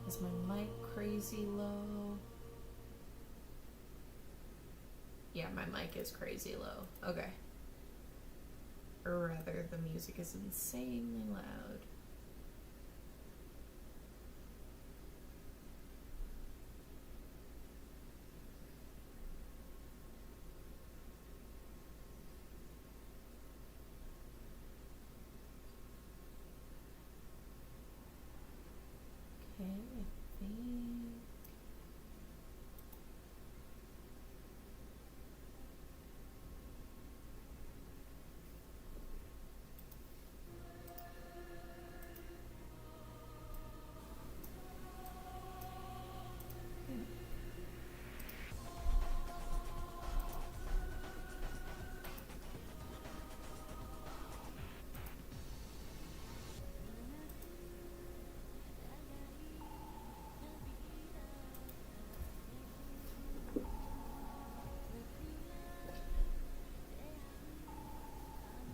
Is my mic crazy low? Yeah, my mic is crazy low. Okay. Or rather, the music is insanely loud. Okay, I think.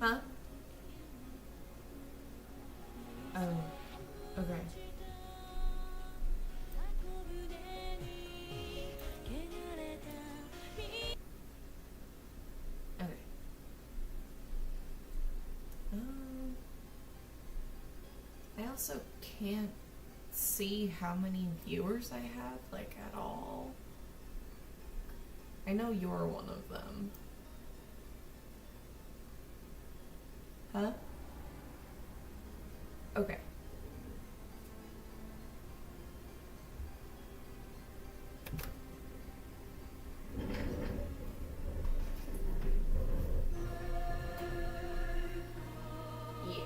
Huh? Oh, okay. Okay. I also can't see how many viewers I have, like, at all. I know you're one of them. Huh? Okay. Yeah.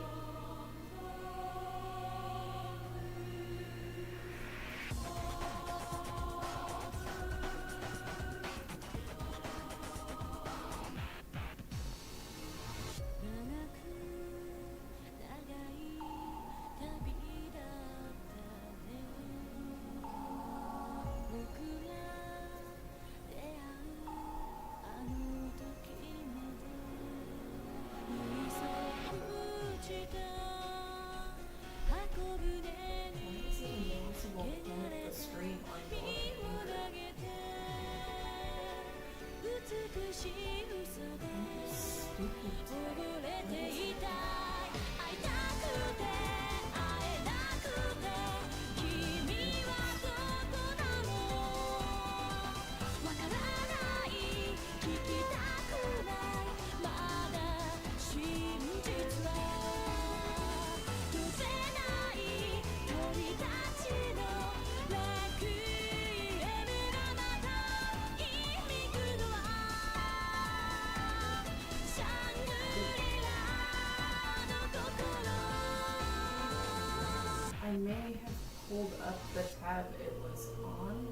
I may have pulled up the tab it was on.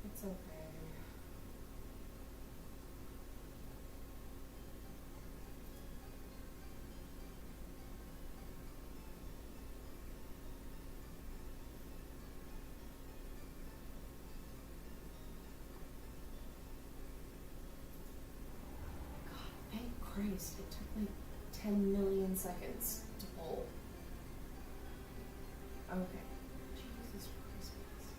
It's okay. Thank Christ, it took like 10 million seconds to pull. Okay. Jesus Christmas.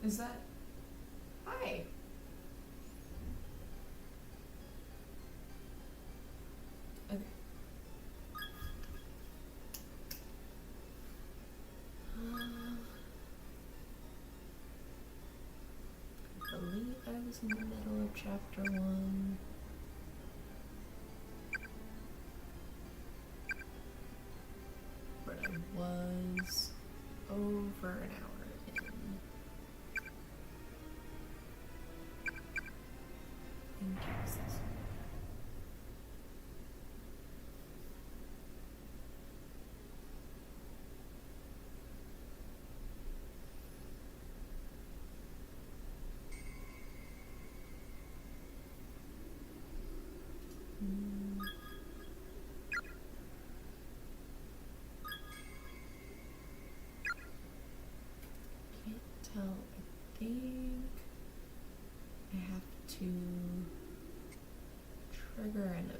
Is that... Hi. Okay. I believe I was in the middle of chapter 1. But I was over an hour in. In Kansas. Can't tell. I think I have to trigger an event.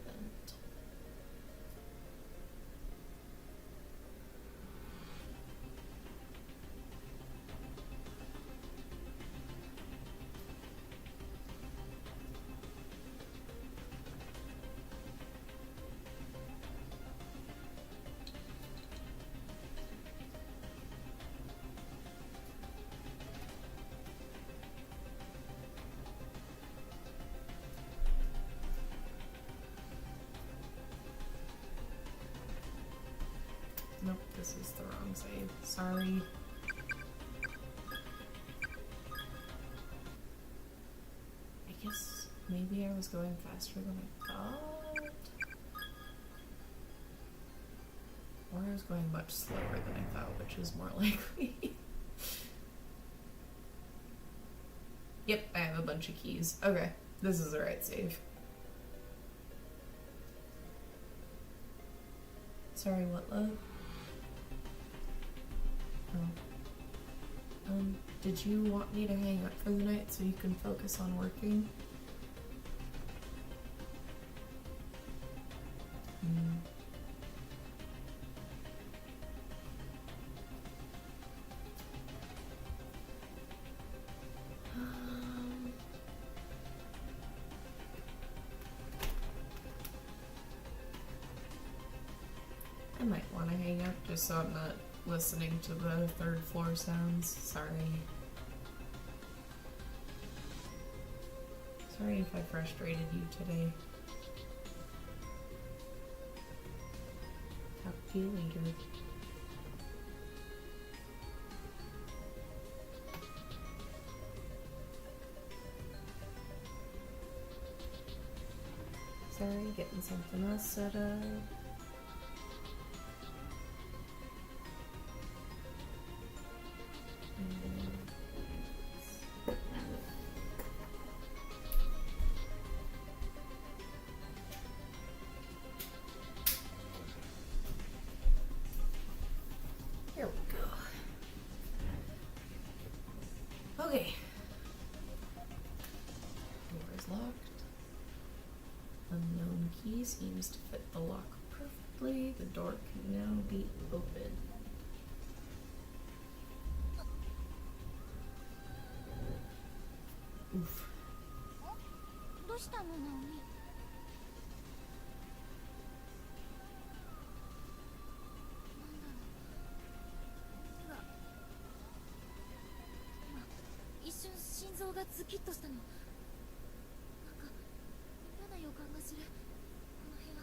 Nope, this is the wrong save. Sorry. I guess maybe I was going faster than I thought. Or I was going much slower than I thought, which is more likely. Yep, I have a bunch of keys. Okay, this is the right save. Sorry, what, love? Oh. Did you want me to hang up for the night so you can focus on working? I might want to hang up just so I'm not listening to the third floor sounds. Sorry. Sorry if I frustrated you today. Talk to you later. Sorry, getting something else set up. Here we go. Okay. Door is locked. Unknown key seems to fit the lock perfectly. The door can now be opened. Oof. どうしたの、ナオミ？なんだろう。手が今一瞬心臓がズキッとしたの。なんか嫌な予感がする。この部屋。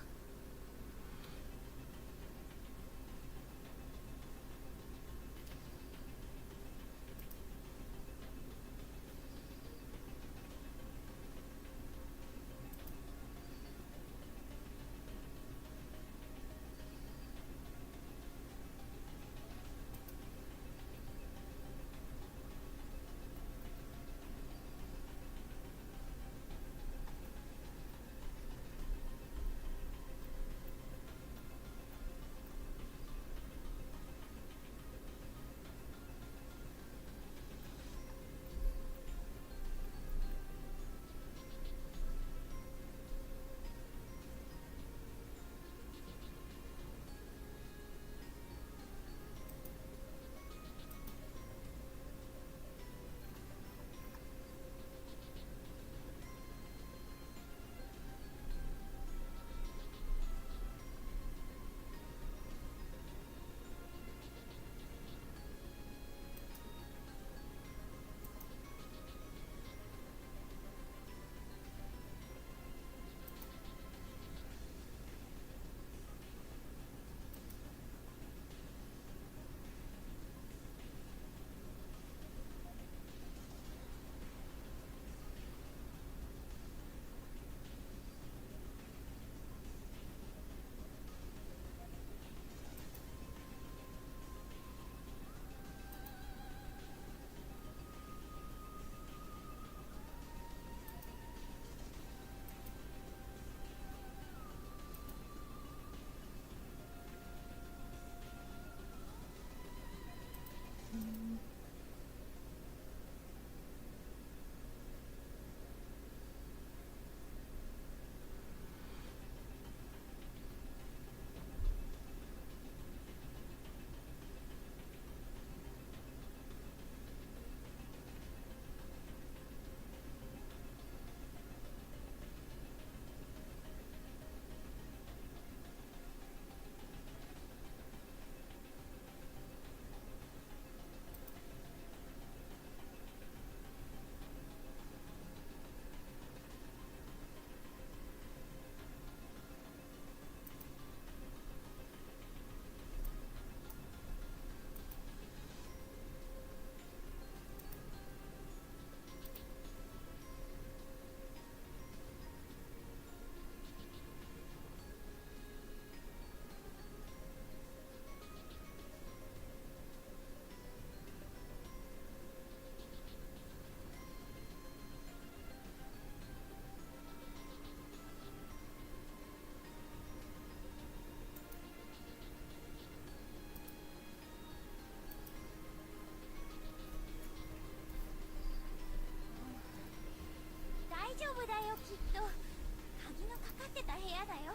ってた部屋だよ。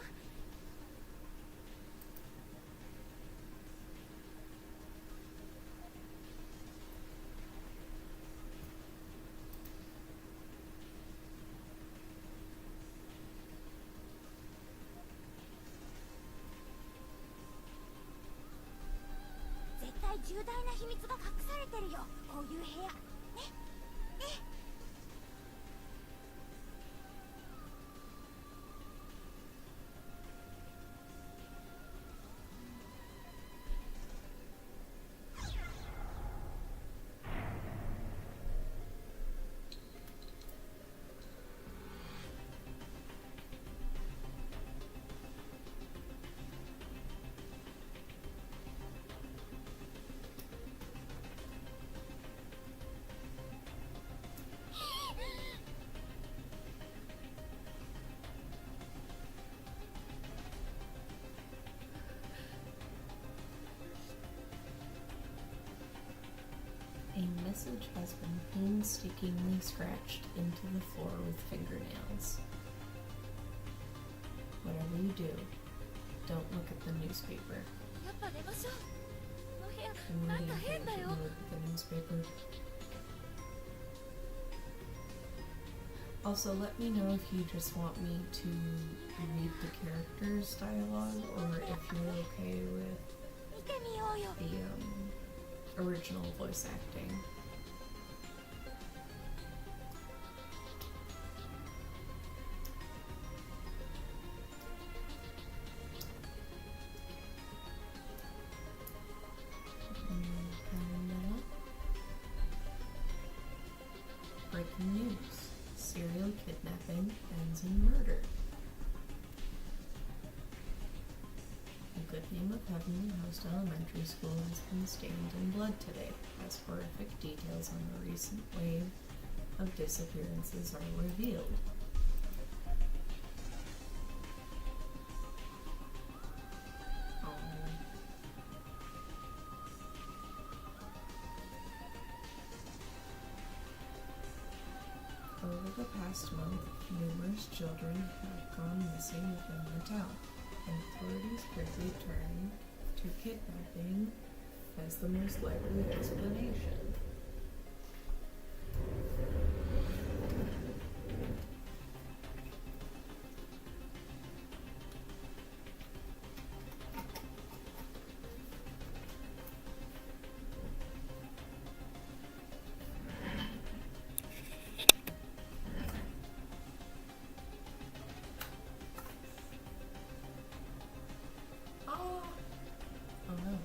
絶対重大な秘密が隠されてるよ、こういう部屋ね。A message has been painstakingly scratched into the floor with fingernails. Whatever you do, don't look at the newspaper. やっぱ出ましょう。この部屋 I'm なん reading か here 変だ if you よ。 look at the newspaper. Also, let me know if you just want me to read the characters' dialogue or if you're okay with 見てみようよ。 the original voice acting. Breaking news. Serial kidnapping ends in murder. The good name of Heavenly Host Elementary School has been stained in blood today, as horrific details on the recent wave of disappearances are revealed. Over the past month, numerous children have gone missing within the town, and authorities quickly turn to kidnapping as the most likely explanation. Oh no.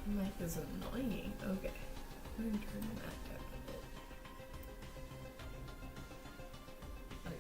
Mic is annoying. Okay. I'm gonna turn that down a bit. Okay.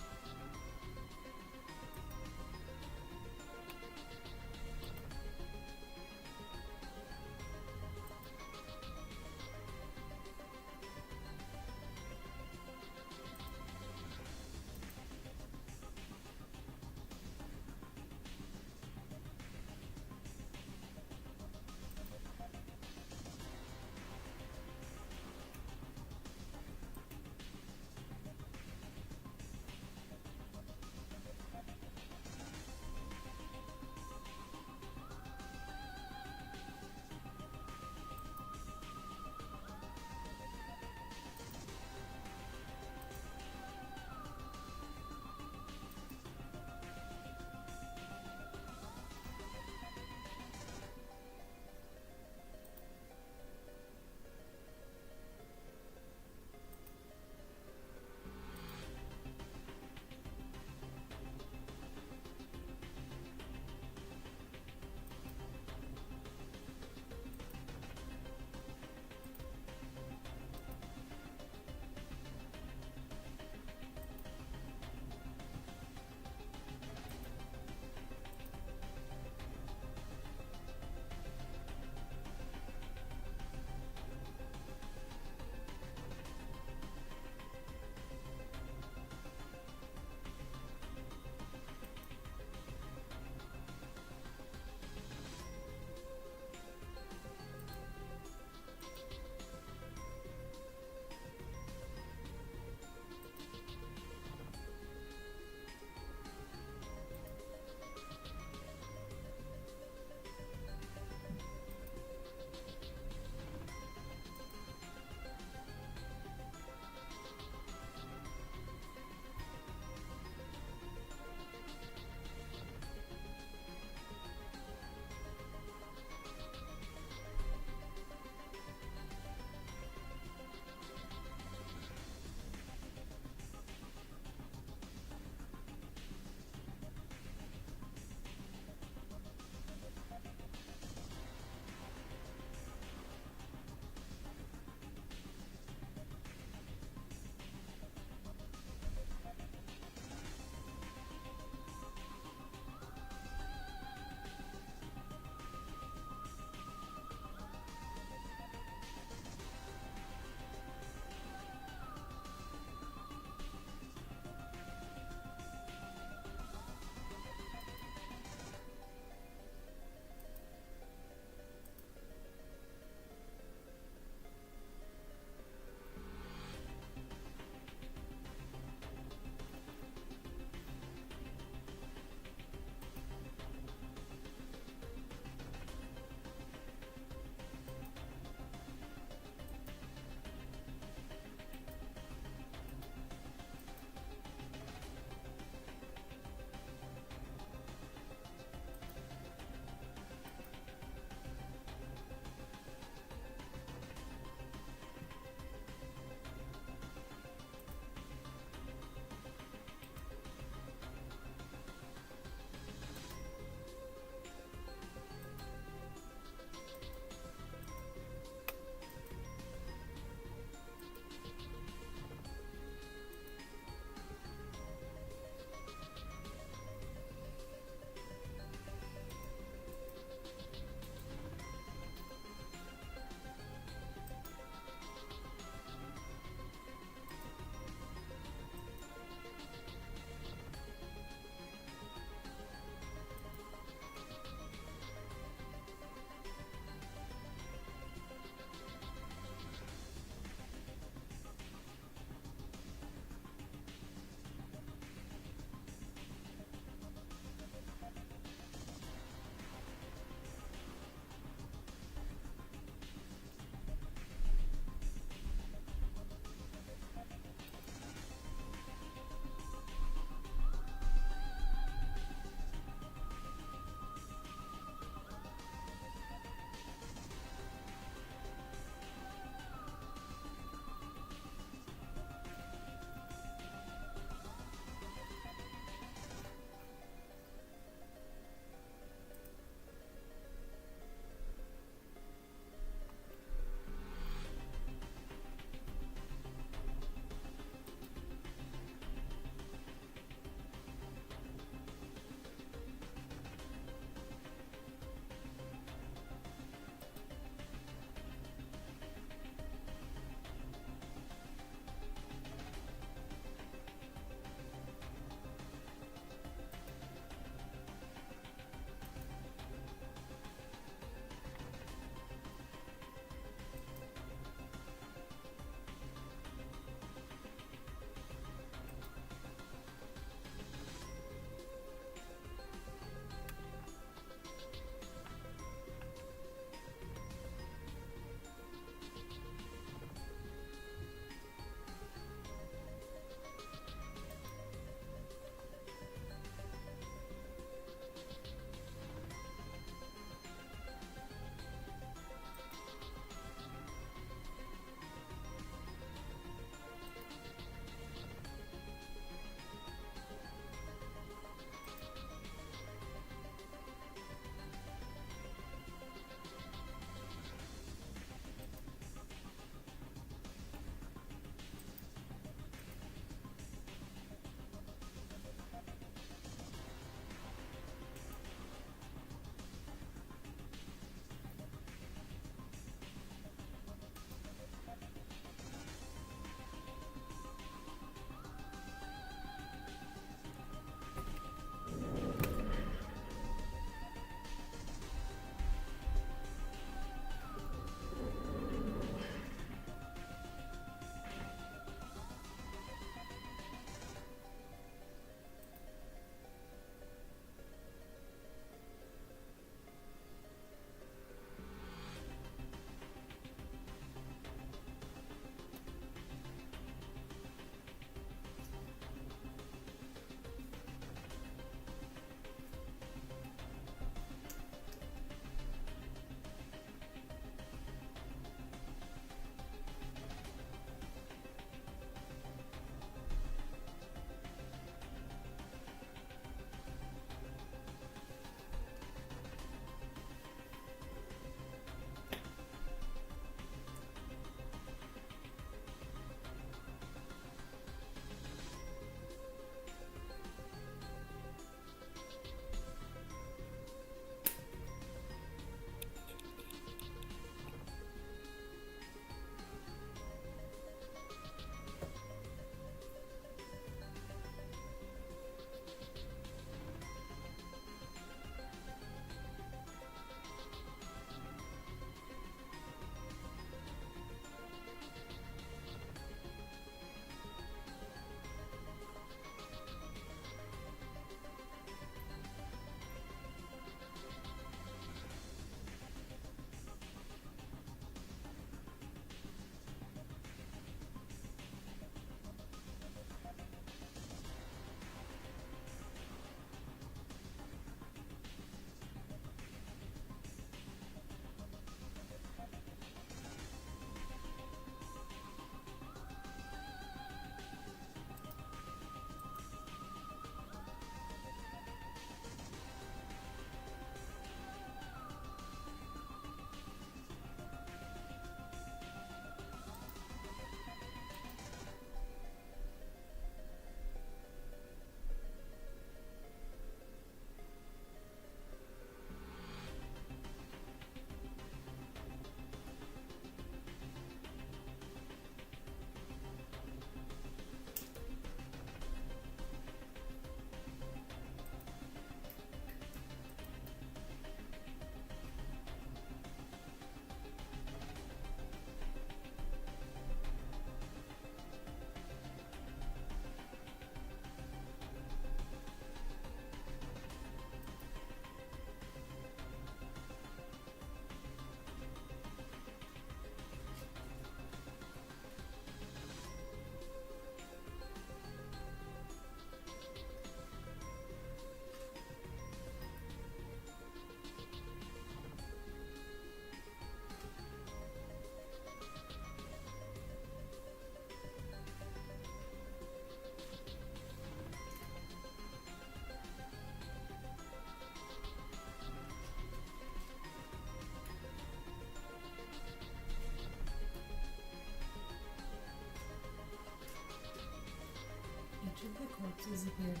Each of the corpses appeared.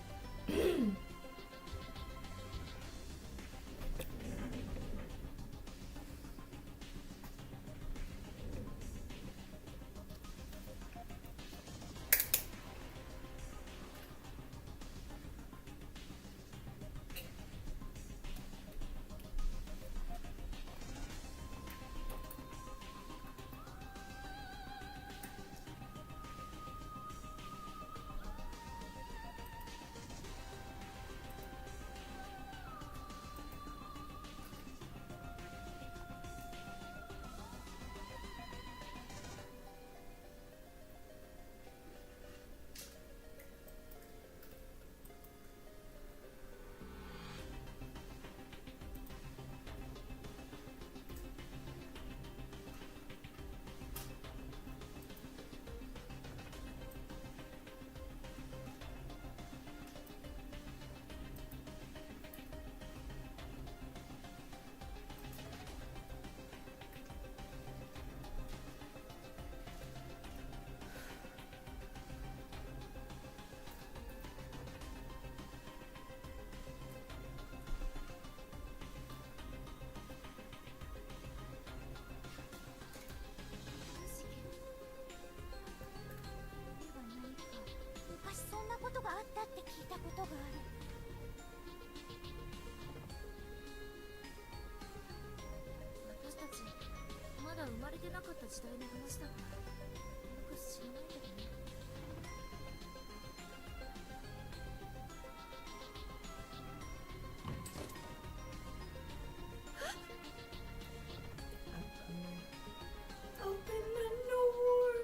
Open the door!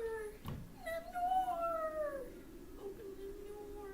The door! Open the door!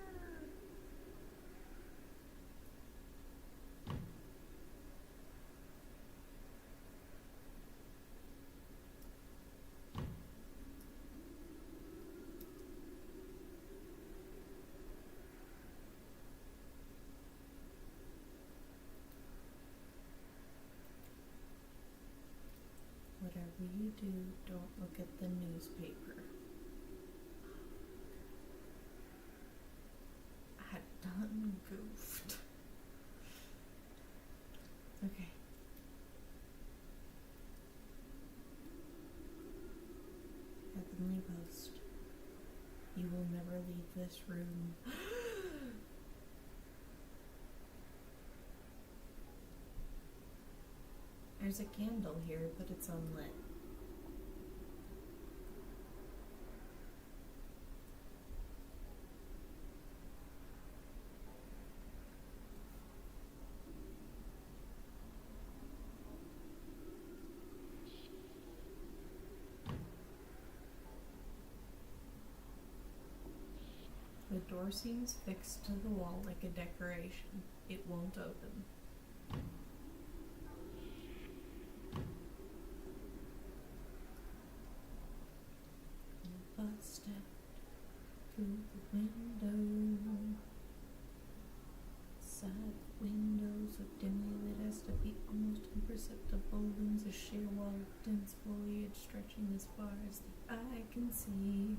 Whatever you do, don't look at the newspaper. I done goofed. Okay. Heavenly Post, you will never leave this room. There's a candle here, but it's unlit. The door seems fixed to the wall like a decoration. It won't open. Bust out through the window. Side windows are dimly lit as to be almost imperceptible looms a sheer wall of dense foliage stretching as far as the eye can see.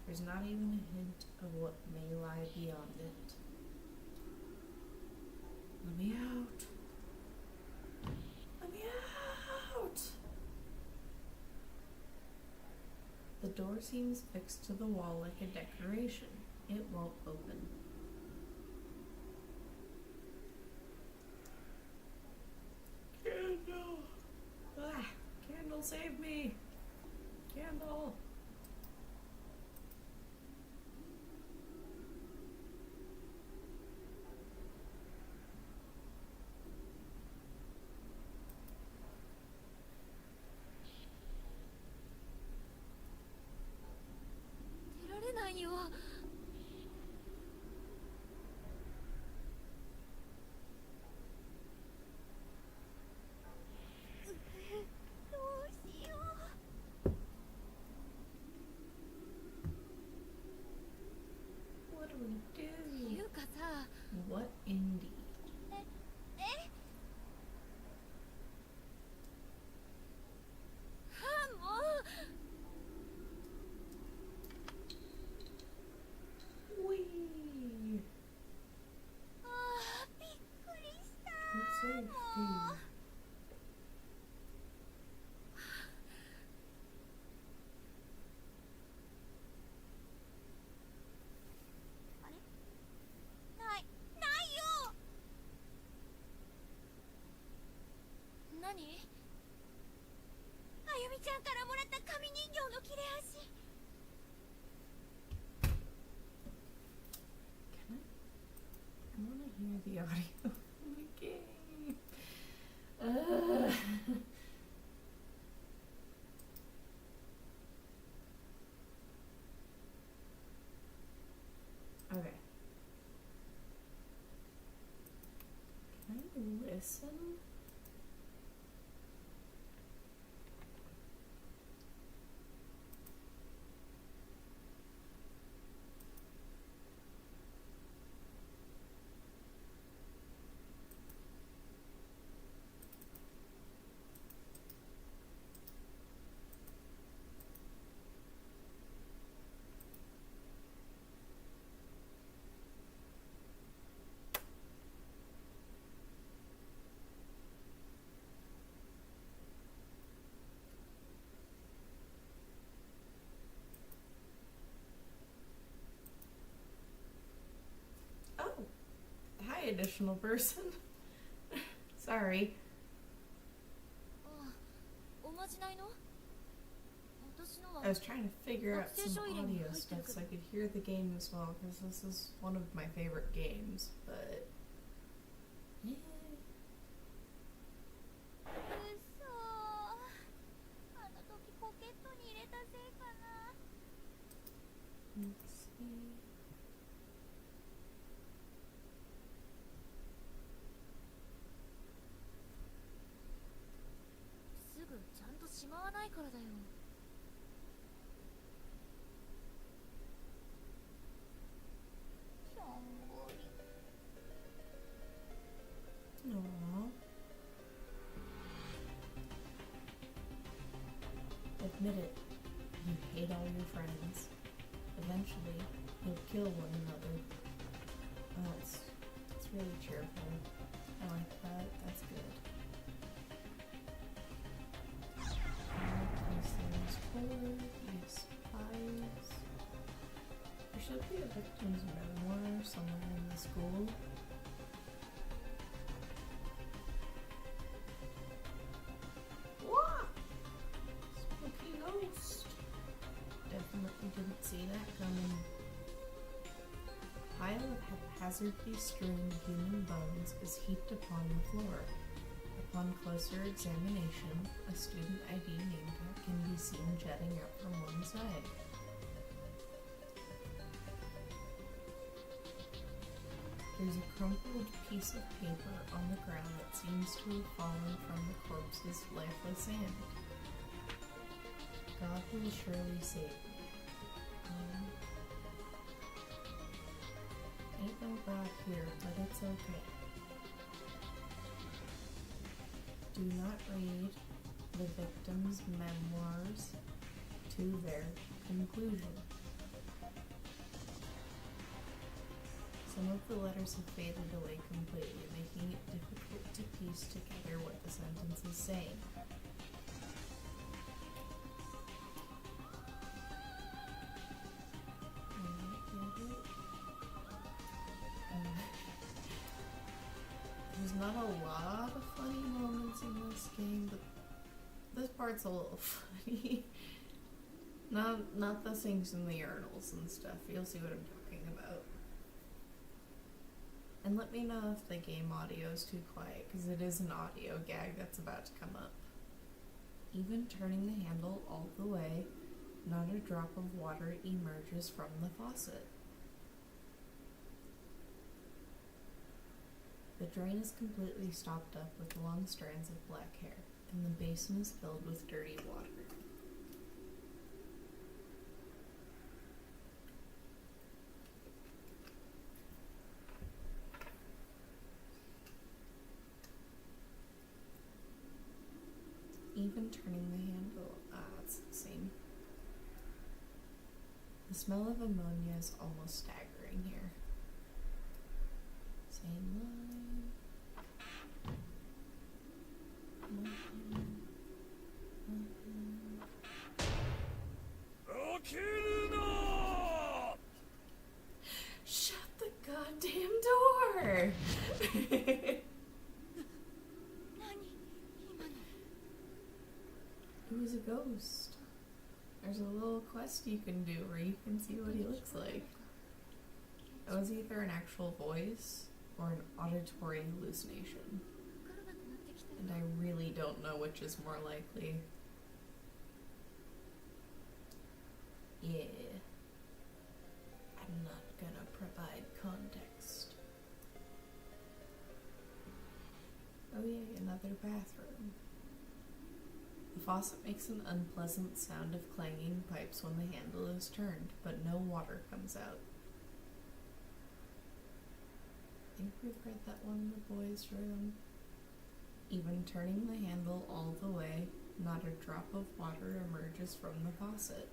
There's not even a hint of what may lie beyond it. Let me out! Let me out! The door seems fixed to the wall like a decoration. It won't open. Candle! Ah! Candle, save me! Candle! What do we do? What indeed? 何？あゆみちゃんからもらった紙人形の切れ端。 Can I want to hear the audio of the game. Okay. Can I listen? Oh, hi, additional person. Sorry. ああ、おまじないの？私のは I was trying to figure out some audio stuff so I could hear the game as well, because this is one of my favorite games, but... Yeah. うそー。あの時ポケットに入れたせいかな。 Let's see... すぐちゃんとしまわないからだよ。しょんぼり。 Aww. Admit it. You hate all your friends. Eventually, you'll kill one another. Oh, it's really cheerful. I like that. That's good. Place those forward. Yes, pies. There should be a victim's memoir somewhere in the school. What? Spooky ghost. Definitely didn't see that coming. A pile of haphazardly strewn human bones is heaped upon the floor. Upon closer examination, a student ID name tag can be seen jutting out from one side. There's a crumpled piece of paper on the ground that seems to have fallen from the corpse's lifeless hand. God will surely save me. Ain't no God here, but it's okay. Do not read the victim's memoirs to their conclusion. Some of the letters have faded away completely, making it difficult to piece together what the sentence is saying. There's not a lot of funny moments in this game, but this part's a little funny. Not the things in the urinals and stuff. You'll see what I'm talking about. And let me know if the game audio is too quiet, because it is an audio gag that's about to come up. Even turning the handle all the way, not a drop of water emerges from the faucet. The drain is completely stopped up with long strands of black hair, and the basin is filled with dirty water. Even turning the handle, it's the same. The smell of ammonia is almost staggering here. Same line. Nothing. Shut the goddamn door! 何今の？ ghost. There's a little quest you can do where you can see what he looks like. It was either an actual voice or an auditory hallucination. And I really don't know which is more likely. Yeah. I'm not gonna provide context. Oh yeah, another bathroom. The faucet makes an unpleasant sound of clanging pipes when the handle is turned, but no water comes out. I think we've read that one in the boys' room. Even turning the handle all the way, not a drop of water emerges from the faucet.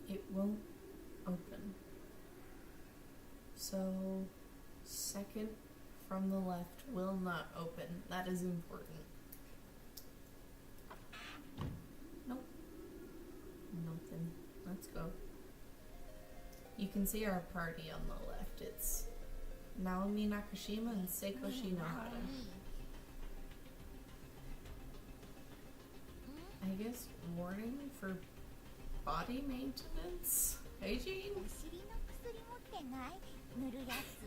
It won't open. So, second from the left will not open. That is important. Nope. Nothing. Let's go. You can see our party on the left. It's Naomi Nakashima and Seiko Shinohara. I guess warning for body maintenance? Hygiene? お尻の薬持ってない塗るやつ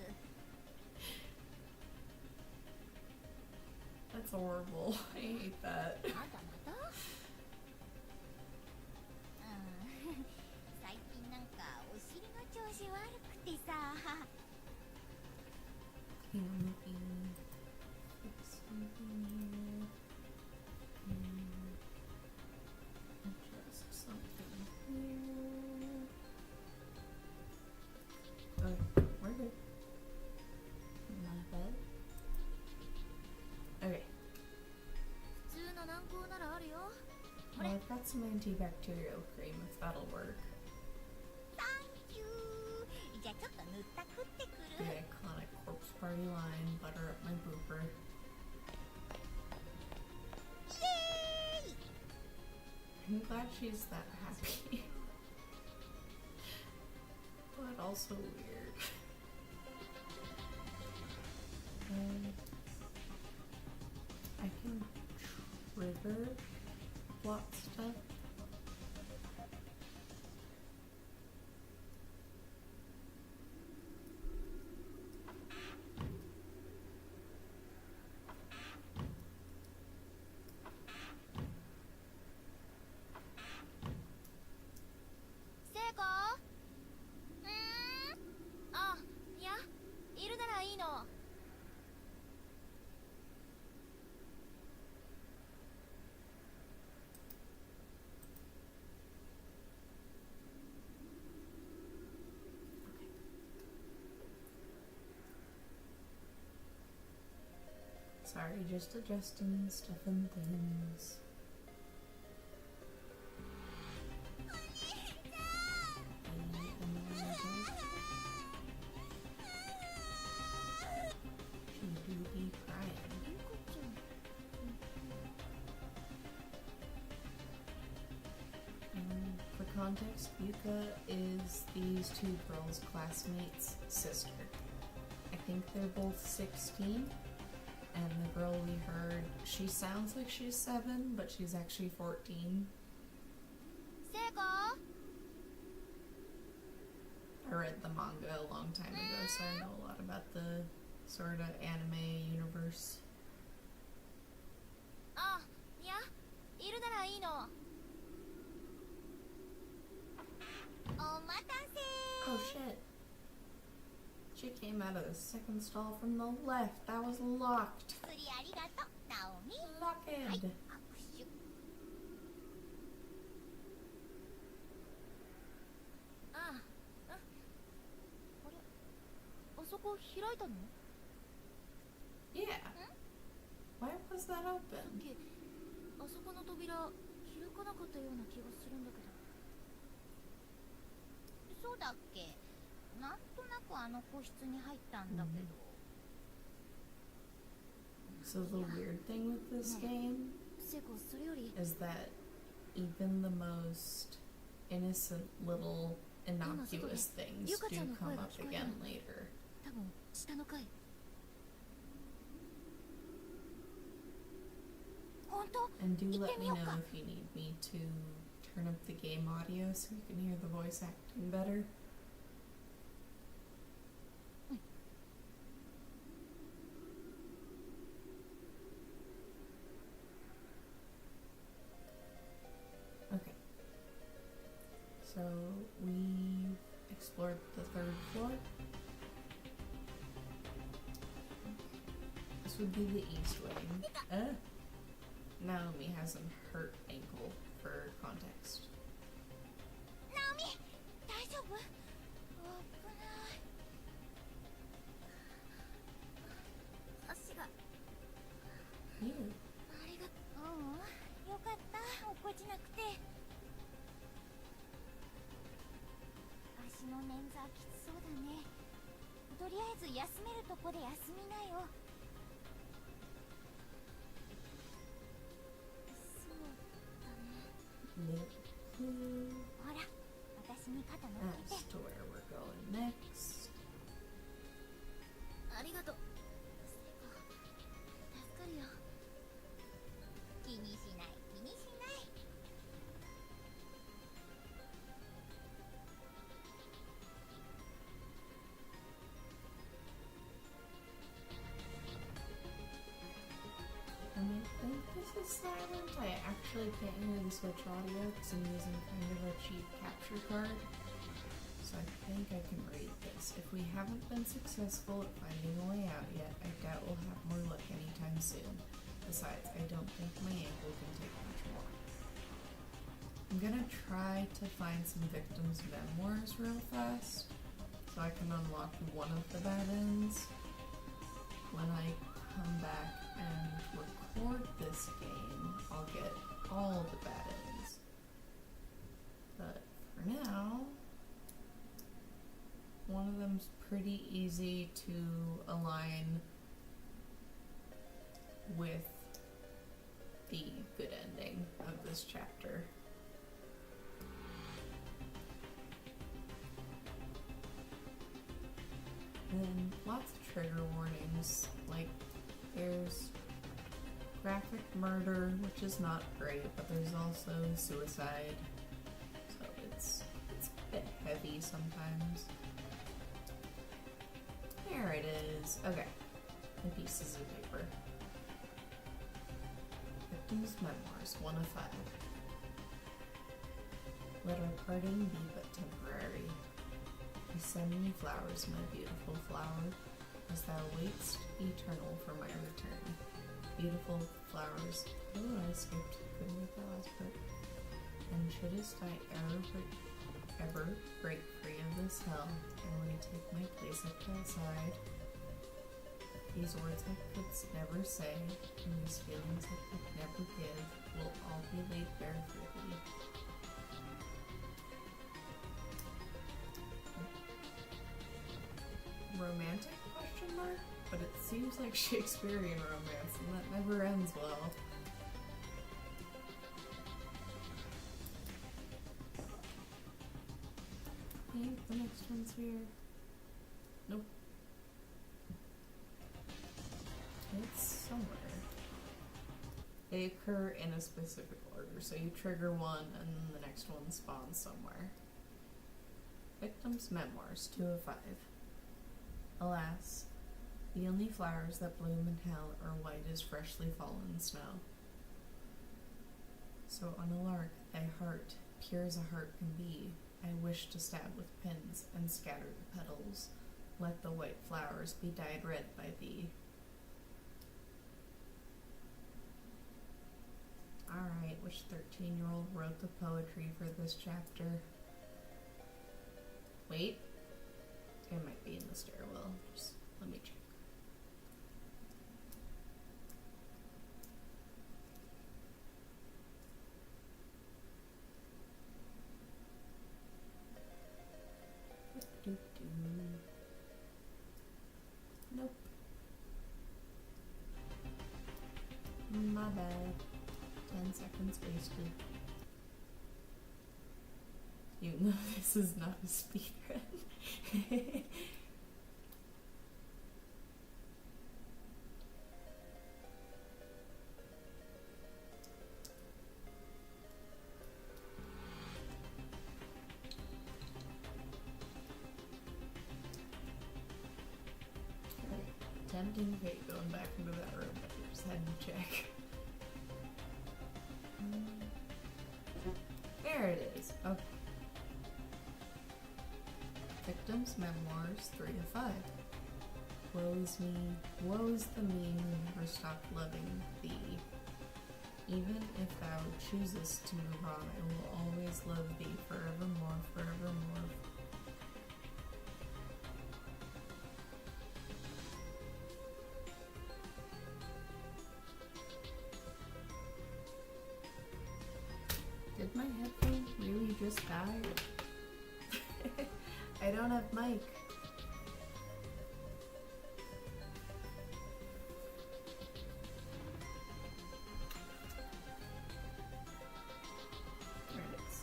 That's horrible. I hate that. まだまだ最近なんかお尻の調子悪くてさ I'm looking for something here. Adjust something here. Okay, we're good. My bad. Okay. 普通の軟膏ならあるよ Well, I've got some antibacterial cream if that'll work. サンキューじゃあちょっと塗ったくってく The る iconic corpse party line, butter up my pooper. イエーイ I'm glad she's that happy. But also weird. I can trigger plot stuff. Sorry, just adjusting stuff and things. She do be crying. For context, Yuka is these two girls' classmates' sister. I think they're both 16. And the girl we heard, she sounds like she's 7, but she's actually 14. セイコ I read the manga a long time ago, so I know a lot about the sort of anime universe. あ、いや、いるならいいの。お待たせ Oh shit. She came out of the second stall from the left. That was locked. 薬ありがとう、ナオミ。 Locked. 握手。ああ、うん。あれ、あそこ開いたの Yeah. Why was that さっ open? き、あそこの扉、開かなかったような気がするんだけど。そうだっけなんとなくあの個室に入ったんだけど。So the weird thing with this game セイコ、それより is that even the most innocent little innocuous things do come up again later. 多分下の階。本当？ And do let me know 行ってみようか。 if you need me to turn up the game audio so you can hear the voice acting better. Okay. So we've explored the 3rd floor. This would be the east wing. Naomi has a hurt ankle for context. ナオミ、大丈夫？危ない。足が。You. ありがとう。よかった。落っこちなくて。足の捻挫きつそうだね。とりあえず休めるとこで休みなよ。ほら、私に肩乗っけ As て。 to where we're going next. ありがとう。助かるよ。気にしない、気にしない。And I think this is silent. I actually can't hear the Switch audio because I'm using kind of a cheap capture card. So I think I can read this. If we haven't been successful at finding a way out yet, I doubt we'll have more luck anytime soon. Besides, I don't think my ankle can take much more. I'm gonna try to find some victims' memoirs real fast so I can unlock one of the bad ends. When I come back and record this game, I'll get all the bad ends. But for now, one of them's pretty easy to align with the good ending of this chapter. And lots of trigger warnings, like there's graphic murder, which is not great, but there's also suicide, so it's a bit heavy sometimes. There it is. Okay. And pieces of paper. Victim's memoirs, 1 of 5. Let our parting be but temporary. You send me flowers, my beautiful flower, as thou waitst eternal for my return. Beautiful flowers. Oh, I skipped. Couldn't make that last part. And shouldest I ever break free of this hell and retake my place at thy side, these words I could never say, and these feelings I could never give, will all be laid bare for thee. Romantic question mark? But it seems like Shakespearean romance, and that never ends well. I think the next one's here. Nope. It's somewhere. They occur in a specific order, so you trigger one and then the next one spawns somewhere. Victim's memoirs, 2 of 5. Alas, the only flowers that bloom in hell are white as freshly fallen snow. So on a lark, thy heart, pure as a heart can be, I wish to stab with pins and scatter the petals. Let the white flowers be dyed red by thee. Alright, which 13-year-old wrote the poetry for this chapter? Wait. It might be in the stairwell. Just let me check. Nope. My bad. 10 seconds wasted. Even though this is not a speedrun. Tempting fate going back into that room, but I just had to check. There it is. Okay. Victims' Memoirs 3 of 5. Woe's me, woe's the me who never stopped loving thee. Even if thou choosest to move on, I will always love thee forevermore, forevermore. Did my headphone really just die? I don't have mic. There it is.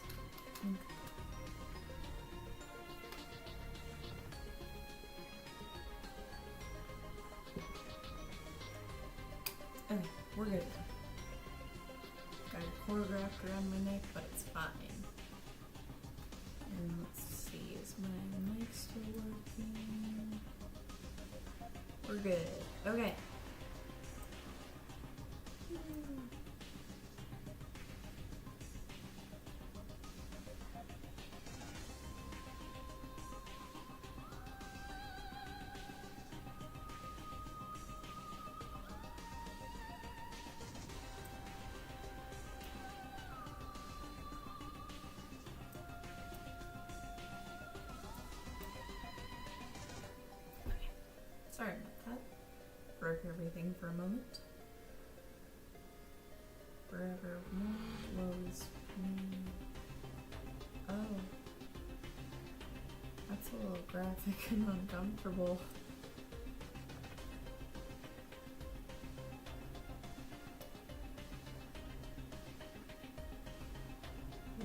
Okay, we're good. Got a cord wrapped around my neck, but it's fine. And let's see, is my mic still working? We're good. Okay. Sorry about that. Broke everything for a moment. Forevermore woes me. Oh. That's a little graphic and uncomfortable.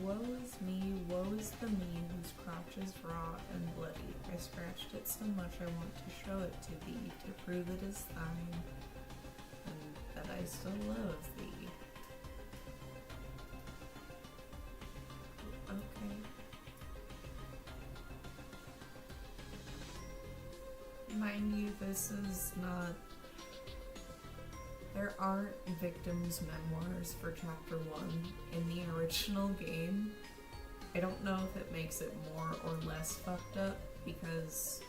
Woe is me, woe is the me whose crotch is raw and bloody. I scratched it so much I want to show it to thee, to prove it is thine, and that I still love thee. Okay. Mind you, this is not... There aren't victims' memoirs for chapter 1 in the original game. I don't know if it makes it more or less fucked up because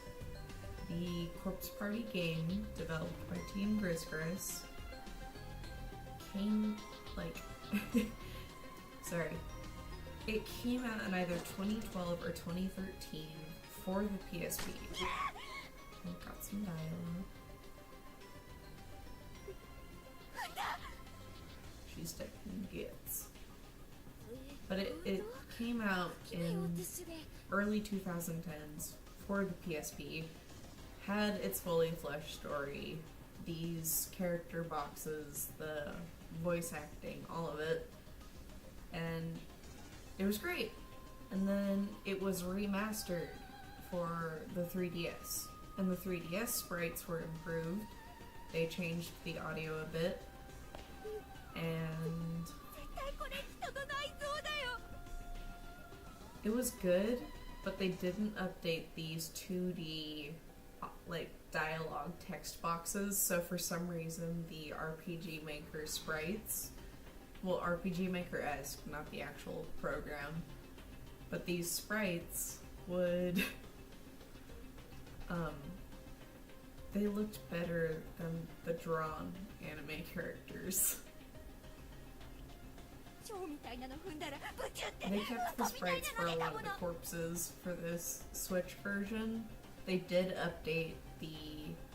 the Corpse Party game, developed by Team Gris came, like, sorry. It came out in either 2012 or 2013 for the PSP. I've got some dialogue. She's taking gets. But it came out in early 2010s for the PSP, had its fully fleshed story, these character boxes, the voice acting, all of it, and it was great. And then it was remastered for the 3DS, and the 3DS sprites were improved. They changed the audio a bit, and it was good, but they didn't update these 2D like dialogue text boxes, so for some reason the RPG Maker sprites, well, RPG Maker-esque, not the actual program, but these sprites would they looked better than the drawn anime characters. They kept the sprites for a lot of the corpses for this Switch version. They did update the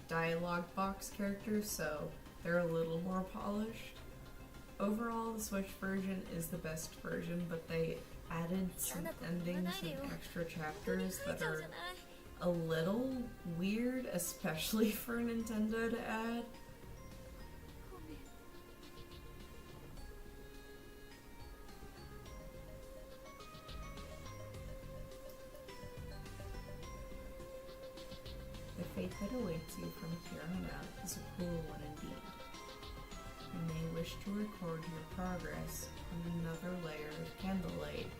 dialogue box characters, so they're a little more polished. Overall, the Switch version is the best version, but they added some endings and extra chapters that are a little weird, especially for Nintendo to add. awaits you from here on out is a cruel one indeed. You may wish to record your progress on another layer of candlelight,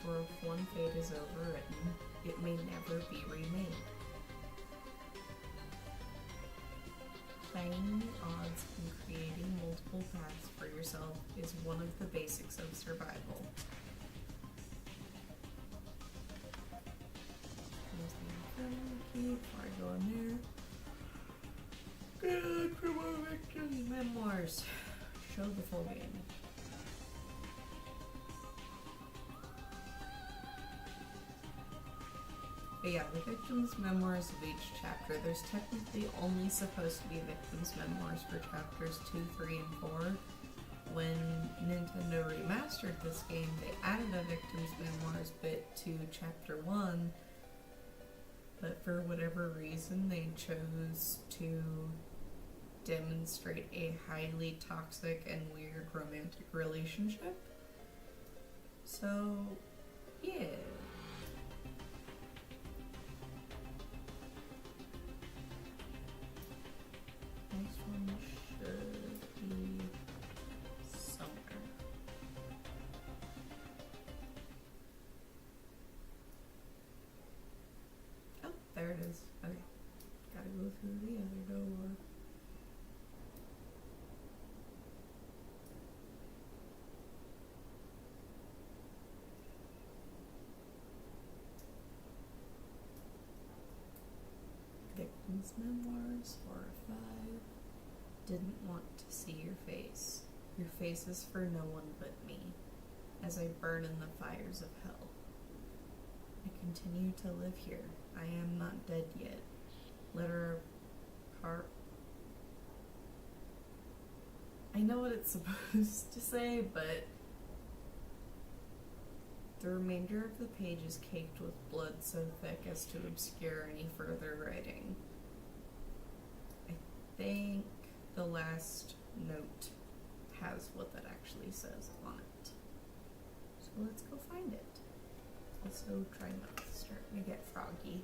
for if one fate is overwritten, it may never be remade. Playing the odds and creating multiple paths for yourself is one of the basics of survival. There's the infernal key before I go in there. Good for my victims' memoirs. Show the full game. But yeah, the victims' memoirs of each chapter, there's technically only supposed to be victims' memoirs for chapters 2, 3, and 4. When Nintendo remastered this game, they added a victims' memoirs bit to chapter 1, but for whatever reason, they chose to demonstrate a highly toxic and weird romantic relationship. So, yeah. Next one should be somewhere. Oh, there it is. Okay. Gotta go through the other door. Victims' memoirs, 4 or 5. Didn't want to see your face. Your face is for no one but me, as I burn in the fires of hell. I continue to live here. I am not dead yet. Letter of I know what it's supposed to say, but the remainder of the page is caked with blood so thick as to obscure any further writing. I think the last note has what that actually says on it. So let's go find it. Also, try not to start to get froggy.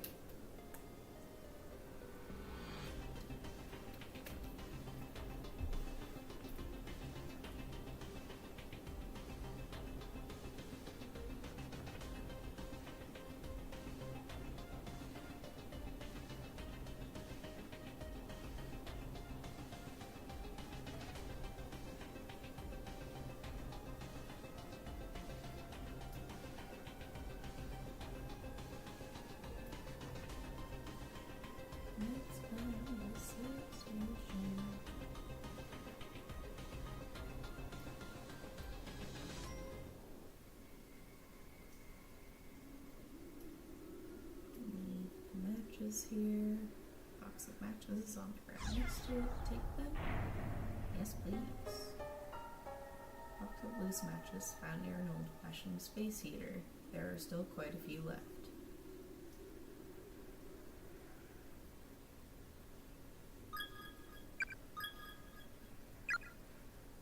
Let's find the situation. Matches here. Box of matches on the ground next to it. Take them. Yes, please. Box of loose matches found near an old-fashioned space heater. There are still quite a few left.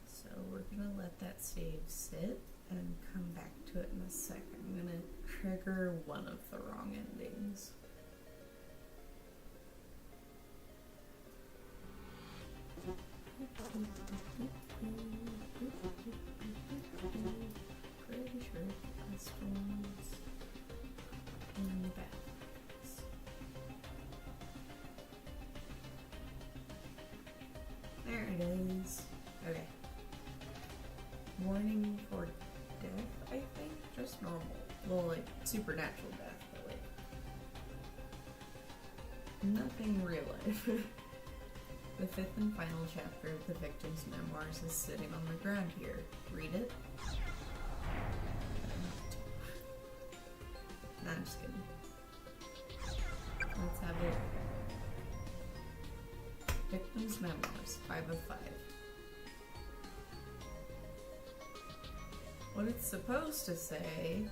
So we're gonna let that save sit and come back to it in a second. I'm gonna trigger one of the wrong endings. Pretty sure this one's in the back. There it is. Okay. Warning for death, I think? Just normal. Well, like, supernatural death, but like... nothing real life. The 5th and final chapter of the victim's memoirs is sitting on the ground here. Read it? Nah, I'm just kidding. Let's have it. Victim's memoirs, 5 of 5. What it's supposed to say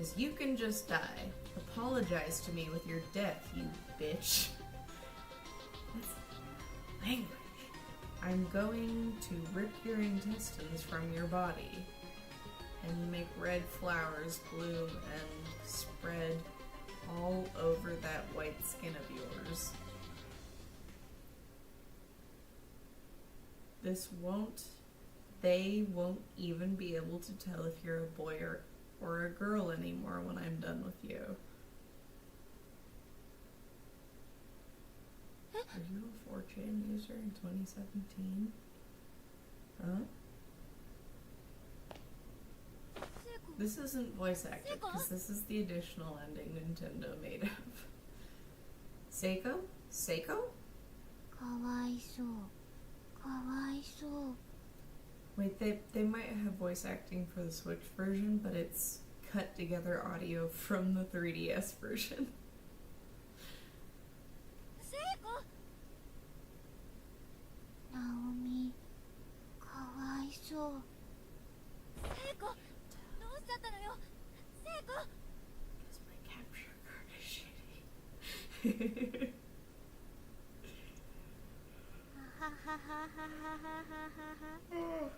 is, you can just die. Apologize to me with your death, you bitch. That's language. I'm going to rip your intestines from your body and make red flowers bloom and spread all over that white skin of yours. they won't even be able to tell if you're a boy or a girl anymore when I'm done with you. Are you a 4chan user in 2017? Huh? This isn't voice acted, because this is the additional ending Nintendo made up. Seiko? Seiko? かわいそうかわいそう Wait, they might have voice acting for the Switch version, but it's cut together audio from the 3DS version. 聖子ナオミかわいそう聖子どうしちゃったのよ聖子 Because my capture card is shitty. はははははははは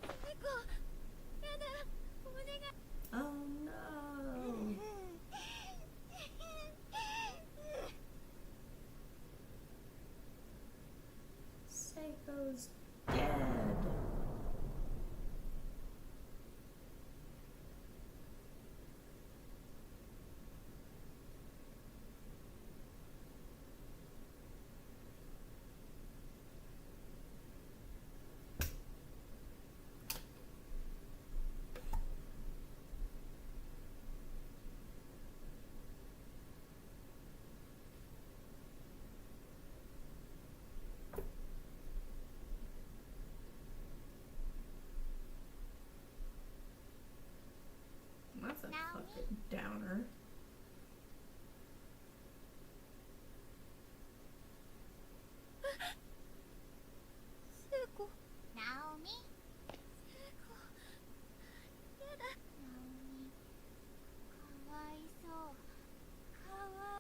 猫やだお願い Oh no! Seiko's dead! That's a fucking downer. Seiko ナオミ聖子やだナオミかわいそうかわ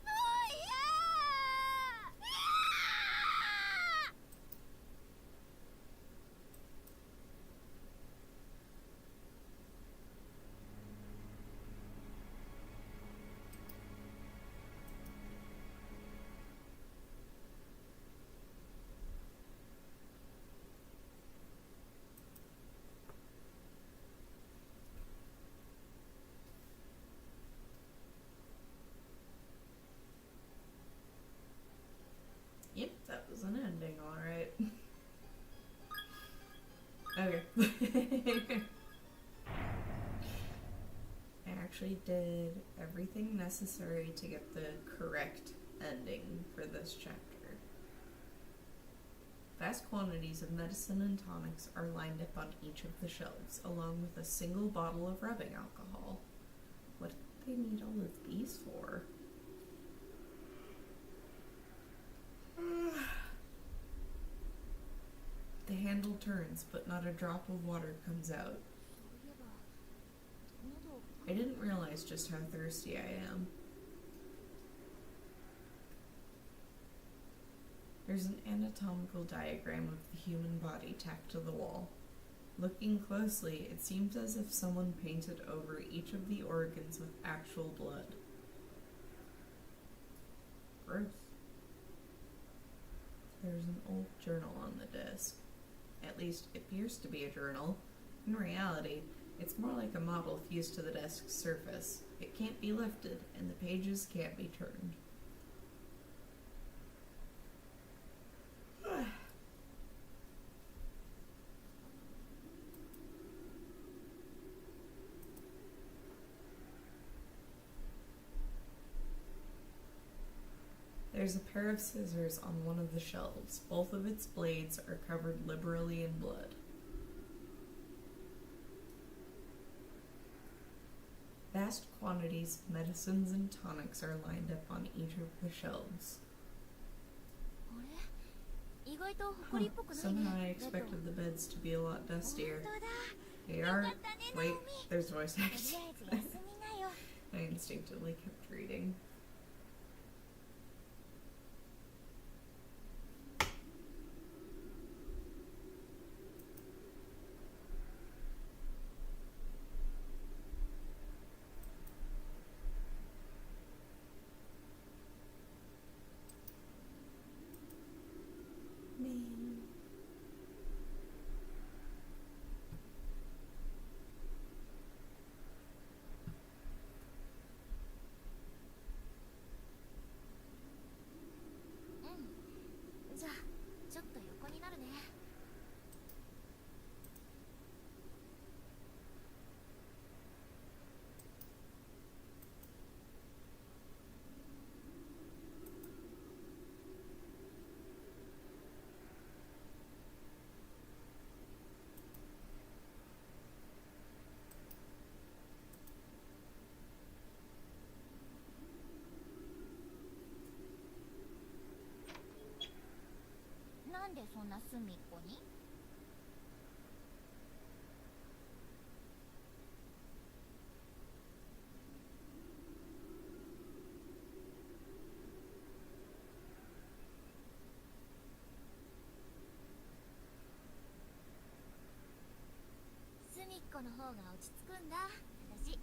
もういや Yep, that was an ending, alright. Okay. I actually did everything necessary to get the correct ending for this chapter. Vast quantities of medicine and tonics are lined up on each of the shelves, along with a single bottle of rubbing alcohol. What do they need all of these for? The handle turns, but not a drop of water comes out. I didn't realize just how thirsty I am. There's an anatomical diagram of the human body tacked to the wall. Looking closely, it seems as if someone painted over each of the organs with actual blood. Gross. There's an old journal on the desk. At least, it appears to be a journal. In reality, it's more like a model fused to the desk's surface. It can't be lifted, and the pages can't be turned. There's a pair of scissors on one of the shelves. Both of its blades are covered liberally in blood. Vast quantities of medicines and tonics are lined up on each of the shelves. あれ意外と埃っぽくないね Somehow I expected the beds to be a lot 本 dustier. 当だ They よか are. ったねナ Wait, オミ there's voice とりあ acting. えず休みなよ I instinctively kept reading. ナオミ They ナオミなんでそんな隅っこに？隅っこの方が落ち着くんだ私。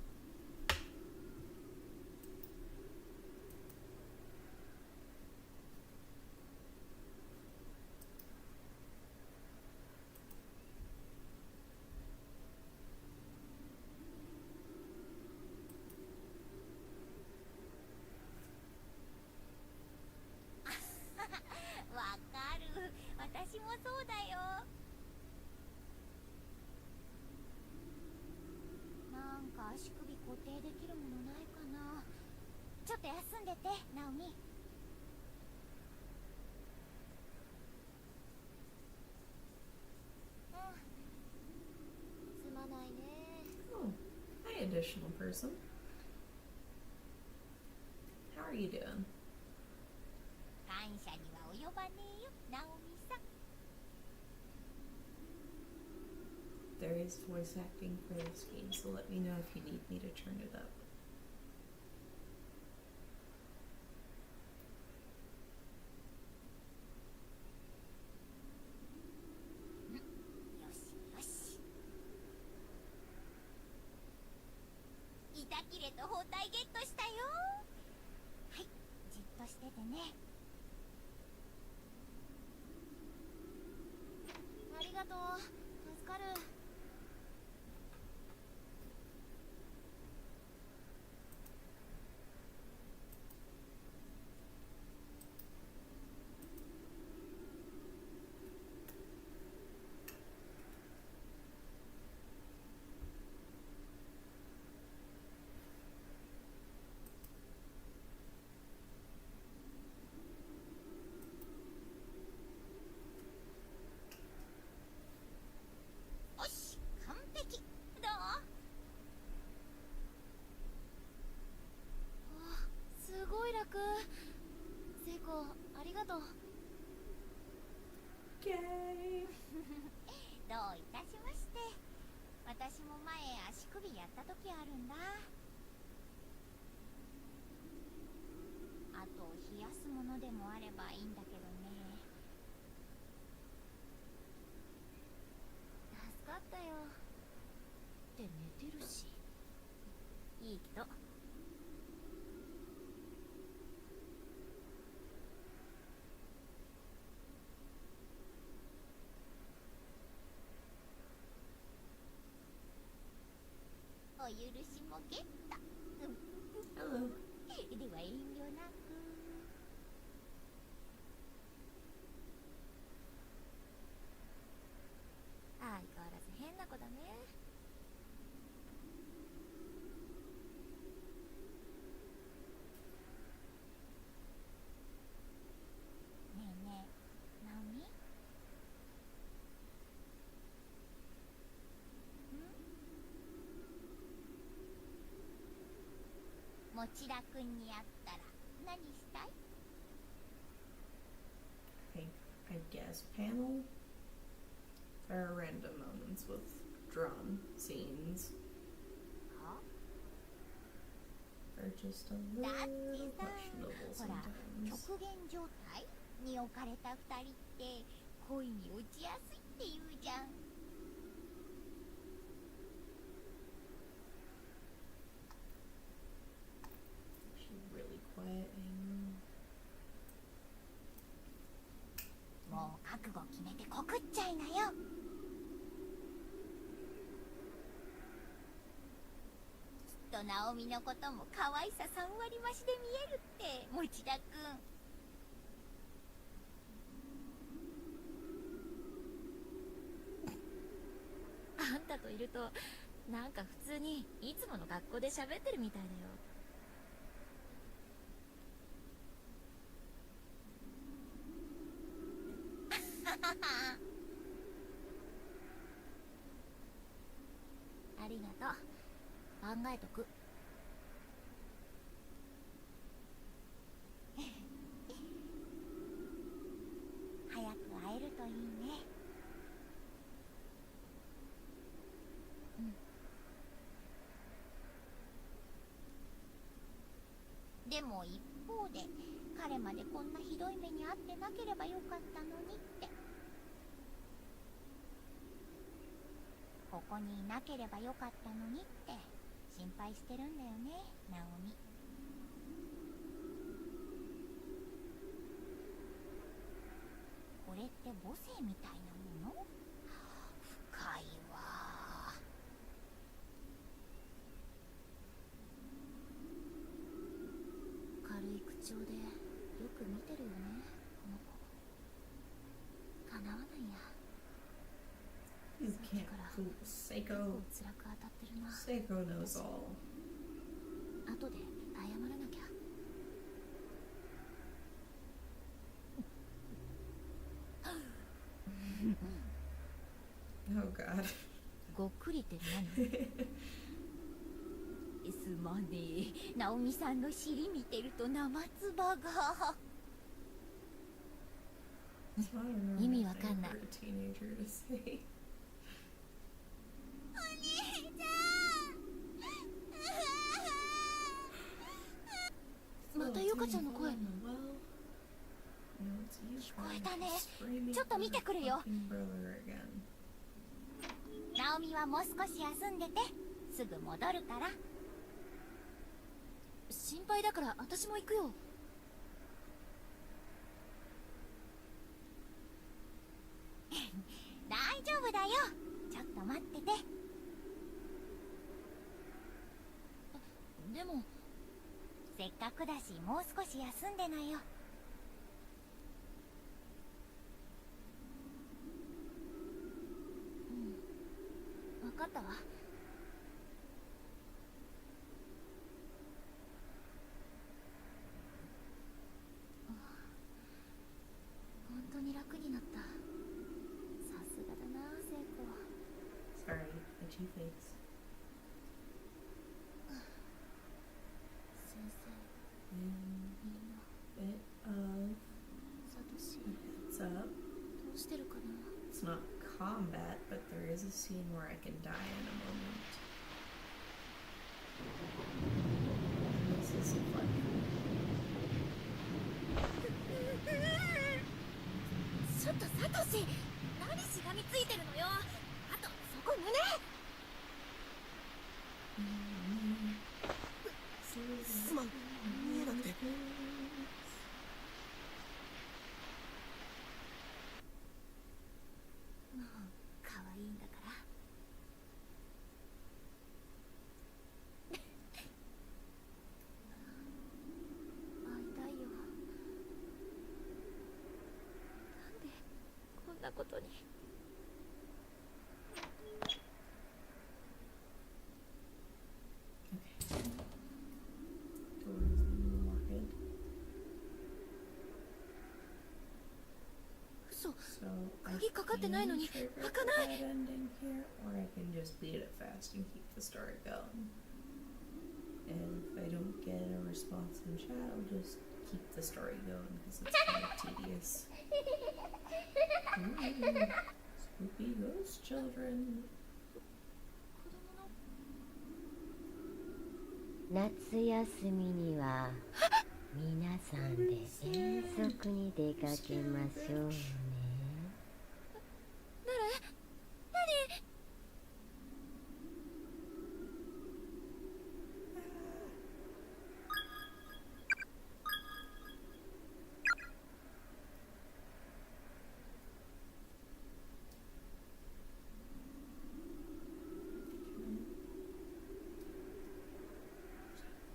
わかる、私もそうだよ。なんか足首固定できるものないかな。ちょっと休んでて、ナオミ。すまないね。Oh, hi, additional person. How are you doing? 感謝には及ばねえよ、ナオミさん。There is voice acting for this game, so let me know if you need me to turn it up. よしよし。板切れと包帯ゲットしたよ。はい、じっとしててね。ありがとう、助かる。よし、完璧。どう？あ、すごい楽。セイコ、ありがとう。Yay! どういたしまして。私も前足首やった時あるんだ。あと冷やすものでもあればいいんだけどね。助かったよ。って寝てるし。いい人。お許しもゲット。Hello. では遠慮なく。相変わらず変な子だね。ねえねえ、ナオミ？持田くんに会ったら何したい？ I guess panel. There are random moments with drum scenes. は？ They're just a だって little さ、 questionable ほら、 sometimes. 極限状態に置かれた二人って恋に落ちやすいって言うじゃん。She's really quiet. もう覚悟決めて告っちゃいなよ。きっとナオミのことも可愛さ3割増しで見えるって持田くん。あんたといるとなんか普通にいつもの学校で喋ってるみたいだよ。ありがとう。考えとく。早く会えるといでも一方で彼までこんなひどい目に遭ってなければよかったのにって。ここにいなければよかったのにって心配してるんだよね、ナオミ。これって母性みたいなもの？深いわ。軽い口調でよく見てるよね、この子。かなわないや。 You can't fool Seiko. 結構辛く当たってるな。 Seiko knows all. 後で謝らなきゃ。 Oh god. ごっくりって何？すまねえ、ナオミさんの尻見てると生唾が。 It's not a normal 意味わ thing かんない。 for a teenager to say. お兄ちゃん。またユカちゃんの声。 Well, no, it's you 聞こえ trying た to ね。 scream ちょっと for 見て your くるよ。 fucking brother again. ナオミはもう少し休んでて、すぐ戻るから。心配だから私も行くよ。大丈夫だよ。ちょっと待ってて。でもせっかくだしもう少し休んでなよ。うん、分かったわ。本当に楽になった。さすがだな、聖子。 Sorry, itchy face. 先生、 And みんな bit of サトシ heads up. どうしてるかな。 It's not combat, but there is a scene where I can die in a moment. And this is fun. ちょっとサトシ、何しがみついてるのよ。あとそこ胸。すまん、見えなくて。もう可愛いんだから。会いたいよ。なんでこんなことに。 Okay. Doors locked. 嘘。 So I 鍵かかってないのに can trigger 開かない。 that ending here, or I can just beat it fast and keep the story going. And if I don't get a response in chat, I'll just keep the story going because it's kind of tedious. Ooh, spooky ghost children. 子供の。夏休みには皆さんで遠足に出かけましょうね。誰？何？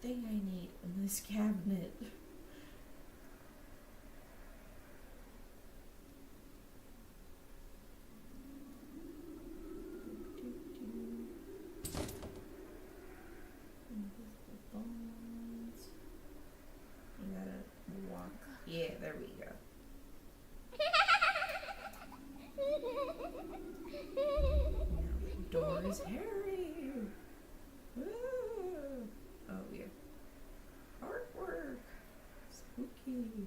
Thing I need in this cabinet. Invisible bones. You gotta walk. Yeah, there we go. Now the door is hairy. Woo. Oh yeah. Artwork. Spooky.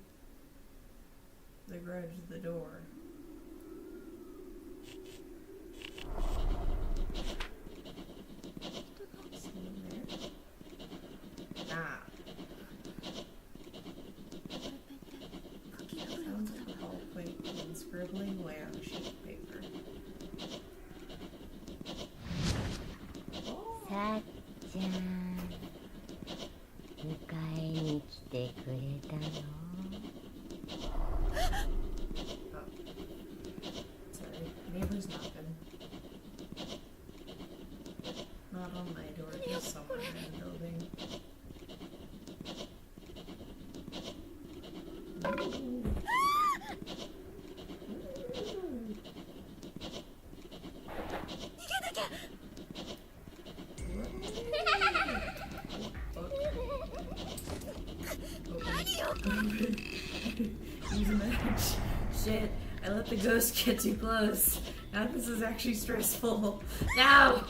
The Grudge, the door. See in there? Ah. Oh. Sorry, neighbor's knocking. Not on my door, just somewhere in the building. Use a match. Shit, I let the ghost get too close. Now this is actually stressful. No!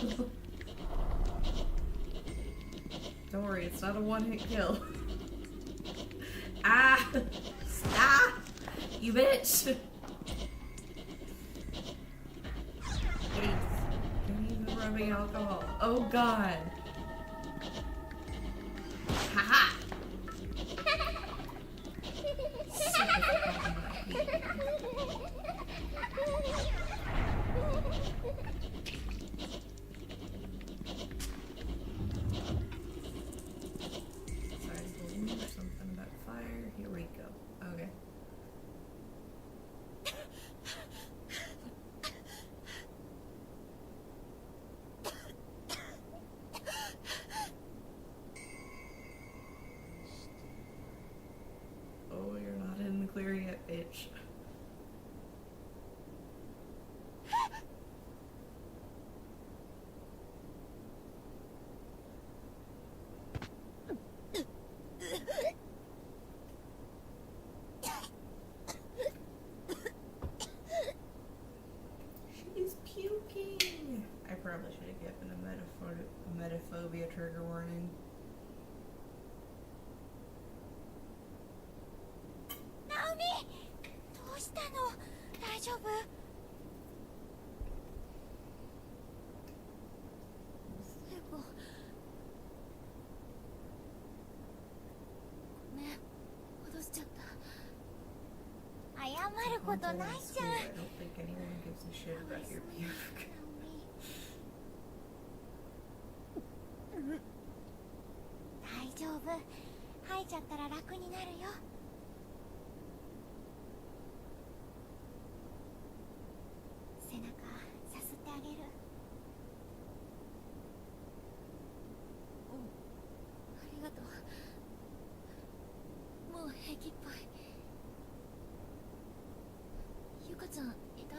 Don't worry, it's not a one-hit kill. Ah! Stop! You bitch! Don't even rubbing alcohol. Oh god! Haha! Sorry, something about fire. Here we go. Okay. Oh, you're not in the clear yet, bitch. She's puking. I probably should have given a metaphobia trigger warning. Naomi! どうしたの？大丈夫？聖子。ごめん、戻しちゃった。謝ることないじゃん。 I don't think anyone gives a shit about your puke. 大丈夫。吐いちゃったら楽になるよ。背中さすってあげる。ありがとう。もう平気っぽい。ゆかちゃんいた？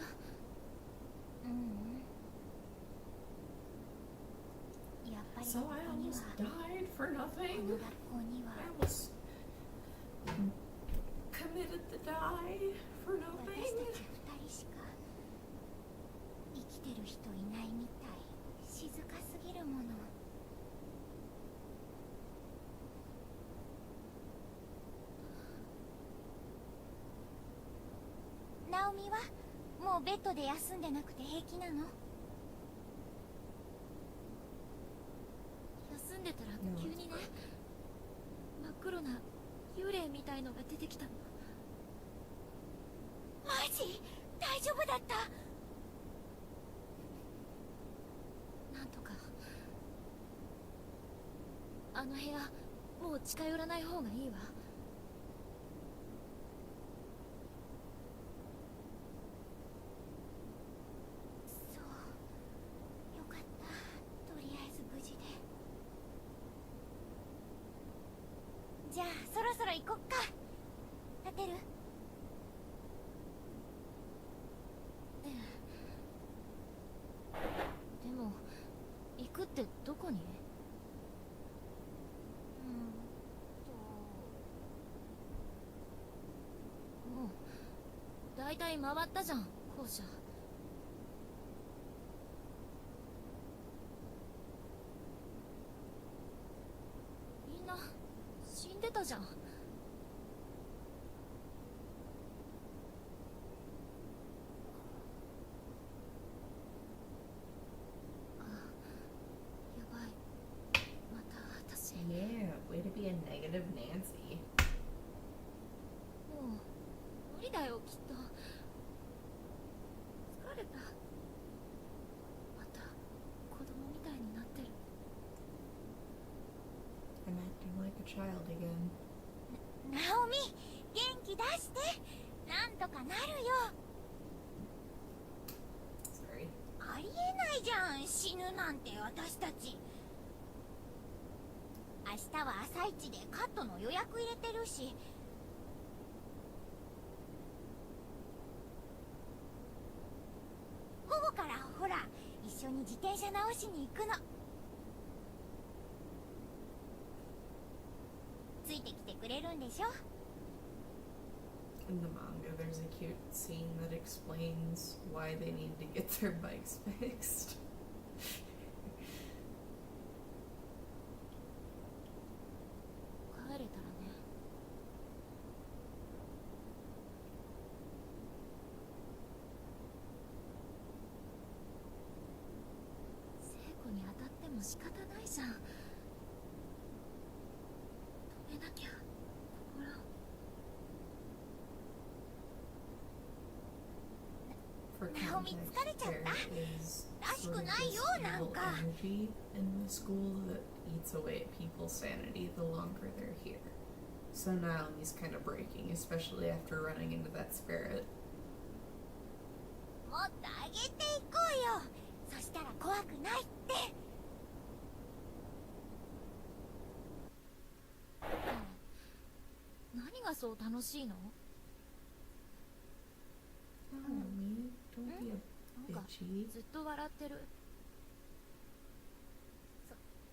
やっぱり So こ I こには almost died for この nothing. 学校には I almost committed the die for 私 nothing. たち二人しか生きてる人いないみたい。静かすぎるもの。ナオミはもうベッドで休んでなくて平気なの？休んでたら急にね、真っ黒な幽霊みたいのが出てきたの。マジ？大丈夫だった？なんとか。あの部屋もう近寄らない方がいいわ。そうよかった。とりあえず無事で。じゃあそろそろ行こっか。立てる？でも行くってどこに？もうだいたい回ったじゃん校舎。みんな死んでたじゃん。Yeah, way to be a negative Nancy. もう無理だよきっと。疲れた。また子供みたいになってる。I'm acting like a child again. ナオミ、して、なんとかなるよ。 Sorry. ありえないじゃん、死ぬなんて私たち。明日は朝一でカットの予約入れてるし。午後からほら一緒に自転車直しに行くの。ついてきてくれるんでしょ。 In the manga, there's a cute scene that explains why they need to get their bikes fixed. 帰れたらね。聖子に当たっても仕方ないじゃん。止めなきゃ。心。For Naomi, context, 疲れちゃった？ there is らし sort く of ない this よ、なん evil か。 energy in the school that eats away at people's sanity the longer they're here. So Naomi's kind of breaking, especially after running into that spirit. もっと上げていこうよ。そしたら怖くないって。何がそう楽しいの？ Naomi, don't be a なんか bitchy. ずっと笑ってる。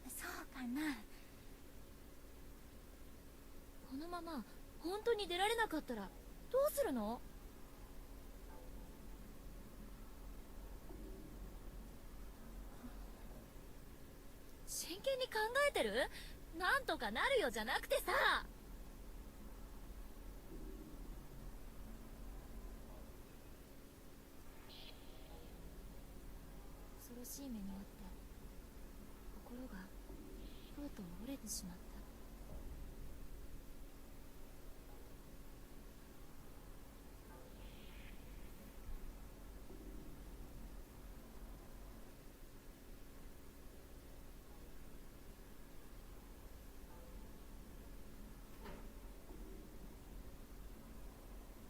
そうかな。このまま本当に出られなかったらどうするの？真剣に考えてる？なんとかなるよじゃなくてさ。恐ろしい目にあって心がとうとう折れてしまった。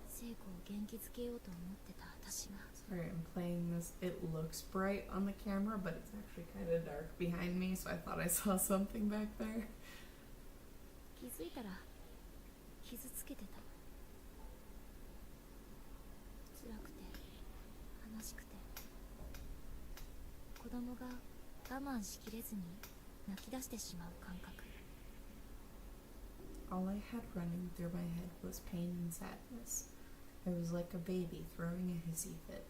聖子を元気づけようと思ってた私が。 Sorry, I'm playing this. It looks bright on the camera, but it's actually kind of dark behind me, so I thought I saw something back there. 気づいたら傷つけてた。辛くて悲しくて、子供が我慢しきれずに泣き出してしまう感覚。 All I had running through my head was pain and sadness. I was like a baby throwing a hissy fit.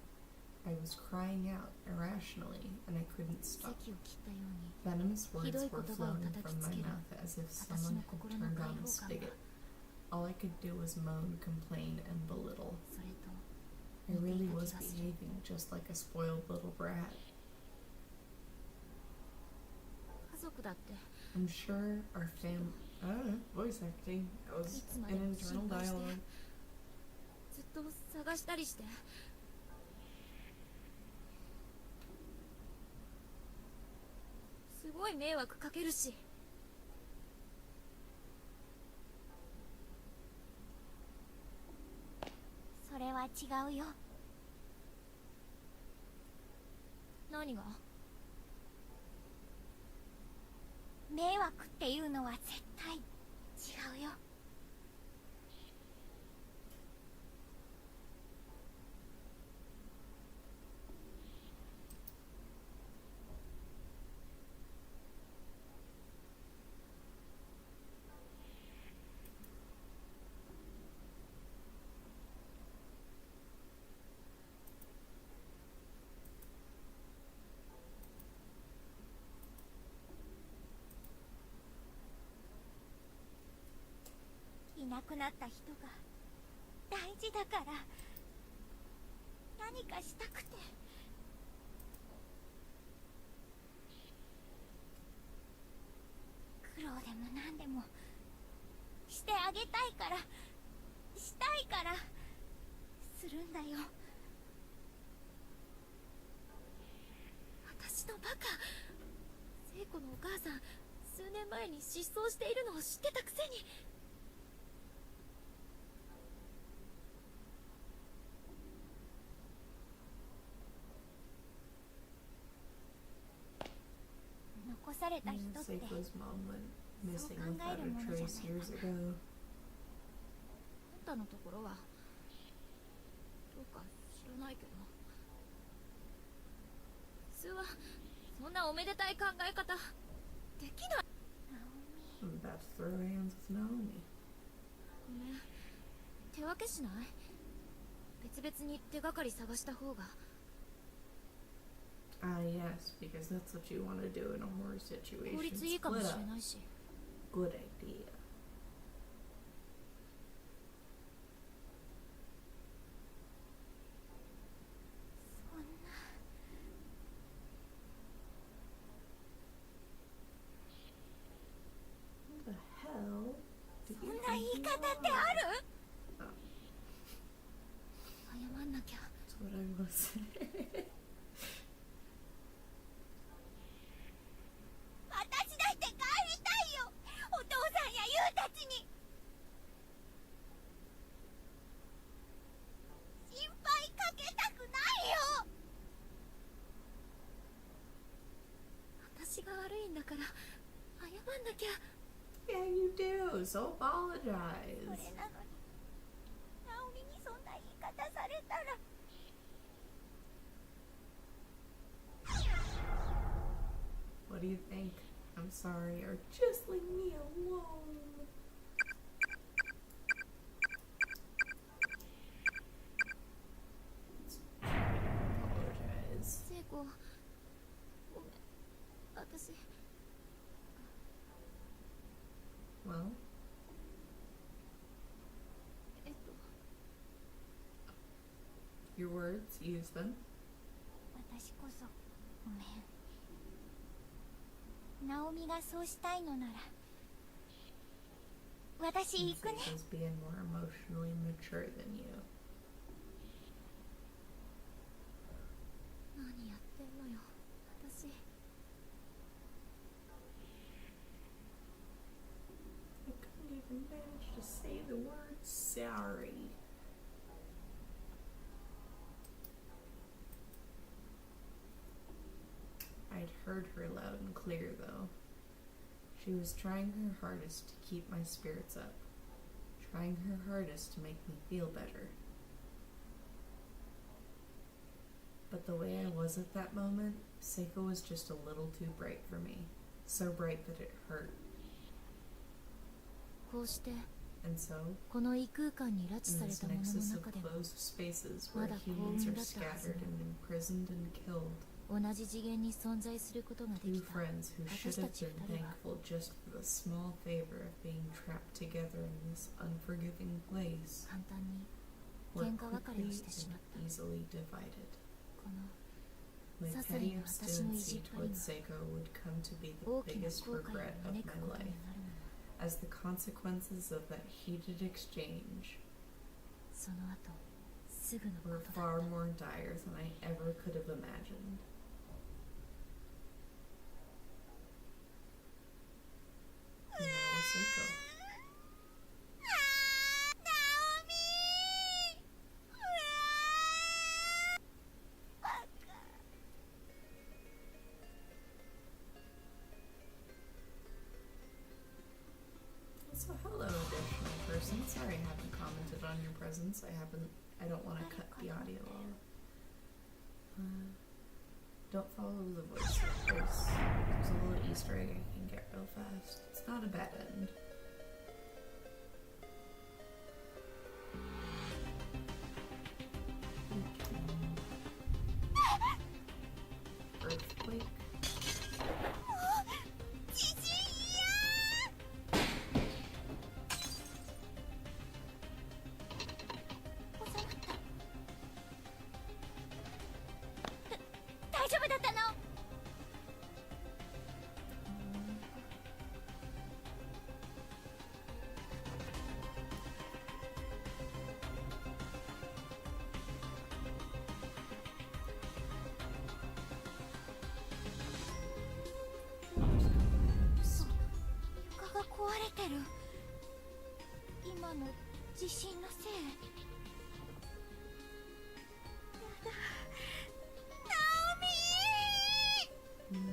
I was crying out irrationally, and I couldn't 席 stop. を切ったように Venomous words were ひどい言葉を flowing 叩き from つ my ける mouth as if 私 someone の had 心の turned 解 on 放 a 感が spigot. All I could do was moan, complain, and belittle. それと I really was 似ていた気がする。 behaving just like a spoiled little brat. 家族だって I'm sure our voice acting. That was いつまで an も internal 心配して dialogue. ずっと探したりして。すごい迷惑かけるし。それは違うよ。何が？迷惑っていうのは絶対違うよ。いなくなった人が大事だから何かしたくて。苦労でも何でもしてあげたいからしたいからするんだよ。私のバカ。聖子のお母さん数年前に失踪しているのを知ってたくせに。れた人って Seiko's mom went missing So without a trace years ago. あんたのところはどうか知らないけど、普通はそんなおめでたい考え方できない。 I'm about to throw hands with Naomi. ごめん、手分けしない？別々に手がかり探した方が。 Ah, yes, because that's what you want to do in a horror 効 situation. 率いいかも Split しれ up. ないし。 Good idea. そんな What the hell? Did そ you んな think 言い you 方ってあ are? る？ Oh, 謝んなきゃ。 that's what I was saying. 私だって帰りたいよ、お父さんやユウたちに。心配かけたくないよ。私が悪いんだから謝んなきゃ。 Yeah, you do. So それ apologize. なのにナオミにそんな言い方されたら。 What do you think? I'm sorry, or just leave me alone. Apologize. 聖子、ごめん、私 Well, your words, use them. 私こそごめん。ナオミがそうしたいのなら私 And 行くね。 Seiko's being more emotionally mature than you. 何やってんのよ私。 I couldn't even manage to say the word sorry. I'd heard her loud and clear, though. She was trying her hardest to keep my spirits up, trying her hardest to make me feel better. But the way I was at that moment, Seiko was just a little too bright for me. So bright that it hurt. こうして And so, この異空間に拉致 in され this たものの nexus of 中でも closed spaces where Mada humans are koun datta hazu. scattered and imprisoned and killed, 同じ次元に存在することがで two きた friends who should 私た have ち been 二人は thankful just for the small favor of being trapped together in this unforgiving place 簡単に were 喧嘩別れを quickly してしまった and easily divided. この My 些細 petty な私の意地 obstinacy っぱり towards が Seiko would come to be the 大きな biggest 後悔を regret of 招く my ことに life, なるのよ。 as the consequences of that heated exchange その後すぐのこ were とだ far った。 more dire than I ever could have imagined. And that was Seiko. ナオミー、バカ。 So hello, additional person. Sorry I haven't commented on your presence. I don't want to cut the audio off. Don't follow the voice. There's a little Easter egg I can get real fast. It's not a bad end. Earthquake. 地震やー。収まった。大丈夫だったの？ 嘘、床が壊れてる。今の地震のせい。やだ、ナオミー。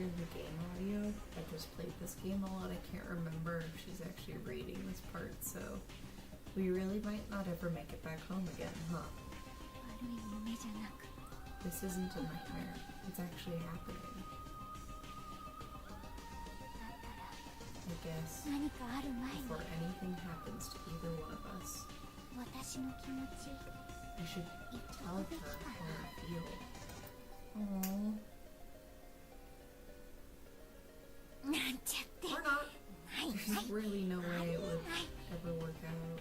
hear the game audio. I just played this game a lot. I can't remember if she's actually reading this part, so we really might not ever make it back home again, huh? 悪い夢じゃなく This isn't a nightmare. It's actually happening. だったら I guess 何かある前に before anything happens to either one of us, 私の気持ち we should 言って tell お her くべきか how な we feel. Aww. なんちゃって Or not. はいはい There's really no way it would はい ever work out.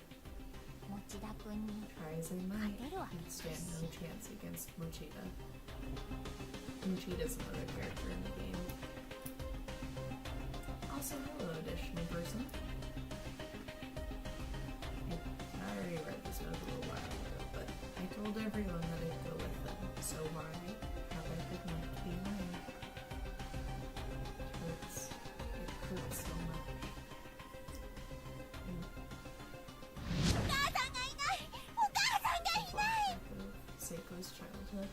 持田君に Try as I might, 勝てるわけ I'd です stand し no chance against Mochita. Mochita's another character in the game. Also, hello, additional person. I already read this note a little while ago, but I told everyone that I'd go with them, so why have I been left behind? It hurts so much. お母さんがいないお母さんがいない Seiko's childhood.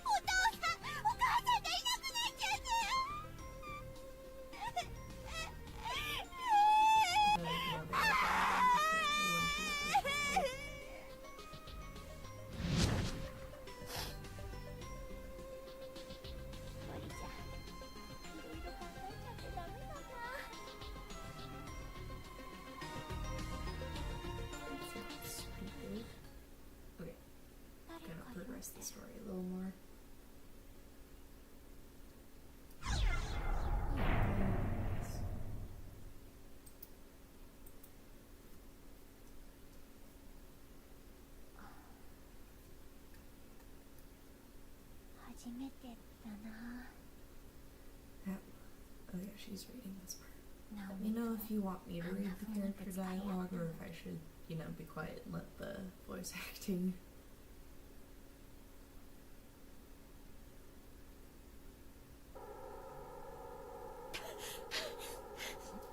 お父さんお母さんがいなくなっちゃったよ The mother abandoned the family when she was a child. 無理じゃいろいろ考えちゃってダメだな It's stupid. Okay, 誰 gonna かいる progress the story a little more. 初めてだな Oh yeah, she's reading this part. ナオ Let ミ me と know if you want me to read the character dialogue or if I should, be quiet and let the voice acting.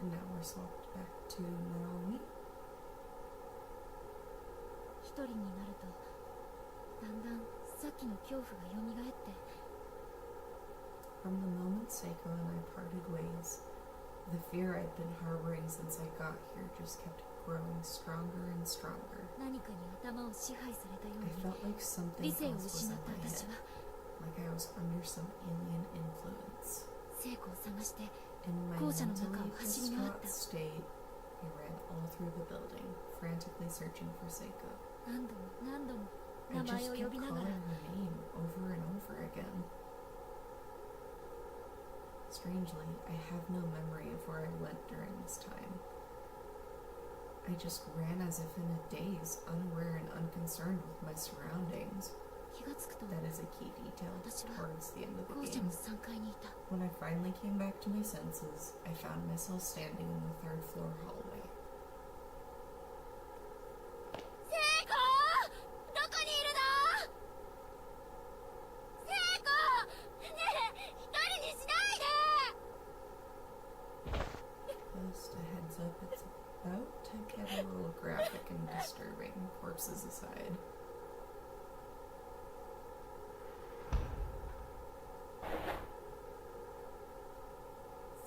And now we're swapped back to Naomi. 一人になるとだんだんさっきの恐怖が蘇って From the moment Seiko and I parted ways, the fear I'd been harboring since I got here just kept growing stronger and stronger. 何かに頭を支配されたよう I に felt like something 理性を else 失 was っ in た my 私 head, は like I was under some alien influence. 聖子を探して In my 校舎の中 mentally を走り回っ distraught た state, I ran all through the building, frantically searching for Seiko. 何度も何度も I 名前 just を kept 呼びなが calling ら her name over and over again. Strangely, I have no memory of where I went during this time. I just ran as if in a daze, unaware and unconcerned with my surroundings. 気がつくと That is a key detail 私は towards the end of 校 the 舎 game. の3階にいた When I finally came back to my senses, I found myself standing in the third floor hallway. 聖子どこにいるの聖子ねえ一人にしないで Just a heads up, it's about to get a little graphic and disturbing, corpses aside.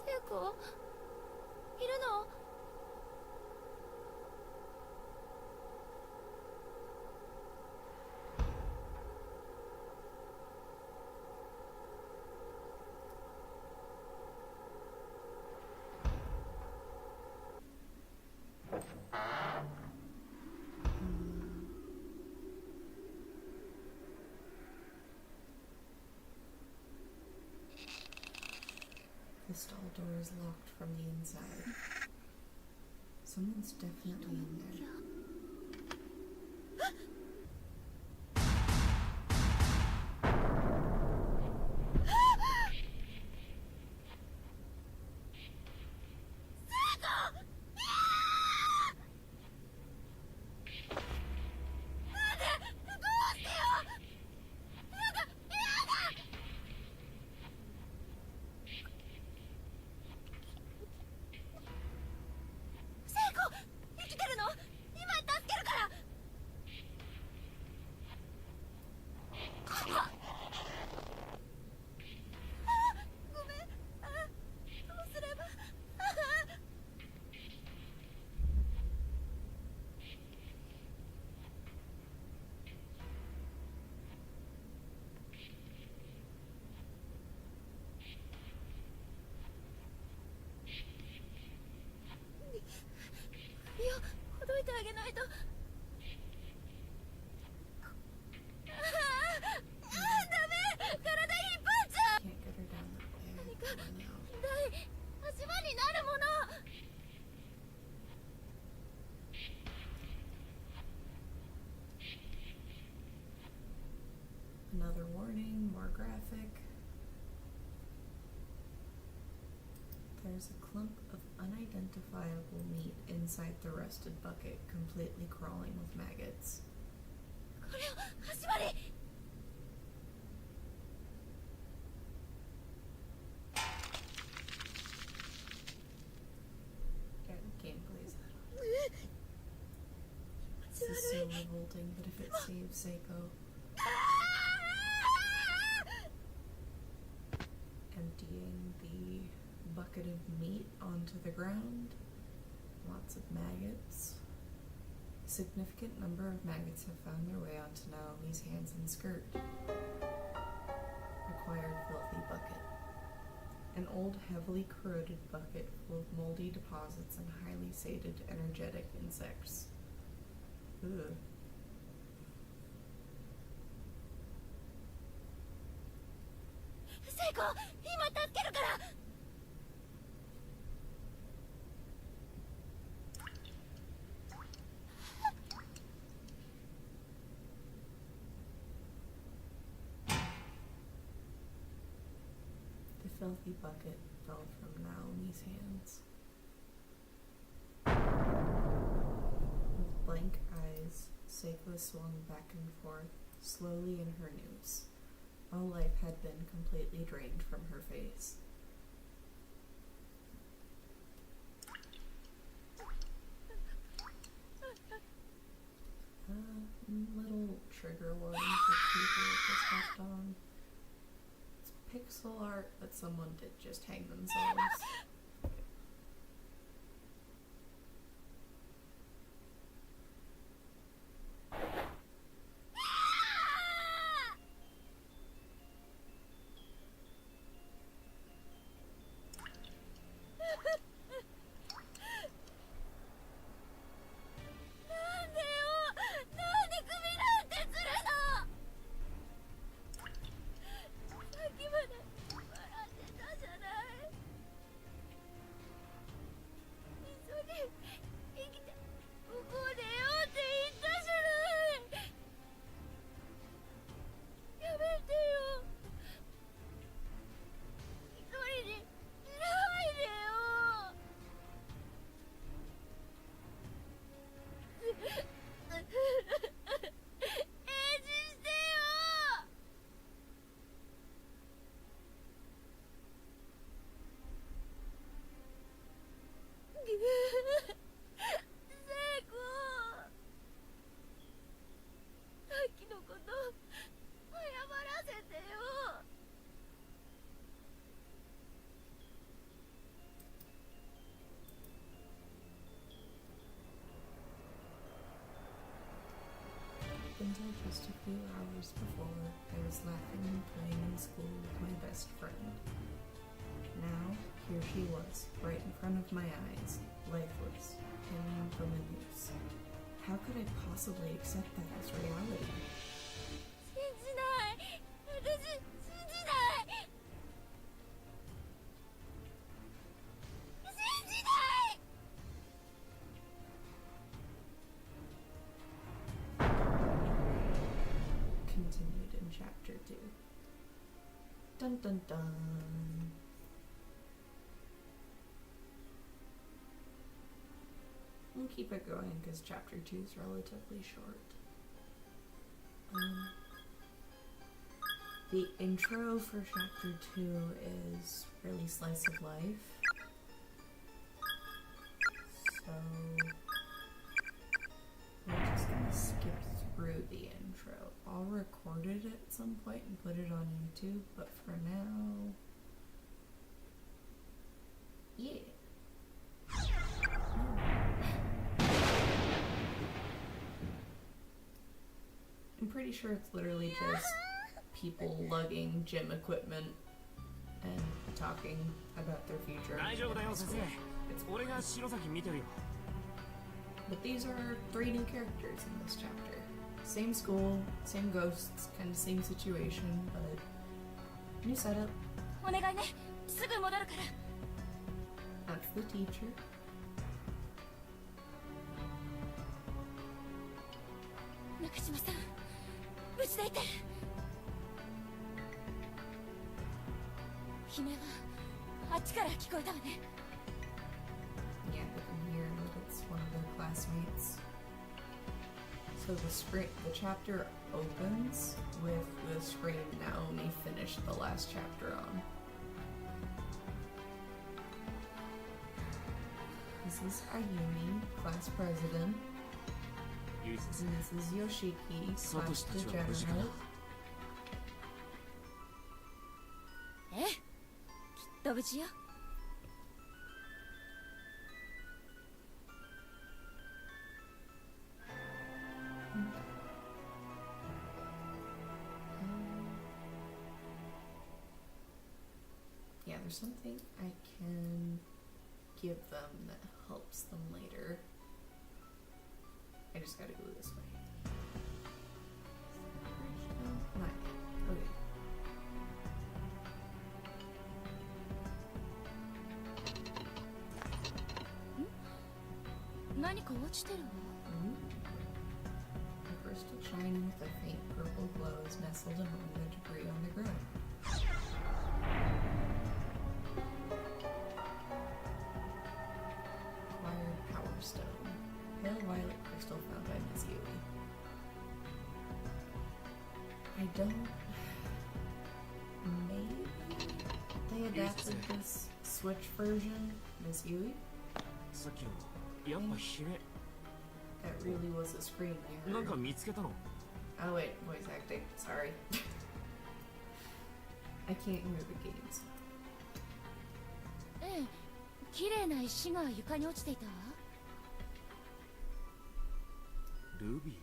聖子いるのThe stall door is locked from the inside. Someone's definitely in there. どダメ体引っ張っちゃう Can't get her down that way. 何か Come on now. 大足場になるもの Another warning, more graphic. There's a clump of unidentifiable meat inside the rusted bucket, completely crawling with maggots. これを足場に Yeah, gameplay's that on. This is so revolting, but if it saves Seiko, emptying the bucket of meat onto the ground, lots of maggots. A significant number of maggots have found their way onto Naomi's hands and skirt. Required filthy bucket. An old, heavily corroded bucket full of moldy deposits and highly sated, energetic insects. Ugh. 聖子今助けるから The filthy bucket fell from Naomi's hands. With blank eyes, Seiko swung back and forth, slowly in her noose. All life had been completely drained from her face. Little trigger warning for people with this left on. It's pixel art, but someone did just hang themselves. Until just a few hours before, I was laughing and playing in school with my best friend. Now, here she was, right in front of my eyes, lifeless, hanging from a noose. How could I possibly accept that as reality? 信じない私信じない信じない Continued in chapter 2. Dun dun dun. We'll keep it going because chapter 2 is relatively short. The intro for chapter 2 is really slice of life. So we're just gonna skip through the intro. I'll record it at some point and put it on YouTube, but for now, yeah. I'm pretty sure it's literally just people lugging gym equipment and talking about their future. 大丈夫だよ先生 It's 俺が白崎見てるよ But these are 3 new characters in this chapter. Same school, same ghosts, kind of same situation, but new setup. お願いね、すぐ戻るから。 That's the teacher. 中島さん、無事でいて。悲鳴はあっちから聞こえたわね。 Yeah, they can hear that it's one of their classmates. So the chapter opens with the screen Naomi finished the last chapter on. This is Ayumi, class president. ユイ先 And this is Yoshiki, class degenerate. ええ、きっと無事よ。 Yeah, there's something I can give them that helps them later. I just gotta go this way. No, not yet. Okay. 何か落ちてるわ。 A crystal shining with a faint purple glow is nestled among the debris on the ground. Acquired Power Stone. Pale violet crystal found by Miss Yui. I don't... Maybe they adapted this Switch version, Miss Yui? さっきのやっぱ姫 That really was a scream I なん heard. か見つけたの Oh wait, voice acting. Sorry. I can't hear the games. ええ、綺麗な石が床に落ちていたわ。ルビ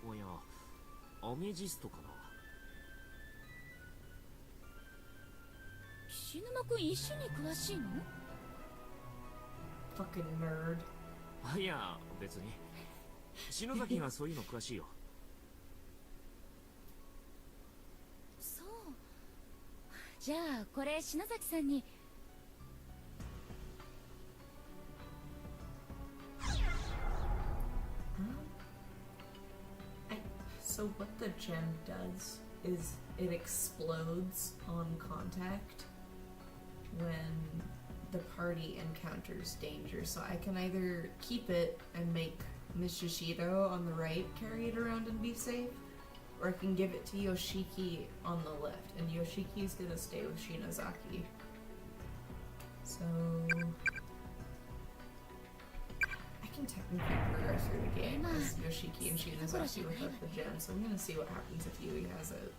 ーおやアメジストかな 岸沼君、石に詳しいの？ Fucking nerd. あいや別に篠崎がそういうの詳しいよそう。じゃあこれ篠崎さんに。 So what the gem does is it explodes on contact when the party encounters danger. So I can either keep it and make Miss Shishido on the right carry it around and be safe, or I can give it to Yoshiki on the left, and Yoshiki's gonna stay with Shinozaki. So I can technically progress through the game as Yoshiki and Shinozaki without the gem, so I'm gonna see what happens if Yui has it.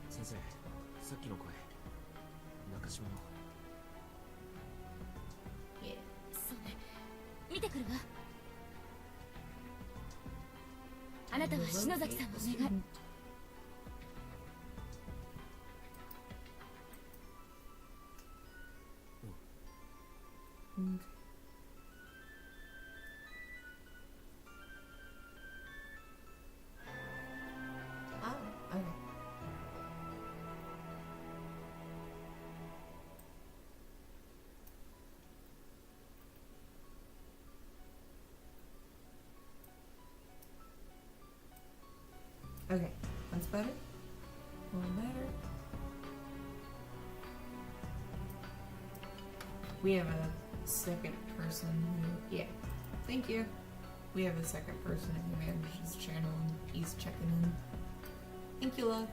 先生さっきの声中島の Yeah. そうね。見てくるわ。あなたは篠崎さんのお願い。 Okay. Oh, okay. Okay, that's better. A little better. We have a second person who, yeah, thank you. We have a second person who manages the channel and he's checking in. Thank you, love.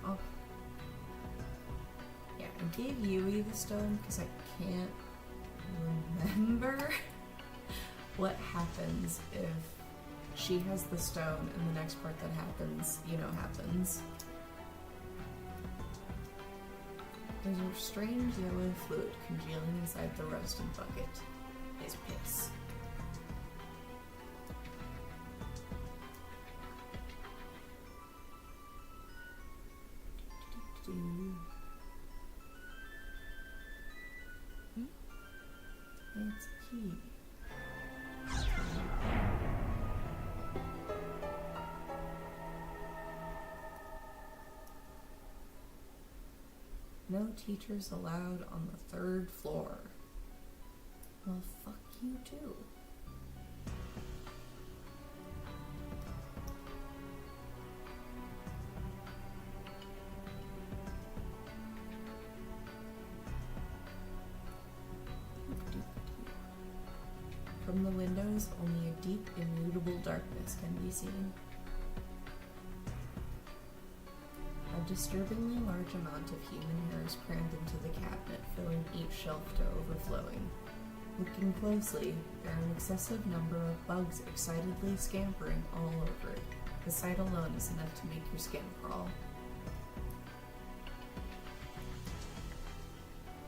Oh. Yeah, I gave Yui the stone because I can't remember what happens if she has the stone and the next part that happens, happens. There's a strange yellow fluid congealing inside the rusted bucket. It's piss. No teachers allowed on the third floor. Well, fuck you too. From the windows, only a deep, immutable darkness can be seen. A disturbingly large amount of human hair is crammed into the cabinet, filling each shelf to overflowing. Looking closely, there are an excessive number of bugs excitedly scampering all over it. The sight alone is enough to make your skin crawl.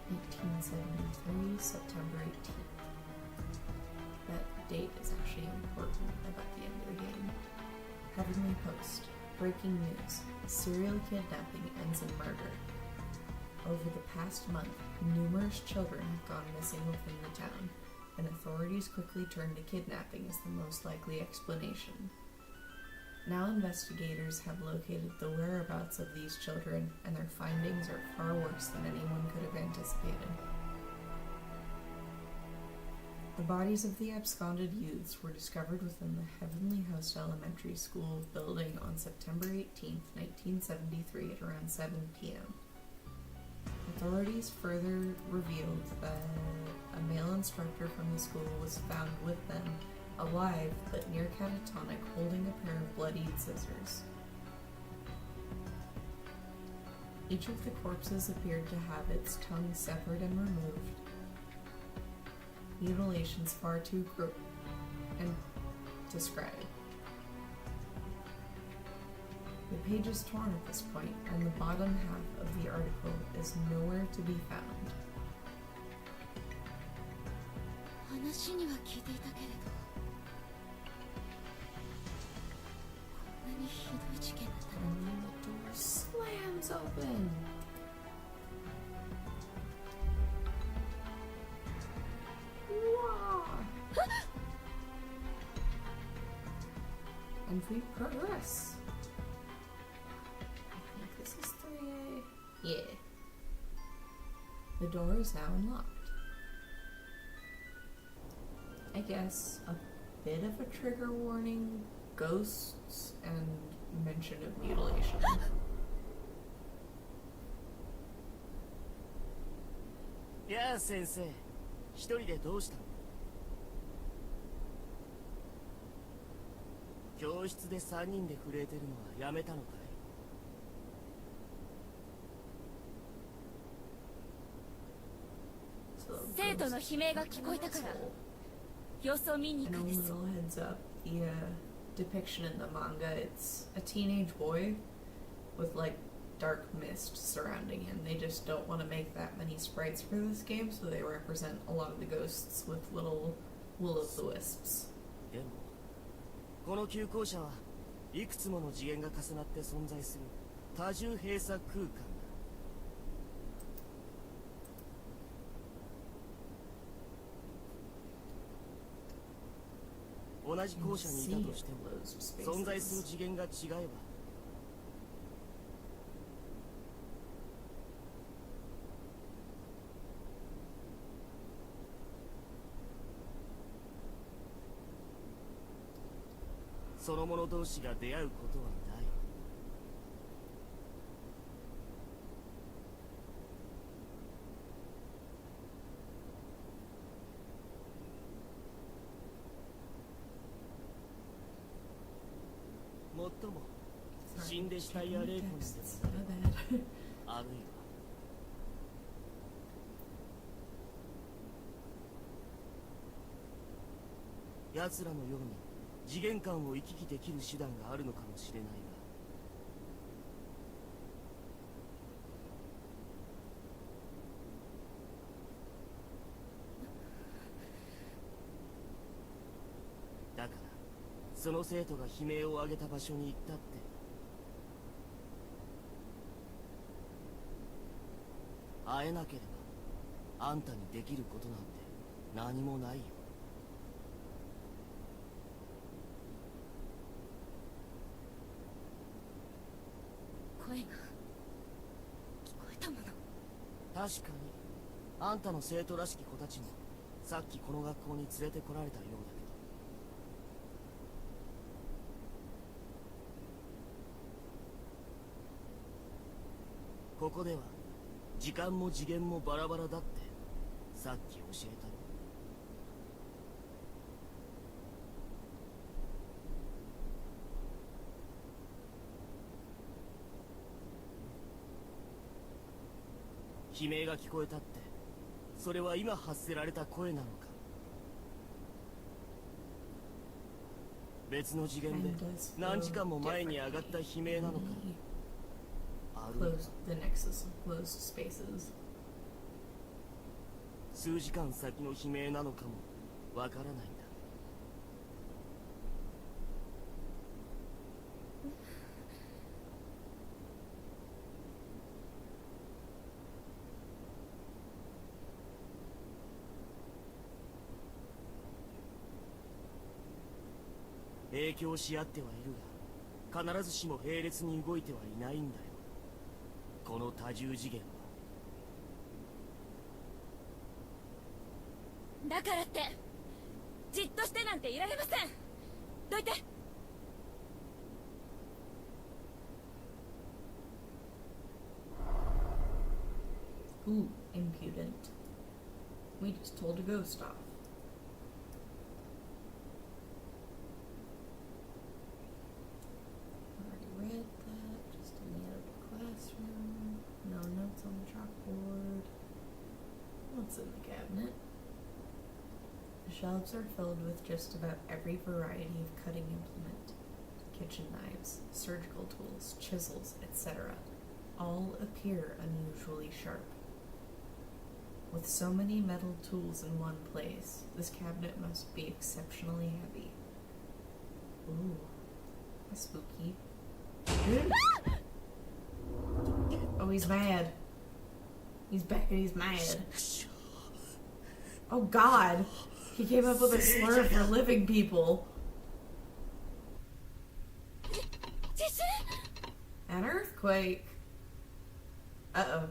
1873, September 18th. That date is actually important about the end of the game. Heavenly Post. Breaking news. Serial kidnapping ends in murder. Over the past month, numerous children have gone missing within the town, and authorities quickly turn to kidnapping as the most likely explanation. Now investigators have located the whereabouts of these children, and their findings are far worse than anyone could have anticipated. The bodies of the absconded youths were discovered within the Heavenly Host Elementary School building on September 18, 1973 at around 7 p.m. Authorities further revealed that a male instructor from the school was found with them, alive but near catatonic, holding a pair of bloodied scissors. Each of the corpses appeared to have its tongue severed and removed. Mutilations far too gross and described. The page is torn at this point, and the bottom half of the article is nowhere to be found. 話には聞いていたけれど、こんなにひどい事件だった And then the door slams open. And we progress. I think this is 3A. Yeah. The door is now unlocked. I guess a bit of a trigger warning, ghosts, and mention of mutilation. Yeah, Sensei. 一人でどうしたの？教室で3人で震えてるのはやめたのかい？ So 生徒の悲鳴が聞こえたから様子を見に行 And く a んです。 little heads up, the depiction in the manga, it's a teenage boy with like dark mist surrounding him. They just don't want to make that many sprites for this game, so they represent a lot of the ghosts with little will-o'-the-wisps. でもこの旧校舎はいくつもの次元が重なって存在する多重閉鎖空間だ。同じ校舎にいたとしても存在する次元が違えばその者同士が出会うことはない。もっとも死んで死体や霊魂でも My bad. あるいは奴らのように次元間を行き来できる手段があるのかもしれないがだからその生徒が悲鳴を上げた場所に行ったって会えなければあんたにできることなんて何もないよ。声が聞こえたもの。確かにあんたの生徒らしき子たちもさっきこの学校に連れてこられたようだけど、ここでは時間も次元もバラバラだってさっき教えたろ。悲鳴が聞こえたって、それは今発せられた声なのか。別の次元で Time does 何時 flow 間も前に上がった differently 悲鳴なのか。 in あ the るいは closed, the nexus of closed spaces. 数時間先の悲鳴なのかもわからないんだ。影響し合ってはいるが、必ずしも並列に動いてはいないんだよ、この多重次元は。だからってじっとしてなんていられません。どいて。 Ooh, impudent. We just told a ghost off. Already read that. Just in the other classroom. No notes on the chalkboard. What's in the cabinet? The shelves are filled with just about every variety of cutting implement. Kitchen knives, surgical tools, chisels, etc. All appear unusually sharp. With so many metal tools in one place, this cabinet must be exceptionally heavy. Ooh, that's spooky. Oh, he's mad. He's back and he's mad. Oh God! He came up with a slur for living people. 地震。 An earthquake. Uh-oh.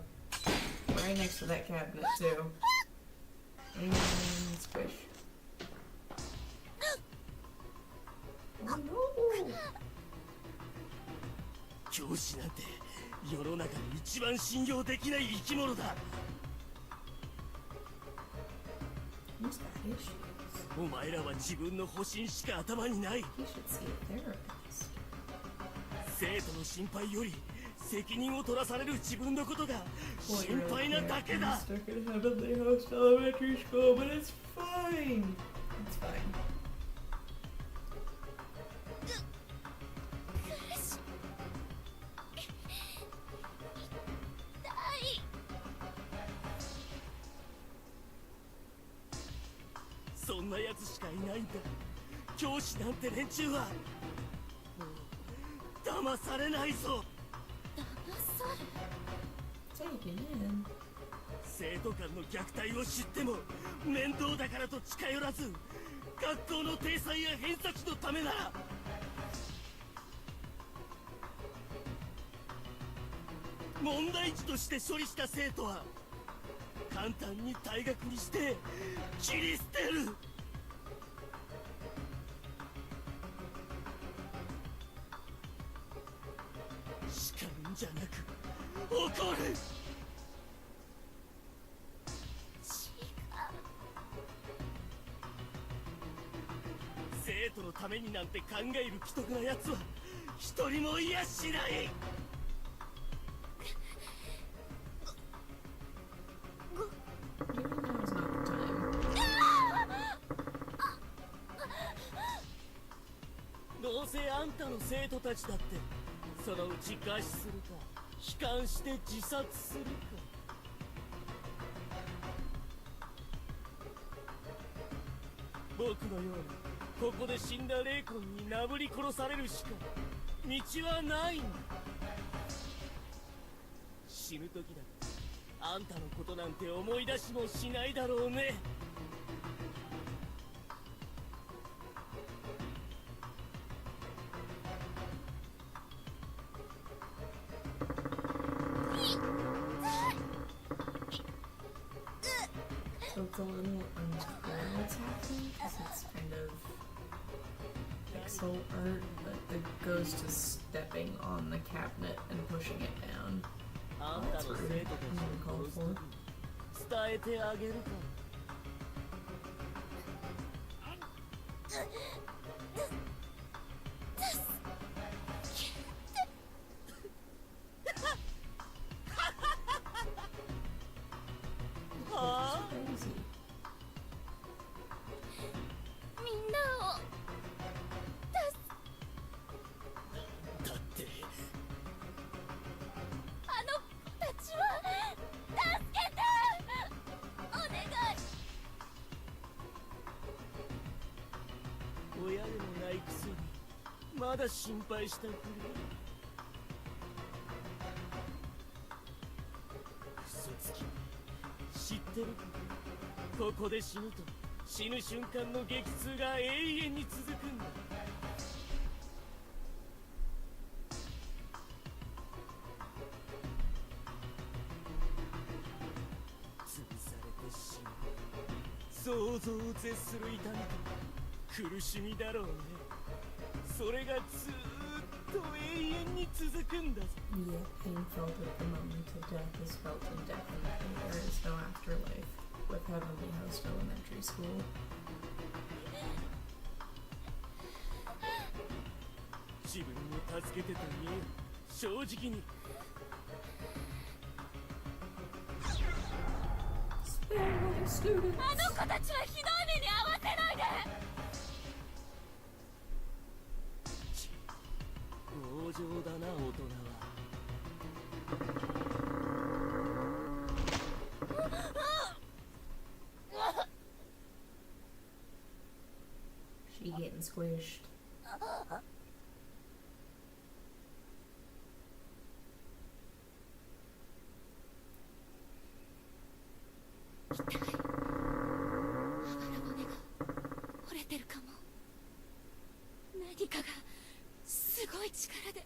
Right next to that cabinet, too. And squish. Oh no! 教師なんて世の中で一番信用できない生き物だ。 Who's got issues? お前らは自分の保身しか頭にない。 He should see a therapist. 生徒の心配より責任を取らされる自分のことが Well, 心 you're 配 like, なだ yeah, け I'm だ。 stuck in Heavenly Host Elementary School, but it's fine. It's fine. そんなやつしかいないんだ。教師なんて連中はもう騙されないぞ。 Take it in. 生徒間の虐待を知っても面倒だからと近寄らず、学校の体裁や偏差値のためなら問題児として処理した生徒は簡単に退学にして切り捨てる。叱るんじゃなく怒る。生徒のためになんて考える奇特な奴は一人もいやしない。 Maybe now is not the time. どうせあんたの生徒たちだってそのうち餓死するか悲観して自殺するか。僕のようにここで死んだ霊魂になぶり殺されるしか道はないんだ。死ぬ時だってあんたのことなんて思い出しもしないだろうね。It's a little unclear what's happening because it's kind of pixel art, but it goes to stepping on the cabinet and pushing it down. あんたの生徒たちを殺す時に伝えてあげるか。Crazy. みんなをだってあの子たちは助けてお願い。親でもないくせにまだ心配したくれ。嘘つき。知ってるか。ここで死ぬと死ぬ瞬間の激痛が永遠に続くんだ。潰されて死ぬ想像を絶する痛みと苦しみだろうね。それがずーっと永遠に続くんだぞ。 Yeah, pain felt at the moment of death is felt indefinitely. There is no afterlife with Heavenly Host Elementary School. 自分を助けてと言えよ。正直に。 Spare my students! あの子たちはひどい目に遭わせないで。強情だな大人は。 She getting squished. Orete 折れてるかも。何かがすごい力で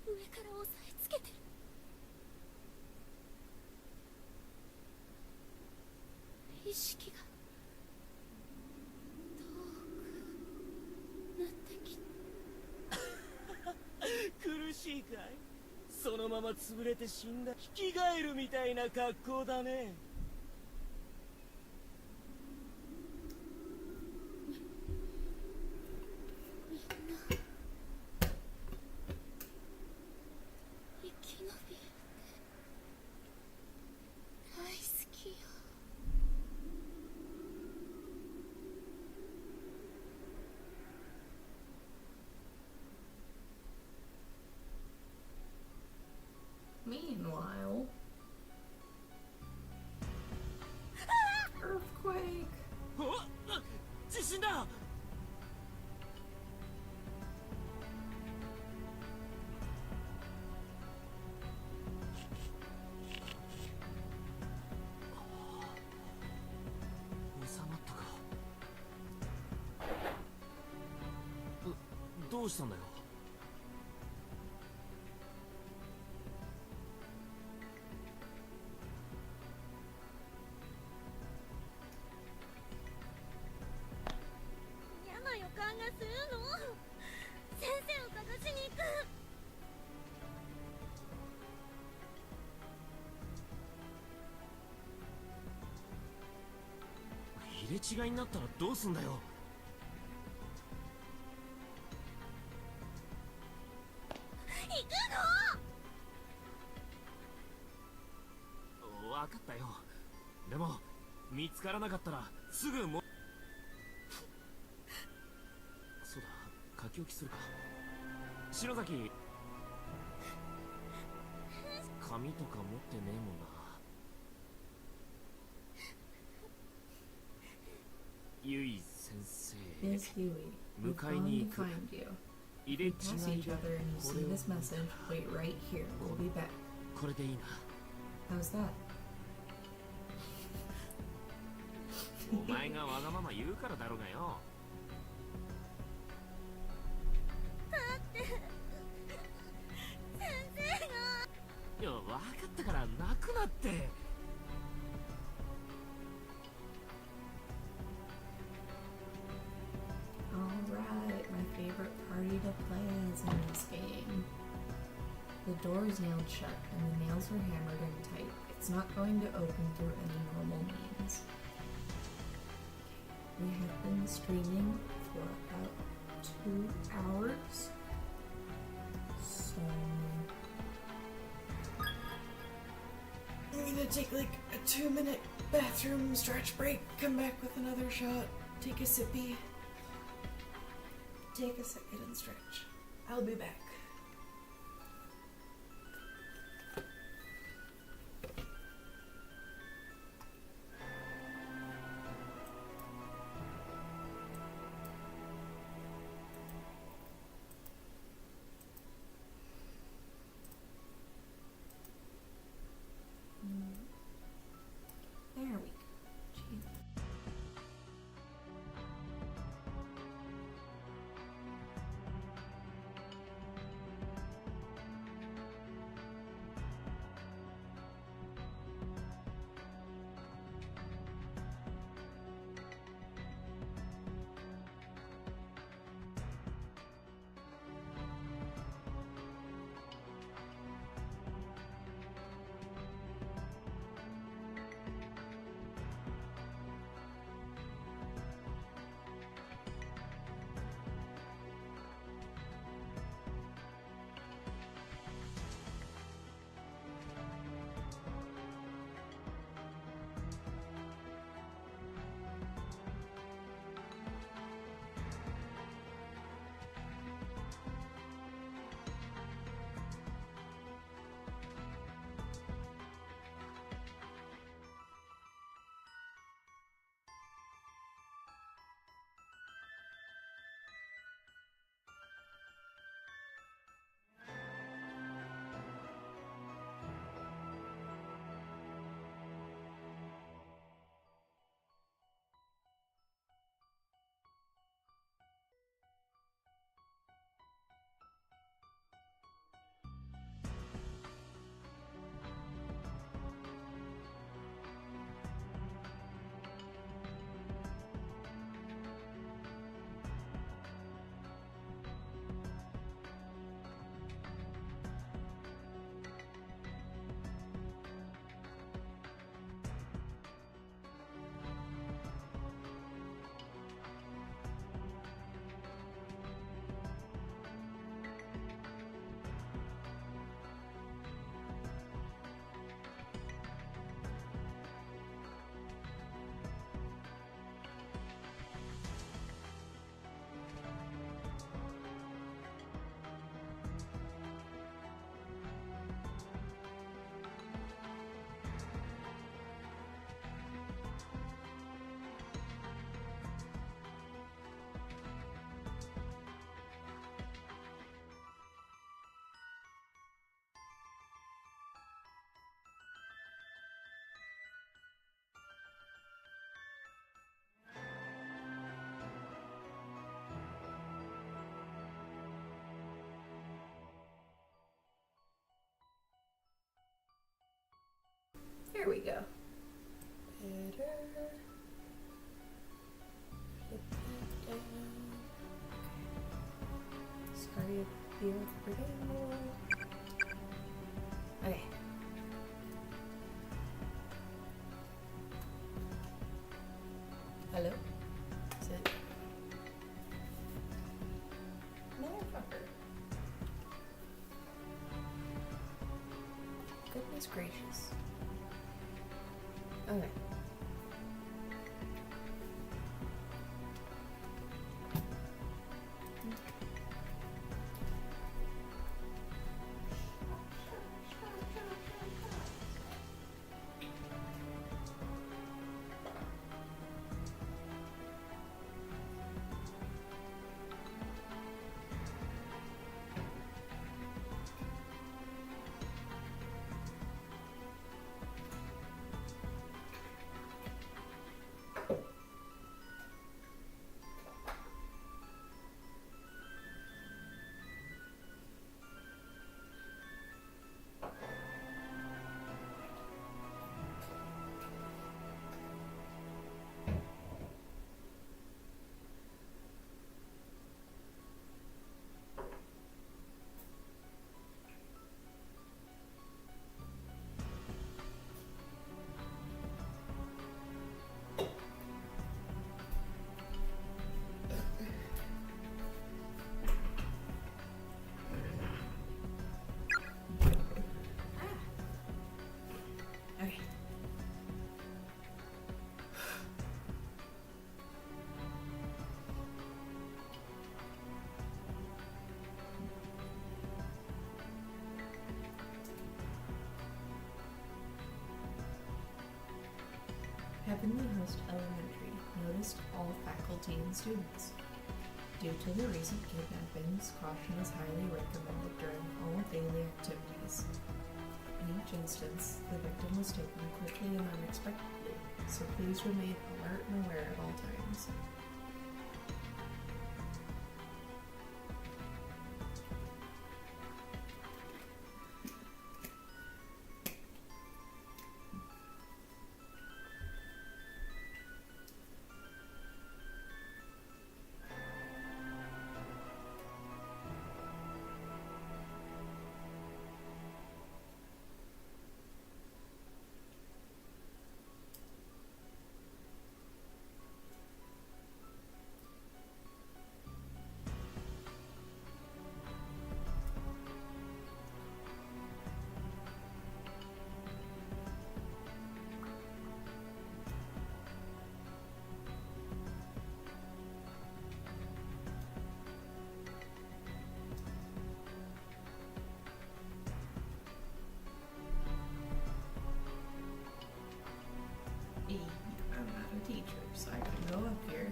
上から押さえつけてる。意識が遠くなってきた。苦しいかい。そのまま潰れて死んだ生き返るみたいな格好だね。みんな生き延びて大好きよ。 Meanwhile... Earthquake! あ、地震だ。収まったか。どうしたんだよ。嫌な予感がするの。先生を探しに行く。入れ違いになったらどうすんだよ。行くの。わかったよ。でも見つからなかったらすぐもそうだ、書き置きするか。篠崎、紙とか持ってねえもんな。ゆい先生、 Miss Huey, we've Mukai gone ni to find you. 入れ違 Pass い each が other and you こ see れを this message. Wait right here. We'll be back. これでいいな。 How's that? お前がわがまま言うからだろうがよ。先生が。いや、わかったから泣くなって。The door is nailed shut, and the nails are hammered in tight. It's not going to open through any normal means. We have been streaming for about 2 hours. So I'm gonna take like a 2-minute bathroom stretch break, come back with another shot, take a sippy, take a second and stretch. I'll be back. There we go. Jeez. There we go. Better. Put that down. Okay. Sorry if you're forgetting more. Okay. Hello? Is it? Motherfucker. Goodness gracious. Okay. Heavenly Host Elementary noticed all faculty and students. Due to the recent kidnappings, caution is highly recommended during all daily activities. In each instance, the victim was taken quickly and unexpectedly, so please remain alert and aware at all times. I'm not a teacher, so I can go up here.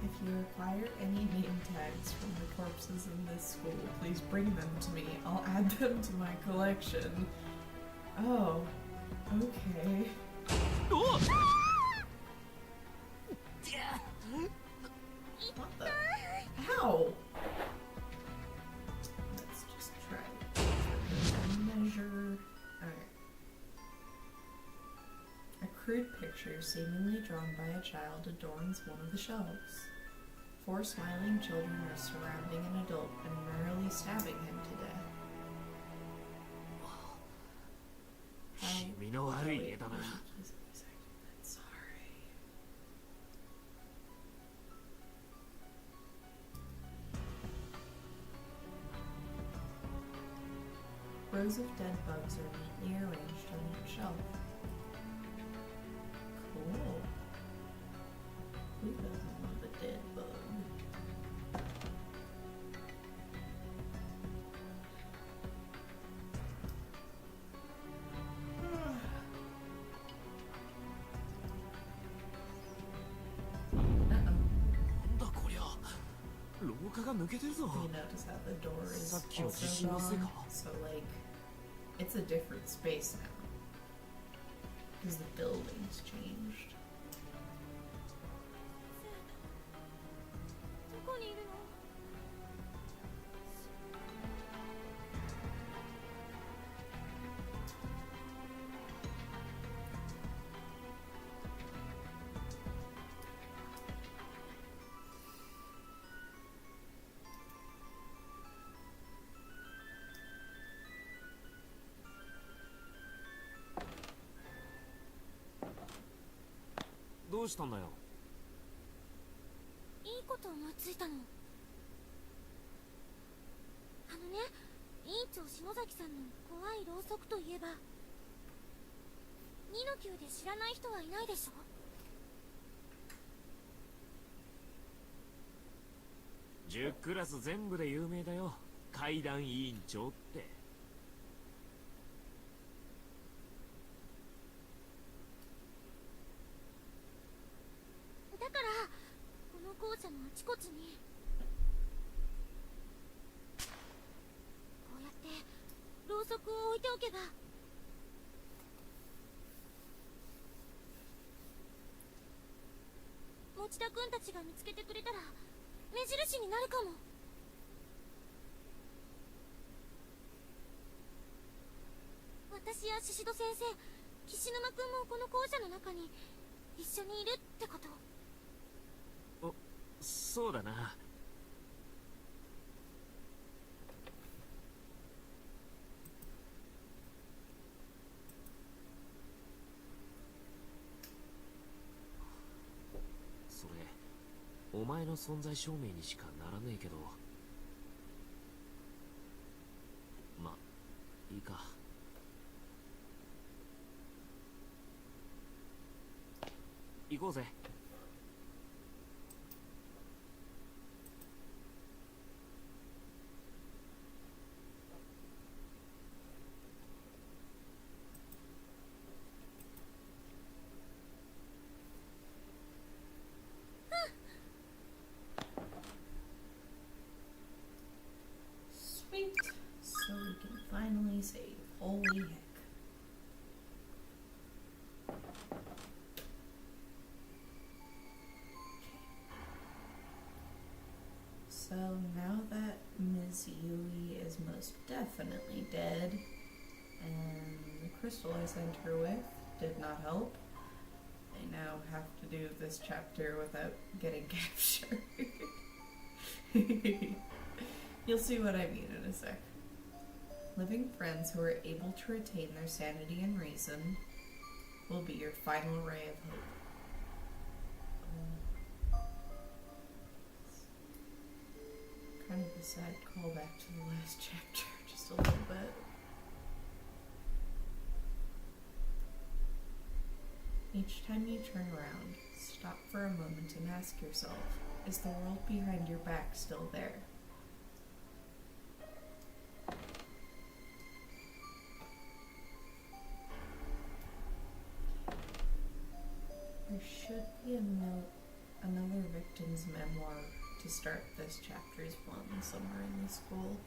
If you require any name tags from the corpses in this school, please bring them to me. I'll add them to my collection. Oh, okay. おっ What the? Ow! Let's just try to measure. Alright. A crude picture seemingly drawn by a child adorns one of the shelves. 4 smiling children are surrounding an adult and merrily stabbing him to death. 気味の悪い絵だな。 Sorry. Rows of dead bugs are neatly arranged on each shelf. Cool. Who doesn't love a dead bug? Uh-oh. なんだこりゃ。廊下が抜けてるぞ。 You notice how the door is さっきの地 also 震のせい gone, か。 so like it's a different space now because the building's changed. どこにいるの？どうしたんだよ。いいこと思いついたの。あのね、委員長篠崎さんの怖いろうそくといえば、2の級で知らない人はいないでしょ？ 10クラス全部で有名だよ。階段委員長って。だからこの校舎のあちこちにこうやってろうそくを置いておけば、持田くんたちが見つけてくれたら目印になるかも。私や宍戸先生、岸沼くんもこの校舎の中に一緒にいるってこと？そうだな。それお前の存在証明にしかならねえけど、まいいか。行こうぜ。Holy heck. So now that Ms. Yui is most definitely dead, and the crystal I sent her with did not help, I now have to do this chapter without getting captured. You'll see what I mean in a sec. Living friends who are able to retain their sanity and reason will be your final ray of hope. Kind of a sad callback to the last chapter, just a little bit. Each time you turn around, stop for a moment and ask yourself, is the world behind your back still there? There should be a note, another victim's memoir to start this chapter's one somewhere in the school.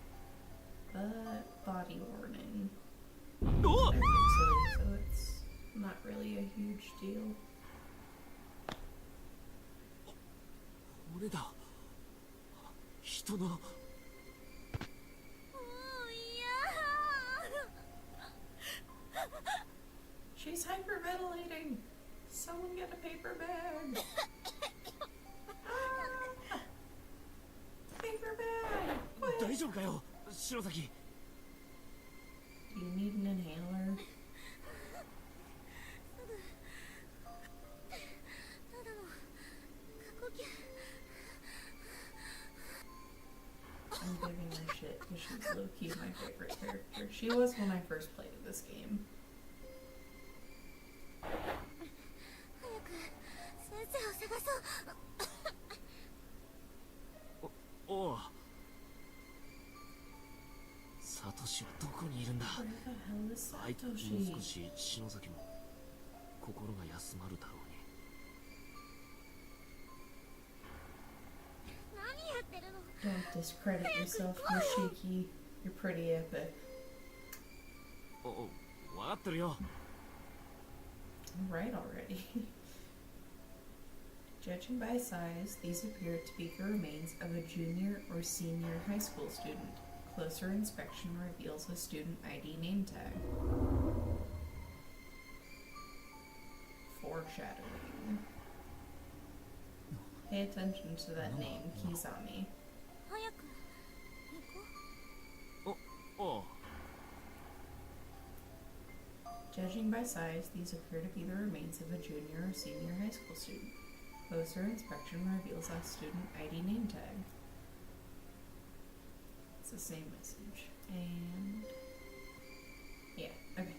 But body warning. Oh! I think so, so it's not really a huge deal. 俺だ人の She's hyperventilating! Someone get a paper bag! Ah! Paper bag! Quick! 大丈夫かよ篠崎 Do you need an inhaler? I'm giving her shit because she's low-key my favorite character. She was when I first played this game. 早く先生を探そう。おうサトシはどこにいるんだ Where the hell is はいもう Satoshi? 少し篠崎も心が休まるだろうに何やってるの？ Don't discredit yourself, Yoshiki. You're pretty epic. お分かってるよ Right already. Judging by size, these appear to be the remains of a junior or senior high school student. Closer inspection reveals a student ID name tag. Foreshadowing. Pay attention to that name, Kizami. 早く行こおう Judging by size, these appear to be the remains of a junior or senior high school student. Closer inspection reveals a student ID name tag. It's the same message. And yeah, okay.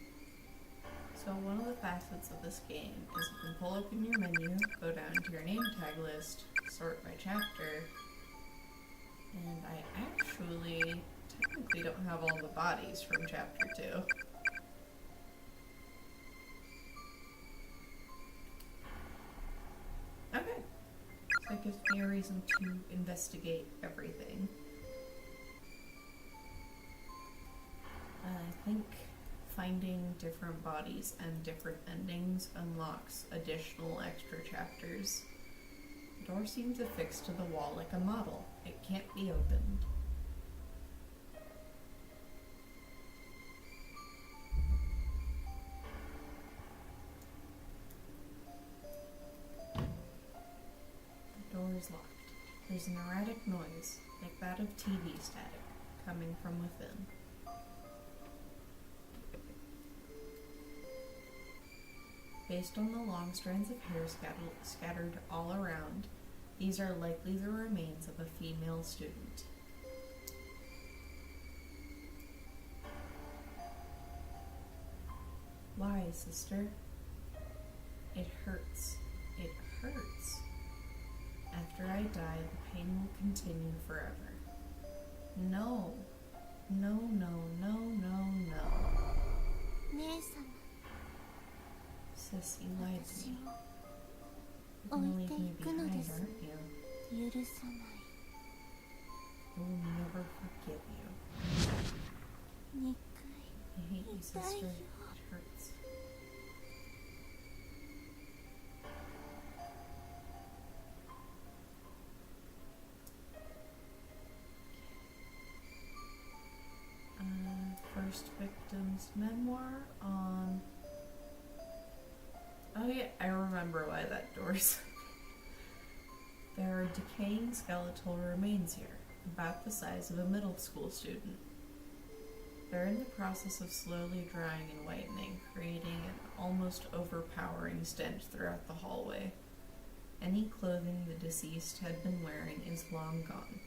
So one of the facets of this game is you can pull open your menu, go down to your name tag list, sort by chapter, and I actually technically don't have all the bodies from chapter 2. Okay. So it gives me a reason to investigate everything. I think finding different bodies and different endings unlocks additional extra chapters. The door seems affixed to the wall like a model. It can't be opened. The door is locked. There's an erratic noise, like that of TV static, coming from within. Based on the long strands of hair scattered all around, these are likely the remains of a female student. Why, sister? It hurts. It hurts. After I die, the pain will continue forever. No. No, no, no, no, no. う。姉様、 Sis, you lied to 私 me. を You're 置い gonna て leave me いくの behind, です aren't you? 許さない。 I will never forgive you. 憎い。I hate you, sister. It hurts. First victim's memoir on... Oh yeah, I remember why that door's... There are decaying skeletal remains here, about the size of a middle school student. They're in the process of slowly drying and whitening, creating an almost overpowering stench throughout the hallway. Any clothing the deceased had been wearing is long gone,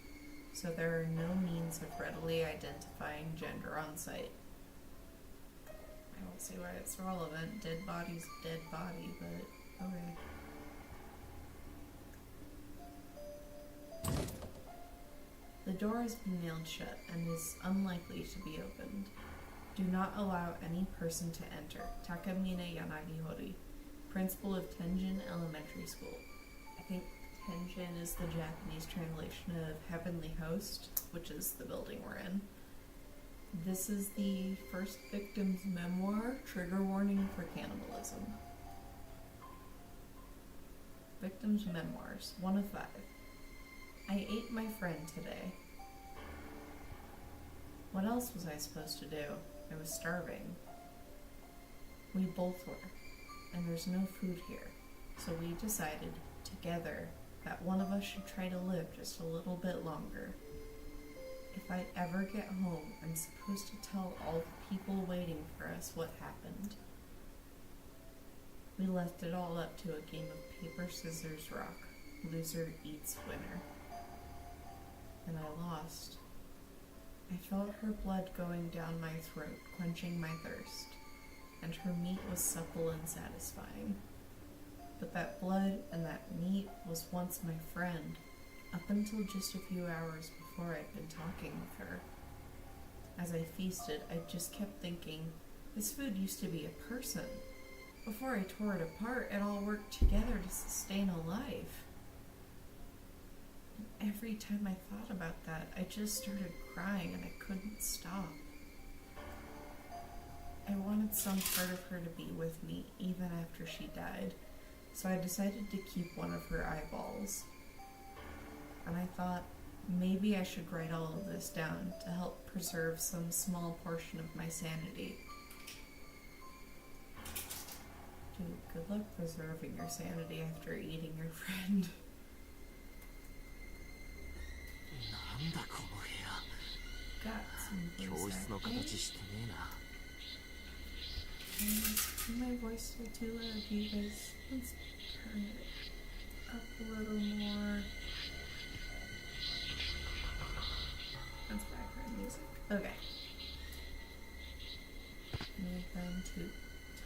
so there are no means of readily identifying gender on site. I don't see why it's relevant. Dead body's dead body, but okay. The door has been nailed shut and is unlikely to be opened. Do not allow any person to enter. Takamine Yanagihori, principal of Tenjin Elementary School. I think Tenjin is the Japanese translation of Heavenly Host, which is the building we're in. This is the first victim's memoir, trigger warning for cannibalism. Victim's memoirs, 1 of 5. I ate my friend today. What else was I supposed to do? I was starving. We both were, and there's no food here, so we decided, together, that one of us should try to live just a little bit longer. If I ever get home, I'm supposed to tell all the people waiting for us what happened. We left it all up to a game of paper, scissors, rock. Loser eats winner. And I lost. I felt her blood going down my throat, quenching my thirst, and her meat was supple and satisfying. But that blood and that meat was once my friend, up until just a few hours before I'd been talking with her. As I feasted, I just kept thinking, this food used to be a person. Before I tore it apart, it all worked together to sustain a life. Every time I thought about that, I just started crying and I couldn't stop. I wanted some part of her to be with me even after she died, so I decided to keep one of her eyeballs. And I thought, maybe I should write all of this down to help preserve some small portion of my sanity. Dude, good luck preserving your sanity after eating your friend. なんだこの部屋。 Got some 教 voice 室の acting. 形してねえな。 Is my voice still too loud? Do you guys, let's turn it up a little more. That's background music. Okay. Move them to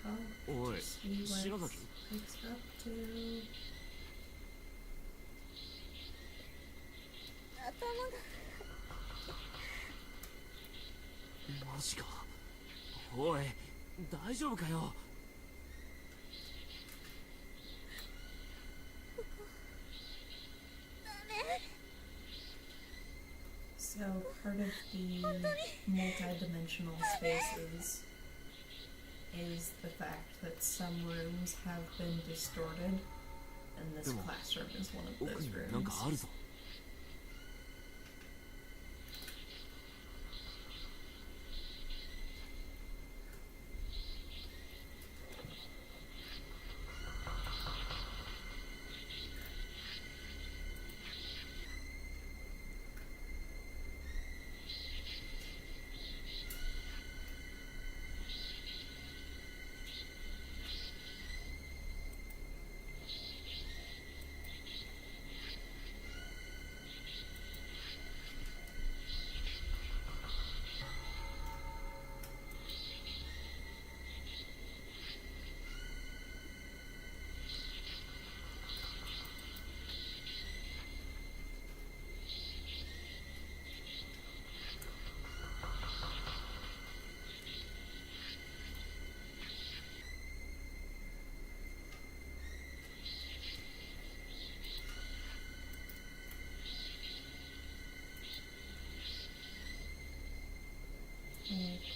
top. おい、 See 白 what 崎。 it's up to. マジか。おい、大丈夫かよ。 So part of the multi-dimensional spaces is the fact that some rooms have been distorted, and this classroom is one of 奥 those になんかあ rooms. るぞ。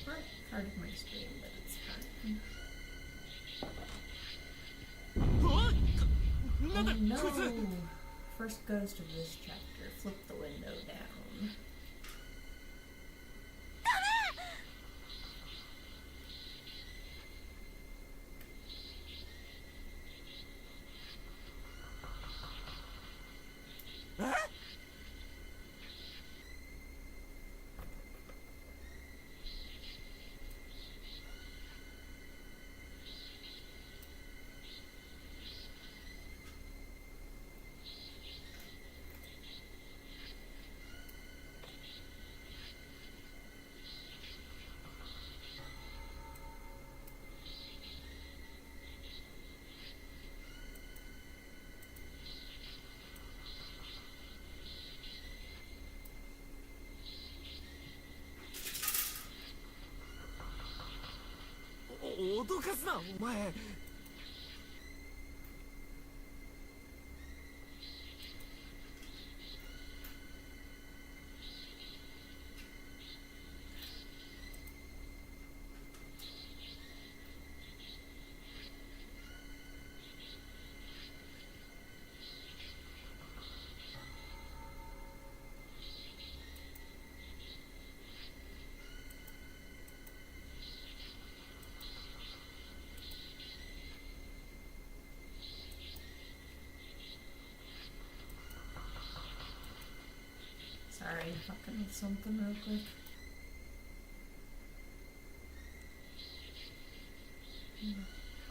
Right. Part of my stream, but it's fine. なんだ Oh no! こいつ First ghost of this chapter. Flip the window down.お脅かすなお前 Sorry, fucking with something real quick.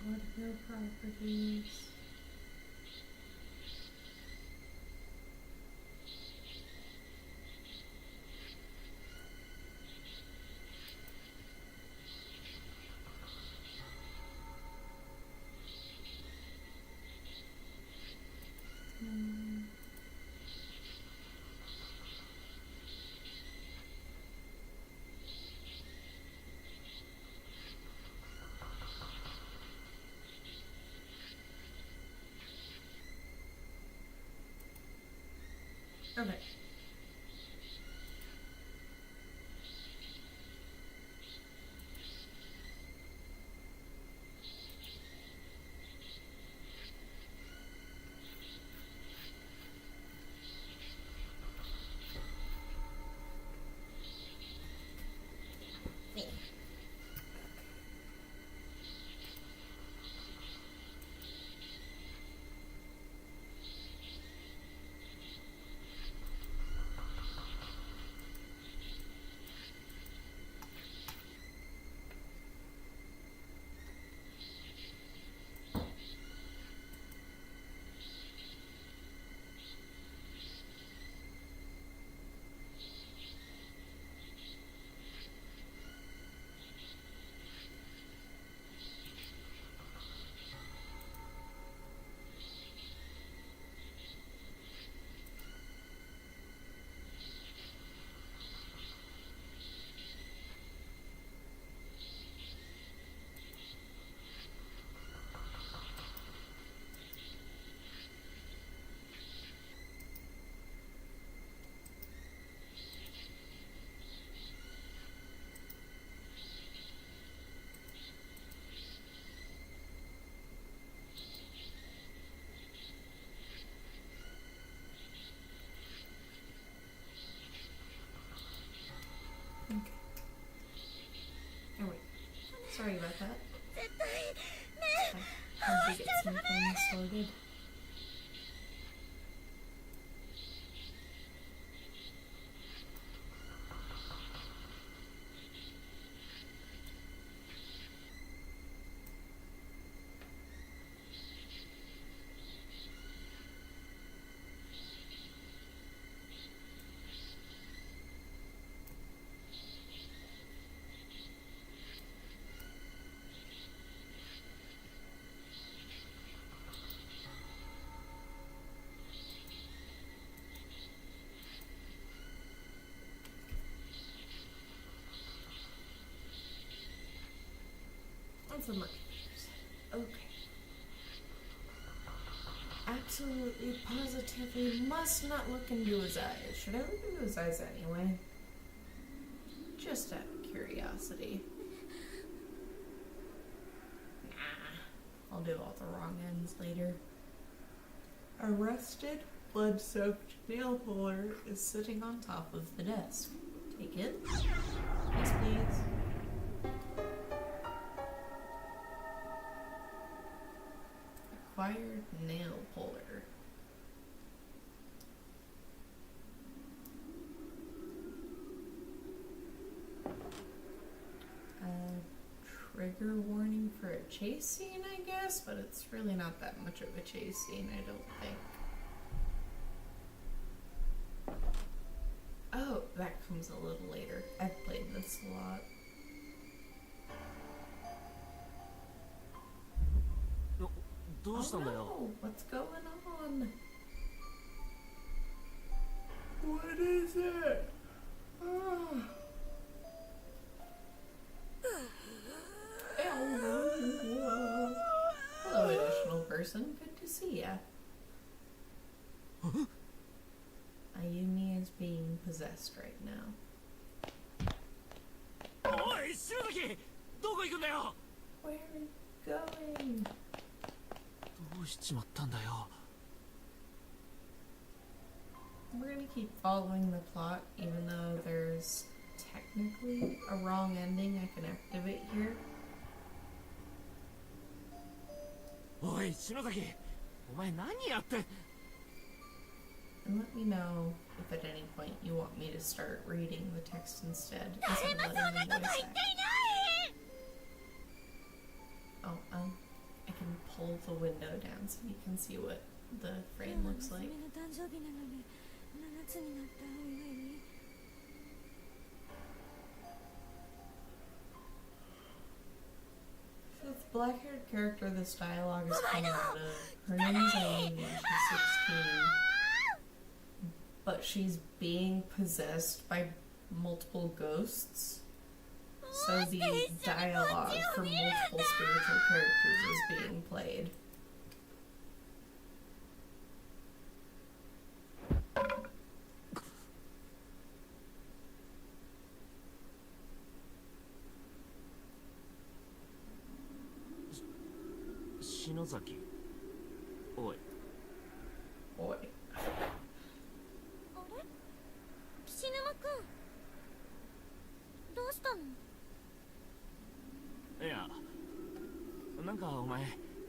What hill properties? Okay. Okay. Oh wait. Sorry about that. 絶対ね I had to get some things sorted. Lots of money. Okay. Absolutely, positively must not look into his eyes. Should I look into his eyes anyway? Just out of curiosity. I'll do all the wrong ends later. A rusted, blood-soaked nail puller is sitting on top of the desk. Take it. Yes, please. Acquired nail puller. Trigger warning for a chase scene, I guess, but it's really not that much of a chase scene, I don't think. Oh, that comes a little later. I've played this a lot. どうしたんだよ Oh, no. What's going on? What is it? Oh. Hello, additional person. Good to see ya. Ayumi is being possessed right now. おい篠崎どこ行くんだよ Where are you going? どうしちまったんだよ We're gonna keep following the plot, even though there's technically a wrong ending I can activate here. おい篠崎お前何やって And let me know if at any point you want me to start reading the text instead. Instead of letting the voice act. Oh, I can pull the window down so you can see what the frame looks like. 娘の誕生日なのに7つになったお祝いに So the black-haired character this dialogue is coming out of, her name is Eileen when she's 16. But she's being possessed by multiple ghosts. So the dialogue for multiple spiritual characters is being played. Shinozaki. Oi. Boy. あれ菱沼くんどうしたのいやなんかお前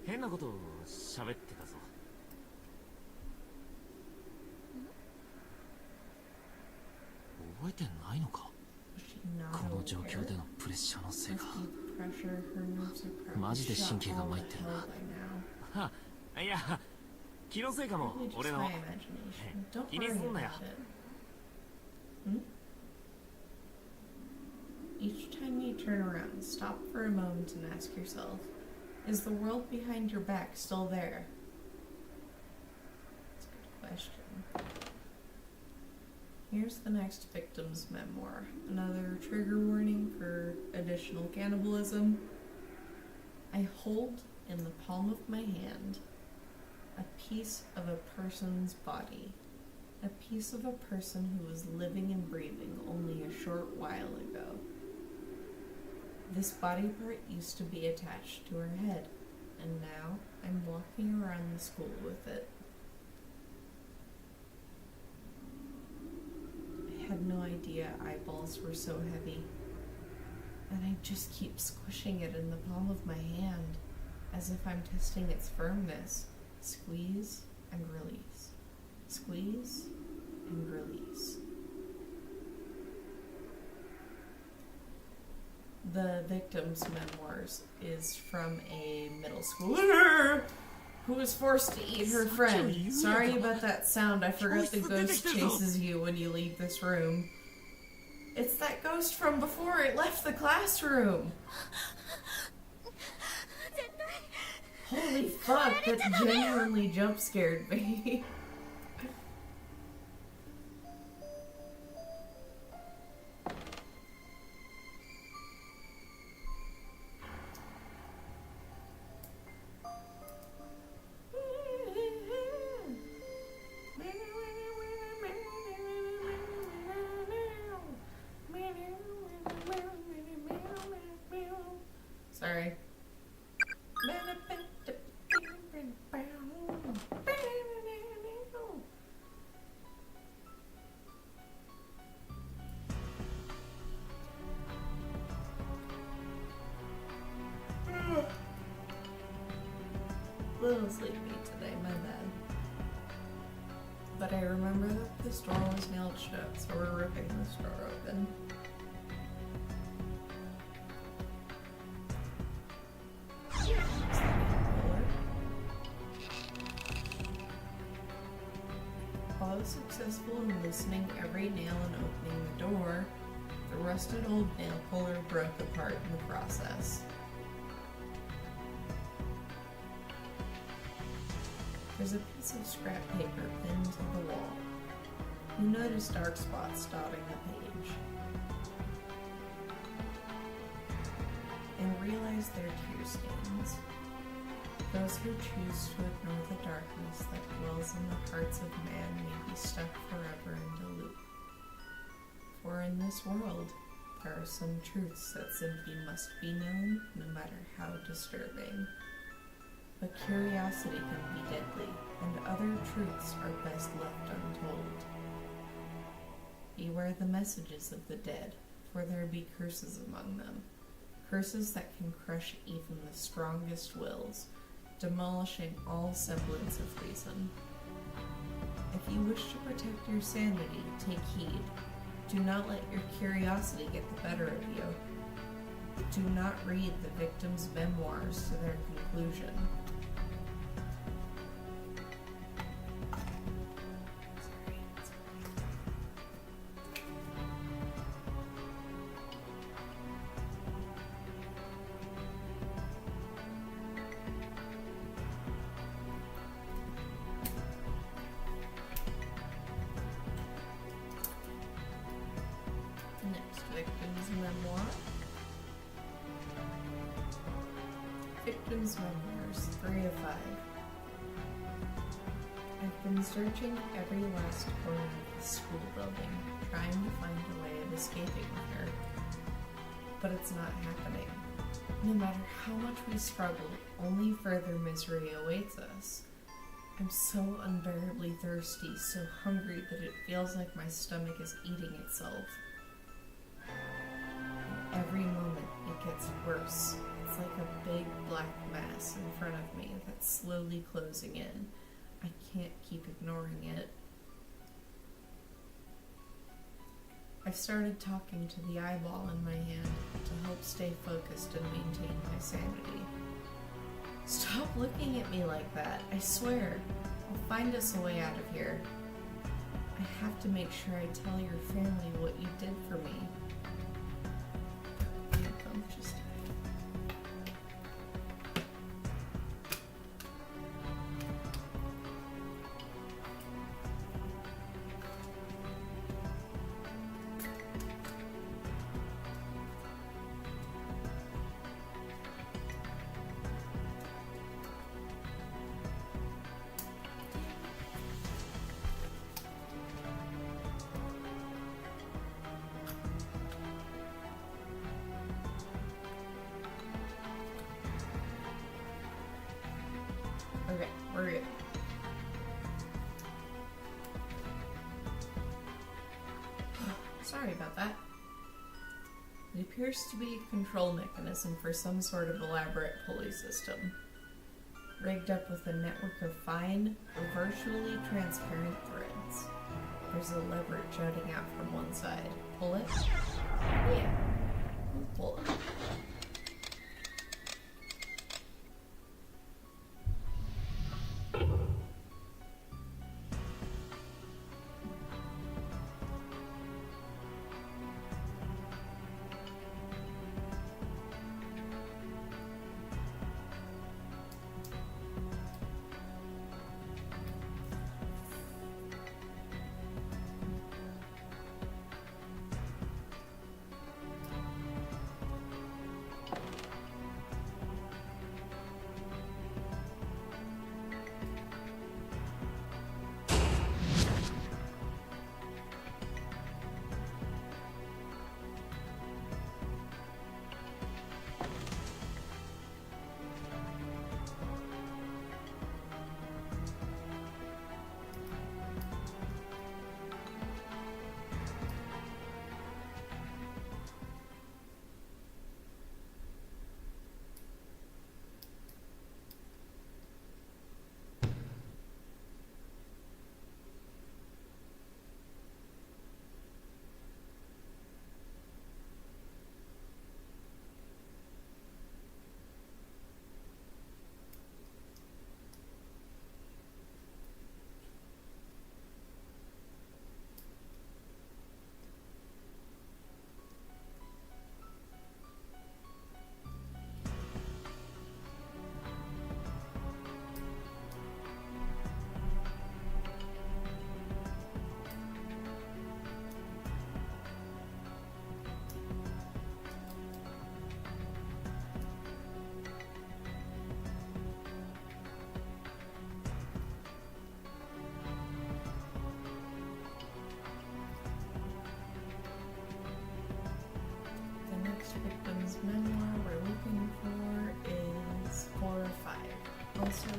変なことを喋ってたぞ覚えてないのか Was she not この状況 aware? でのプレッシャーのせい Must か be pressure, her nerves are probably マジで shot 神経が all 参 to ってる hell な by now. はいや気のせいかも Probably just 俺 my の imagination. Don't 気に worry すんなよ about it. Hmm? Each time you turn around, stop for a moment and ask yourself, is the world behind your back still there? That's a good question. Here's the next victim's memoir. Another trigger warning for additional cannibalism. I hold in the palm of my hand a piece of a person's body. A piece of a person who was living and breathing only a short while ago. This body part used to be attached to her head, and now I'm walking around the school with it. I had no idea eyeballs were so heavy, and I just keep squishing it in the palm of my hand, as if I'm testing its firmness. Squeeze and release. Squeeze and release. The victim's memoirs is from a middle schooler who was forced to eat her friend. Sorry about that sound. I forgot the ghost chases you when you leave this room. It's that ghost from before it left the classroom. Holy fuck, that genuinely jump scared me. Sorry. was leaving me today, my bad. But I remember that this door was nailed shut, so we're ripping this door open. Although successful in loosening every nail and opening the door, the rusted old nail puller broke apart in the process. There's a piece of scrap paper pinned to the wall. You notice dark spots dotting the page, and realize they're tear stains. Those who choose to ignore the darkness that dwells in the hearts of man may be stuck forever in the loop. For in this world, there are some truths that simply must be known, no matter how disturbing. But curiosity can be deadly, and other truths are best left untold. Beware the messages of the dead, for there be curses among them, curses that can crush even the strongest wills, demolishing all semblance of reason. If you wish to protect your sanity, take heed. Do not let your curiosity get the better of you. Do not read the victim's memoirs to their conclusion. Next victim's memoir. Victim's memoirs, 3 of 5. I've been searching every last corner of the school building, trying to find a way of escaping with her. But it's not happening. No matter how much we struggle, only further misery awaits us. I'm so unbearably thirsty, so hungry that it feels like my stomach is eating itself. Every moment it gets worse. It's like a big black mass in front of me that's slowly closing in. I can't keep ignoring it. I started talking to the eyeball in my hand to help stay focused and maintain my sanity. Stop looking at me like that, I swear. I'll find us a way out of here. I have to make sure I tell your family what you did for me. Just okay, we're good. Sorry about that. It appears to be a control mechanism for some sort of elaborate pulley system, rigged up with a network of fine, virtually transparent threads. There's a lever jutting out from one side. Pull it? Yeah. Pull it.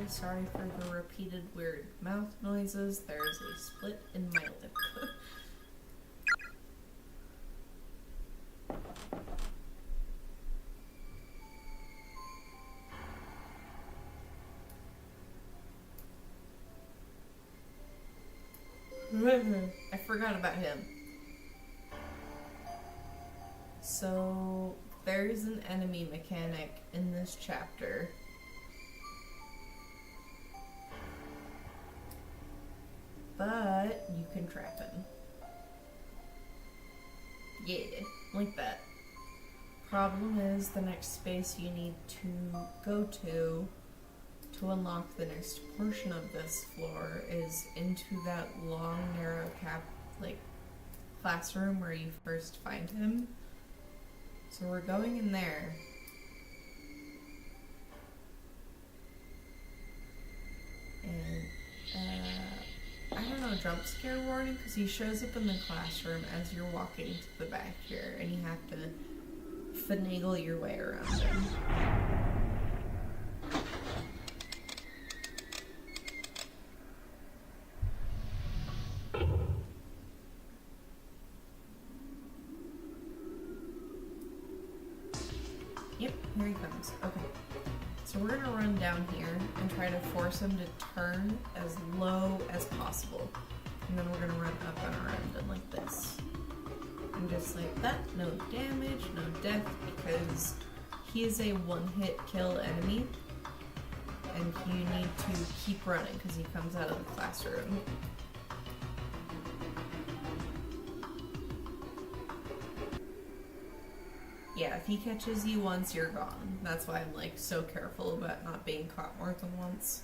sorry for the repeated weird mouth noises. There's a split in my lip. I forgot about him. So, there's an enemy mechanic in this chapter. But you can trap him. Yeah, like that. Problem is, the next space you need to go to unlock the next portion of this floor is into that long, narrow classroom where you first find him. So we're going in there. And, I don't know, jump scare warning, because he shows up in the classroom as you're walking to the back here, and you have to finagle your way around him. Yep, here he comes. Okay. So we're gonna run down here and try to force him to turn as low as possible. And then we're gonna run up and around him like this. And just like that, no damage, no death, because he is a one-hit kill enemy. And you need to keep running because he comes out of the classroom. Yeah, if he catches you once, you're gone. That's why I'm like so careful about not being caught more than once.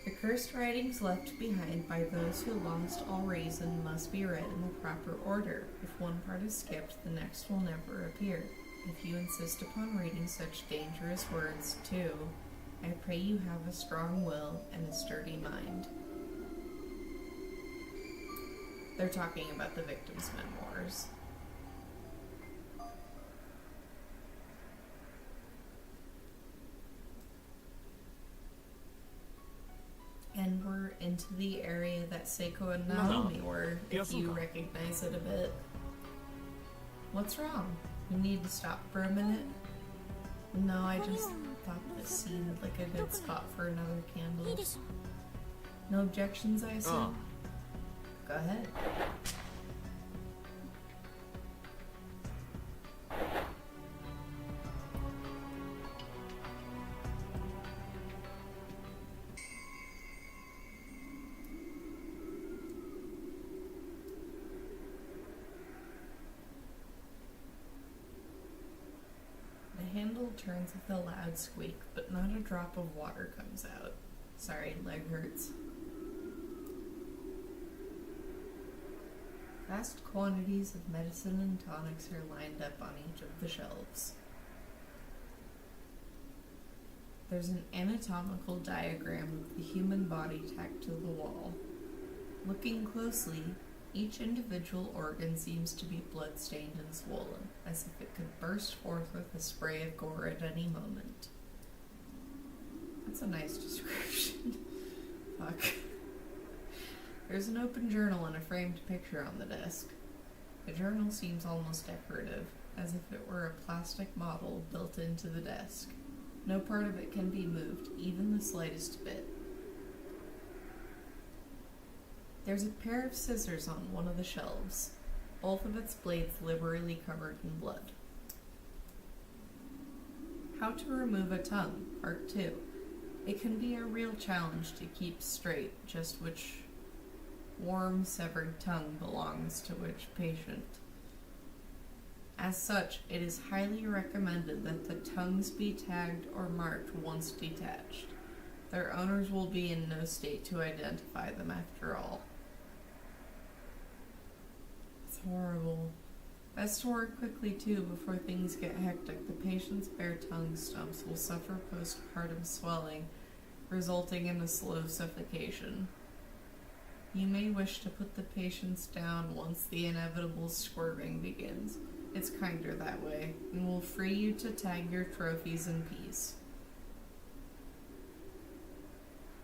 The cursed writings left behind by those who lost all reason must be read in the proper order. If one part is skipped, the next will never appear. If you insist upon reading such dangerous words too, I pray you have a strong will and a sturdy mind. They're talking about the victims' memoirs. And we're into the area that Seiko and Naomi were, if you recognize it a bit. What's wrong? You need to stop for a minute? No, I just thought this seemed like a good spot for another candle. No objections, I assume? Go ahead. The handle turns with a loud squeak, but not a drop of water comes out. Sorry, leg hurts. Vast quantities of medicine and tonics are lined up on each of the shelves. There's an anatomical diagram of the human body tacked to the wall. Looking closely, each individual organ seems to be blood-stained and swollen, as if it could burst forth with a spray of gore at any moment. That's a nice description. Fuck. There's an open journal and a framed picture on the desk. The journal seems almost decorative, as if it were a plastic model built into the desk. No part of it can be moved, even the slightest bit. There's a pair of scissors on one of the shelves, both of its blades liberally covered in blood. How to remove a tongue, Part 2. It can be a real challenge to keep straight just which warm, severed tongue belongs to which patient. As such, it is highly recommended that the tongues be tagged or marked once detached. Their owners will be in no state to identify them after all. It's horrible. Best to work quickly too before things get hectic. The patient's bare tongue stumps will suffer postpartum swelling, resulting in a slow suffocation. You may wish to put the patients down once the inevitable squirming begins. It's kinder that way, and will free you to tag your trophies in peace.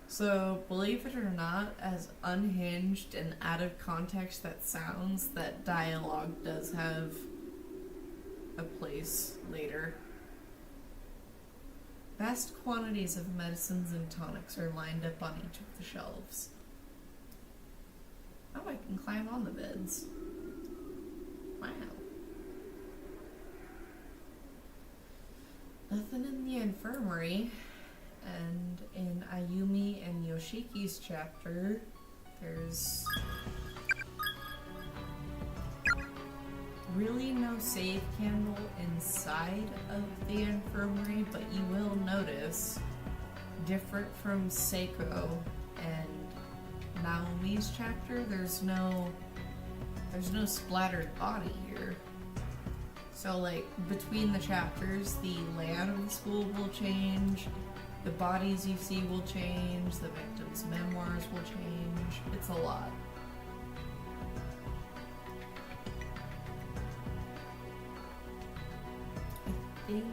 So, believe it or not, as unhinged and out of context that sounds, that dialogue does have a place later. Vast quantities of medicines and tonics are lined up on each of the shelves. Oh, I can climb on the beds. Wow. Nothing in the infirmary. And in Ayumi and Yoshiki's chapter, there's really no save candle inside of the infirmary, but you will notice, different from Seiko and Naomi's chapter, there's no splattered body here. So like between the chapters, the layout of the school will change, the bodies you see will change, the victims' memoirs will change. It's a lot. I think,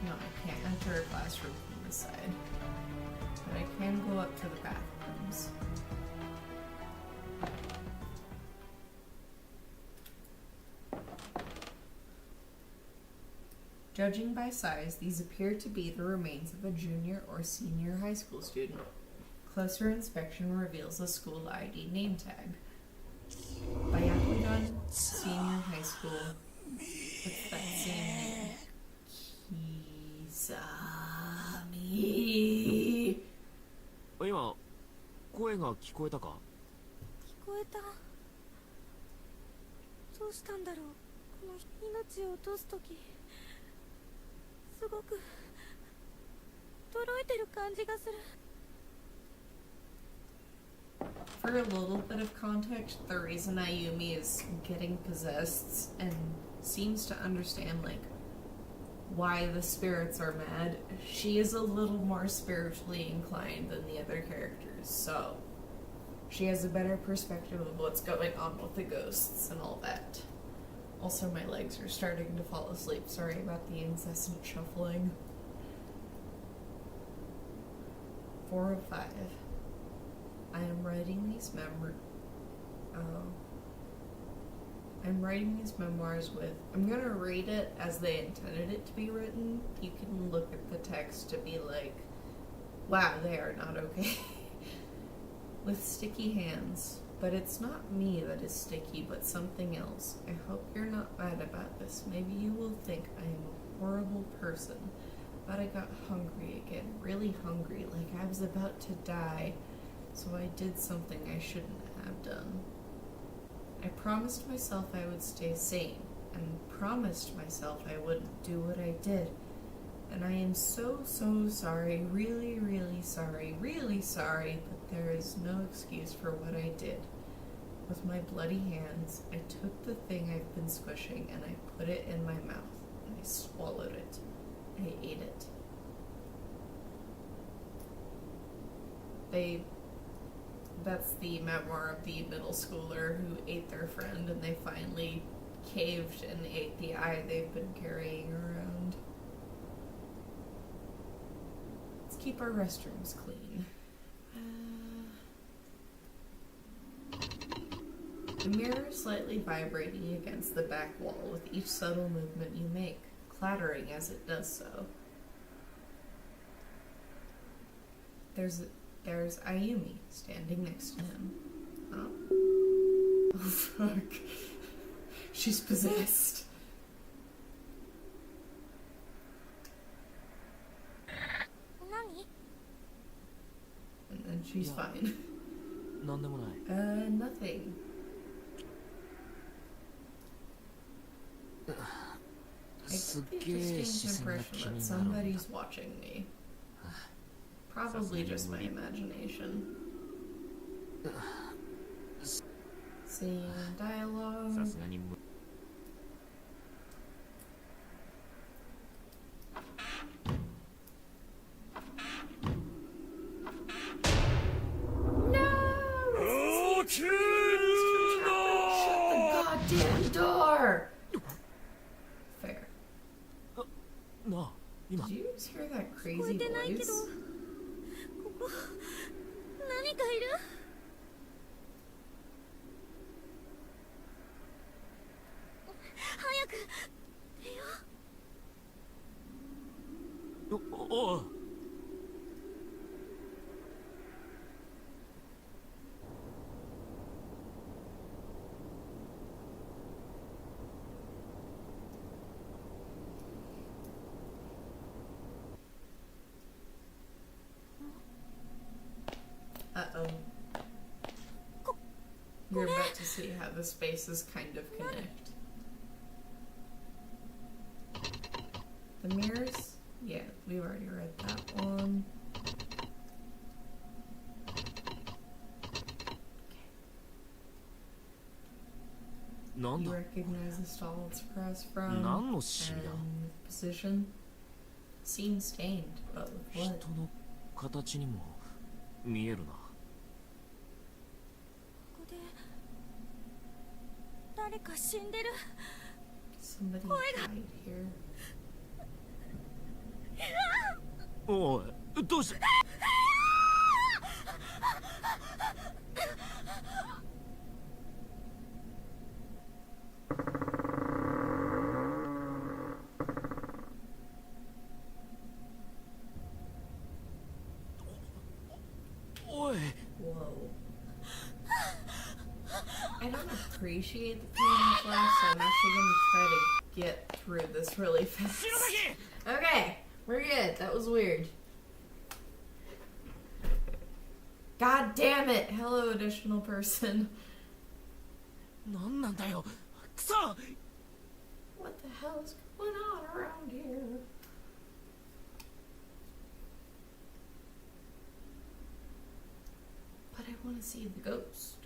no, I can't enter a classroom from this side, but I can go up to the bathrooms. Judging by size, these appear to be the remains of a junior or senior high school student. Closer inspection reveals a school ID name tag. Byakudan Senior High School. It's that same name. Kisami. 今声が聞こえたか？聞こえた。どうしたんだろう。この命を落とすとき、すごく驚いてる感じがする。For a little bit of context, the reason Ayumi is getting possessed and seems to understand, like, why the spirits are mad, she is a little more spiritually inclined than the other characters, so she has a better perspective of what's going on with the ghosts and all that. Also, my legs are starting to fall asleep. Sorry about the incessant shuffling. 405. I am writing these memoirs with... I'm gonna read it as they intended it to be written. You can look at the text to be like, wow, they are not okay. With sticky hands. But it's not me that is sticky, but something else. I hope you're not mad about this. Maybe you will think I am a horrible person. But I got hungry again. Really hungry, like I was about to die. So I did something I shouldn't have done. I promised myself I would stay sane, and promised myself I wouldn't do what I did. And I am so sorry, really sorry, but there is no excuse for what I did. With my bloody hands, I took the thing I've been squishing and I put it in my mouth, and I swallowed it. I ate it. That's the memoir of the middle schooler who ate their friend, and they finally caved and ate the eye they've been carrying around. Let's keep our restrooms clean. The mirror is slightly vibrating against the back wall with each subtle movement you make, clattering as it does so. There's Ayumi standing next to him. Oh fuck. She's possessed. And then she's fine. なんでもない。 Nothing. I get the distinct impression that somebody's watching me. Probably just my imagination. Seeing dialogue. さすがに無 Goddamn door! Fair. なあ、今 Did you just hear that 聞こえ crazy てないけど、 voice? ここおう。Uh-oh. You're about to see how the spaces kind of connect. The mirrors? Yeah, we've already read that one. You recognize the stall it's across from, 何のシミだ。 and position. Seems stained, but with 人 what? の形にも見えるな。ここで誰か死んでる。 Somebody died here. おい、どうして。おい。 Whoa. I don't appreciate the pain and flash, so I'm actually gonna try to get through this really fast. 篠崎。 Okay, we're good. That was weird. God damn it! Hello, additional person. なんなんだよ。くそ。 What the hell is going on around here? But I want to see the ghost.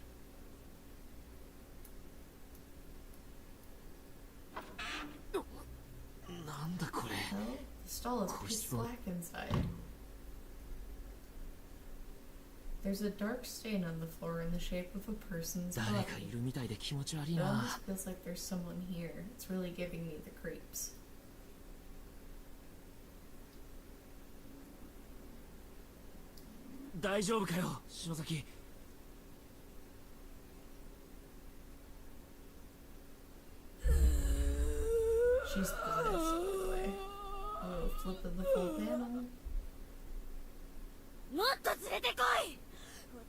Oh. なんだこれ。 Hell, the stall is pitch black inside. There's a dark stain on the floor in the shape of a person's 誰か body. いるみたいで気持ち悪い It な。 almost feels like there's someone here. It's really giving me the creeps. 大丈夫かよ、篠崎。 She's possessed, by the way. Oh, flipping the full panel. もっと連れてこい。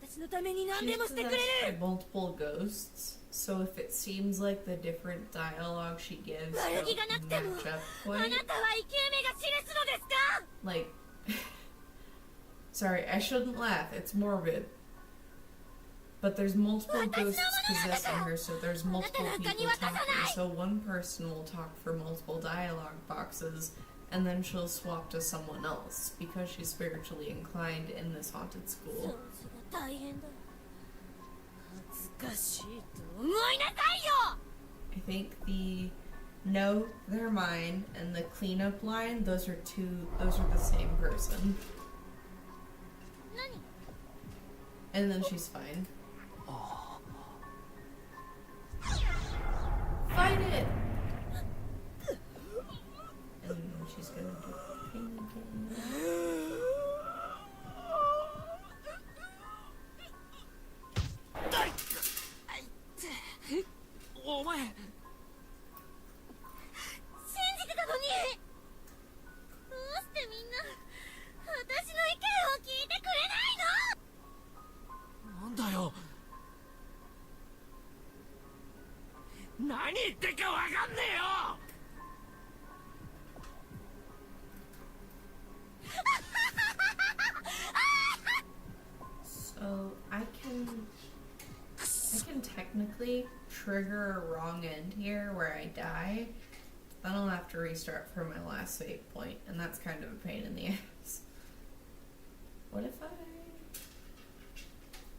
私のために何 She's でもしてくれ possessed る。 by multiple ghosts, so if it seems like the different dialogue she gives don't 悪気がなくても match up あな quite, たは生き埋めが示すのですか。 like, sorry, I shouldn't laugh. It's morbid. But there's multiple ghosts possessing her, so there's multiple people talking. So one person will talk for multiple dialogue boxes, and then she'll swap to someone else because she's spiritually inclined in this haunted 掃 school. 除が大変だ。恥ずかしいと思いなさいよ。 I think the no, they're mine, and the cleanup line, those are the same person. 何。 And then she's fine. Fight it! And then she's gonna do pain again. お前。信じてたのに。どうしてみんな私の意見を聞いてくれないの。なんだよ。何言ってかわかんねえよ。 So I can technically trigger a wrong end here where I die. Then I'll have to restart from my last save point, and that's kind of a pain in the ass. What if I?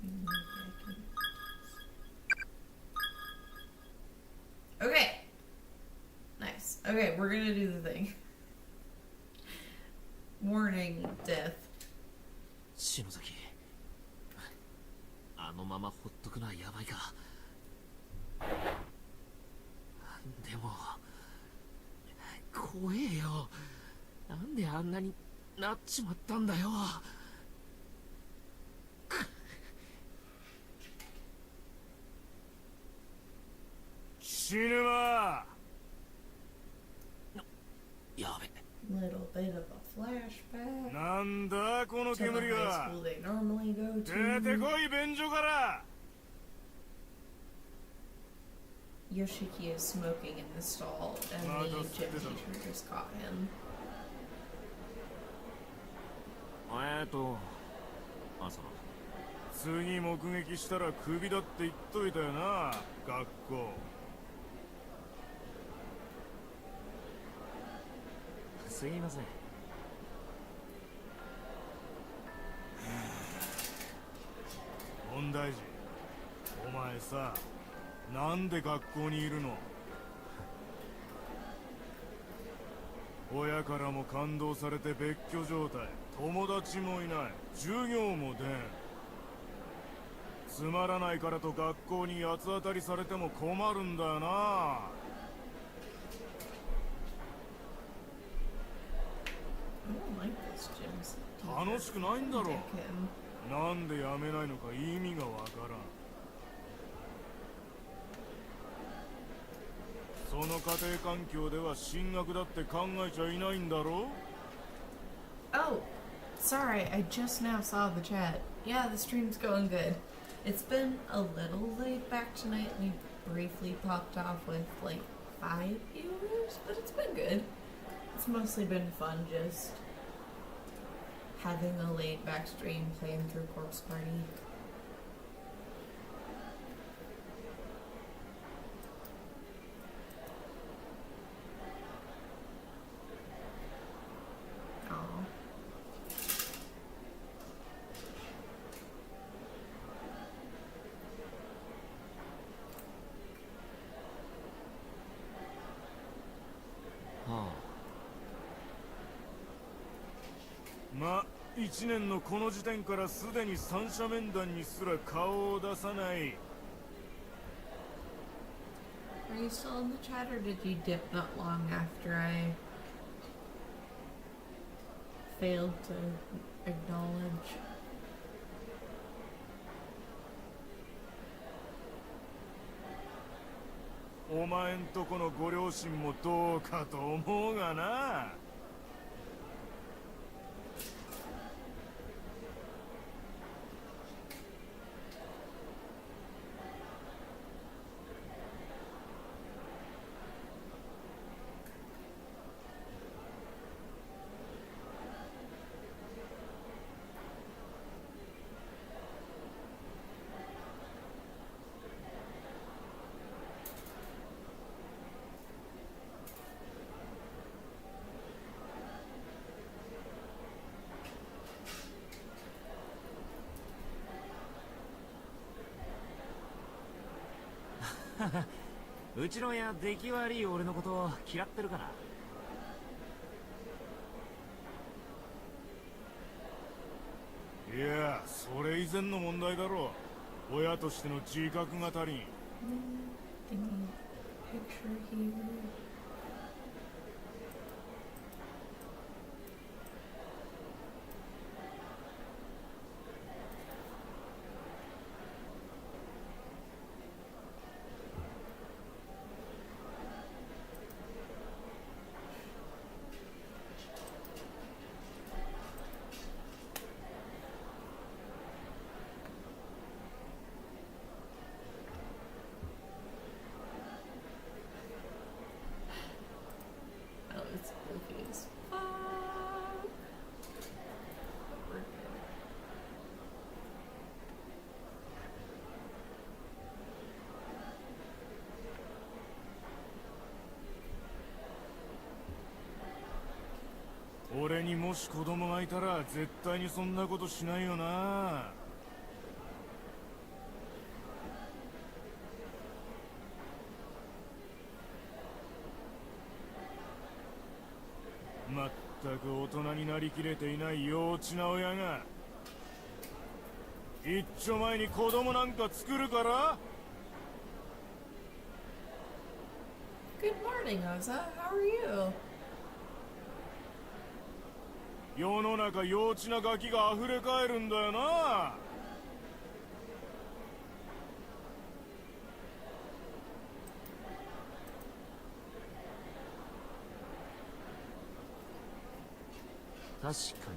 Maybe I can- Okay. Nice. Okay, we're gonna do the thing. Warning, death. 篠崎。あのままほっとくのはやばいか。でも怖えよ。なんであんなになっちまったんだよ。死ぬま。やべ。 Little bit of a flashback なんだこの to the 煙 high は。 school they normally go 出て to. こい便所から。 Yoshiki is smoking in the stall, and the gym teacher just caught him. 朝次目撃したらクビだって言っといたよな、学校。すいません。問題児、お前さ、なんで学校にいるの？親からも感動されて別居状態、友達もいない、授業も出ん。つまらないからと学校に八つ当たりされても困るんだよな。I don't like this gym teacher. 楽しくないんだろ Dick う。 him. なんでやめないのか意味がわからん。その家庭環境では進学だって考えちゃいないんだろう。 Oh, sorry, I just now saw the chat. Yeah, the stream's going good. It's been a little laid back tonight. We briefly popped off with like 5 viewers, but it's been good. It's mostly been fun just having a laid back stream playing through Corpse Party. Aw. Huh. ま、1年のこの時点からすでに三者面談にすら顔を出さない。 Are you still in the chat or did you dip not long after I failed to acknowledge? お前んとこのご両親もどうかと思うがな。うちの親出来悪い俺のこと嫌ってるから。いや、それ以前の問題だろう。親としての自覚が足りん。 Any picture here? Oh, it's goofy as fuck. But we're good. 俺にもし子供がいたら絶対にそんなことしないよな。まったく大人になりきれていない幼稚な親が一丁前に子供なんか作るから。 Good morning, Oza. How are you? 世の中幼稚なガキが溢れ返るんだよな。確か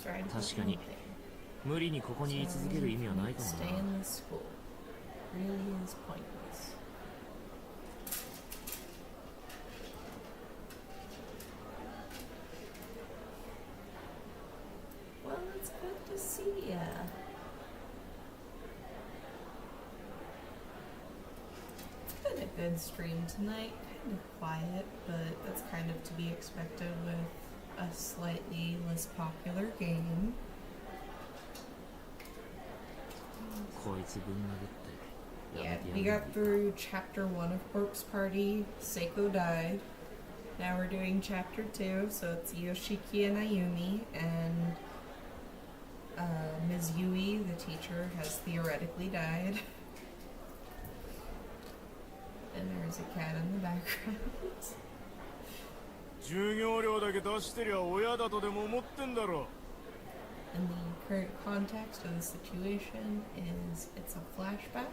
Try to にな。 do 確かに anything. 無理にここに居続ける意味はないかも Stay な。 in this school really is pointless. Well, it's good to see ya. It's been a good stream tonight. Kind of quiet, but that's kind of to be expected with a slightly less popular game. こいつぶん殴ってや Yeah, めて we や got る through chapter 1 of Corpse Party. Seiko died. Now we're doing chapter 2, so it's Yoshiki and Ayumi, and Ms. Yui, the teacher, has theoretically died. And there's a cat in the background. 授業料だけ出してりゃ親だとでも思ってんだろ。 And the current context of the situation is it's a flashback,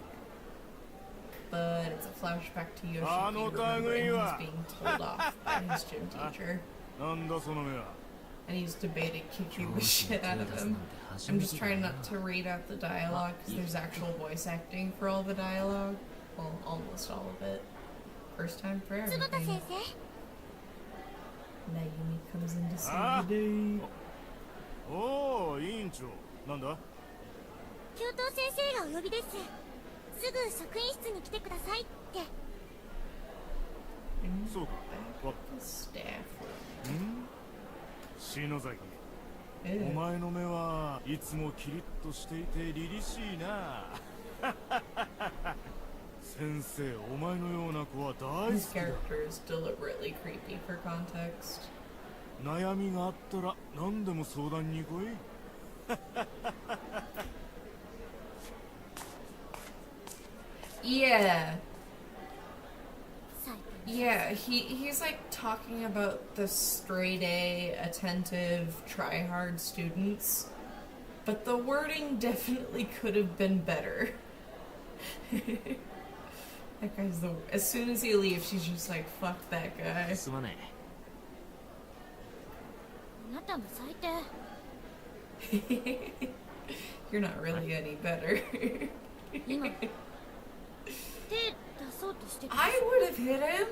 but it's a flashback to Yoshiki remembering he's being told off by his gym teacher. なんだその目は。 And he's debating kicking the shit out of him. I'm just trying not to read out the dialogue because there's actual voice acting for all the dialogue. Well, almost all of it. First time for 坪田 everything. 先生 Nayumi comes in to save the day. おお、委員長。なんだ。教頭先生がお呼びです。すぐ職員室に来てくださいって。 And そうか。 back わ at the staff room. ん篠崎。 Ew. お前の目はいつもキリッとしていて凛々しいな。先生、お前のような子は大好 His きだ。 character is deliberately creepy for context. 悩みがあったら何でも相談に来い。Yeah. 最近 Yeah, he's like talking about the straight A, attentive, try-hard students, but the wording definitely could have been better. That guy's the. As soon as he leaves, she's just like, "Fuck that guy." すまねあなたも最低。 You're not really any better. 今手出そうとしてた。 I would have hit him.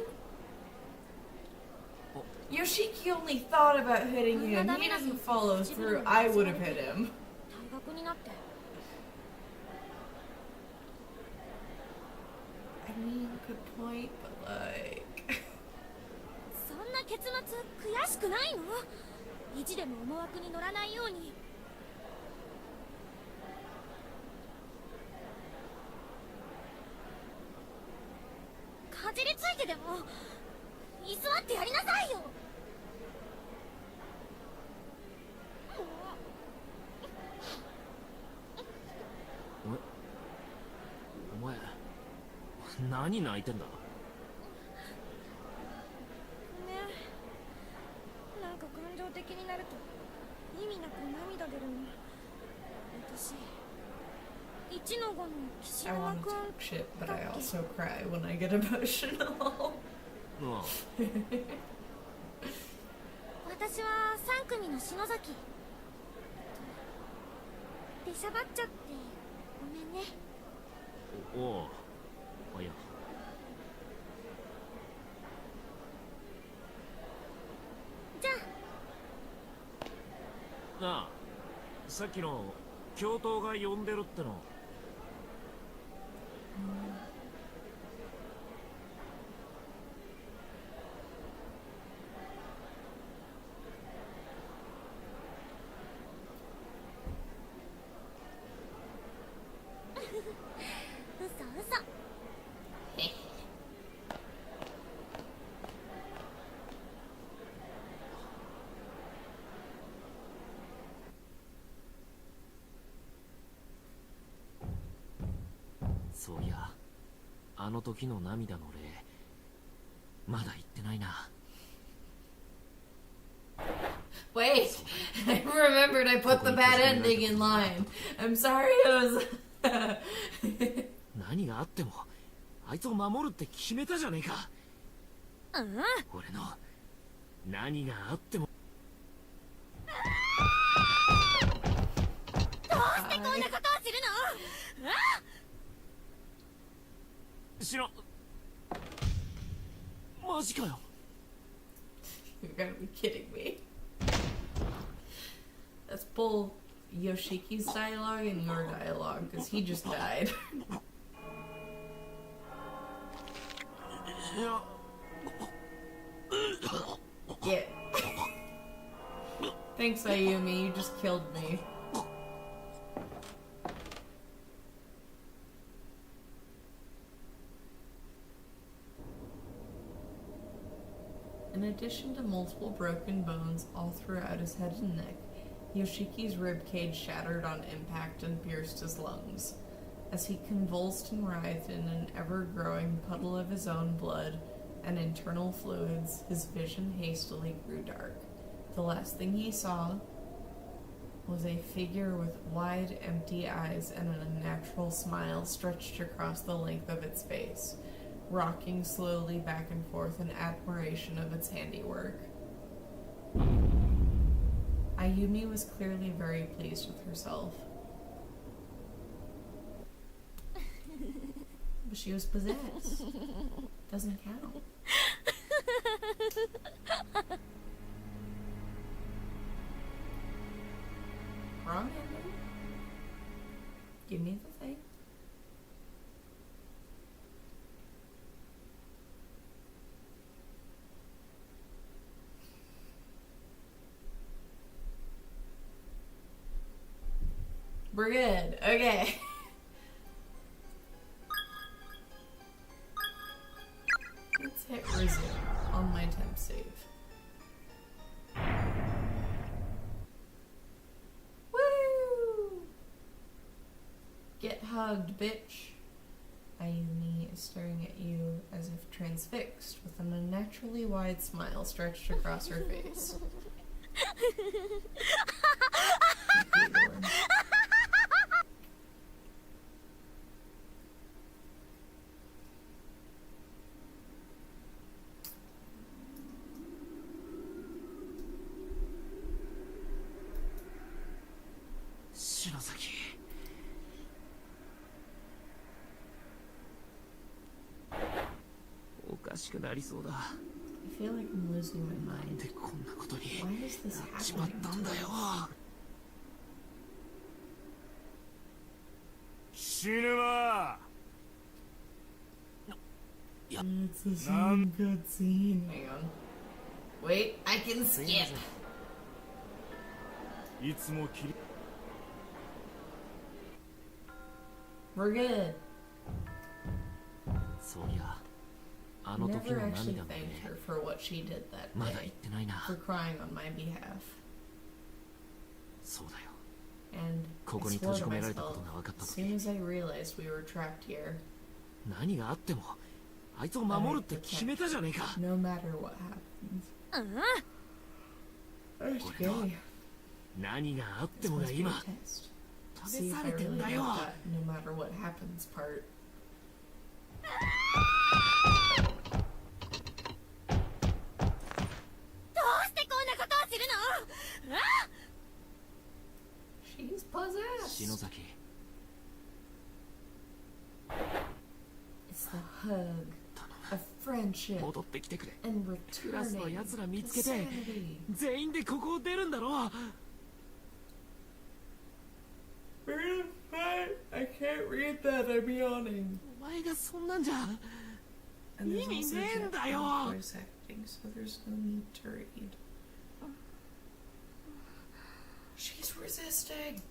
Yoshiki only thought about hitting him. He doesn't follow through. I would have hit him. 退学になって。 I mean, good point, but like. そんな結末悔しくないの？意地でも思惑に乗らないように。かじりついてでも居座ってやりなさいよ。お前何泣いてんだ。ごめん。なんか感情的になると意味なく涙出るの。私1の5の岸 I 山 want く to ん talk shit, but I also cry when I get emotional. うん。私は3組の篠崎。出しゃばっちゃってごめんね。おお。いや。じゃあなあ、さっきの教頭が呼んでるっての。嘘嘘。そういや、あの時の涙の礼、まだ言ってないな。 Wait, I remembered I put the bad ending in line. I'm sorry, it was. 何があっても、あいつを守るって決めたじゃねえか。うん。俺の何があってもどうしてこんなことをするの？知らん。マジかよ。 You're gonna be kidding me. That's both Yoshiki's dialogue and your dialogue, because he just died. いや Yeah. Thanks, Ayumi. You just killed me. In addition to multiple broken bones all throughout his head and neck, Yoshiki's ribcage shattered on impact and pierced his lungs. As he convulsed and writhed in an ever-growing puddle of his own blood and internal fluids, his vision hastily grew dark. The last thing he saw was a figure with wide, empty eyes and an unnatural smile stretched across the length of its face, rocking slowly back and forth in admiration of its handiwork. Ayumi was clearly very pleased with herself. But she was possessed. Doesn't count. Wrong ending. Give me the thing. We're good. Okay. Let's hit resume on my temp save. Woo! Get hugged, bitch. Ayumi is staring at you as if transfixed, with an unnaturally wide smile stretched across her face. I feel like I'm losing my mind. Why is this happening to us? 死ぬわ。 It's the same cutscene. Hang on. Wait, I can skip. いつもきり We're good. そういや、あの時 Never の actually 涙も thanked ね、 her for what she did that まだ言っ day, てないな。 for crying on my behalf. そうだよ。 And こ I こに swore 閉じ to 込められた myself, ことが分かった as 時、 soon as I realized we were trapped here, 何があってもあいつを守るって決めたじゃねえか。 no matter what happens. Okay. 何があって This もが must be a 今 test. 試 See if さ I れて really んだ got よ。 that no matter what happens part. どうしてこんなことをするの？ She's possessed. 篠崎、 It's the hug of friendship 戻ってきてくれ。 and クラスの returning 奴ら見 to つけて sanity. 全員でここを出るんだろう。 We're gonna fight. I can't read that. I'm yawning. お前がそんなんじゃ。 And there's 意味 also ねえんだ Japanese よ。 voice acting, so there's no need to read. She's resisting.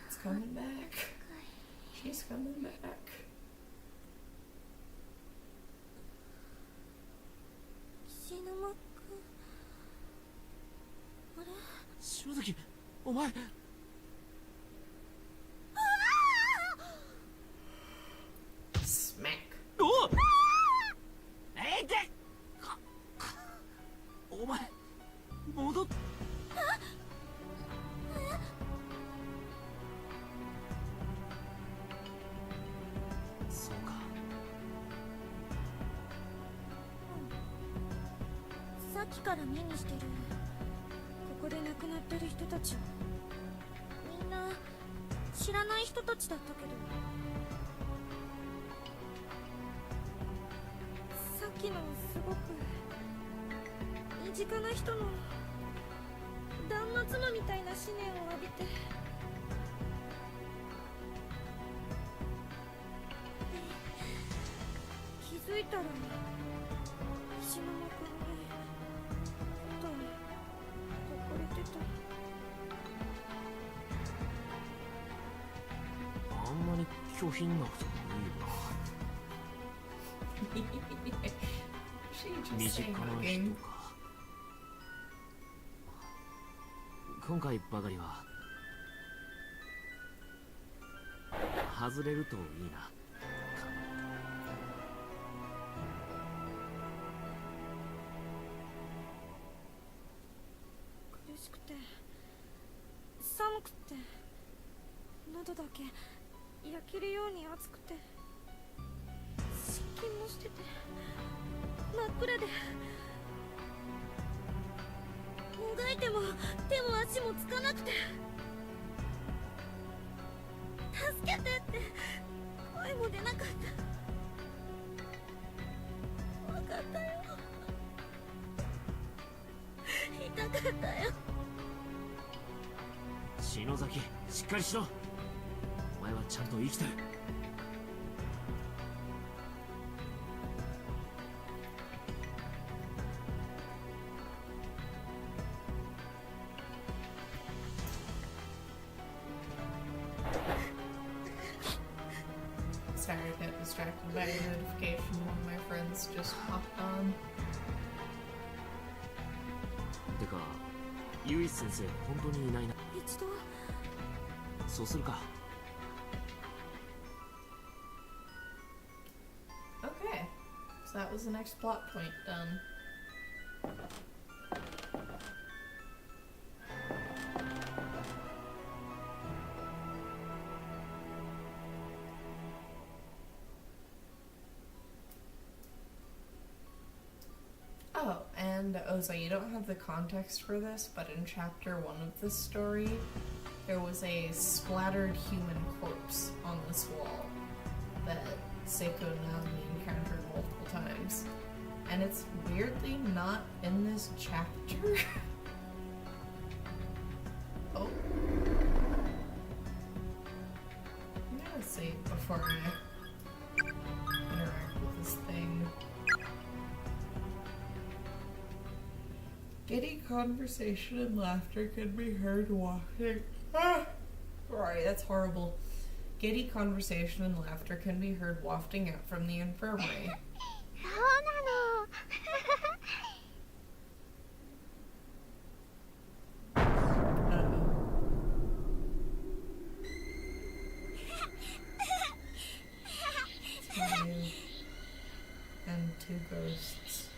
It's coming back. She's coming back. 石沼くん、あれ？篠崎、お前。 Smack. おっ。えいて。お前。戻っ。そうか。きから目にしてるここで亡くなってる人たちをみんな知らない人たちだったけど、さっきのすごく身近な人の断末魔みたいな思念を浴びて、気づいたら石の間くんにと抱かれてた。あんまり拒否んなくてもいいよ She な。 just 身 saying 近な hugging. 人か。今回ばかりは外れるといいな。苦しくて寒くて喉だけ焼けるように熱くて湿気もしてて真っ暗で、もがいても手も足もつかなくて、助けてって声も出なかった。分かったよ、痛かったよ。篠崎、しっかりしろ。お前はちゃんと生きてる。Sorry, I got distracted by a notification. One of my friends just hopped on. てか、ユイス先生本当にいないな。一度そうするか。Okay, so that was the next plot point done. Oh, and Oza, you don't have the context for this, but in chapter 1 of this story, there was a splattered human corpse on this wall that Seiko Naomi encountered multiple times. And it's weirdly not in this chapter. Oh. I'm gonna save before I interact with this thing. Giddy conversation and laughter can be heard walking. Sorry, that's horrible. Giddy conversation and laughter can be heard wafting out from the infirmary. そうなの。 And two ghosts.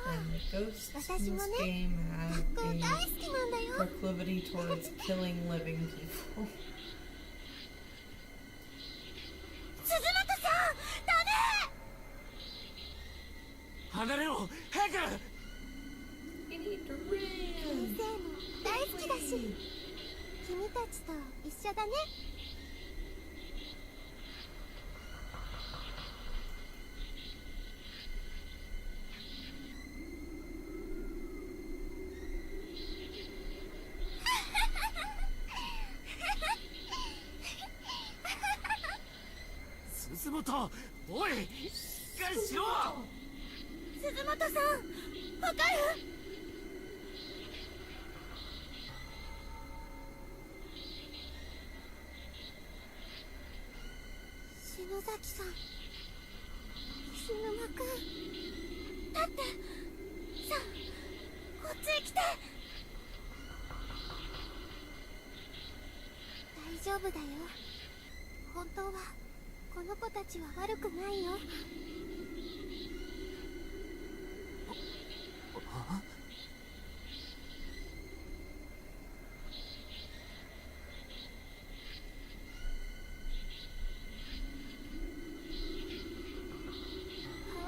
And the ghosts in this game have 大 a 好きなんだよ。 proclivity towards killing living people. 鈴本さん、ダメ。離れろ、早く。 You need to 先 run. 生も大好きだし、君たちと一緒だね。鈴本、おい、しっかりしろ。鈴本さん、わかる？篠崎さん、石沼くん、だってさあ、こっちへ来て。大丈夫だよ。本当はこの子たちは悪くないよ。か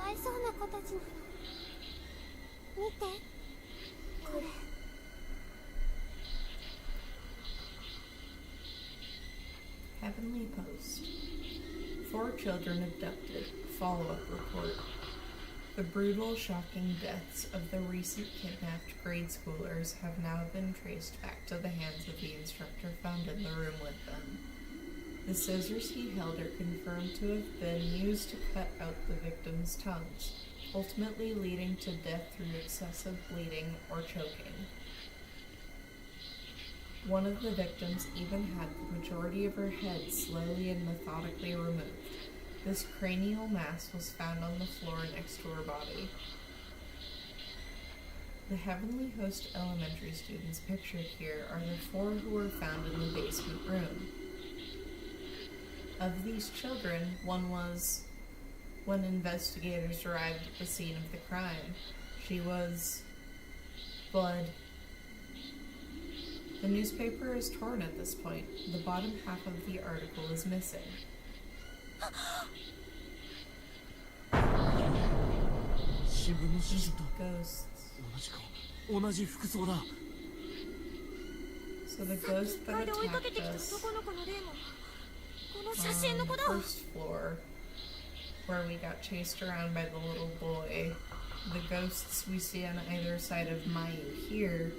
わいそうな子たちなの。見て、Heavenly Post. 4 children abducted. Follow-up report. The brutal, shocking deaths of the recent kidnapped grade schoolers have now been traced back to the hands of the instructor found in the room with them. The scissors he held are confirmed to have been used to cut out the victims' tongues, ultimately leading to death through excessive bleeding or choking. One of the victims even had the majority of her head slowly and methodically removed. This cranial mass was found on the floor next to her body. The Heavenly Host elementary students pictured here are the 4 who were found in the basement room. Of these children, one was when investigators arrived at the scene of the crime. She was blood. The newspaper is torn at this point. The bottom half of the article is missing. 新聞の写真と Ghosts. 同じか同じ服装だ So the ghost 1 that 階で追いかけてき attacked た us 男の子の例もこの写 on 真の the 子だ。 first floor, where we got chased around by the little boy. The ghosts we see on either side of Mayu here,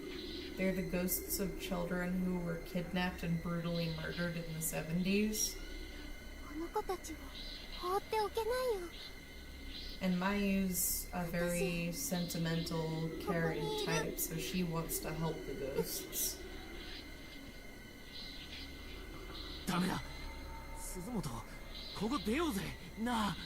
they're the ghosts of children who were kidnapped and brutally murdered in the 70s. この子たちを放っておけないよ。 And Mayu's a very sentimental, caring type, so she wants to help the ghosts. ダメだ鈴本ここ出ようぜなあ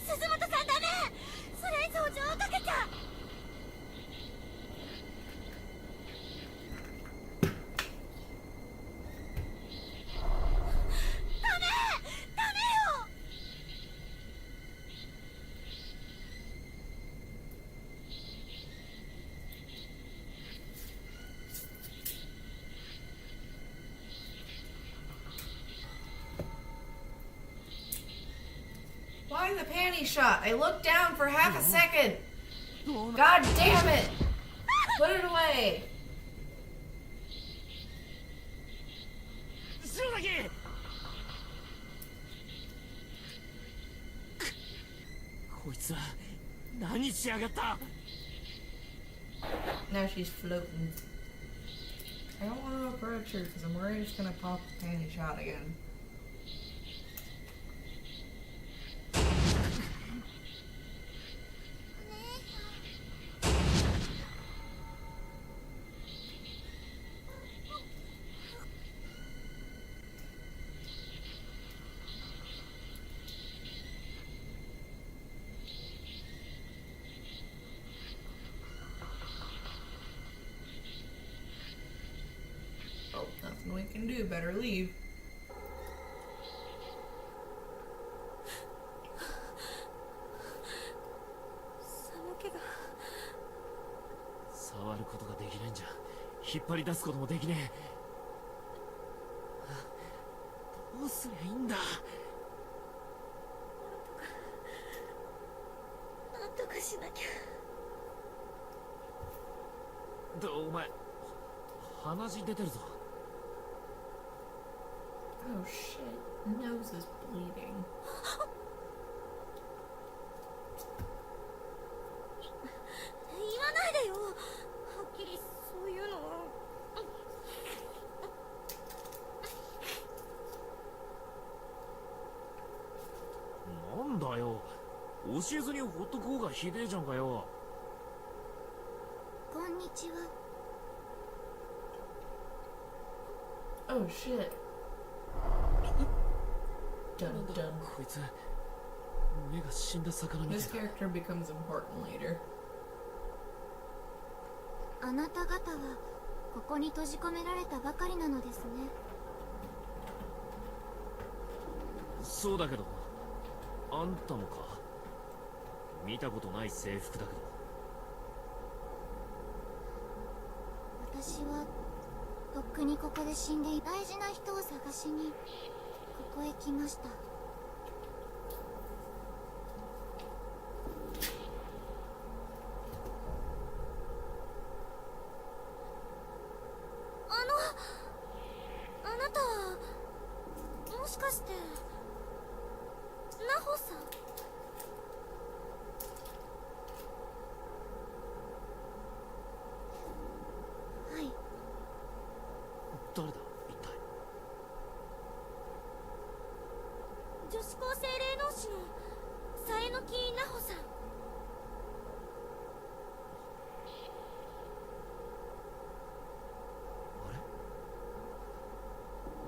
鈴本さんダメ。それ以上情をかけちゃ。Why the panty shot? I looked down for half a second. どうな God damn it! Put it away. 白崎こいつは何しやがった Now she's floating. I don't want to approach her because I'm worried it's gonna pop the panty shot again. Oh, nothing we can do. Better leave. 寒気が触ることができないんじゃ引っ張り出すこともできねえどうすりゃいいんだなんとかしなきゃ。お前鼻血出てるぞ Oh shit. Nose is bleeding. 言わないでよ。はっきりそういうのは。なんだよ教えずにほっとく方がひでえじゃんかよこんにちは。 Oh shit. Dun dun. こいつ目が死んだ魚みたい This だ character becomes important later. あなた方はここに閉じ込められたばかりなのですね。そうだけどあんたもか見たことない制服だけど私はとっくにここで死んでい大事な人を探しにここへ来ました。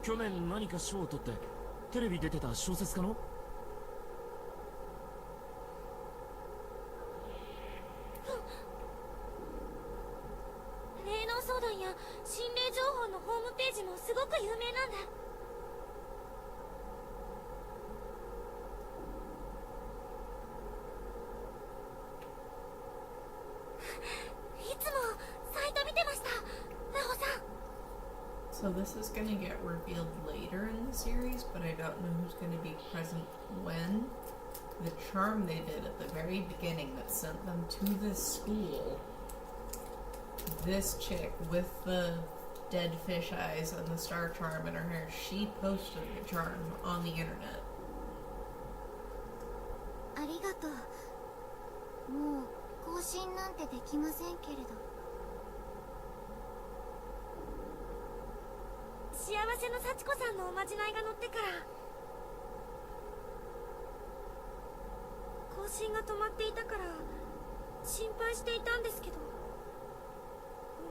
去年何か賞を取ってテレビ出てた小説家の？霊能相談や心霊情報のホームページもすごく有名なんだ。いつもサイト見てました、ラホさん。 So this is gonna get revealed later in the series, but I don't know who's gonna be present when. The charm they did at the very beginning that sent them to this school, this chick with the dead fish eyes and the star charm in her hair, she posted the charm on the internet. ありがとう。もう更新なんてできませんけれど。幸せの幸子さんのおまじないが乗ってから更新が止まっていたから心配していたんですけど、こ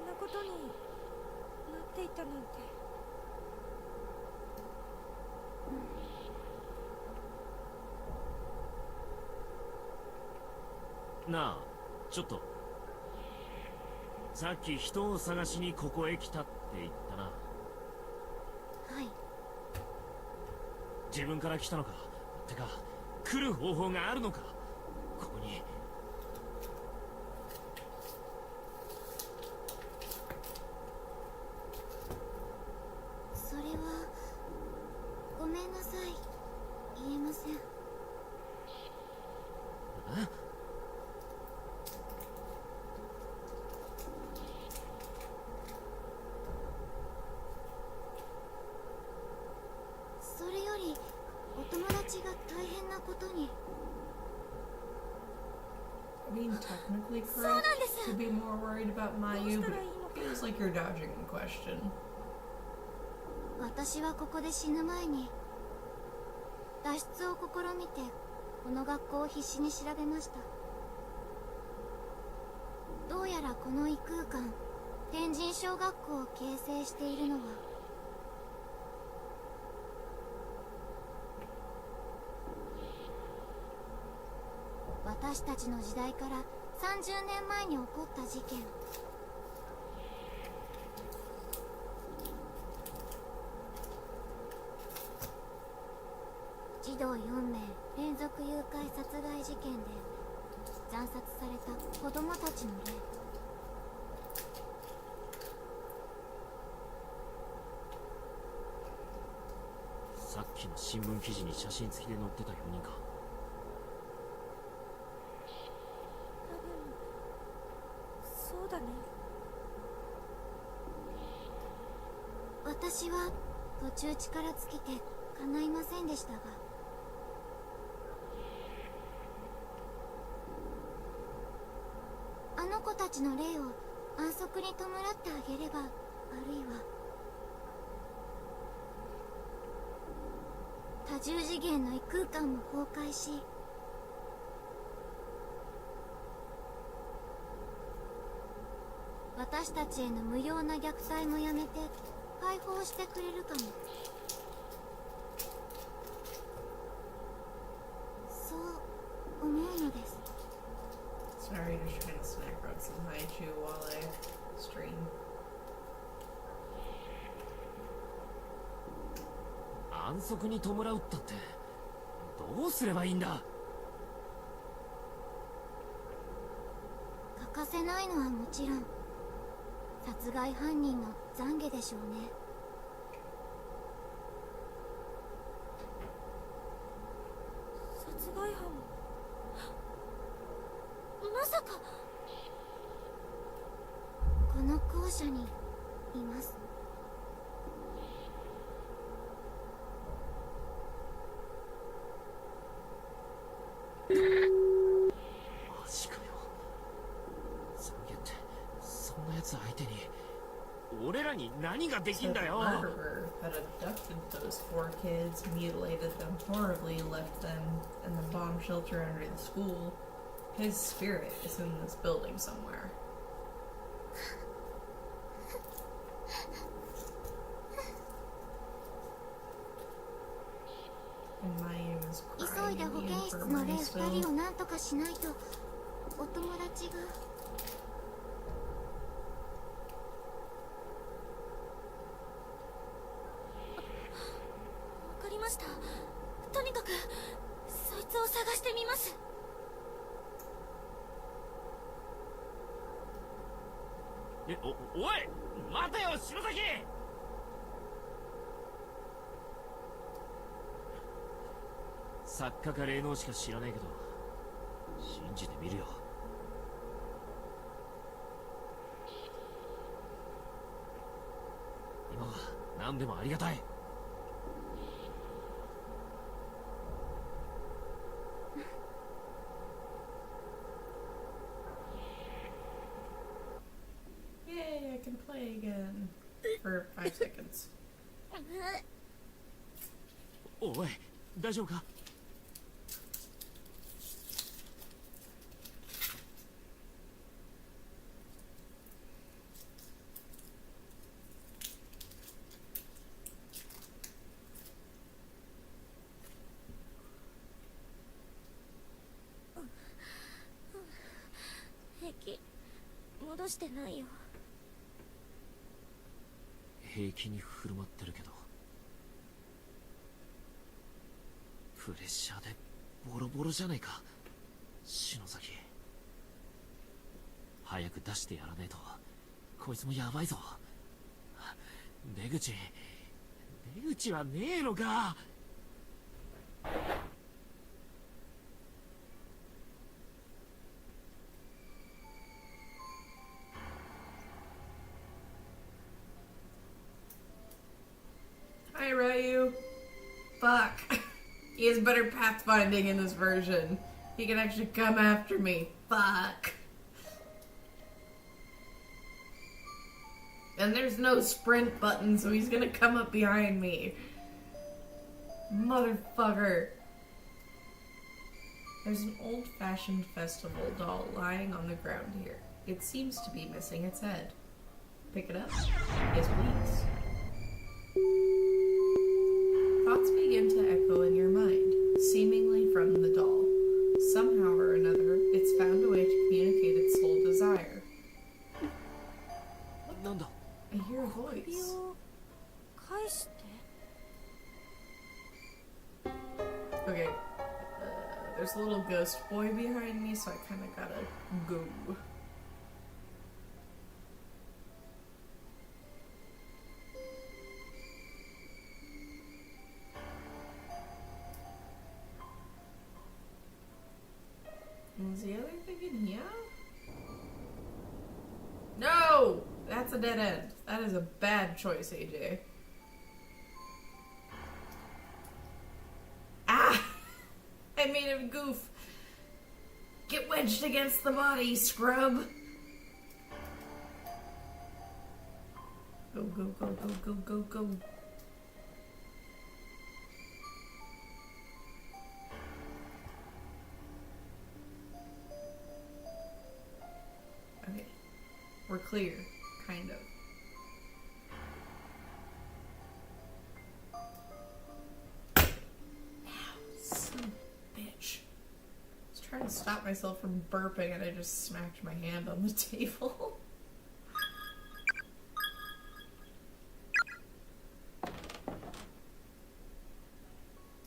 んなことになっていたなんて。なあ、ちょっと。さっき人を探しにここへ来たって言ったな。はい。自分から来たのか？てか来る方法があるのか？ここに。それはごめんなさい、言えません。え？それよりお友達が大変なことに。 I mean, technically そうなん correct です。 to be more worried about どう Mayu, した but らいいの it か。 feels like you're dodging the question. 私はここで死ぬ前に脱出を試みてこの学校を必死に調べました。どうやらこの異空間天神小学校を形成しているのは私たちの時代から30年前に起こった事件。児童4名連続誘拐殺害事件で惨殺された子供たちの例。さっきの新聞記事に写真付きで載ってた4人か。多分そうだね。私は途中力尽きて叶いませんでしたが、あの子たちの霊を安息に弔ってあげれば、あるいは多重次元の異空間も崩壊し、私たちへの無用な虐待もやめて解放してくれるかも。そう思うのです。 Sorry, just trying to snack on some haichu while I stream. 安息に弔うったってどうすればいいんだ？欠かせないのはもちろん殺害犯人の懺悔でしょうね。殺害犯も。まさかこの校舎にいます。マジかよ。懺悔ってそんな奴相手に俺らに何ができ So ん the だよ。 murderer had abducted those 4 kids, mutilated them horribly, left them in the bomb shelter under the school. His spirit is in this building somewhere. And Mayu is 急 crying いで in 保 the 健室の霊 infirmary 2 still. 人を何とかしないと。お友達が。わかりました。とにかくそいつを探してみます。おい待てよ篠崎。作家か霊能しか知らねえけど信じてみるよ。今は何でもありがたい。Yay, I can play again. For 5 seconds. おい大丈夫か。平気。戻してないよ。平気に振る舞ってるけどプレッシャーでボロボロじゃねえか篠崎。早く出してやらねえとこいつもヤバいぞ。出口はねえのか。Hi, Ryu. Fuck. He has better pathfinding in this version. He can actually come after me. Fuck. And there's no sprint button, so he's gonna come up behind me. Motherfucker. There's an old-fashioned festival doll lying on the ground here. It seems to be missing its head. Pick it up? Yes, please. Thoughts begin to echo in your mind, seemingly from the doll. Somehow or another, it's found a way to communicate its sole desire. なんだ。 I hear a 首 voice. を返して。 Okay. There's a little ghost boy behind me, so I kind of gotta go. Is the other thing in here? No! That's a dead end. That is a bad choice, AJ. Ah! I made a goof. Get wedged against the body, scrub. Go, go, go, go, go, go, go. Okay. We're clear. Kind of. Son of a bitch. I was trying to stop myself from burping and I just smacked my hand on the table.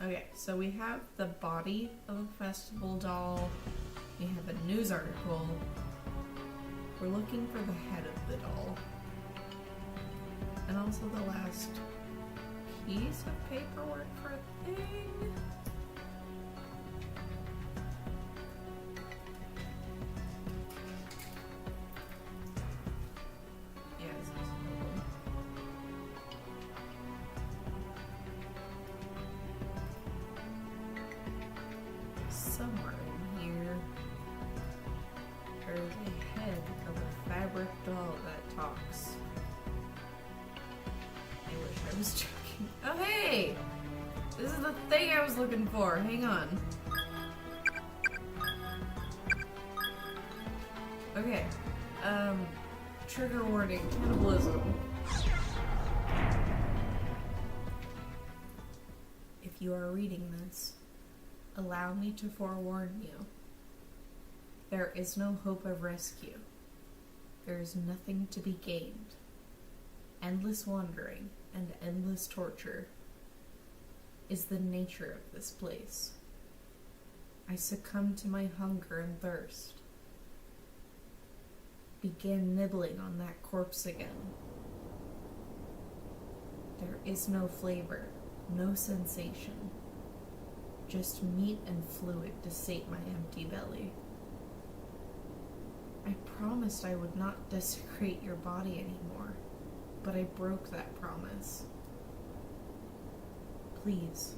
Okay, so we have the body of a festival doll. We have a news article. We're looking for the head of the doll. And also the last piece of paperwork for a thing. Yeah, this is open. Somewhere in here, there's a head of a fabric doll that talks. I wish I was joking. Oh hey! This is the thing I was looking for. Hang on. Okay. Trigger warning. Cannibalism. If if you are reading this, allow me to forewarn you. There is no hope of rescue. There is nothing to be gained. Endless wandering and endless torture is the nature of this place. I succumbed to my hunger and thirst. Began nibbling on that corpse again. There is no flavor, no sensation, just meat and fluid to sate my empty belly. I promised I would not desecrate your body anymore, but I broke that promise. Please,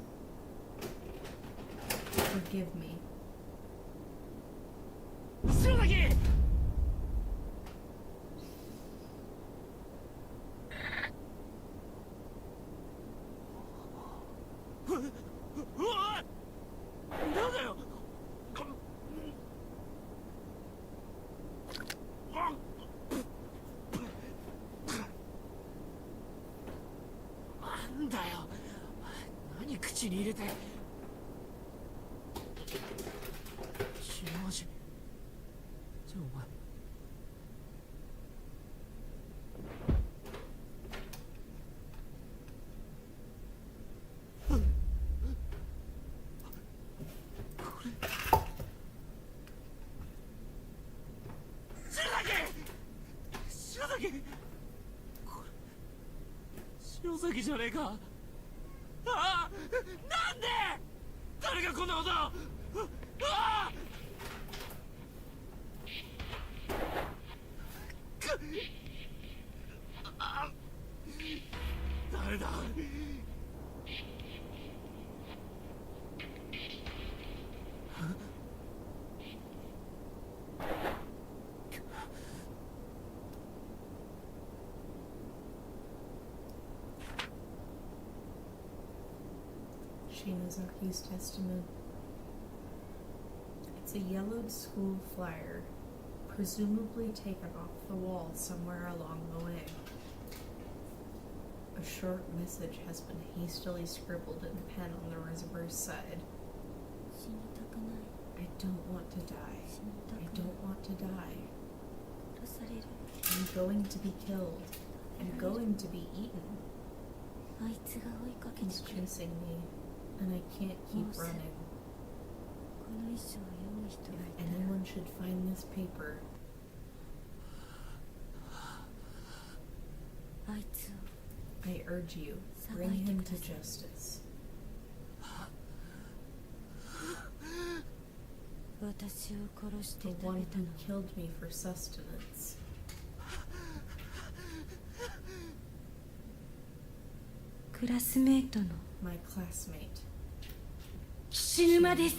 forgive me. 白崎うわなんだよなんだよ何口に入れて白味じゃあお前白崎じゃねえかああなんで誰がこんなことあああ誰だShinozaki's Testament. It's a yellowed school flyer, presumably taken off the wall somewhere along the way. A short message has been hastily scribbled in pen on the reservoir's side. 死にたくない I don't want to die. 死にた I くない don't want to die. 殺される I'm going to be killed. I'm going to be eaten. あいつが追いかけ He's てくる chasing me, and I can't keep Awesome. running. この遺書を読む人がい If たら anyone should find this paper, あいつを I urge you, bring him to justice. 私を殺して The 食 one べた who の killed me for sustenance. クラスメイトの My classmate. 岸沼です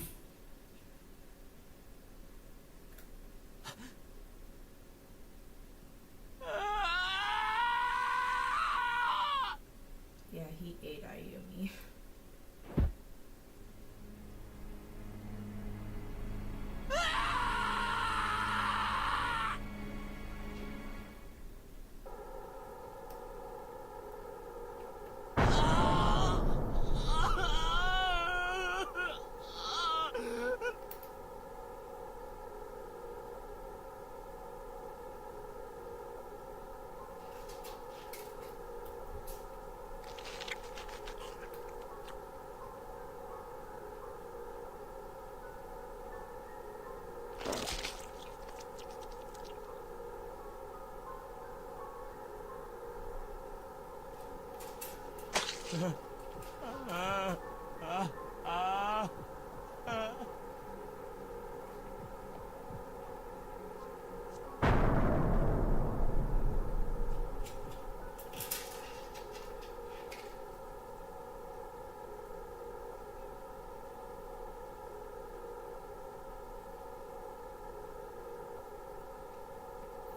Yeah, he ate Ayumi.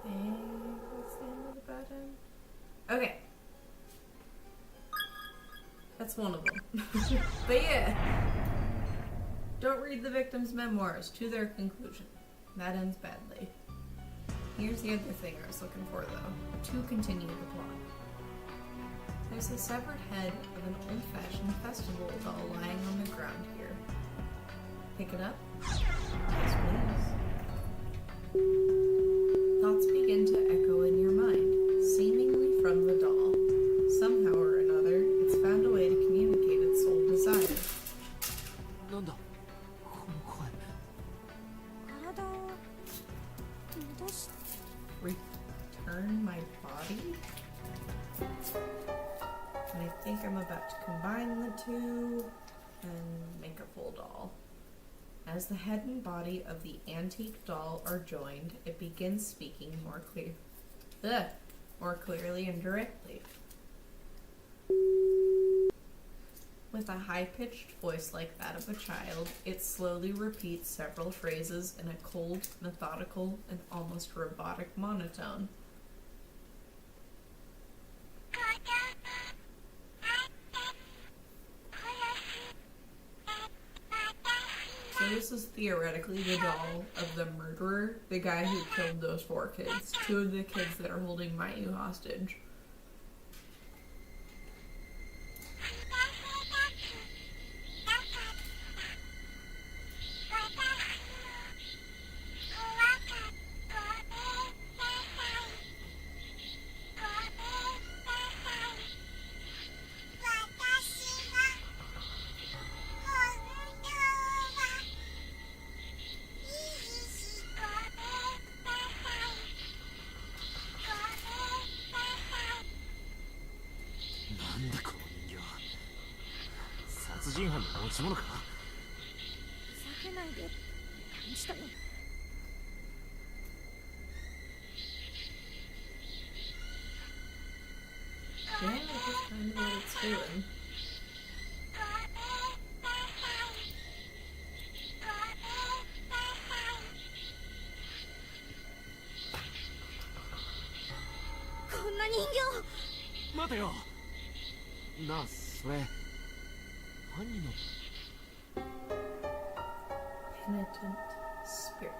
And what's the end of the button? Okay. That's one of them. But yeah. Don't read the victim's memoirs to their conclusion. That ends badly. Here's the other thing I was looking for, though, to continue the plot. There's a severed head of an old-fashioned festival doll lying on the ground here. Pick it up? Yes, please. Thoughts begin to echo in your mind, seemingly from the doll. Somehow or another, it's found a way to communicate its sole desire. なんだこの声。体を戻して Return my body? And I think I'm about to combine the two and make a full doll. As the head and body of the antique doll are joined, it begins speaking more clearly and directly. With a high-pitched voice like that of a child, it slowly repeats several phrases in a cold, methodical, and almost robotic monotone. So this is theoretically the doll of the murderer, the guy who killed those 4 kids. 2 of the kids that are holding Mayu hostage. Yeah, that's kind of what it's doing. Oh, 待てよ。なあ、それ犯人の Penitent spirit.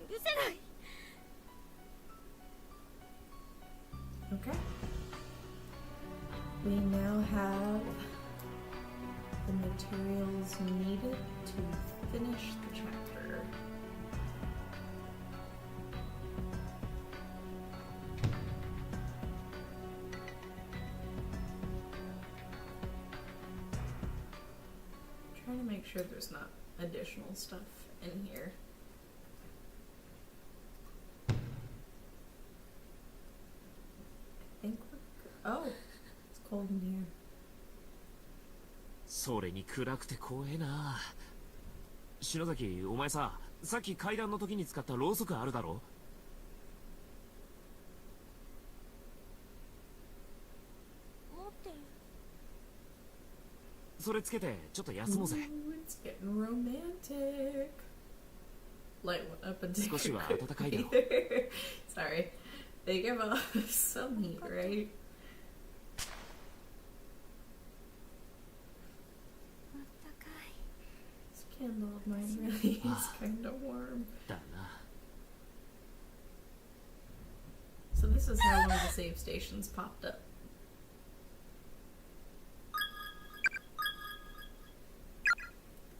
許せない Okay. We now have the materials needed to finish the chapter. Trying to make sure there's not additional stuff in here. I think we're good. Oh, it's cold in here. それに暗くて怖えな。篠崎、お前さ、さっき階段の時に使ったろうそくあるだろ。持ってるそれつけてちょっと休もうぜ。 Ooh, it's getting romantic. Light one up and take 少しは a quick 暖かいだろ。 breather. Sorry. They give off some heat, right? あったかい This candle of mine really is kind of warm. だな。 So this is how one of the save stations popped up.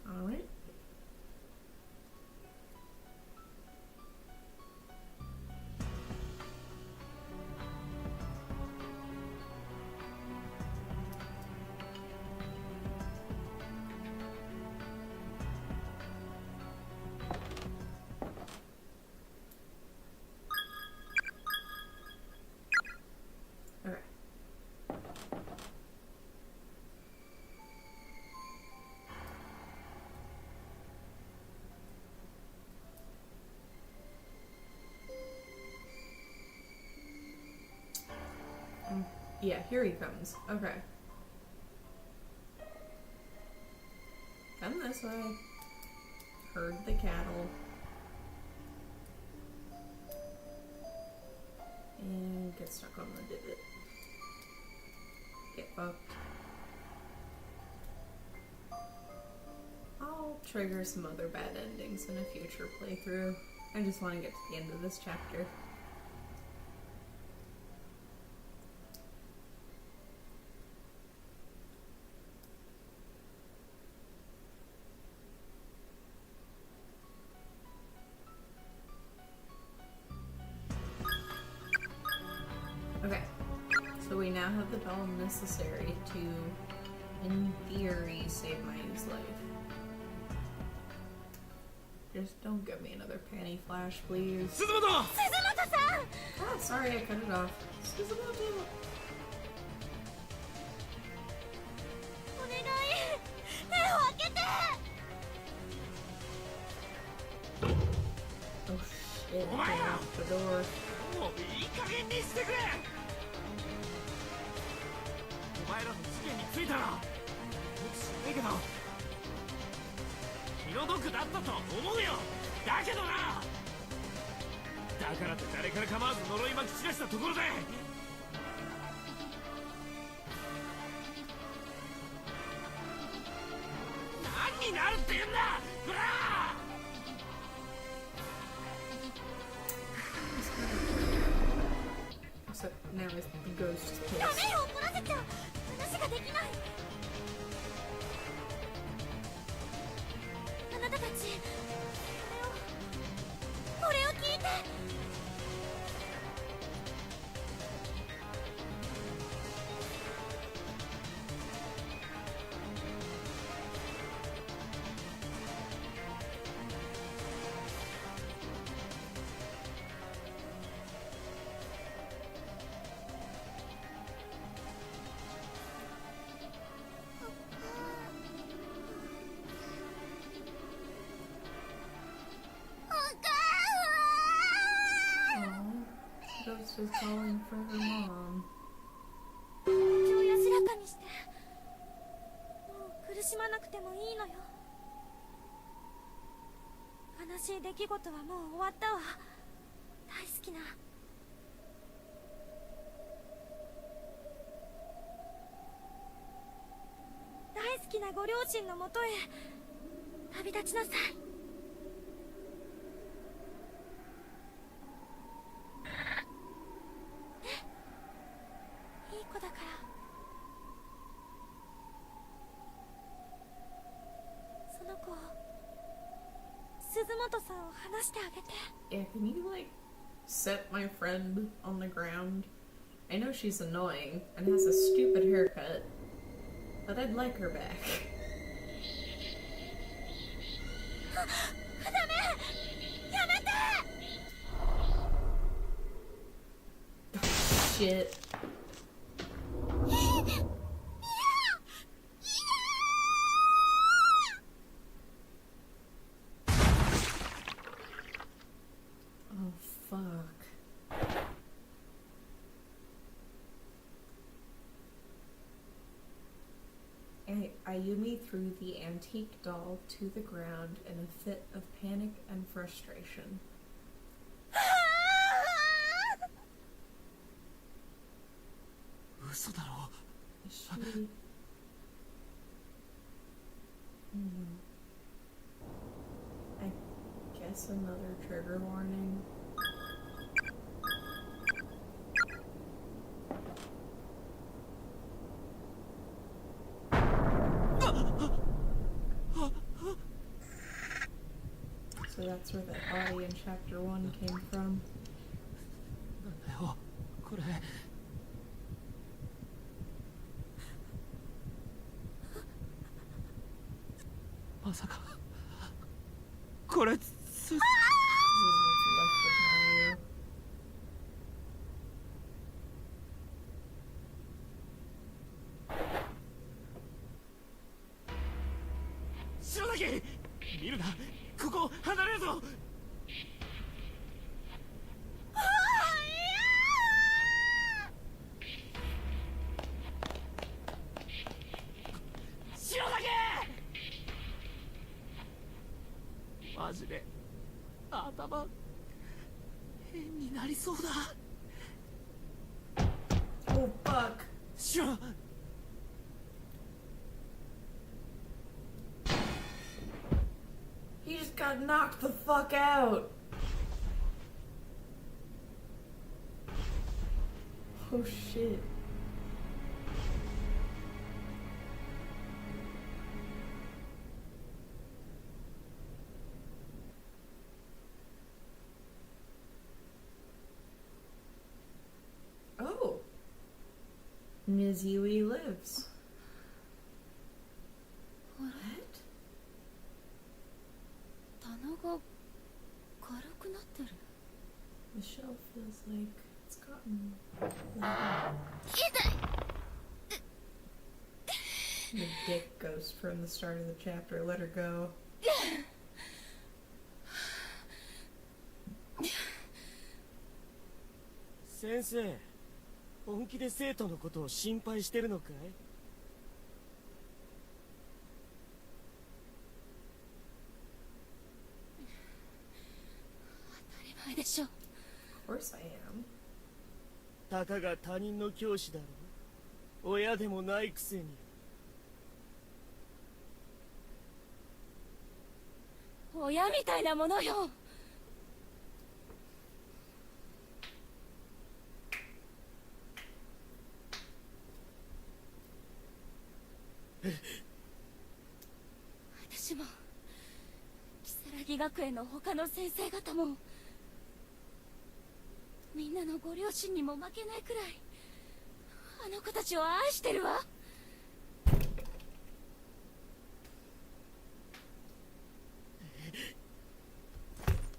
All right. All right. Yeah, here he comes. Okay. Come this way. Herd the cattle. And get stuck on the divot. Get fucked. I'll trigger some other bad endings in a future playthrough. I just want to get to the end of this chapter. now have the doll necessary to, in theory, save Mayu's life. Just don't give me another panty flash, please. 鈴本 Ah, sorry, I cut it off. Suzumoto! お願い手を開けて Oh shit, get off the door. もういい加減にしてくれお前らの事件についたら僕知らないけど気の毒だったと思うよだけどなだからって誰から構わず呪いまき散らしたところで何になるって言うんだこら Except now it's the ghost's ダ case. メよ怒らせちゃう話ができないあなたたちこれを聞いて Ghost is calling for her mom. 気を安らかにしてもう苦しまなくてもいいのよ悲しい出来事はもう終わったわ大好きな大好きなご両親のもとへ旅立ちなさいいい子だからその子を鈴本さんを離してあげて Yeah, can you, like, set my friend on the ground? I know she's annoying and has a stupid haircut, but I'd like her back. ダメやめて Shit. Oh, fuck. Ayumi threw the antique doll to the ground in a fit of panic and frustration. 嘘だろ Is she... I guess another trigger warning. So that's where that body in chapter 1 came from. なんだよこれまさかこれ This is what's left of Mayu. 白崎見るなここ離れるぞ白崎マジで頭変になりそうだ Oh fuck! 知らん He just got knocked the fuck out! Oh shit. Oh! as Yui lives. あら What? 棚が軽くなってる。 The shelf feels like it's gotten. 痛い。 The dick ghost from the start of the chapter. Let her go. 先生、本気で生徒のことを心配してるのかい？当たり前でしょ。 Of course I am. たかが他人の教師だろう。親でもないくせに。親みたいなものよ。私も如月学園の他の先生方もみんなのご両親にも負けないくらいあの子たちを愛してるわ。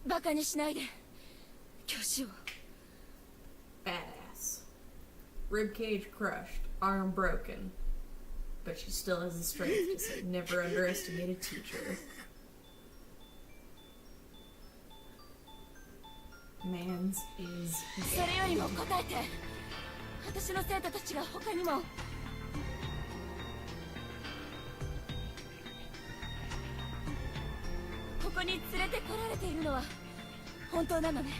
バカにしないで教師を。 Badass. Rib cage crushed, arm broken. But she still has the strength to say never underestimate a teacher. Man's is それよりも答えて。私の生徒たちが他にも。ここに連れてこられているのは本当なのね。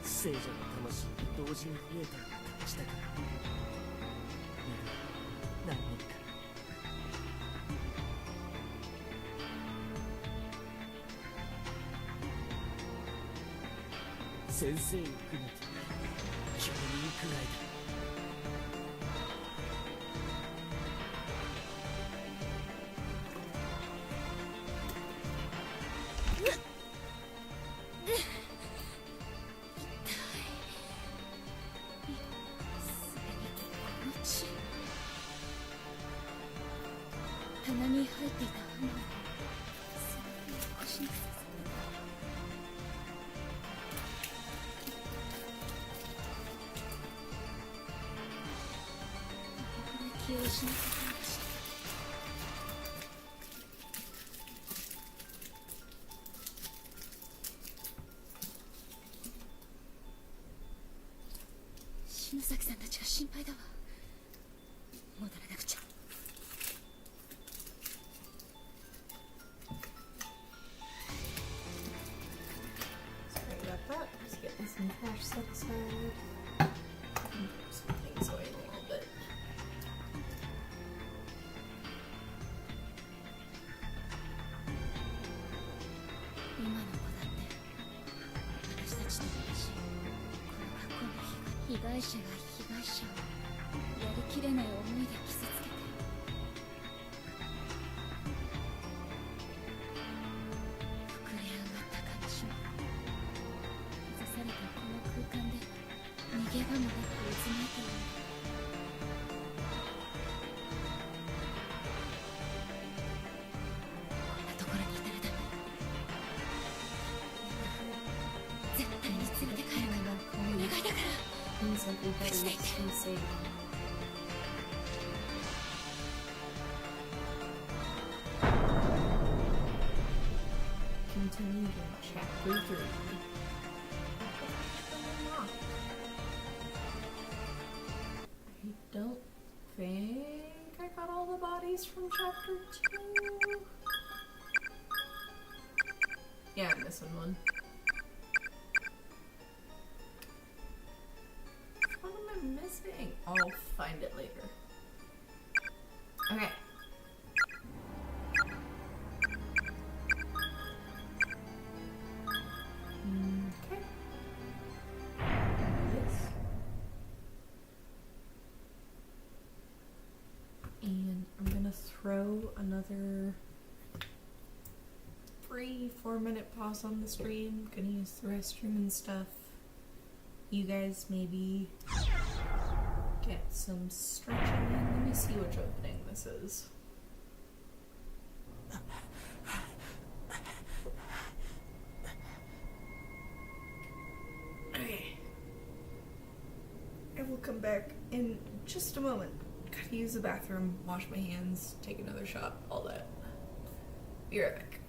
聖女の魂と同時に増えたような感じだから。何人か。先生を含めて9人くらいだ。棚に入っていた花を腰に刺す。気を失ってしまいました。篠崎さんたちが心配だわ。戻らなくちゃ。Sorry about that. Just getting some cash set aside. Some things away a little bit. 今の子だって私たちと同じこの学校の被害者が被害者をやりきれない思いで傷つけて膨れ上がった悲しみ閉ざされたこの空間で逃げ場もなく渦巻いているんだ。こんなところにいたらダメ。絶対に連れて帰るからお願いだから。 Please everybody stay safe. Continue to chapter 3. I don't think I got all the bodies from chapter 2. Yeah, I'm missing one. What am I missing? I'll find it later. Okay. Okay. This. And I'm gonna throw another free 4-minute pause on the stream. Gonna use the restroom and stuff. You guys maybe get some stretching in. Let me see which opening this is. Okay. I will come back in just a moment. Gotta use the bathroom, wash my hands, take another shot, all that. Be right back.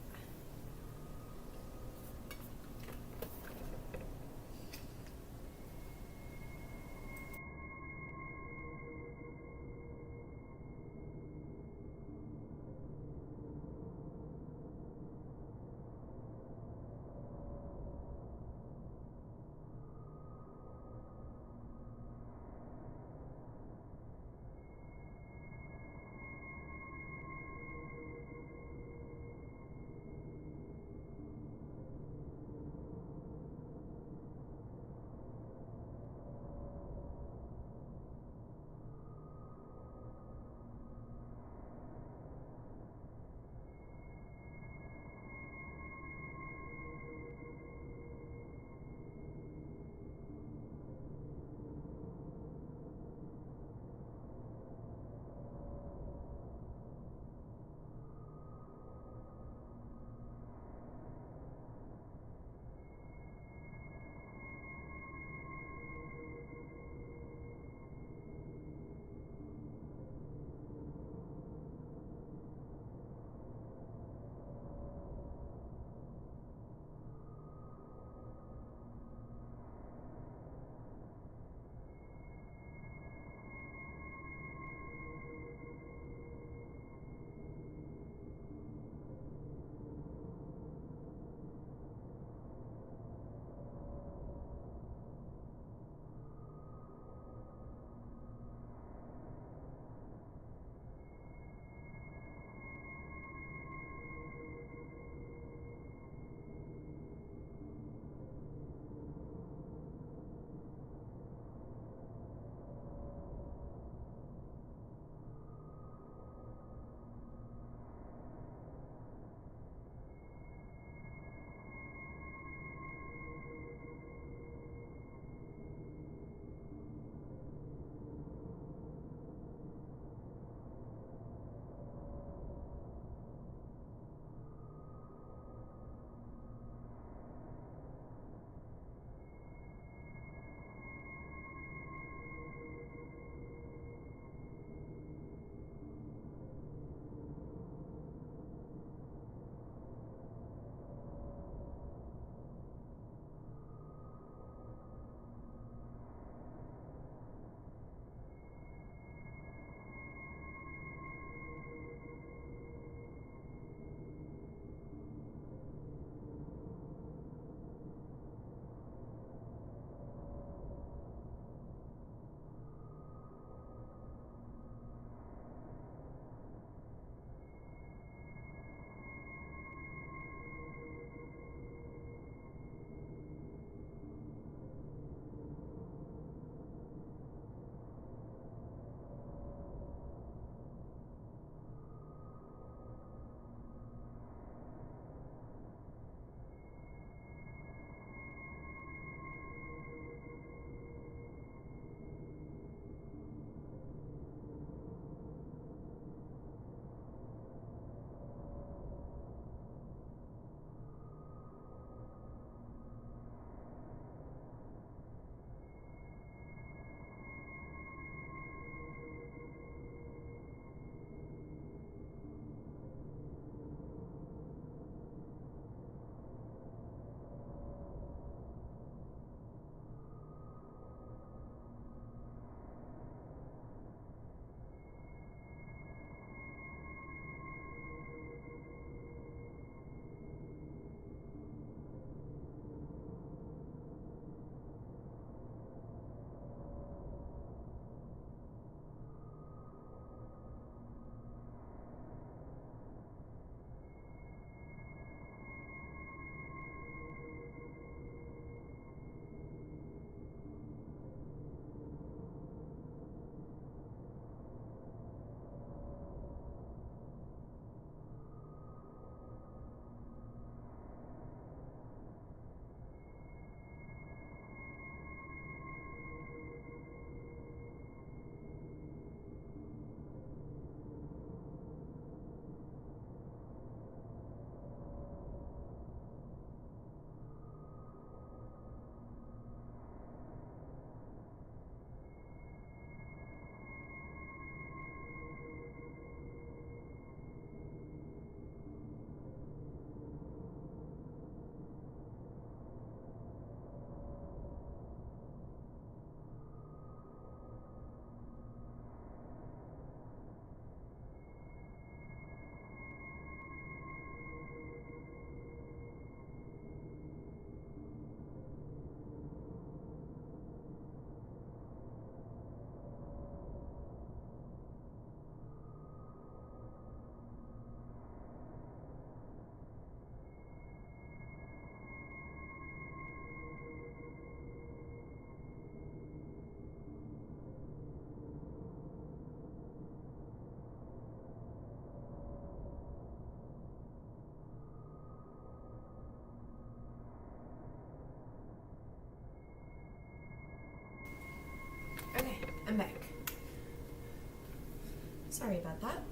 Sorry about that.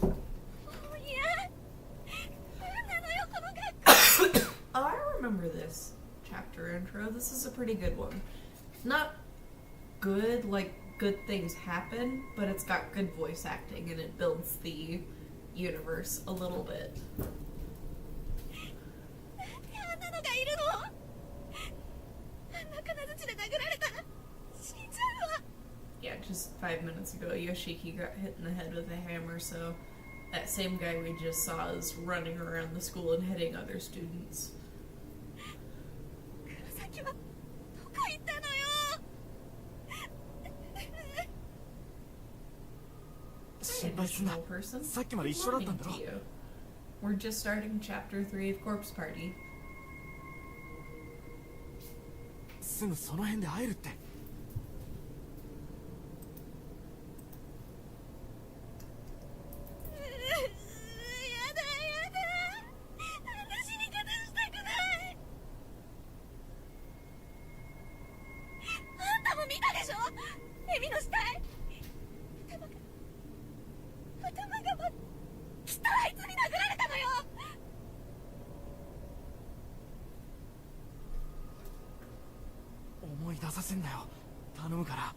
もう嫌なんなのよこの学校 Oh, I remember this chapter intro. This is a pretty good one. Not good, like good things happen, but it's got good voice acting and it builds the universe a little bit. あんなのがいるのあんな金槌で殴られたら死んじゃうわ Yeah, just 5 minutes ago, Yoshiki got hit in the head with a hammer, so that same guy we just saw is running around the school and hitting other students. 黒崎はどこ行ったのよ Additional person? さっきまで一緒だったん Morning だろ to you. We're just starting chapter 3 of Corpse Party. すぐその辺で会えるって。やだやだ私に勝たしたくないあんたも見たでしょエビの死体頭がきっとあいつに殴られたのよ思い出させんなよ。頼むから。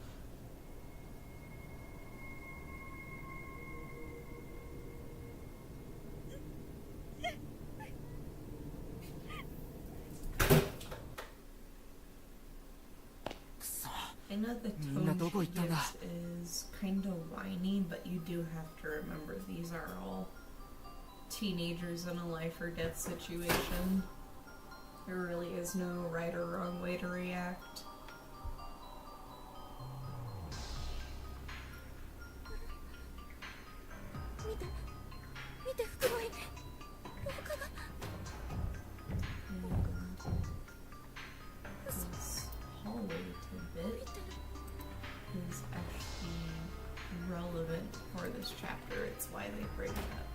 くそ。 I know the Mina, tone doko she itta nda? gives is kind of whiny, but you do have to remember these are all teenagers in a life or death situation. There really is no right or wrong way to react. 見て袋井廊下が This hallway tidbit is actually relevant for this chapter. It's why they bring it up.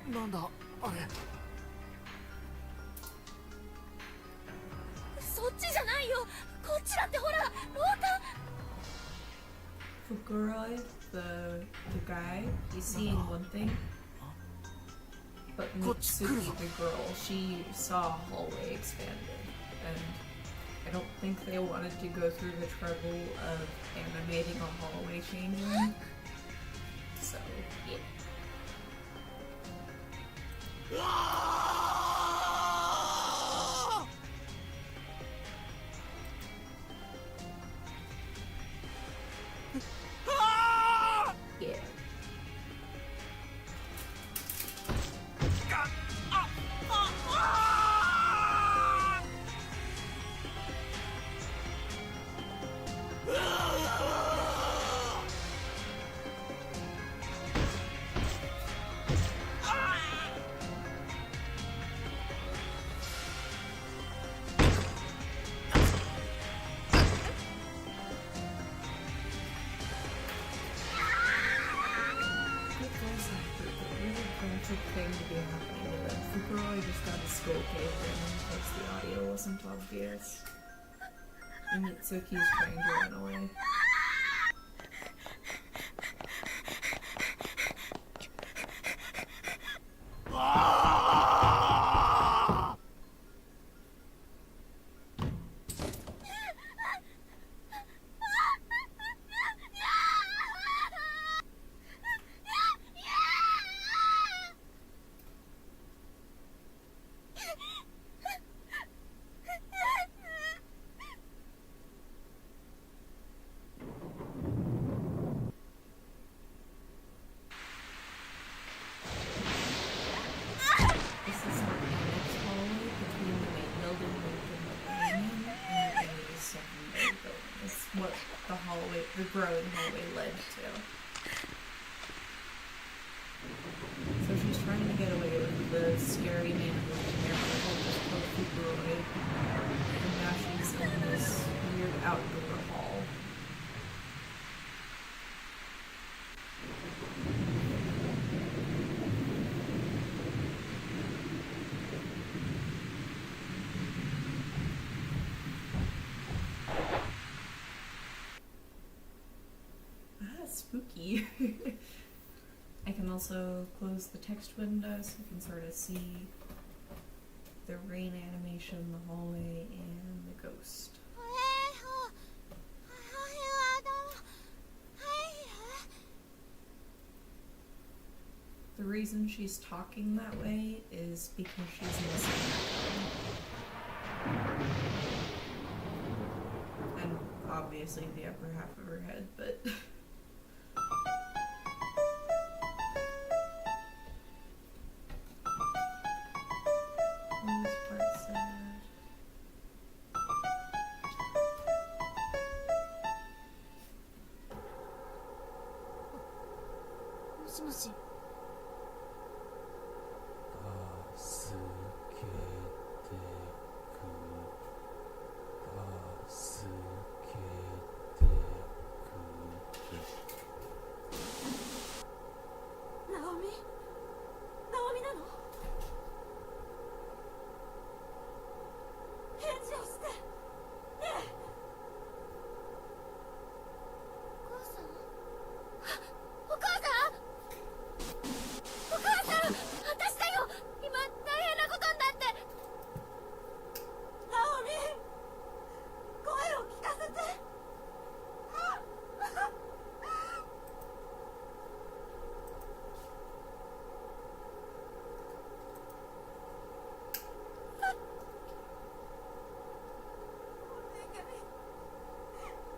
なんだあれ。そっちじゃないよこっちだってほら廊下 Fukuroi, the guy, he's seeing one thing, but Mitsuki, the girl, she saw a hallway expanded, and I don't think they wanted to go through the trouble of animating a hallway changing. So, yeah. Yeah. Thing to be happening to them. Fukuroi just got his skull caved in because the audio wasn't obvious. And Mitsuki's trying to run away. This is the next hallway between the main building we've been in and the secondary building. It's what the hallway, the growing hallway led to. So she's trying to get away with the scary man with the camera that just killed Fukuroi. And now she's in this weird outdoor hall. That's spooky. I can also close the text window so you can sort of see the rain animation, the hallway, and the ghost. The reason she's talking that way is because she's missing and obviously the upper half of her head, but this part's sad. もしもし。助けてく助けてくナオミなの？返事をして。ねえ。お母さん？お母さん？お母さん！私だよ！今大変なことになって。ナオミ！声を聞かせて。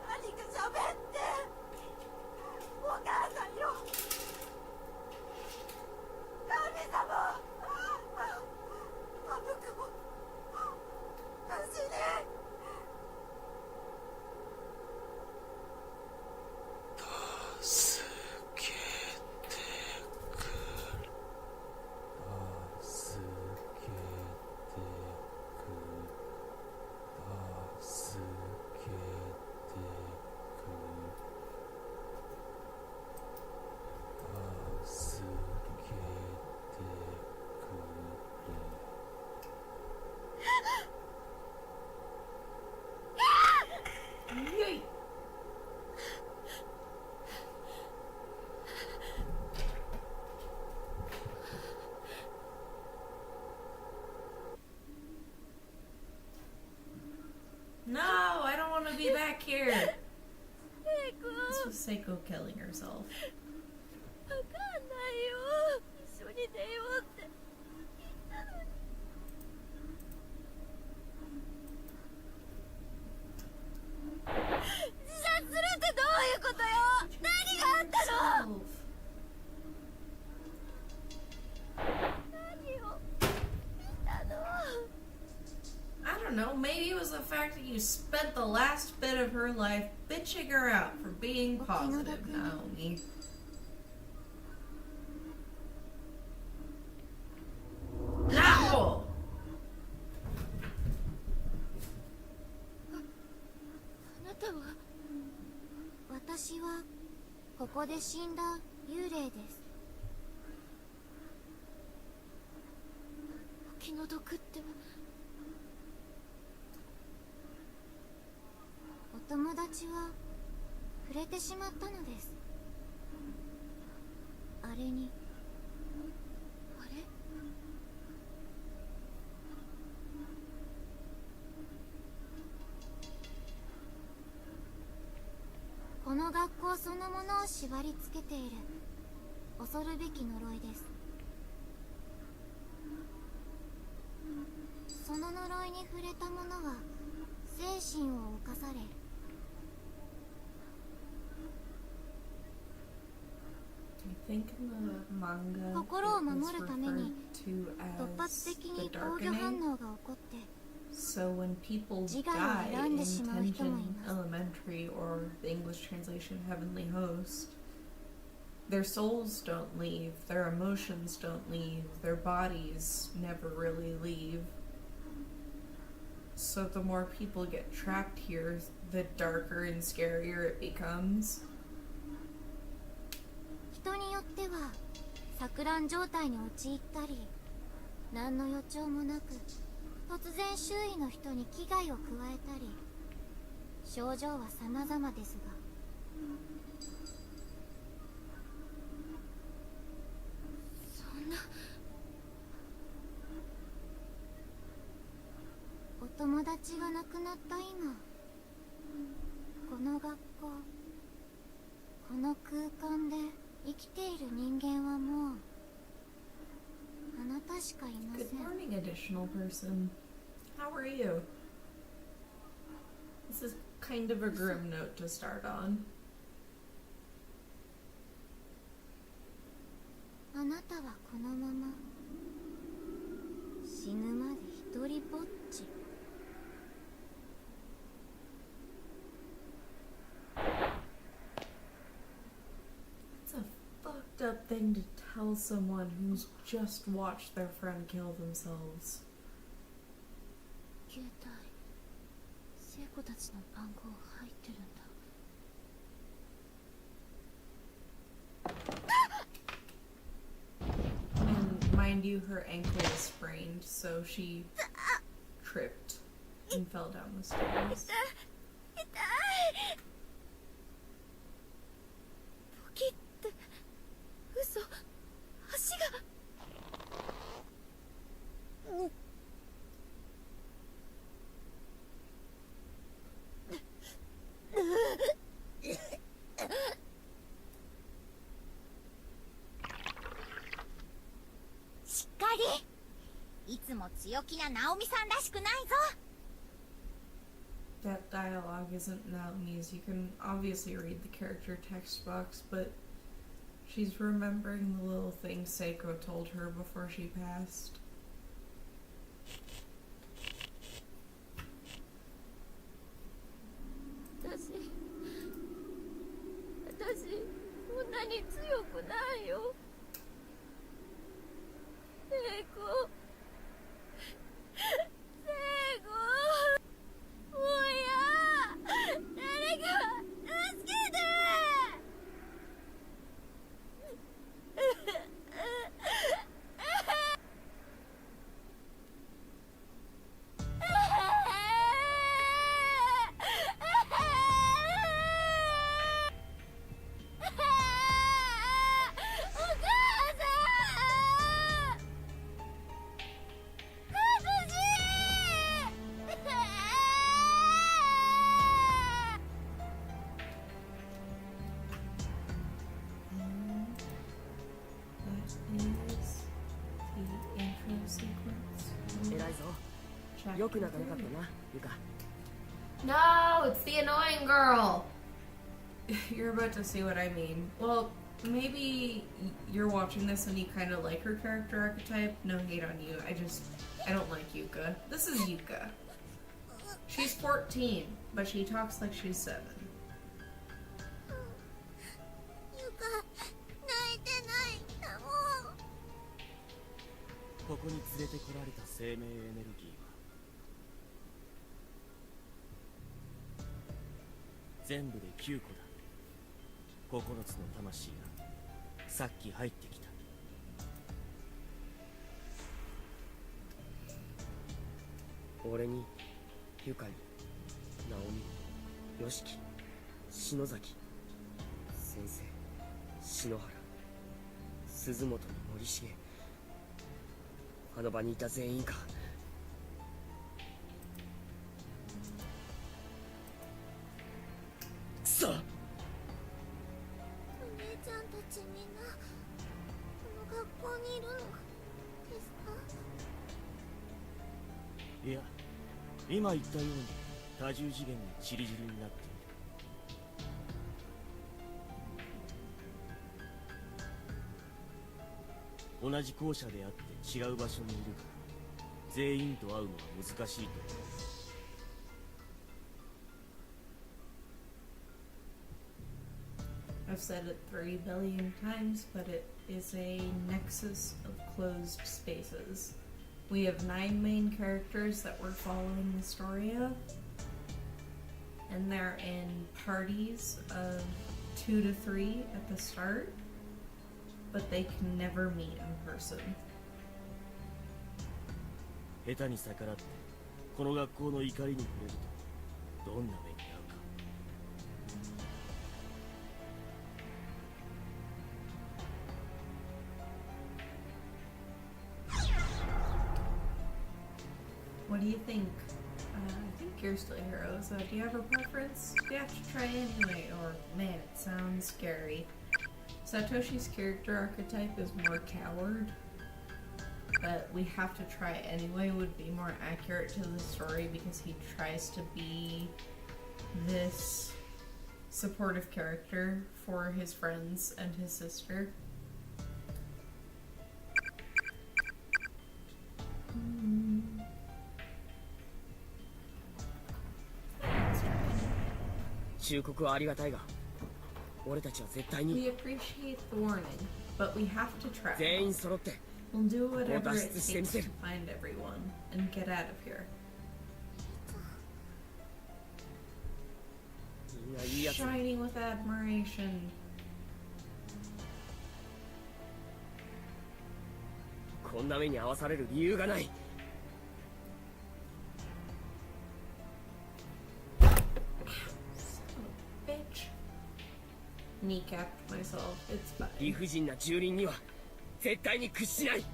何か喋って。お母さんよ。神様。あの子も無事に。助けてく助けてく助けてく助けてYay! No, I don't want to be back here. セイコ This was Seiko killing herself. わかんないよ。一緒に出ようって言ったのに。自殺するってどういうことよ。何があったの？ Self. 何をしたの？ I don't know, maybe it was the fact that you spent the last bit of her life bitching her out for being positive, Naomi. No! あなたは？私はここで死んだ幽霊です。お気の毒っては。お友達は触れてしまったのです。あれに。あれ？この学校そのものを縛り付けている恐るべき呪いです。その呪いに触れた者は精神を侵され、 I think in the manga 心を it was 守るために referred to 突発 as 的 the に防御反 darkening. 応が起こって、 So when people 自害を die 選ん in でしまう人もい Tenjin ます。 Elementary or the English translation Heavenly Host, their souls don't leave, their emotions don't leave, their bodies never really leave. So the more people get trapped here, the darker and scarier it becomes. 人によっては錯乱状態に陥ったり、何の予兆もなく突然周囲の人に危害を加えたり、症状は様々ですが、友達が亡くなった今、この学校、この空間で生きている人間はもうあなたしかいませ Good ん。 morning, additional person. How are you? This is kind of a grim note to start on. あなたはこのまま死ぬまで一人ぼっち。It's a fucked up thing to tell someone who's just watched their friend kill themselves. 携帯、聖子たちの番号入ってるんだ。And mind you, her ankle is sprained, so she tripped and fell down the stairs. 痛い。ポキって嘘、足が。しっかり。いつも強気なナオミさんらしくないぞ。 That dialogue isn't Naomi's. You can obviously read the character text box, but she's remembering the little things Seiko told her before she passed. 私こんなに強くないよ。聖子、聖子、もうや、誰か助けて。That is the intro sequence. 偉いぞ。 Chapter よく仲良かったな、ユカ。 No, it's the annoying girl. You're about to see what I mean. Well, maybe you're watching this and you kind of like her character archetype. No hate on you. I don't like Yuka. This is Yuka. She's 14, but she talks like she's 7. ゆか、泣いてないんだもん。ここに連れてこられた生命エネルギーは全部で9個だ。9つの魂がさっき入ってきた。俺に、ユカに、ナオミ、ヨシキ、篠崎、先生、篠原、鈴本に森重、あの場にいた全員か。くそ。お姉ちゃんたちみんなこの学校にいるのですか？いや、今言ったように多重次元にチリジリになっている。同じ校舎であって違う場所にいるから全員と会うのは難しいと思う。 I've said it 3 billion times, but it is a nexus of closed spaces. We have 9 main characters that we're following the story of, and they're in parties of 2 to 3 at the start, but they can never meet in person. 下手に逆らってこの学校の怒りに触れるとどんな目に遭うか。 What do you think you're still a hero, so do you have a preference? You have to try anyway, or man, it sounds scary. Satoshi's character archetype is more coward, but we have to try anyway would be more accurate to the story because he tries to be this supportive character for his friends and his sister. 忠告はありがたいが、俺たちは絶対 We に appreciate the warning, but we have to try. 全員揃って We'll do whatever it 脱出してみ takes せ to る。 find everyone and get out of here. みんないいやつ。 Shining with admiration. こんな目に遭わされる理由がない。 Bitch. Kneecapped myself. It's fine. 理不尽な蹂躙には絶対に屈しない。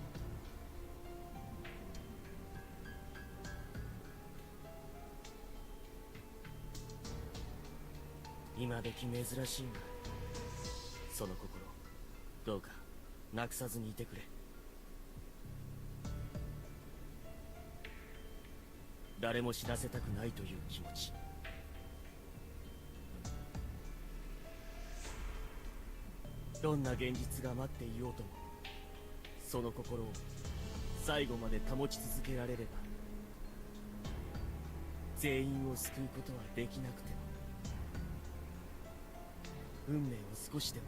今時珍しいが、その心どうかなくさずにいてくれ。誰も知らせたくないという気持ち。どんな現実が待っていようとも、その心を最後まで保ち続けられれば、全員を救うことはできなくても、運命を少しでも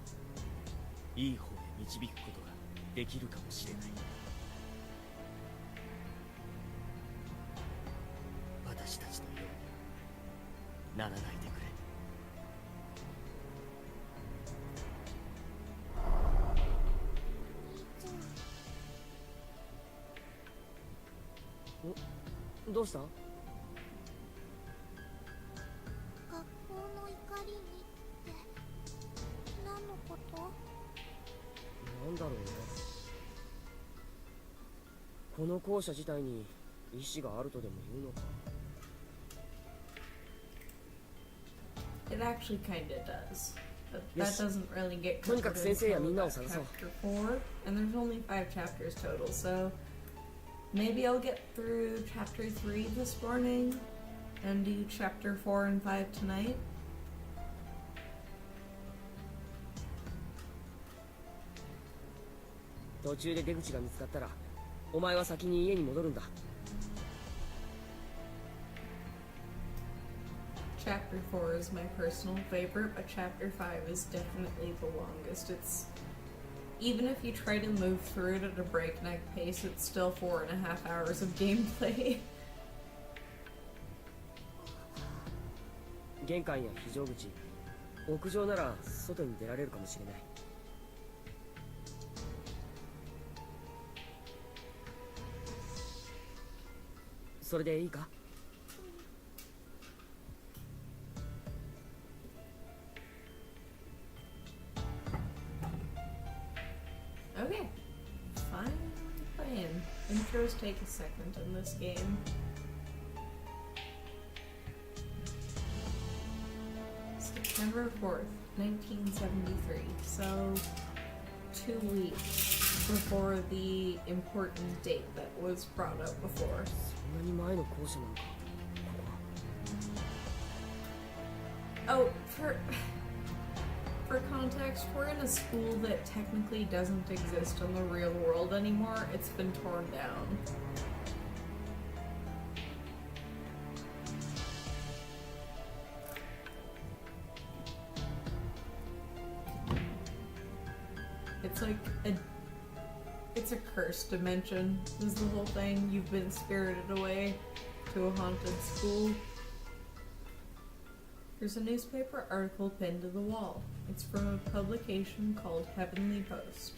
いい方へ導くことができるかもしれない。私たちのようにならないでくれ。どうした？学校の怒りにって何のこと？なんだろうね。この校舎自体に意志があるとでも言うのか。 It actually kinda does. But Yes. that doesn't really get とにかく covered 先生や until みんなを about 探そう。 chapter 4, and there's only 5 chapters total, so maybe I'll get through chapter 3 this morning and do chapter 4 and 5 tonight. 途中で出口が見つかったら、お前は先に家に戻るんだ。 Chapter 4 is my personal favorite, but chapter 5 is definitely the longest. It's even if you try to move through it at a breakneck pace, it's still 4.5 hours of gameplay. 玄関や非常口、屋上なら外に出られるかもしれない。それでいいか？ Okay, fine plan. Intros take a second in this game. September 4th, 1973. So, 2 weeks before the important date that was brought up before. そんなに前の校舎なのか。 Oh, for context, we're in a school that technically doesn't exist in the real world anymore. It's been torn down. It's a cursed dimension, is the whole thing. You've been spirited away to a haunted school. There's a newspaper article pinned to the wall. It's from a publication called Heavenly Post.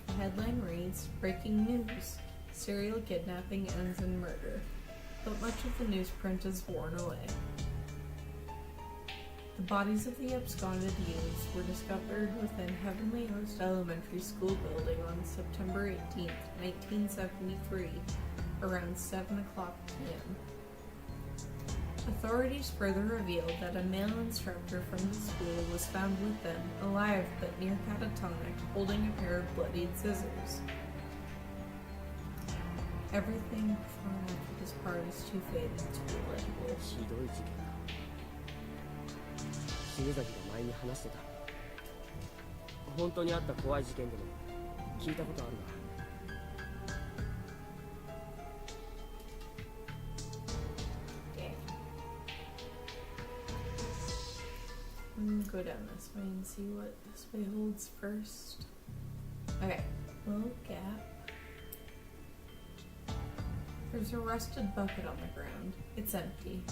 The headline reads, "Breaking news. Serial kidnapping ends in murder." But much of the newsprint is worn away. The bodies of the absconded youths were discovered within Heavenly Host Elementary School building on September 18th, 1973, around 7 o'clock p.m. Authorities further revealed that a male instructor from the school was found with them, alive but near catatonic, holding a pair of bloodied scissors. Everything before and after this part is too faded to be legible. ひどい事件だ。重崎が前に話してた。本当にあった怖い事件でも聞いたことあるな。Go down this way and see what this way holds first. Okay, little gap. There's a rusted bucket on the ground. It's empty.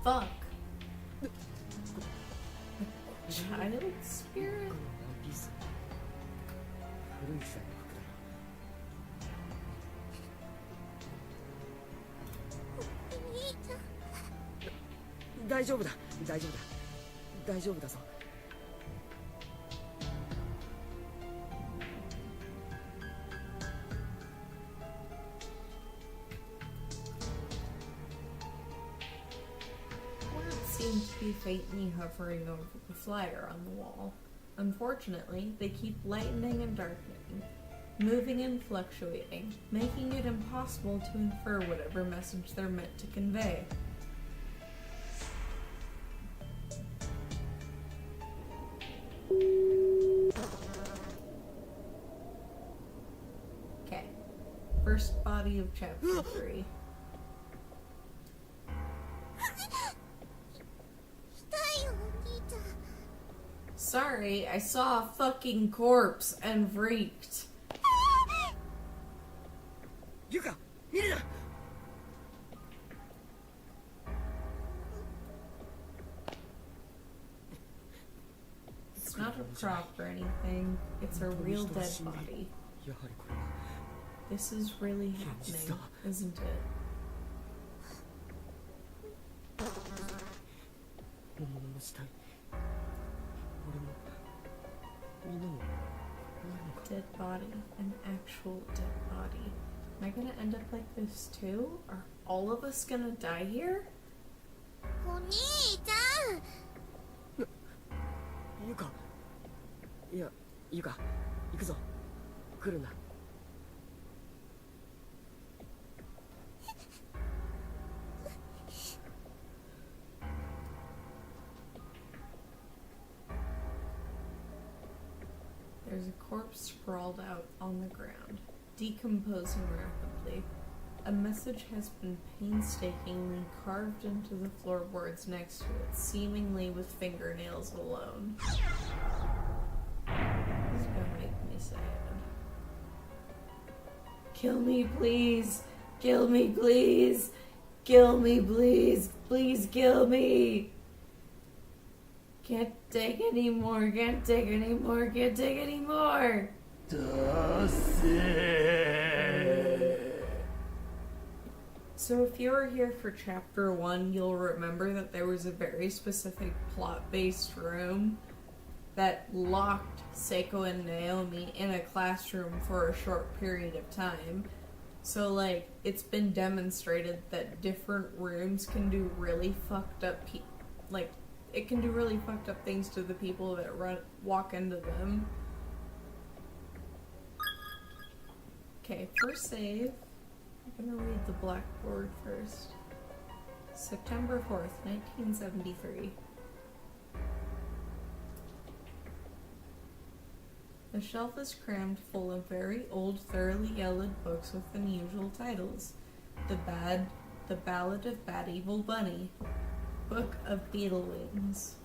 Fuck. Child spirit? このワンピース。古い時代の服だな。お兄ちゃん。大丈夫だ、大丈夫だ、大丈夫だぞ。Seems to be faintly hovering over the flyer on the wall. Unfortunately, they keep lightening and darkening, moving and fluctuating, making it impossible to infer whatever message they're meant to convey. Okay. First body of chapter 3. Sorry, I saw a fucking corpse and freaked. ゆか、見るな。It's not a prop or anything. It's a real dead body. やはりこれは This is really happening, isn't it? 本物の死体。俺もみんなもなるのか。 Dead body. An actual dead body. Am I gonna end up like this too? Are all of us gonna die here? お兄ちゃん。ゆか、いや、ゆか、行くぞ。来るな。There's a corpse sprawled out on the ground, decomposing rapidly. A message has been painstakingly carved into the floorboards next to it, seemingly with fingernails alone. This is gonna make me sad. Kill me, please! Kill me, please! Kill me, please! Please kill me! Can't take any more, can't take any more, can't take any more! So if you were here for chapter 1, you'll remember that there was a very specific plot-based room that locked Seiko and Naomi in a classroom for a short period of time. So, like, it's been demonstrated that different rooms can do really fucked up it can do really fucked up things to the people that walk into them. Okay, first save. I'm gonna read the blackboard first. September 4th, 1973. The shelf is crammed full of very old, thoroughly yellowed books with unusual titles. The Ballad of Bad Evil Bunny. Book of Beetle Wings.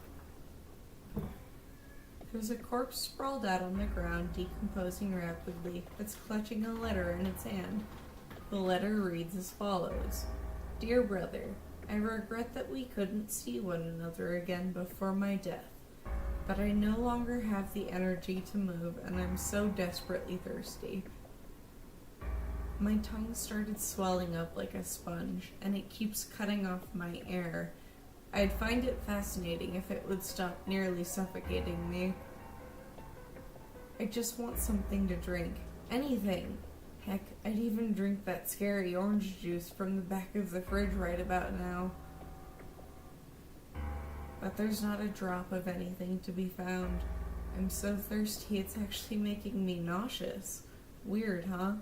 There's a corpse sprawled out on the ground, decomposing rapidly. It's clutching a letter in its hand. The letter reads as follows. Dear brother, I regret that we couldn't see one another again before my death. But I no longer have the energy to move, and I'm so desperately thirsty. My tongue started swelling up like a sponge, and it keeps cutting off my air. I'd find it fascinating if it would stop nearly suffocating me. I just want something to drink. Anything. Heck, I'd even drink that scary orange juice from the back of the fridge right about now. But there's not a drop of anything to be found. I'm so thirsty it's actually making me nauseous. Weird, huh?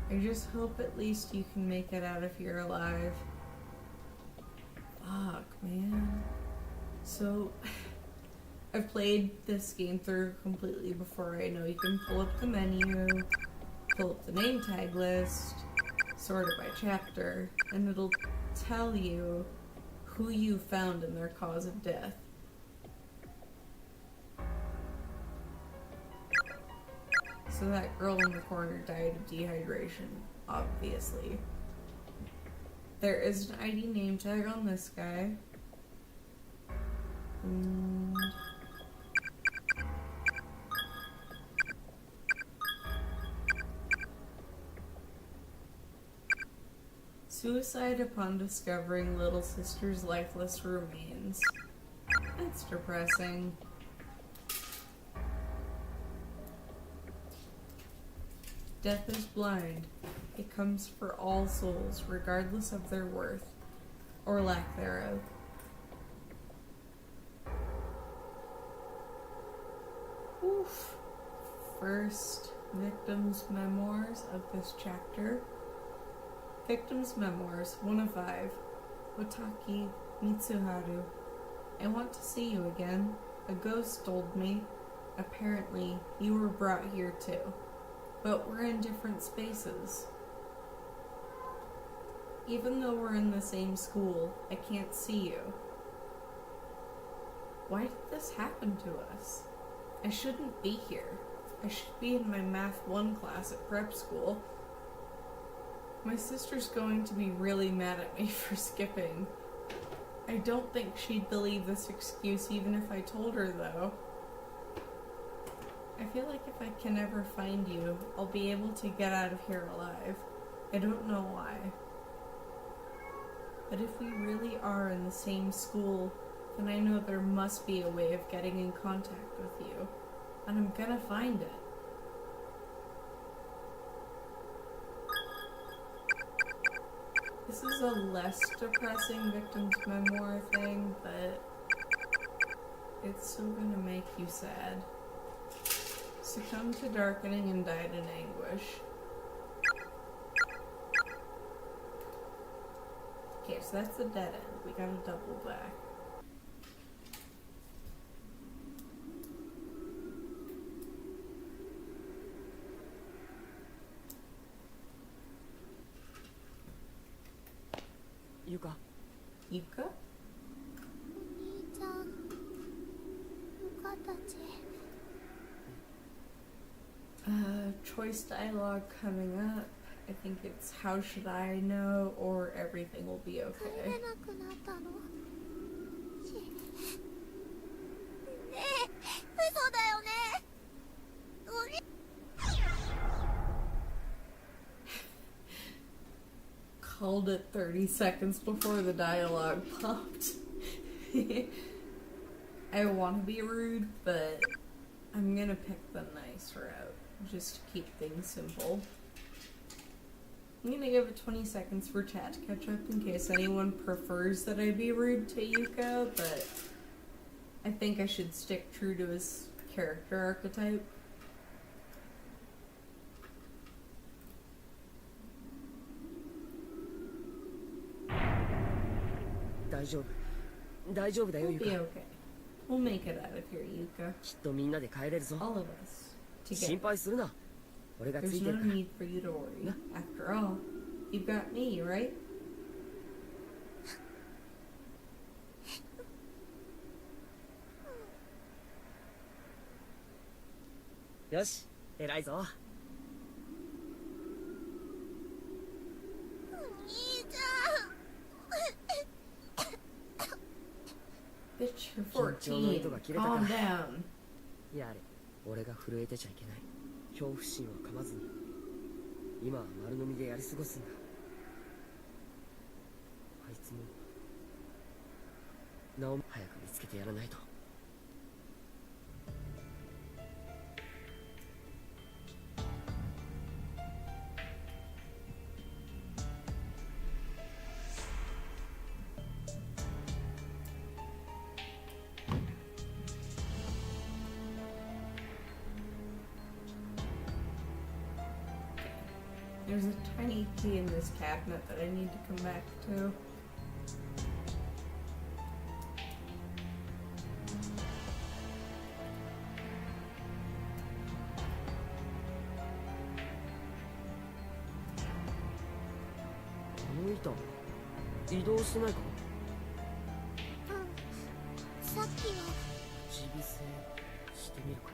I just hope at least you can make it out if you're alive. Fuck, man. So, I've played this game through completely before. I know you can pull up the menu, pull up the name tag list, sort it by chapter, and it'll tell you who you found and their cause of death. So that girl in the corner died of dehydration, obviously. There is an ID name tag on this guy. And suicide upon discovering little sister's lifeless remains. That's depressing. Death is blind. It comes for all souls, regardless of their worth, or lack thereof. Oof. First, Victim's Memoirs of this chapter. Victim's Memoirs, 1 of 5. Otaki Mitsuharu. I want to see you again. A ghost told me. Apparently, you were brought here too. But we're in different spaces. Even though we're in the same school, I can't see you. Why did this happen to us? I shouldn't be here. I should be in my Math 1 class at prep school. My sister's going to be really mad at me for skipping. I don't think she'd believe this excuse even if I told her, though. I feel like if I can ever find you, I'll be able to get out of here alive. I don't know why. But if we really are in the same school, then I know there must be a way of getting in contact with you. And I'm gonna find it. This is a less depressing victim's memoir thing, but it's still gonna make you sad. Succumbed to darkening and died in anguish. Okay, so that's the dead end. We gotta double back. Yuka. Yuka? お兄ちゃん部下たち Choice dialogue coming up. I think it's how should I know or everything will be 帰 okay. れなくなったのねえ嘘だよねおに Called it 30 seconds before the dialogue popped. I want to be rude, but I'm gonna pick the nice route. Just to keep things simple. I'm gonna give it 20 seconds for chat to catch up in case anyone prefers that I be rude to Yuka, but I think I should stick true to his character archetype. 大丈夫。大丈夫だよ、 We'll ユ be カ。 okay. We'll make it out of here, Yuka. きっとみんなで帰れるぞ。 All of us. 心 Together. 配するな。俺がつ There's いてる no から。 need for you to worry. After all, you've got me, right? よし、偉いぞ。お兄ちゃん Bitch, you're 緊張の糸が 14. 切れたか Calm ら。 down. やれ、俺が震えてちゃいけない。恐怖心をかまずに。今は丸飲みでやり過ごすんだ。あいつもなお早く見つけてやらないと。There's a tiny key in this cabinet that I need to come back to. Noita, 移動してないか？さっきは口癖してみるか。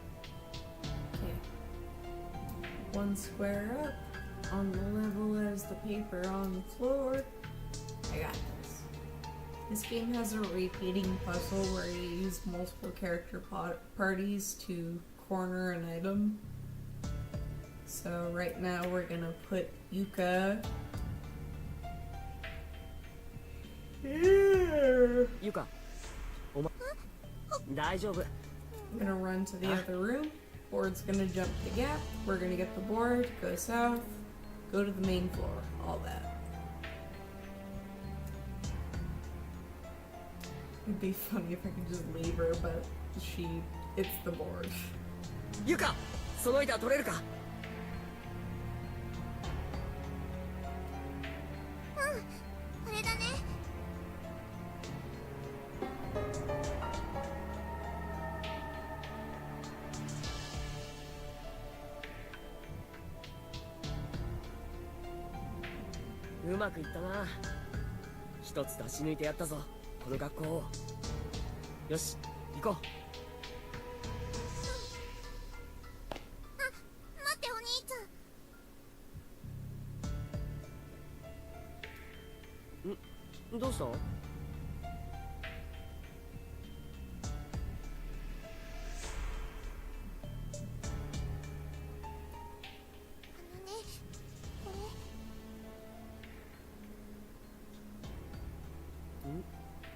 Okay. One square up on the level as the paper on the floor. I got this. This game has a repeating puzzle where you use multiple character parties to corner an item. So right now we're gonna put Yuka here. ゆか、お前大丈夫。 I'm gonna run to the other room. Board's gonna jump the gap. We're gonna get the board, go south, go to the main floor, all that. It'd be funny if I could just leave her, but it's the board. ゆか、その板取れるか？これだね。うまくいったな。一つ出し抜いてやったぞ、この学校を。よし、行こう。待ってお兄ちゃん。どうした？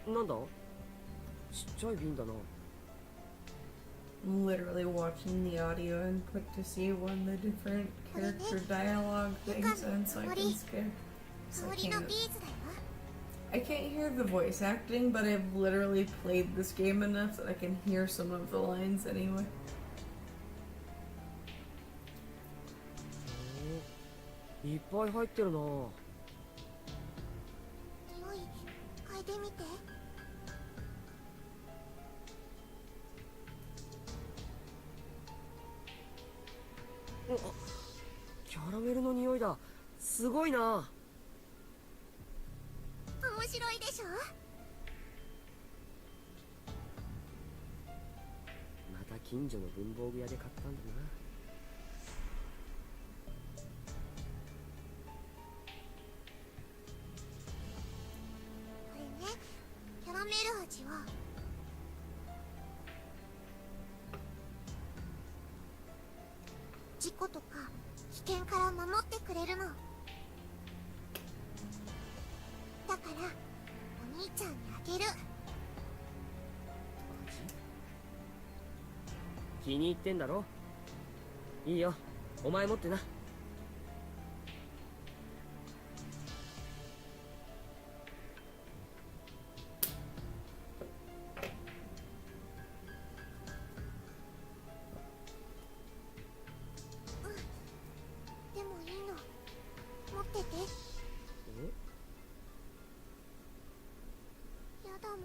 なんだ？ちっちゃい瓶だな。 I'm literally watching the audio input to see when the different character dialogue things end so I can skip. So 香りのビーズだよ。 I can't hear the voice acting, but I've literally played this game enough that I can hear some of the lines anyway. いっぱい入ってるな。匂い嗅いでみて。キャラメルの匂いだ。すごいな。面白いでしょ。また近所の文房具屋で買ったんだな。これね、キャラメル味は事故とか危険から守ってくれるの。だからお兄ちゃんにあげる。気に入ってんだろ？いいよ、お前持ってな。でもいいの、持ってて。やだもん。お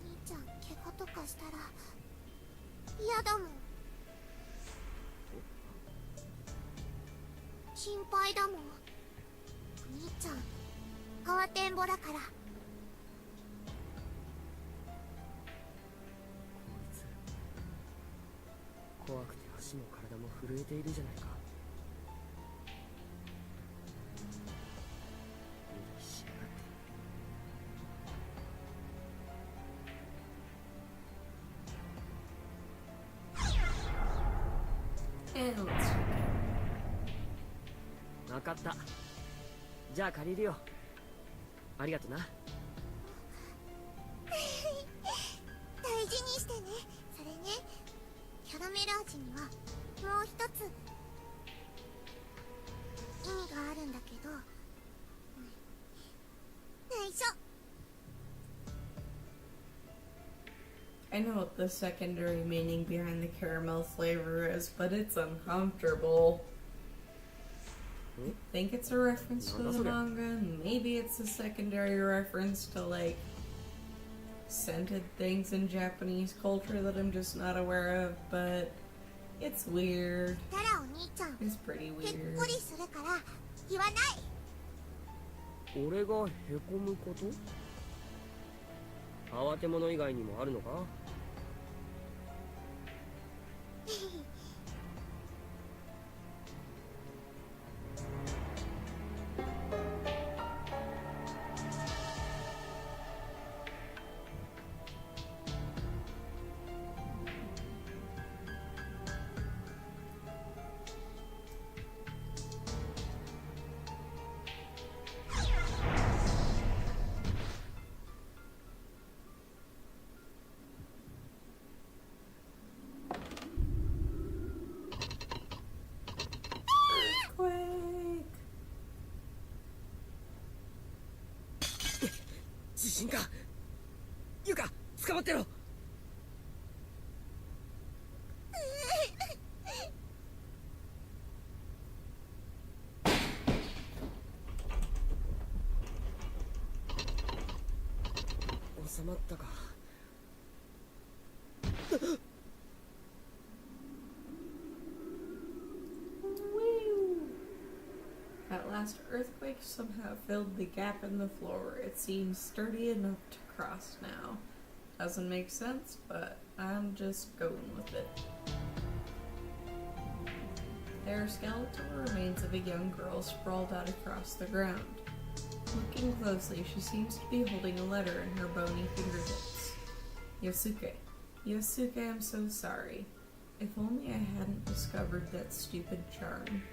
兄ちゃん怪我とかしたら嫌だもん。心配だもん。お兄ちゃん慌てんぼだから。怖くて足も体も震えているじゃないか。無理しやがって。わかった。じゃあ借りるよ。ありがとな。大事にしてね。それね、キャラメル味にはもう一つ意味があるんだけど、内緒。 I know what the secondary meaning behind the caramel flavor is, but it's uncomfortable. I think it's a reference to the manga, and maybe it's a secondary reference to like scented things in Japanese culture that I'm just not aware of, but it's weird. たらお兄ちゃん It's pretty ぺっ weird. こりするから言わない。俺がへこむこと？慌て者以外にもあるのか？Earthquake! 地震か。ゆか、捕まってろ。収まったか。That last earthquake somehow filled the gap in the floor. It seems sturdy enough to cross now. Doesn't make sense, but I'm just going with it. There are skeletal remains of a young girl sprawled out across the ground. Looking closely, she seems to be holding a letter in her bony fingertips. Yosuke. Yosuke, I'm so sorry. If only I hadn't discovered that stupid charm.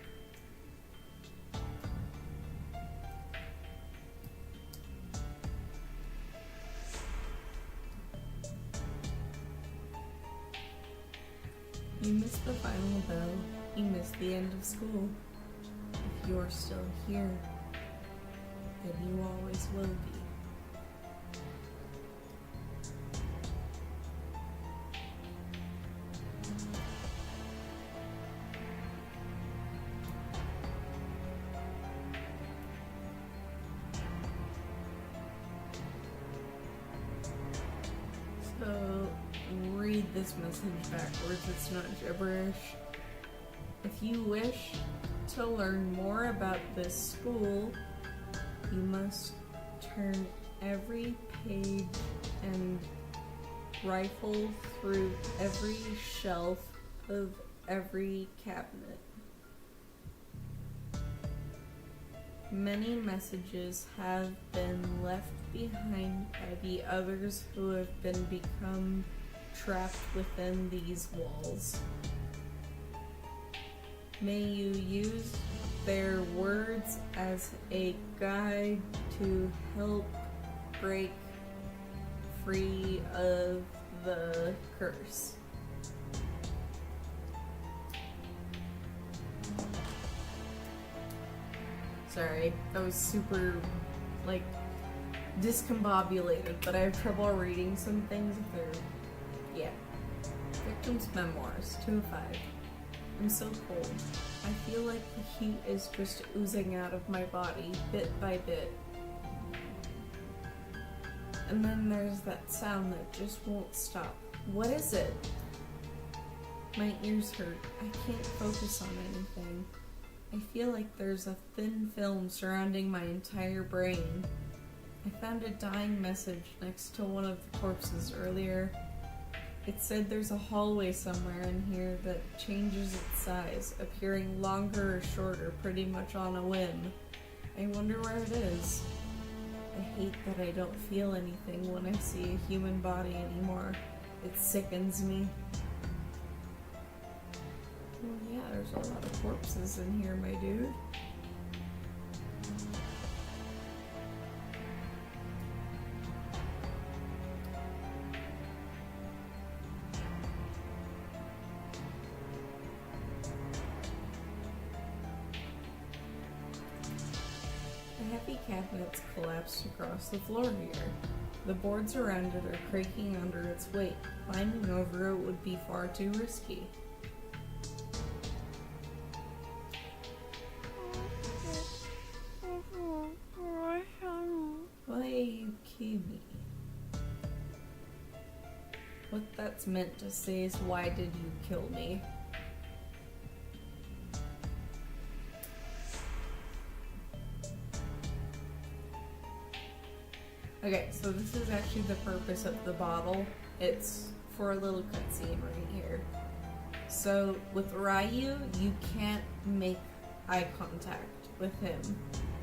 You missed the final bell. You missed the end of school. If you're still here, then you always will be. So, read this message backwards, it's not gibberish. If you wish to learn more about this school, you must turn every page and rifle through every shelf of every cabinet. Many messages have been left behind by the others who have become trapped within these walls. May you use their words as a guide to help break free of the curse. Sorry, that was super, like, discombobulated, but I have trouble reading some things if they're, yeah. Victim's Memoirs, 2 of 5. I'm so cold. I feel like the heat is just oozing out of my body, bit by bit. And then there's that sound that just won't stop. What is it? My ears hurt. I can't focus on anything. I feel like there's a thin film surrounding my entire brain. I found a dying message next to one of the corpses earlier. It said there's a hallway somewhere in here that changes its size, appearing longer or shorter pretty much on a whim. I wonder where it is. I hate that I don't feel anything when I see a human body anymore. It sickens me. Well, yeah, there's a lot of corpses in here, my dude. cabinets collapsed across the floor here. The boards around it are creaking under its weight. Climbing over it would be far too risky. Why you kill me? What that's meant to say is, why did you kill me? Okay, so this is actually the purpose of the bottle. It's for a little cutscene right here. So with Ryu, you can't make eye contact with him.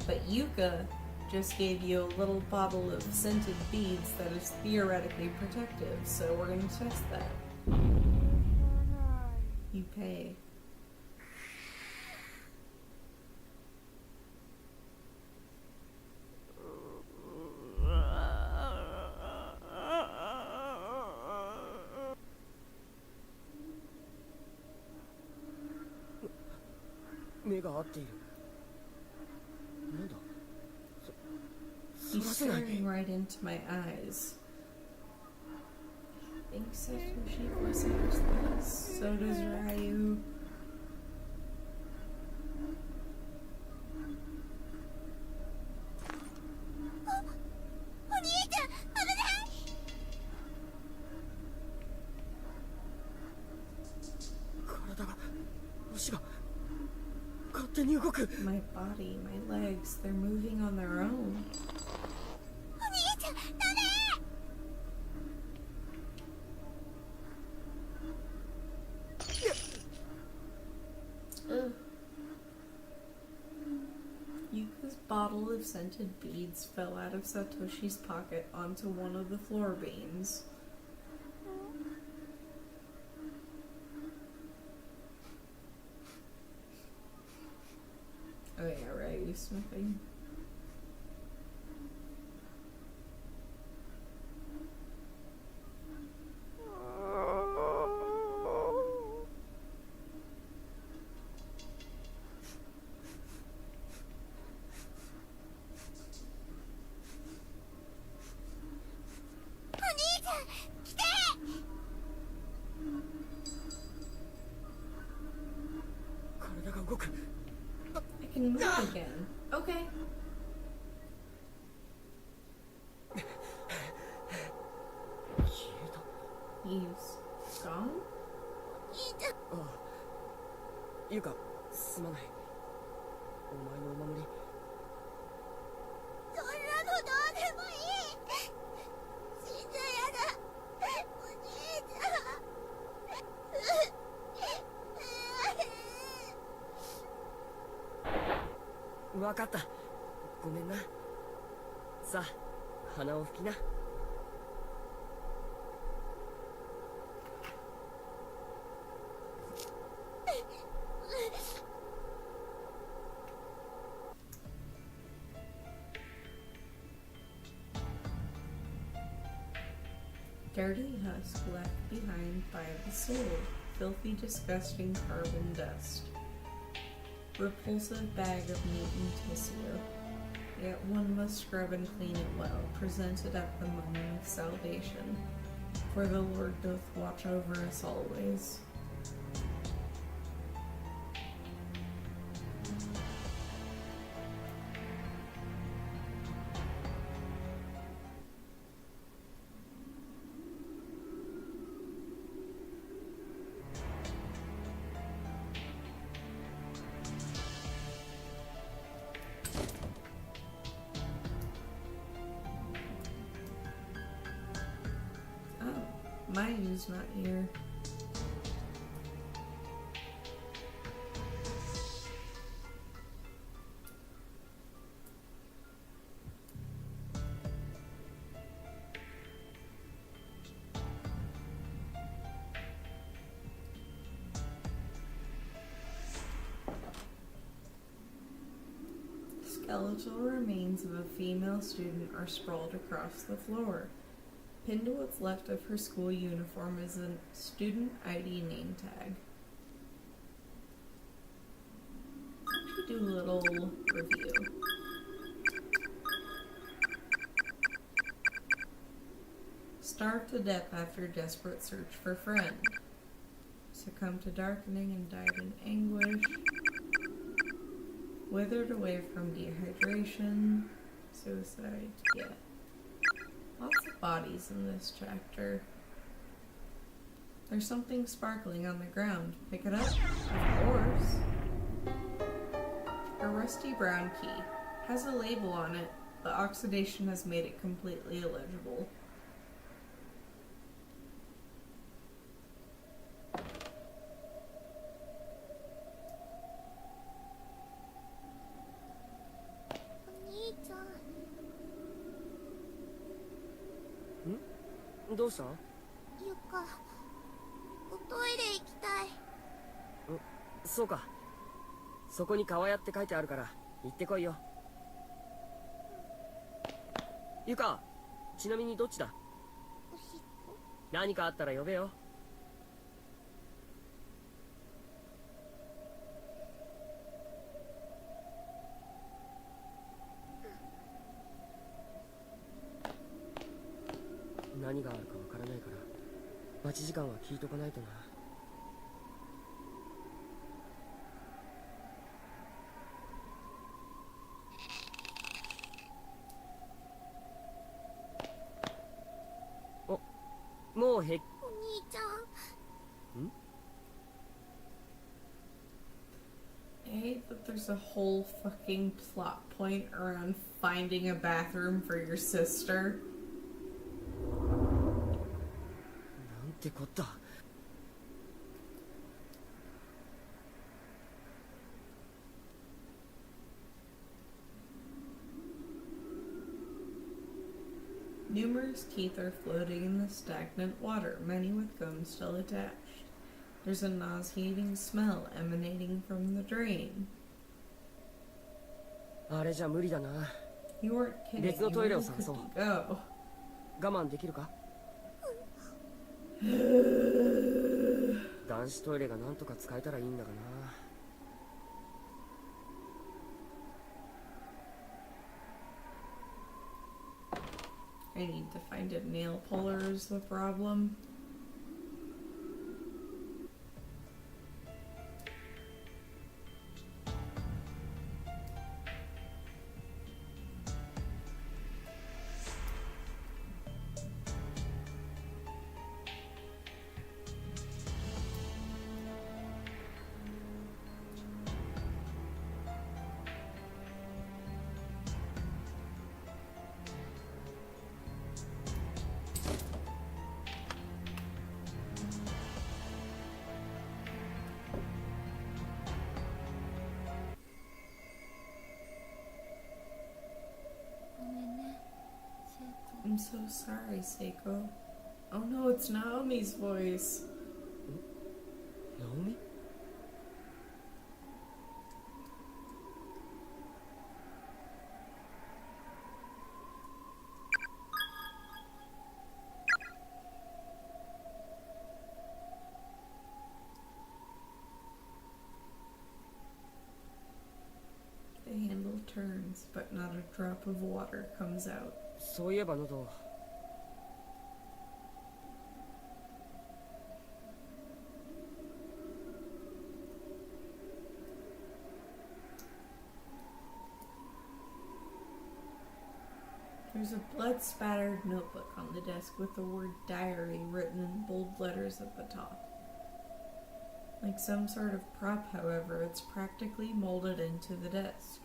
But Yuka just gave you a little bottle of scented beads that is theoretically protective, so we're gonna test that. You pay. He's staring right into my eyes. I think Satoshi foresees this. So does Ryu. My body, my legs, they're moving on their own. Ugh. Yuka's bottle of scented beads fell out of Satoshi's pocket onto one of the floor beams. Oh yeah, right, you sniffing. I can move again. Okay. He's gone? ゆか、すまない。お前のお守り。そんなのどうでもいい。死んじゃやだ。お兄ちゃん。わかった。ごめんな。さあ、鼻を拭きな。Dirty husk left behind by the soul. Filthy, disgusting carbon dust. Repulsive bag of meat and tissue. Yet one must scrub and clean it well, presented at the moment of salvation. For the Lord doth watch over us always. Mayu's not here. Skeletal remains of a female student are sprawled across the floor. Pinned to what's left of her school uniform is a student ID name tag. Do a little review. starved to death after desperate search for friend, succumbed to darkening and died in anguish, withered away from dehydration, suicide, yeah. Lots of bodies in this chapter. There's something sparkling on the ground. Pick it up? Of course. A rusty brown key. Has a label on it, but oxidation has made it completely illegible.お兄ちゃん、どうした？ゆか、おトイレ行きたい。そうか。そこに川屋って書いてあるから行ってこいよ。ゆか、ちなみにどっちだ？おしっこ。何かあったら呼べよ。何があるかわからないから待ち時間は聞いとかないとな。もうお兄ちゃん。I hate that there's a whole fucking plot point around finding a bathroom for your sister. なんてこった。Numerous teeth are floating in the stagnant water, many with gums still attached. There's a nauseating smell emanating from the drain. あれじゃ無理だな。 You weren't kidding. 別のトイレを Where 探そう。 could you go? 我慢できるか？男子トイレがなんとか使えたらいいんだがな。I need to find a nail puller is the problem. I'm so sorry, Seiko. Oh no, it's Naomi's voice. ナオミ？ The handle turns, but not a drop of water comes out. そういえば喉。There's a blood-spattered notebook on the desk with the word diary written in bold letters at the top. Like some sort of prop, however, it's practically molded into the desk.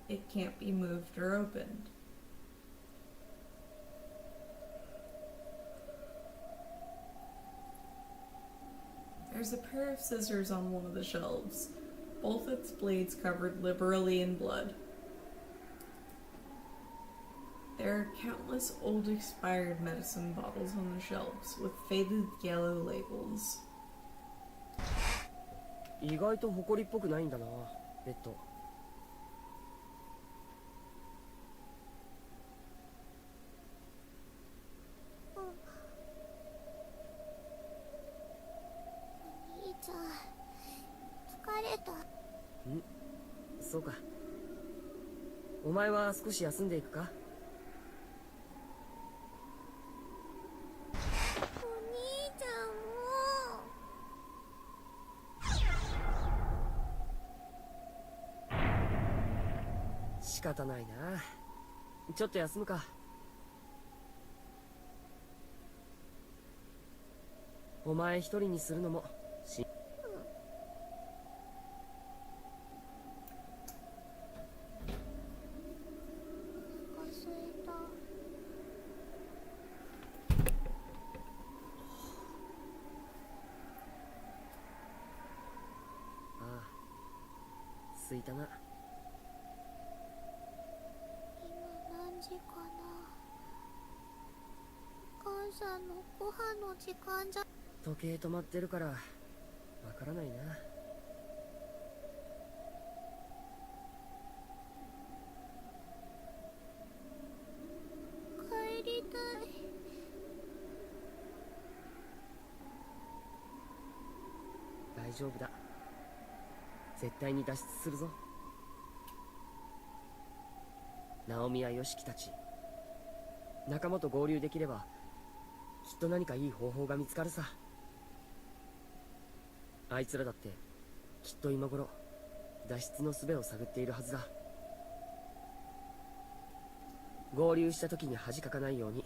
It can't be moved or opened. There's a pair of scissors on one of the shelves, both its blades covered liberally in blood. There are countless old expired medicine bottles on the shelves with faded yellow labels. 意外と埃っぽくないんだな、ベッド。お兄ちゃん、疲れた。そうか。お前は少し休んでいくか？仕方ないな。ちょっと休むか。お前一人にするのもお腹すいた。ああ、すいたな。今何時かな。お母さんのご飯の時間じゃ。時計止まってるからわからないな。帰りたい。大丈夫だ。絶対に脱出するぞ。ナオミやヨシキたち、仲間と合流できればきっと何かいい方法が見つかるさ。あいつらだってきっと今頃脱出の術を探っているはずだ。合流した時に恥かかないように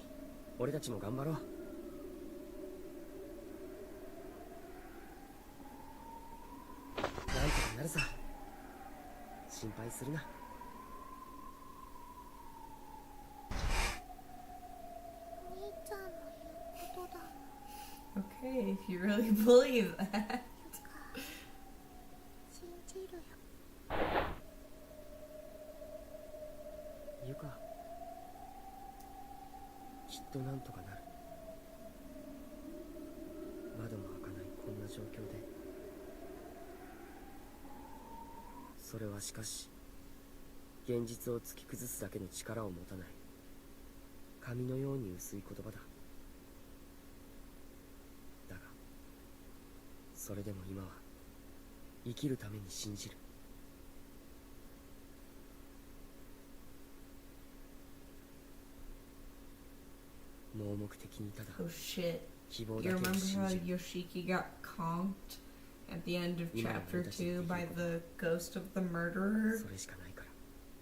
俺たちも頑張ろう。なんとかなるさ。心配するな。兄ちゃんの言うことだ。Okay, if you really believe that. 信じるよ。ユカ、きっとなんとかなる。窓も開かないこんな状況で。それはしかし現実を突き崩すだけの力を持たない紙のように薄い言葉だ。だがそれでも今は生きるために信じる。盲目的にただ Oh shit. 希望 You だけを remember 信 how じる。 Yoshiki got conked at the end of Yeah, chapter that's 2 by the ghost of the murderer? それしかないか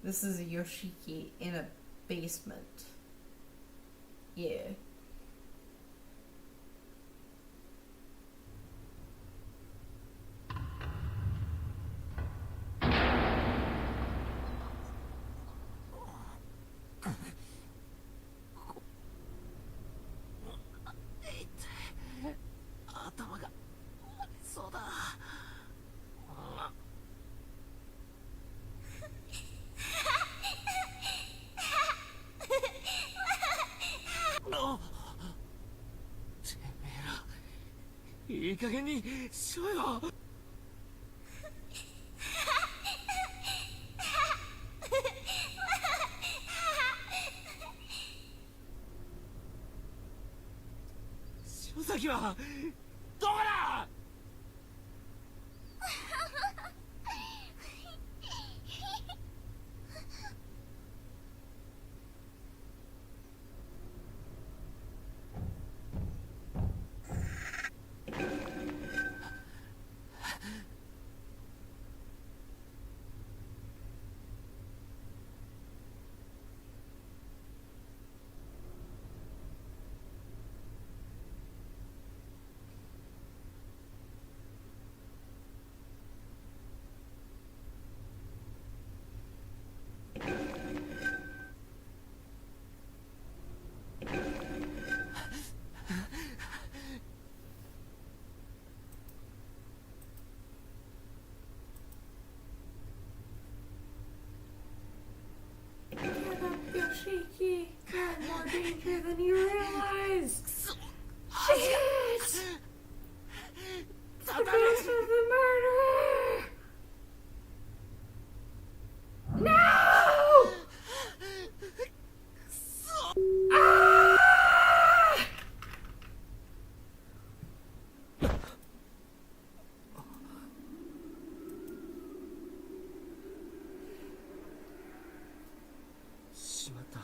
ら。 This is a Yoshiki in a basement. Yeah. Oh! てめえらいい加減にしろよ。塩崎はどこだ。Yoshiki, you're more danger than you realize. Shit! The ghost of the murderer! No! Ah! しまった。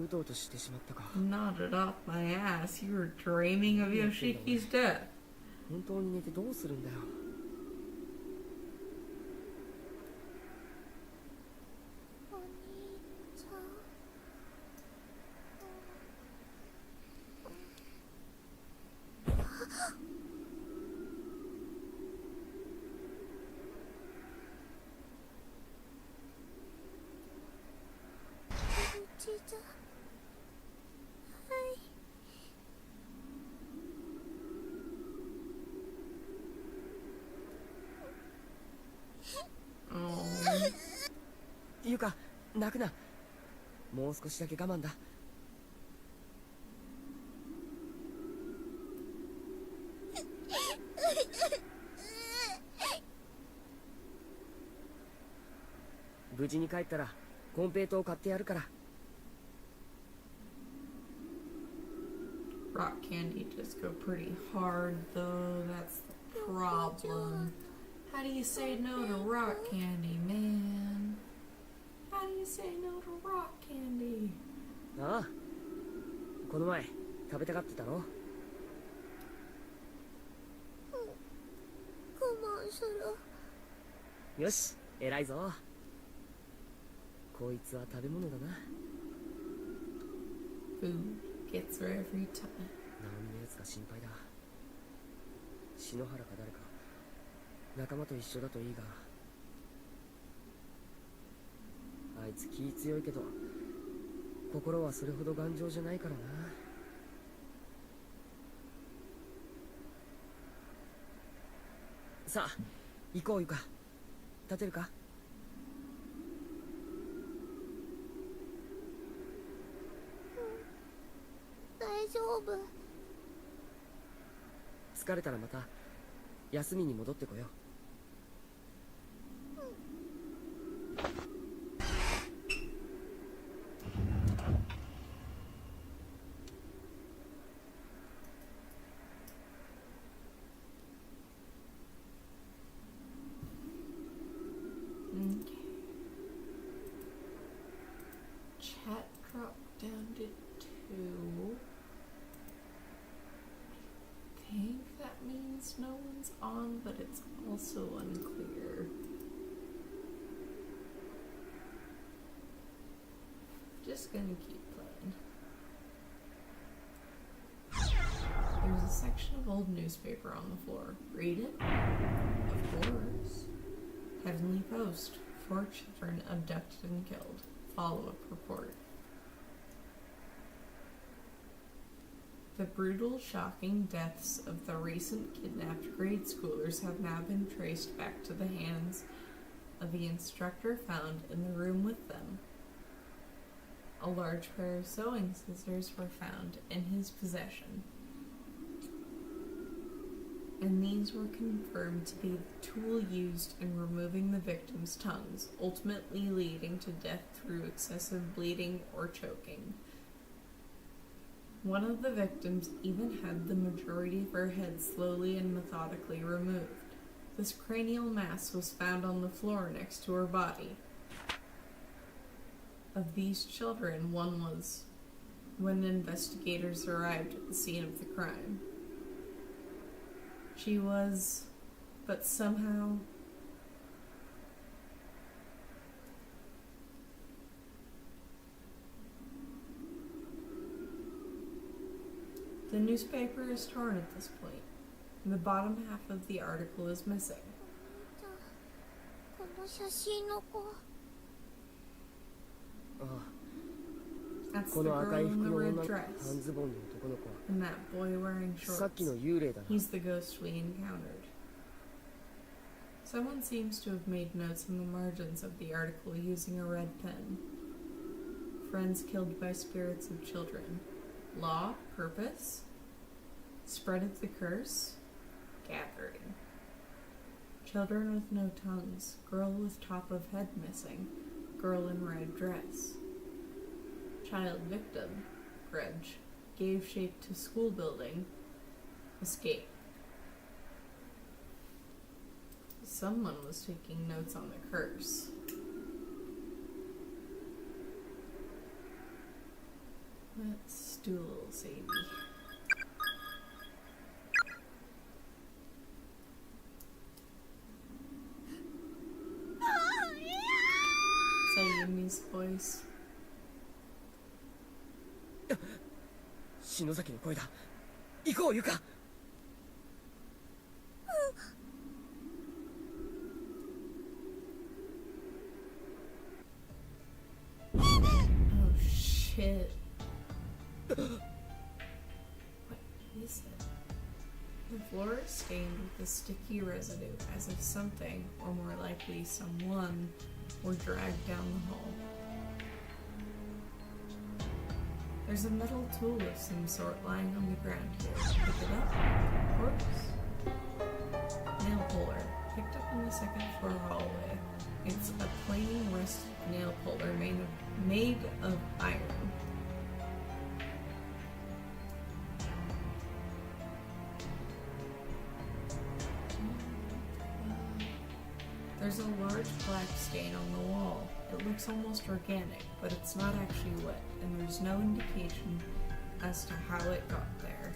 うとうとしてしまったか。 Nodded off my ass. You were dreaming of Yoshiki's death. 本当に寝てどうするんだよ。泣くな。もう少しだけ我慢だ。無事に帰ったらコンペイトを買ってやるから。 Rock candy does go pretty hard, though. That's the problem. How do you say no to rock candy, man? How do you say no to rock candy? ああ、この前食べたがってたろ。我慢する。よし、偉いぞ。こいつは食べ物だな。 Food gets her every time. ナオミのやつが心配だ。篠原か誰か仲間と一緒だといいが。あいつ気強いけど心はそれほど頑丈じゃないからな。さあ行こうゆか。立てるか。大丈夫。疲れたらまた休みに戻ってこよう。Okay. Chat dropped down to 2. I think that means no one's on, but it's also unclear. Just gonna keep playing. There's a section of old newspaper on the floor. Read it? Of course. Heavenly Post. 4 children abducted and killed. Follow-up report. The brutal, shocking deaths of the recent kidnapped grade schoolers have now been traced back to the hands of the instructor found in the room with them. A large pair of sewing scissors were found in his possession, and these were confirmed to be the tool used in removing the victims' tongues, ultimately leading to death through excessive bleeding or choking. One of the victims even had the majority of her head slowly and methodically removed. This cranial mass was found on the floor next to her body. Of these children, one was when investigators arrived at the scene of the crime. She was, but somehow, the newspaper is torn at this point. The bottom half of the article is missing. この写真の子。あ That's あ、こ the の赤 girl い in 服 the の red 女、 dress, 半ズボンの男の子は and that boy wearing さっ shorts. きの幽霊だな。 He's the ghost we encountered. Someone seems to have made notes in the margins of the article using a red pen. Friends killed by spirits of children. Law, purpose. Spread of the curse. Gathering. Children with no tongues. Girl with top of head missing. Girl in red dress. Child victim. Grudge. Gave shape to school building. Escape. Someone was taking notes on the curse. Let's do a little savey. Is that Yumi's voice? 篠崎の声だ。行こうゆか。Oh shit. What is it? The floor is stained with a sticky residue, as if something, or more likely someone, were dragged down the hall. There's a metal tool of some sort lying on the ground here. Pick it up. Corpse. Nail puller. Picked up in the second floor hallway. It's a plain rusted nail puller made of iron. There's a large black stain on the wall. It looks almost organic, but it's not actually wet, and there's no indication as to how it got there.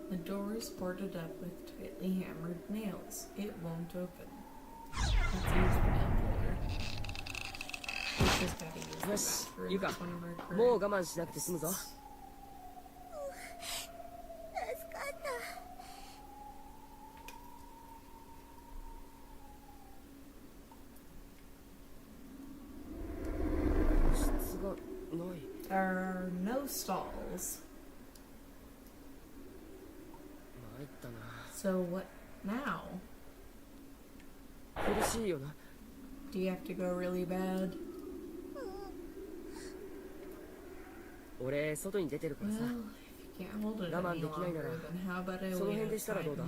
The door is boarded up with tightly hammered nails. It won't open. Let's use the nail puller. We've just gotta use the Yes, bathroom. Yuka. It's one of our もう current 我慢しなくて済むぞ。助かった。質がない。 There are no stalls. 参ったな。 So what now? 苦しいよな。 Do you have to go really bad? 俺外に出てるからさ。 Well, if you can't hold it 我慢 any できないなら longer, then how about I その wait 辺でしたら outside どうだ？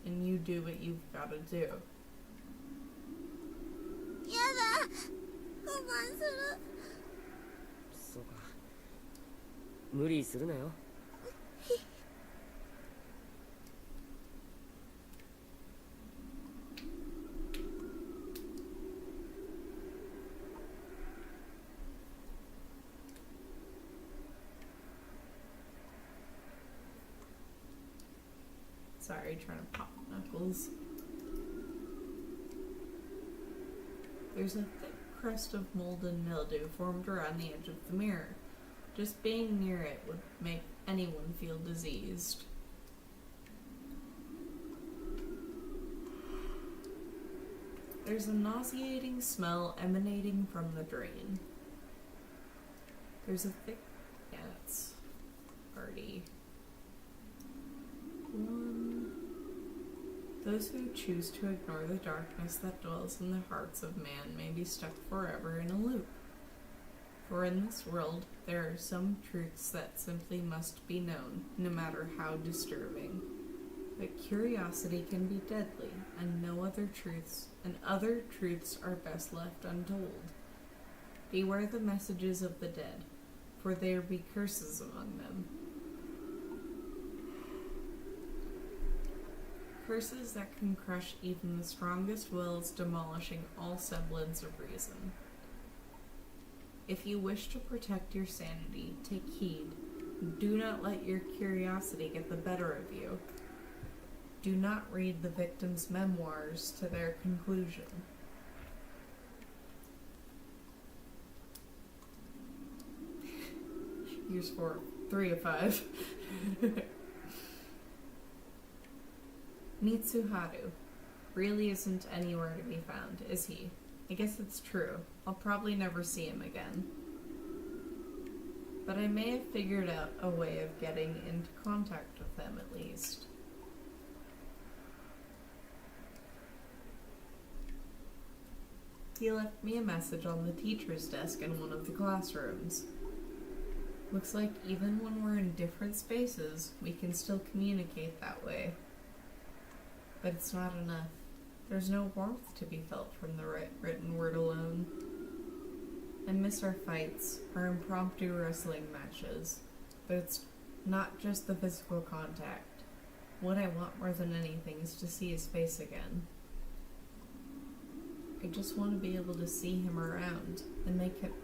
and you do what you've gotta do. やだ。我慢する。そうか。無理するなよ。 Sorry, trying to pop knuckles. There's a thick crust of mold and mildew formed around the edge of the mirror. Just being near it would make anyone feel diseased. There's a nauseating smell emanating from the drain. There's a thick... yeah, it's already... one... Those who choose to ignore the darkness that dwells in the hearts of man may be stuck forever in a loop. For in this world, there are some truths that simply must be known, no matter how disturbing. But curiosity can be deadly, and other truths are best left untold. Beware the messages of the dead, for there be curses among them. Curses that can crush even the strongest wills, demolishing all semblance of reason. If you wish to protect your sanity, take heed. Do not let your curiosity get the better of you. Do not read the victim's memoirs to their conclusion. Use 3 of 5. Mitsuharu really isn't anywhere to be found, is he? I guess it's true. I'll probably never see him again. But I may have figured out a way of getting into contact with them at least. He left me a message on the teacher's desk in one of the classrooms. Looks like even when we're in different spaces, we can still communicate that way. But it's not enough. There's no warmth to be felt from the written word alone. I miss our fights, our impromptu wrestling matches, but it's not just the physical contact. What I want more than anything is to see his face again. I just want to be able to see him around and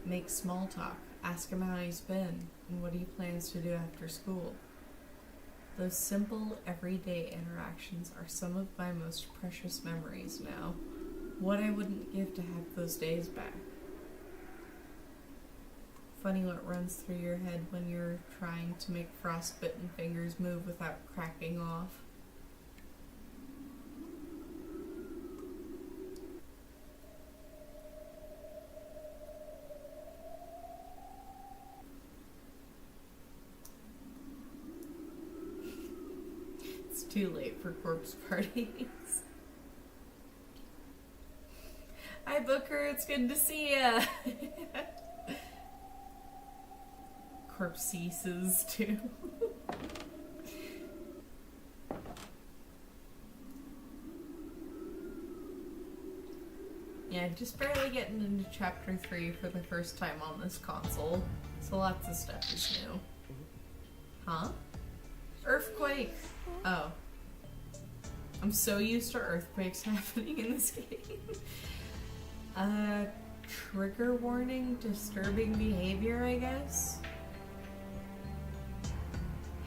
make small talk, ask him how he's been and what he plans to do after school. Those simple, everyday interactions are some of my most precious memories now. What I wouldn't give to have those days back. funny what runs through your head when you're trying to make frostbitten fingers move without cracking off. It's too late for corpse parties. Hi Booker, it's good to see ya. Corpse ceases too. Yeah, just barely getting into chapter 3 for the first time on this console, so lots of stuff is new. Huh? Earthquake! Oh. I'm so used to earthquakes happening in this game. Trigger warning, disturbing behavior, I guess?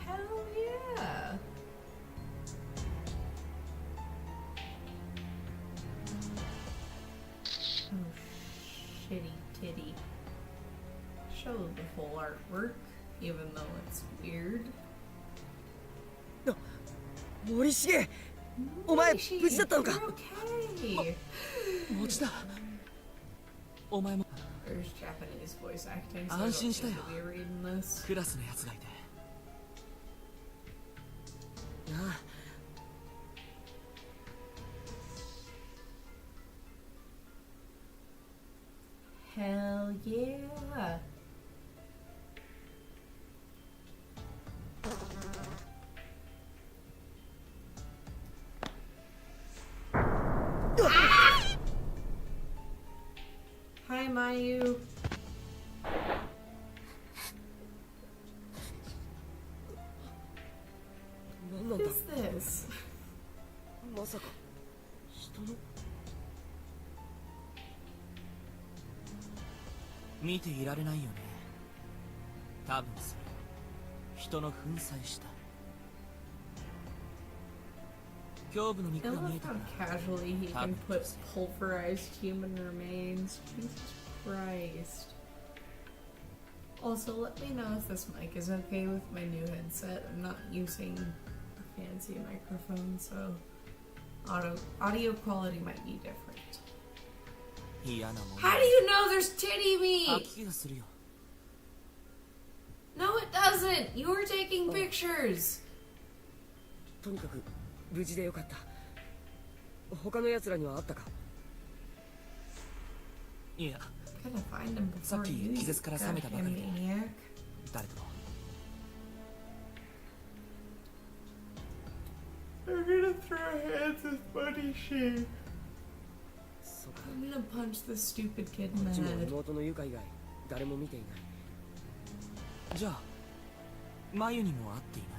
Hell yeah! Oh, shitty titty. Show the full artwork, even though it's weird. 森重お前無事だったのか You're okay. 持田お前も There's Japanese voice acting, so I 安 don't 心したよ need to be reading this. クラスのやつがいてあ Hell yeah! Hi, Mayu. 何なん What だ is this? まさか人の見ていられないよね多分それ人の粉砕した胸部の I 肉が love 見えた how から casually he can put pulverized human remains. Jesus Christ. Also, let me know if this mic is okay with my new headset. I'm not using a fancy microphone, so audio quality might be different. 嫌なもん How do you know there's titty 吐 meat? き気がするよ No, it doesn't. You were taking pictures. とにかく無事でよかった他の奴らにはあったかいや Gotta find him before さっき you, 気絶から覚めたばかりで goddamn maniac. 誰とも They're gonna throw hands with Buddy Sheen. そうか I'm gonna punch this stupid kid こ in っ the ちも head. 妹のユカ以外誰も見ていないじゃあマユにも会っていない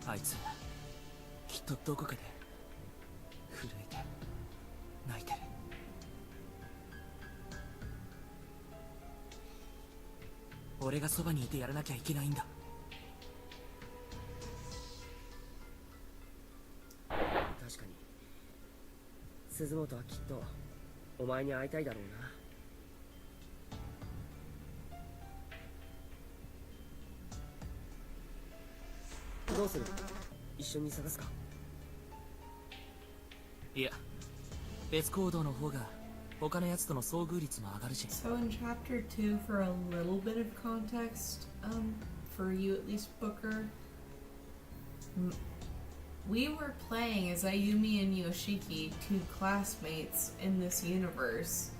ああいつきっとどこかで震えて泣いてる俺がそばにいてやらなきゃいけないんだ確かに鈴本はきっとお前に会いたいだろうなどうする一緒に探すかいや別行動の方が他のやつとの遭遇率も上がるし So in chapter 2, for a little bit of context, for you at least, Booker, we were playing as Ayumi and Yoshiki, two classmates in this universe.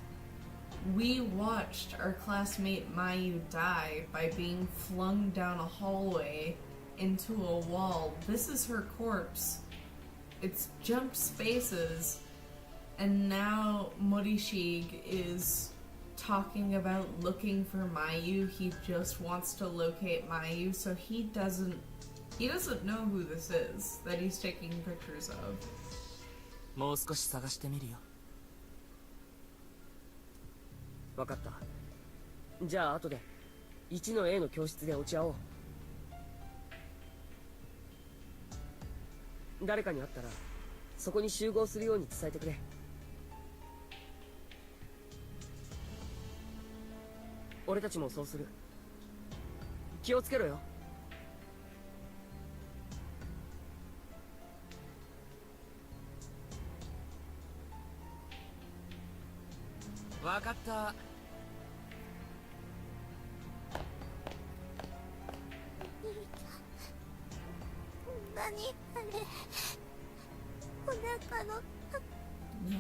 We watched our classmate Mayu die by being flung down a hallway into a wall. This is her corpse. It's jumped spaces. And now Morishige is talking about looking for Mayu. He just wants to locate Mayu, so he doesn't know who this is that he's taking pictures of. もう少し探してみるよ分かったじゃあ後で1の A の教室で落ち合おう誰かに会ったらそこに集合するように伝えてくれ。俺たちもそうする。気をつけろよ。わかった。何あれ、お腹の No,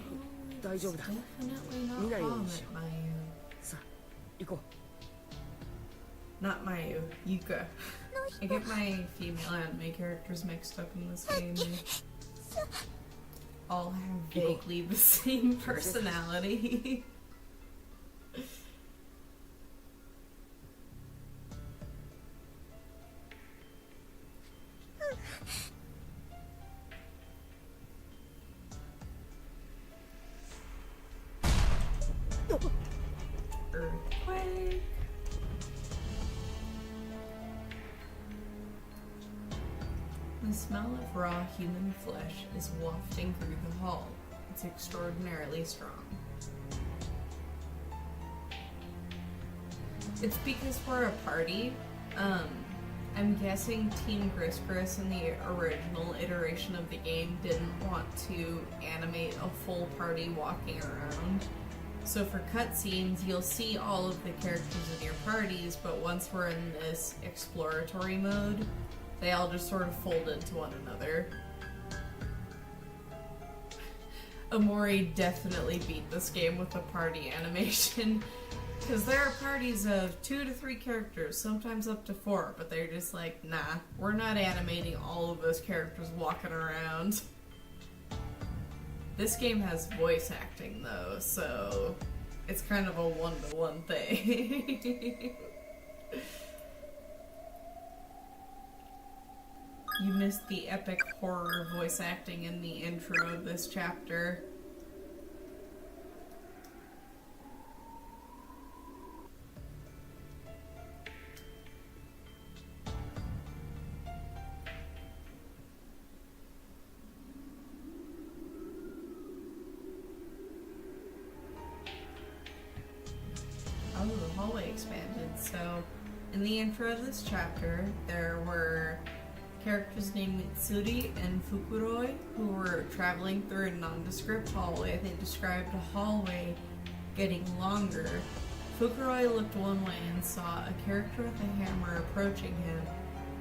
大丈夫だ。 definitely not 見ないようにしよ vomit, Mayu. さあ行こう。 Not Mayu, Yuka. I get my female anime characters mixed up in this game. They all have vaguely the same personality. Earthquake. The smell of raw human flesh is wafting through the hall. It's extraordinarily strong. It's because we're a party. I'm guessing Team Gris Gris in the original iteration of the game didn't want to animate a full party walking around. So for cutscenes, you'll see all of the characters in your parties, but once we're in this exploratory mode, they all just sort of fold into one another. Amori definitely beat this game with the party animation, because there are parties of 2 to 3 characters, sometimes up to 4, but they're just like, nah, we're not animating all of those characters walking around. This game has voice acting though, so it's kind of a one-to-one thing. You missed the epic horror voice acting in the intro of this chapter. Oh, the hallway expanded. So, in the intro of this chapter, there were characters named Mitsuri and Fukuroi who were traveling through a nondescript hallway. They described a hallway getting longer. Fukuroi looked one way and saw a character with a hammer approaching him.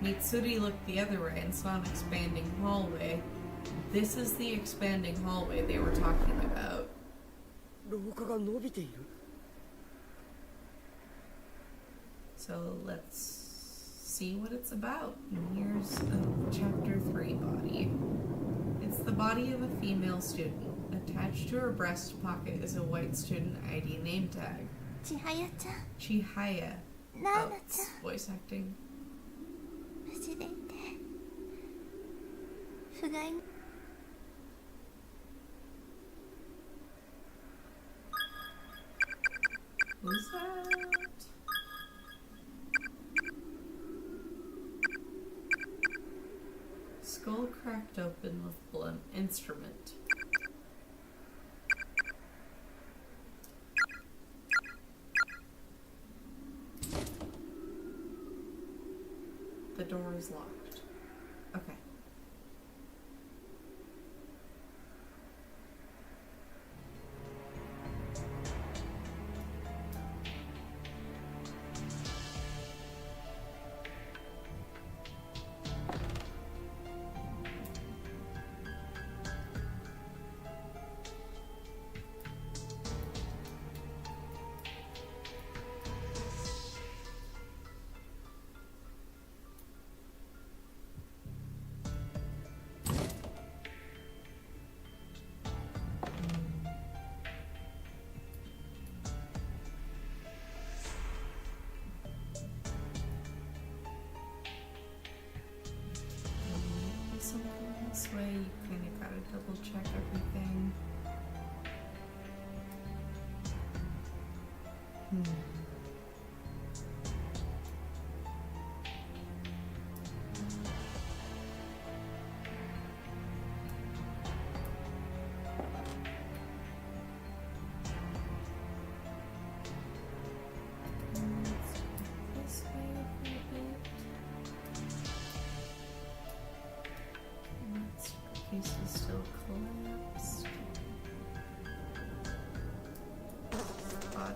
Mitsuri looked the other way and saw an expanding hallway. This is the expanding hallway they were talking about. 廊下が伸びている。 So let's see what it's about. And here's chapter 3 body. It's the body of a female student. Attached to her breast pocket is a white student ID name tag. 千早ちゃん、 Chihaya. ナーナ Oh, ちゃ it's voice acting. ん、無事でいて。不甲斐 Who's that? Skull cracked open with blunt instrument. The door is locked. Okay. Something this way, you kind of gotta double check everything.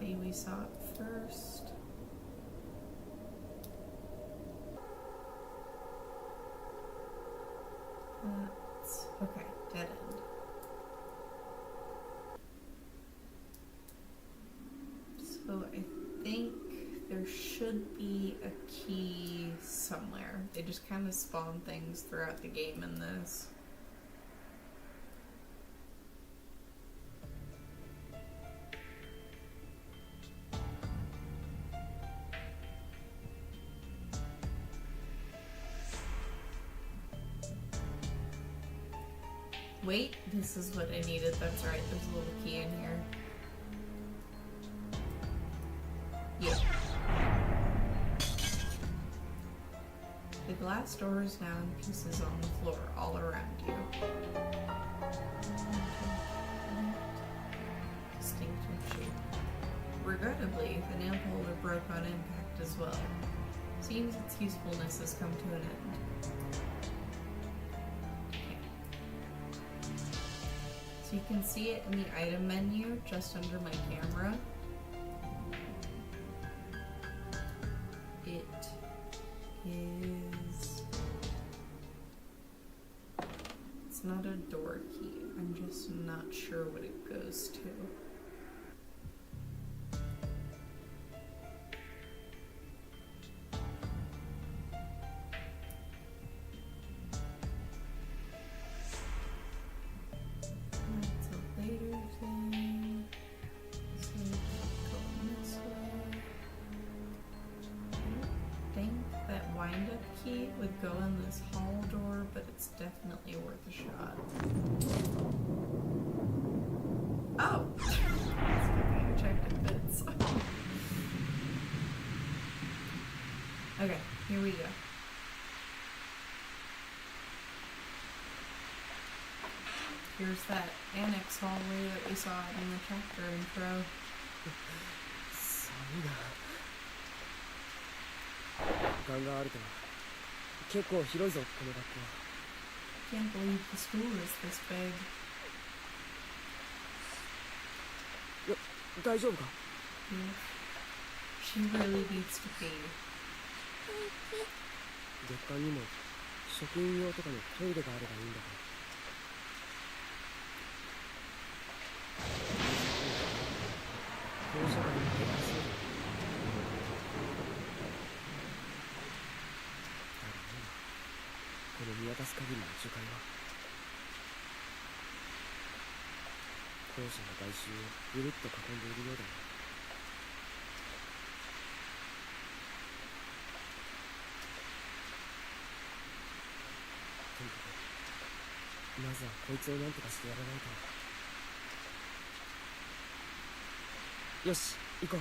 body we saw at first. Okay, dead end. So I think there should be a key somewhere. They just kind of spawn things throughout the game in this. Wait, this is what I needed. That's right, there's a little key in here. Yeah. The glass door is now in pieces on the floor all around you. Distinctive shape. Regrettably, the nail holder broke on impact as well. Seems its usefulness has come to an end. So you can see it in the item menu just under my camera. It is... It's not a door key. I'm just not sure what it goes to. Would go in this hall door, but it's definitely worth a shot. Oh! Okay, I checked it fits. Okay, here we go. Here's that annex hallway that we saw in the chapter intro. 寒いな。時間があるとは結構広いぞこの学校は。 Can't believe the school is this big. 大丈夫か？ Yeah. She really needs to pee. 月間にも職員用とかのトイレがあればいいんだけど。校舎内に入りそうだ。だが今この見渡す限りの樹海は校舎の外周をぐるっと囲んでいるようだね。とにかくまずはこいつをなんとかしてやらないと。よし行こう。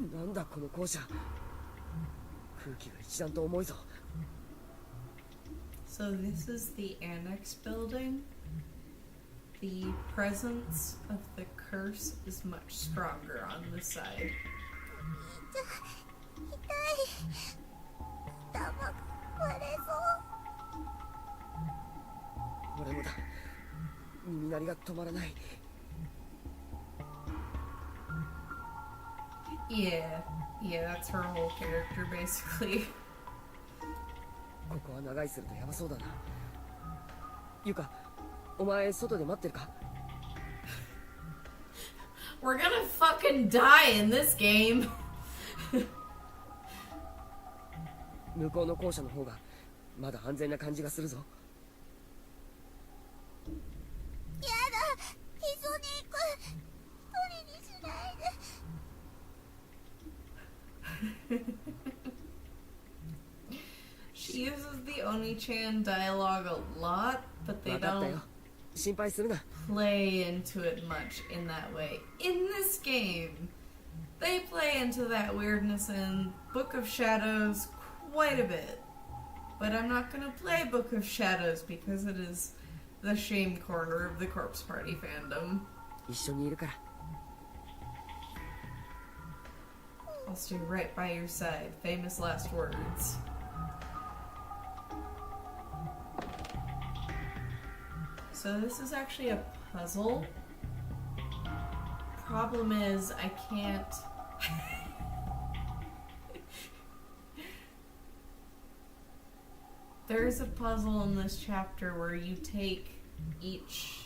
なんだこの校舎。空気が一段と重いぞ。 So this is the annex building. The presence of the curse is much stronger on this side. 痛い。スタマ割れそう。俺もだ。耳鳴りが止まらない。 Yeah, that's her whole character basically. ここは長居するとヤバそうだな。ゆか、お前外で待ってるか？ We're gonna fucking die in this game. 向こうの校舎の方がまだ安全な感じがするぞ。やだ、一緒に行く。一人にしないで。She uses the Oni-chan dialogue a lot, but they 分かったよ。 don't 心配するな。 play into it much in that way. In this game, they play into that weirdness in Book of Shadows quite a bit. But I'm not gonna play Book of Shadows because it is the shame corner of the Corpse Party fandom. 一緒にいるから。I'll stay right by your side. Famous last words. So this is actually a puzzle. Problem is, I can't... There's a puzzle in this chapter where you take each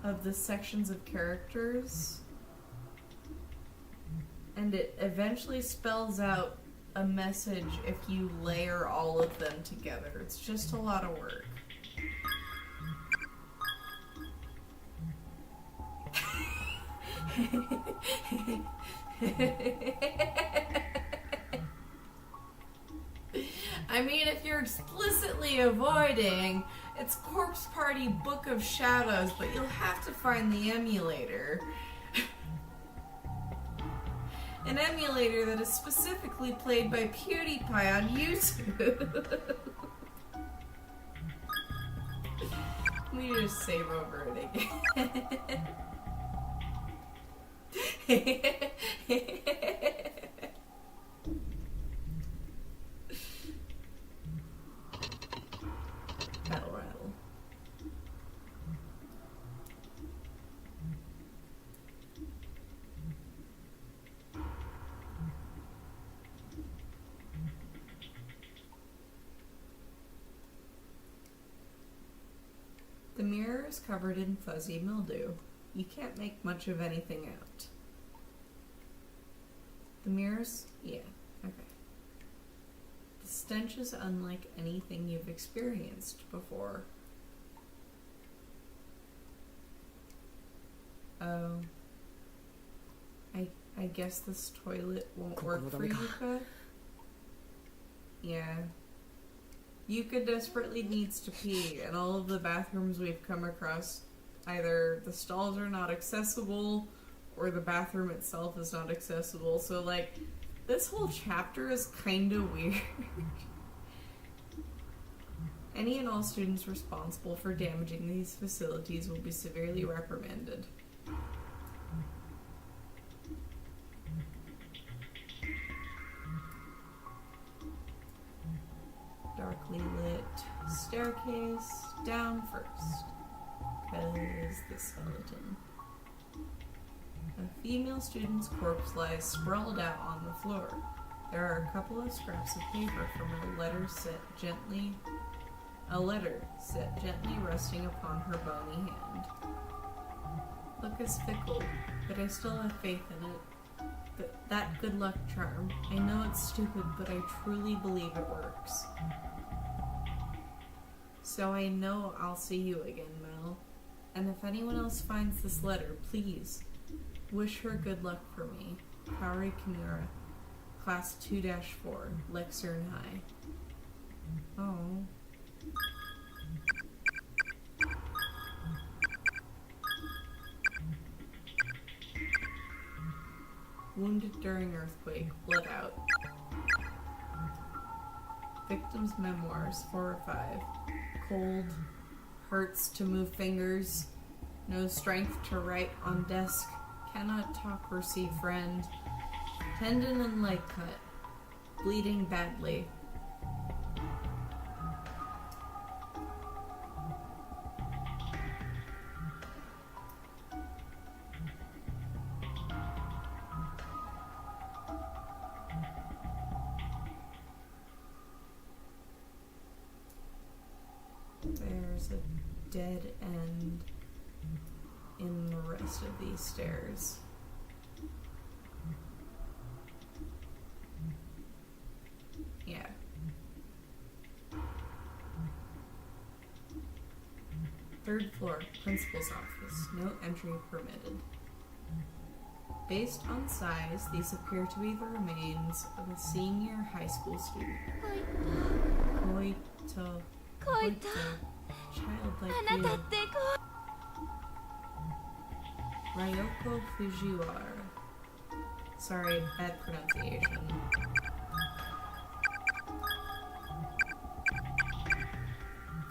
of the sections of characters and it eventually spells out a message if you layer all of them together. It's just a lot of work. I mean, if you're explicitly avoiding, it's Corpse Party Book of Shadows, but you'll have to find the emulator. An emulator that is specifically played by PewDiePie on YouTube. We just save over it again. Battle rattle. The mirror is covered in fuzzy mildew. You can't make much of anything out. The mirrors? Yeah, okay. The stench is unlike anything you've experienced before. Oh. I guess this toilet won't work for Yuka? Yeah. Yuka desperately needs to pee, and all of the bathrooms we've come across, either the stalls are not accessible, or the bathroom itself is not accessible. So, like, this whole chapter is kinda weird. Any and all students responsible for damaging these facilities will be severely reprimanded. Darkly lit staircase, down first. Because the skeleton. A female student's corpse lies sprawled out on the floor. There are a couple of scraps of paper from a letter set gently resting upon her bony hand. Look is fickle, but I still have faith in it. That good luck charm. I know it's stupid, but I truly believe it works. So I know I'll see you again, Mel. And if anyone else finds this letter, please wish her good luck for me. Kaori Kimura, Class 2-4, Lexern High. Oh. Wounded during earthquake, blood out. Victim's memoirs, 4 or 5. Cold, hurts to move fingers, no strength to write on desk, cannot talk or see friend, tendon and leg cut, bleeding badly. There's a dead end in the rest of these stairs. Yeah. Third floor, principal's office. No entry permitted. Based on size, these appear to be the remains of a senior high school student. Koito. Childlike Ryoko Fujiwara. Sorry, bad pronunciation.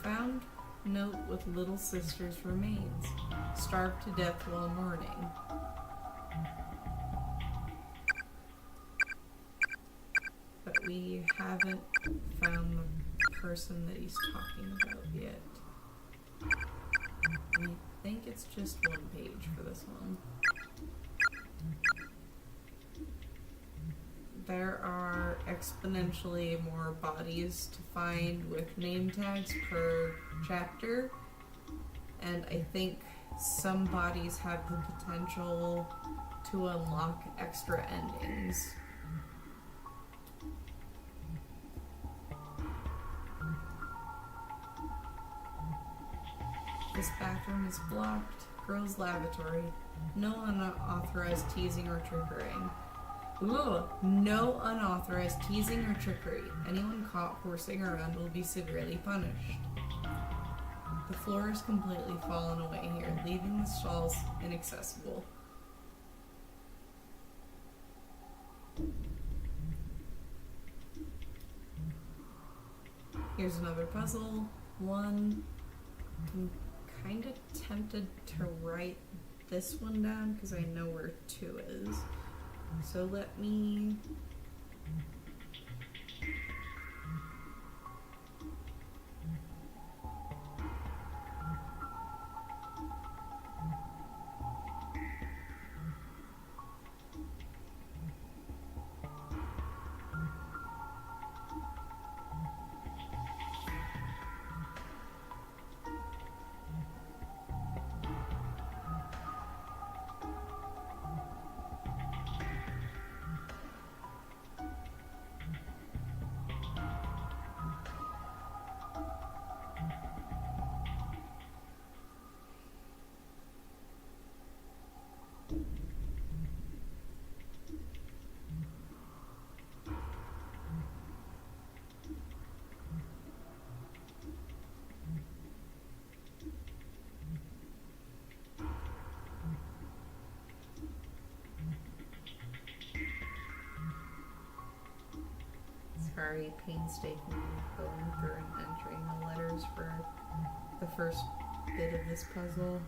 Found note with little sister's remains. Starved to death while mourning. but we haven't found the person that he's talking about yet. I think it's just one page for this one. There are exponentially more bodies to find with name tags per chapter, and I think some bodies have the potential to unlock extra endings. This bathroom is blocked. Girls' lavatory. No unauthorized teasing or trickery. Ooh, no unauthorized teasing or trickery. Anyone caught horsing around will be severely punished. The floor is completely fallen away here, leaving the stalls inaccessible. Here's another puzzle. One. I'm kind of tempted to write this one down because I know where 2 is. So let me... Very painstakingly going through and entering the letters for the first bit of this puzzle.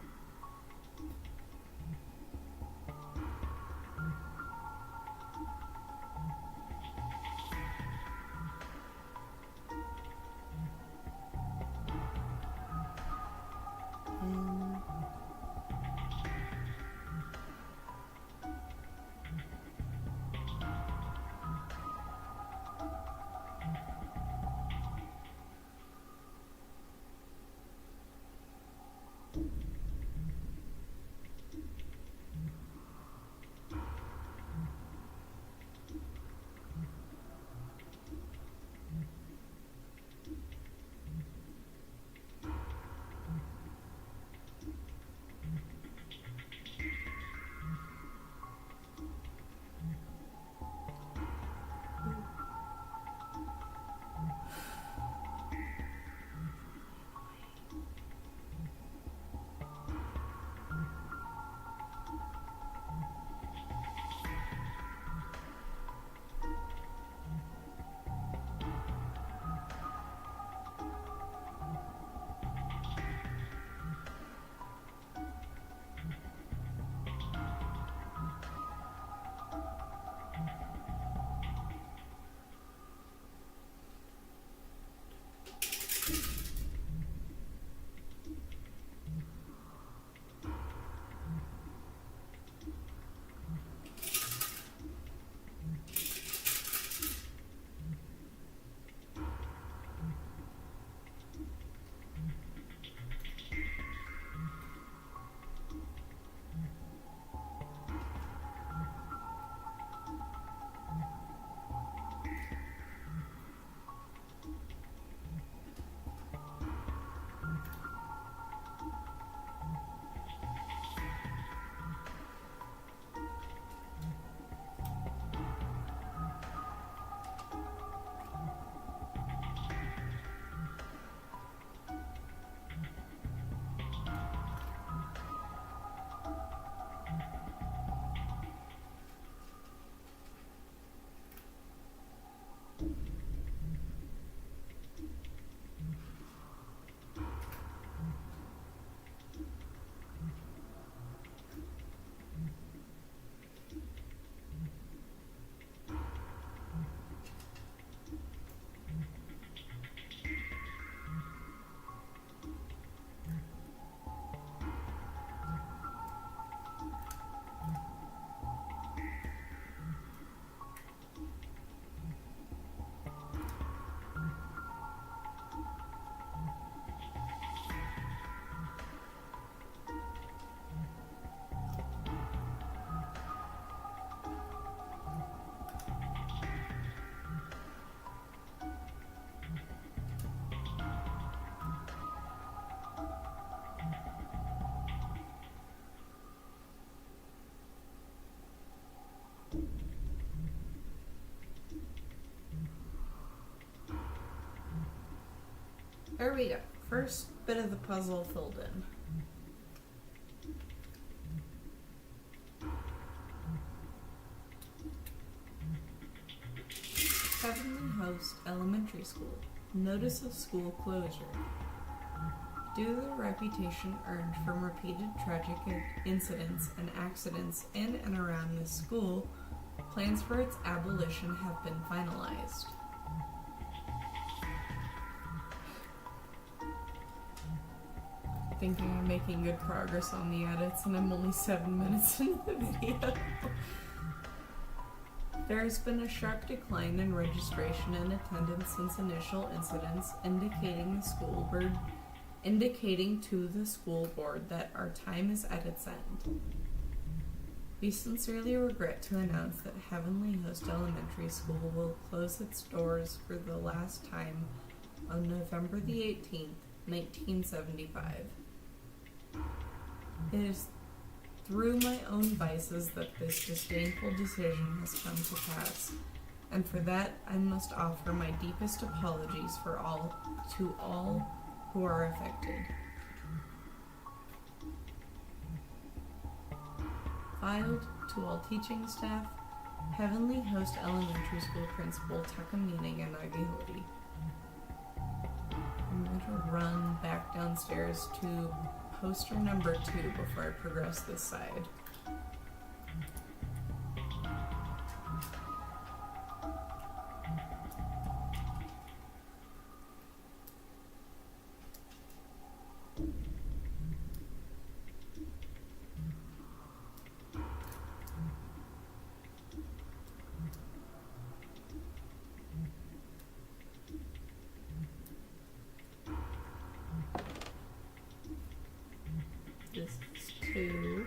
There we go. First bit of the puzzle filled in. Heavenly Host Elementary School. Notice of school closure. Due to the reputation earned from repeated tragic incidents and accidents in and around this school, plans for its abolition have been finalized. Thinking I'm making good progress on the edits, and I'm only 7 minutes into the video. There has been a sharp decline in registration and attendance since initial incidents, indicating to the school board that our time is at its end. We sincerely regret to announce that Heavenly Host Elementary School will close its doors for the last time on November the 18th, 1975. It is through my own vices that this disdainful decision has come to pass, and for that I must offer my deepest apologies to all who are affected. Filed to all teaching staff, Heavenly Host Elementary School Principal Takamine Yanagihori. I'm going to run back downstairs to poster number 2 before I progress this side. This is 2.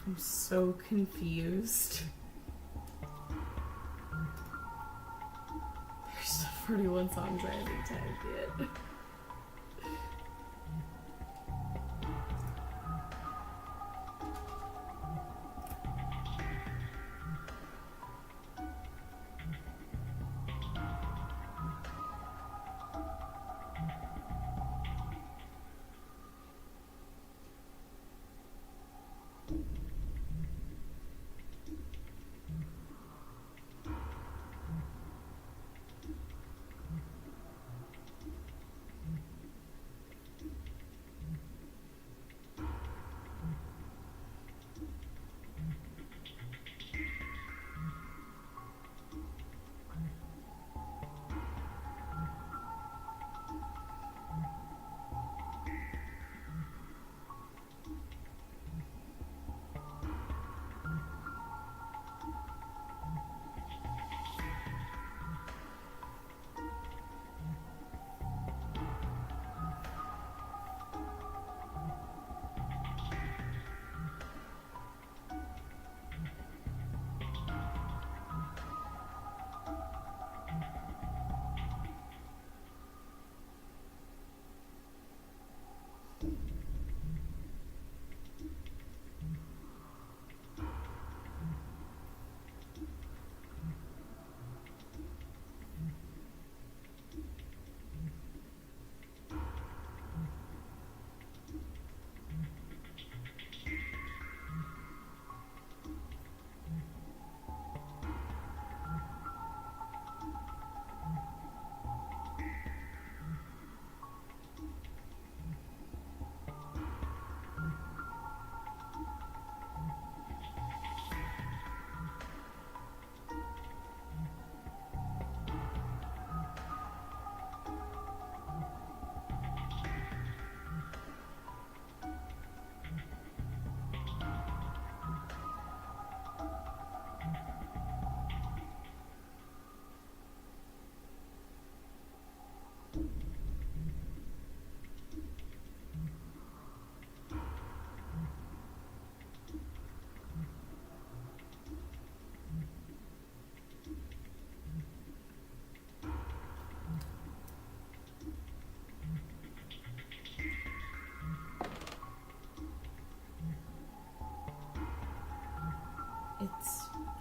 I'm so confused. There's still 41 songs I haven't tagged yet.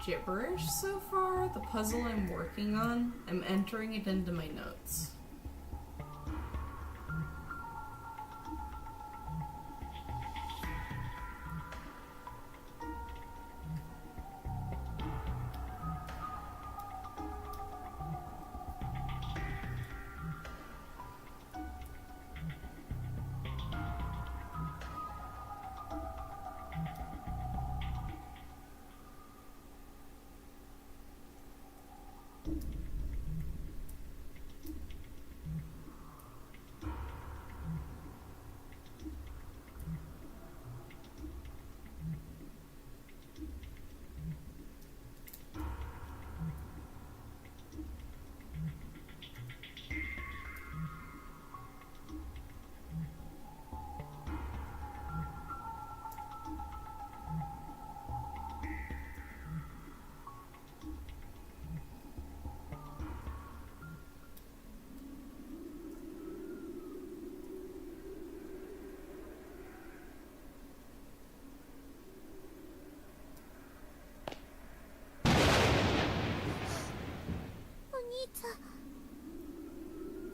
gibberish so far. The puzzle I'm working on, I'm entering it into my notes.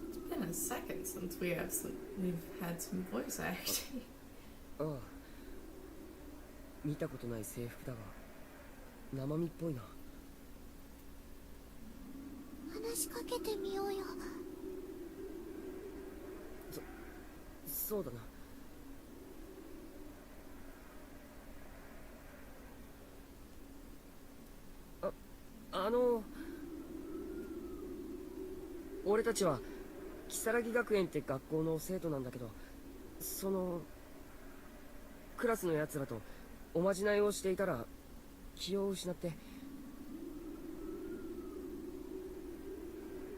It's been a second since we've had some voice acting. ああ、見たことない制服だが生身っぽいな。話しかけてみようよ。そうだな。俺たちは如月学園って学校の生徒なんだけど、そのクラスのやつらとおまじないをしていたら気を失って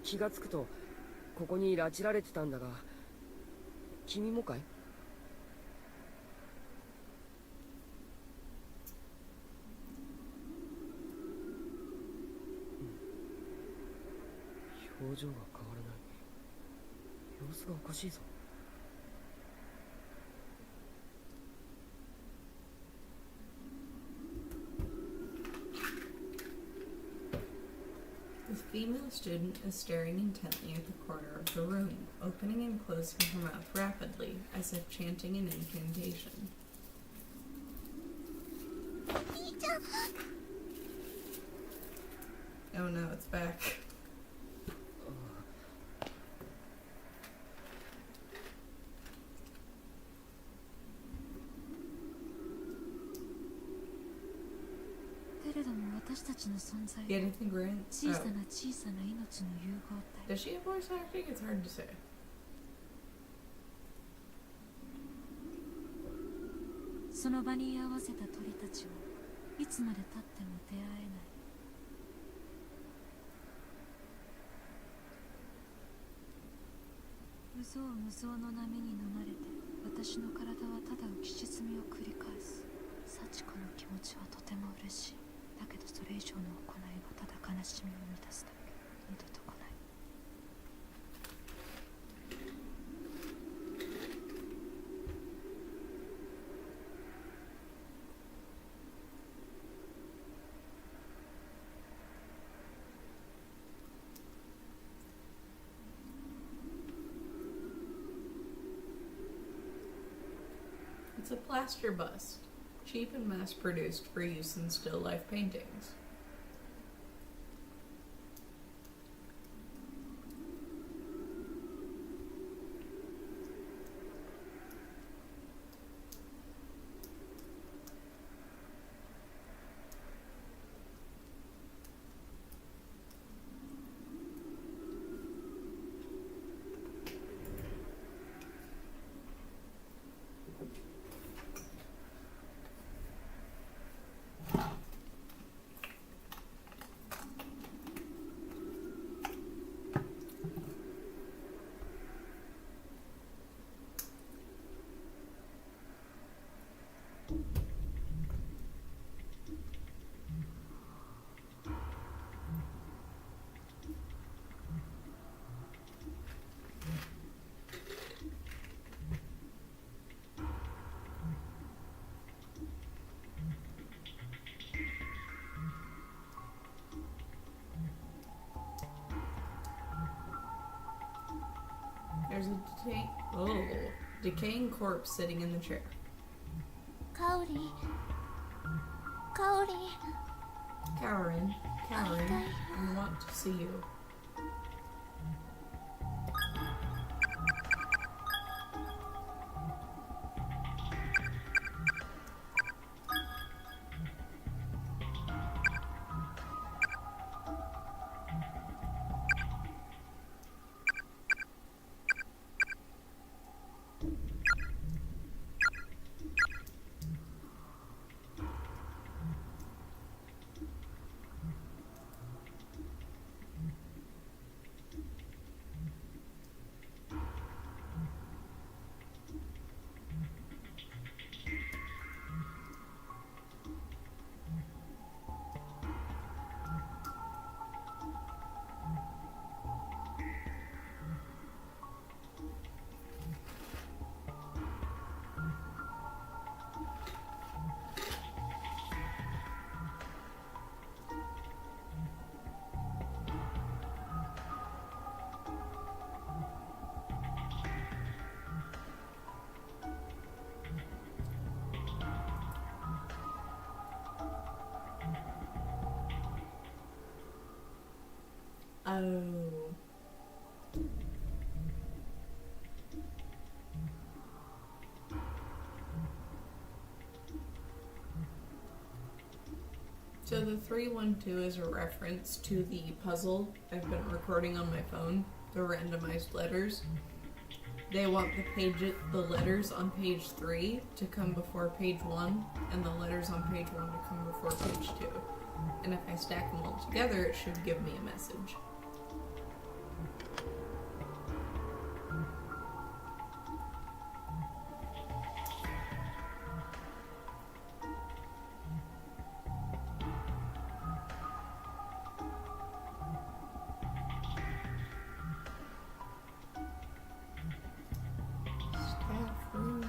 気がつくとここに拉致られてたんだが、君もかい？表情が変わらない。様子がおかしいぞ。The female student is staring intently at the corner of the room, opening and closing her mouth rapidly, as if chanting an incantation. Oh no, it's back. Get anything, Grant? Oh. Does she have voice acting? It's hard to say. その場に居合わせた鳥たちはいつまで経っても出会えない。無象無象の波に飲まれて私の体はただ浮き沈みを繰り返す。幸子の気持ちはとても嬉しい。だけどそれ以上の行いはただ悲しみを満たすだけ。二度と来ない。It's a plaster bust, cheap and mass-produced for use in still life paintings. There's a decaying corpse sitting in the chair. カオリカオリ Karen, I want to see you. Oh. So the 312 is a reference to the puzzle I've been recording on my phone, the randomized letters. They want the letters on page 3 to come before page 1, and the letters on page 1 to come before page 2. And if I stack them all together, it should give me a message. Staff room.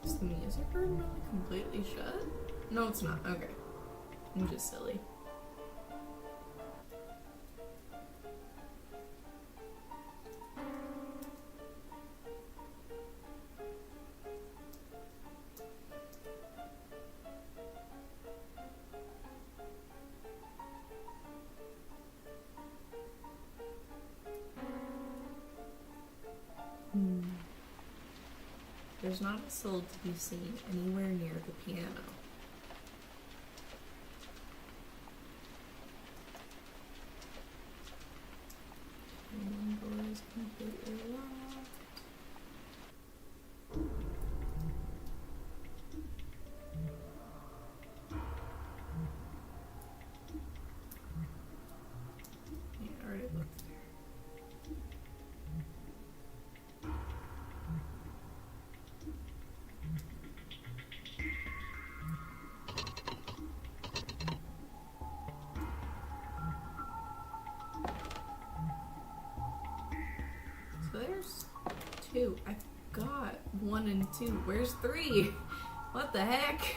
Is the music room really completely shut? No, it's not. Okay. I'm just silly. There's not a soul to be seen anywhere near the piano. And the door is completely locked. Yeah, I already looked there. So there's 2. I've got 1 and 2. Where's 3? What the heck?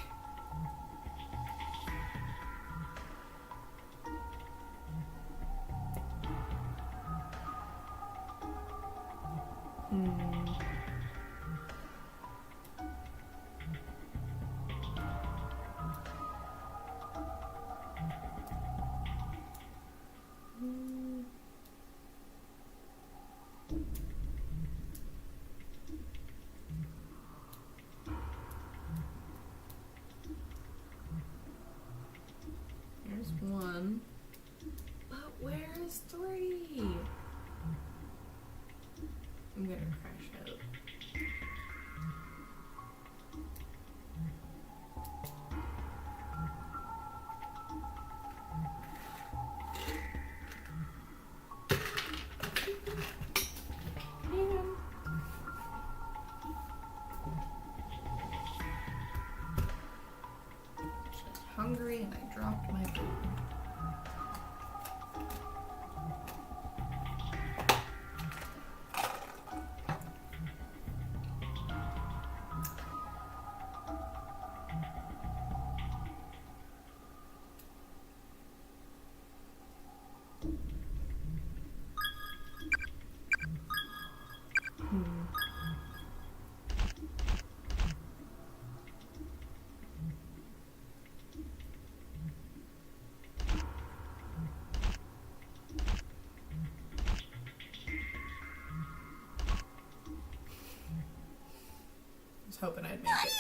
was hoping I'd make it.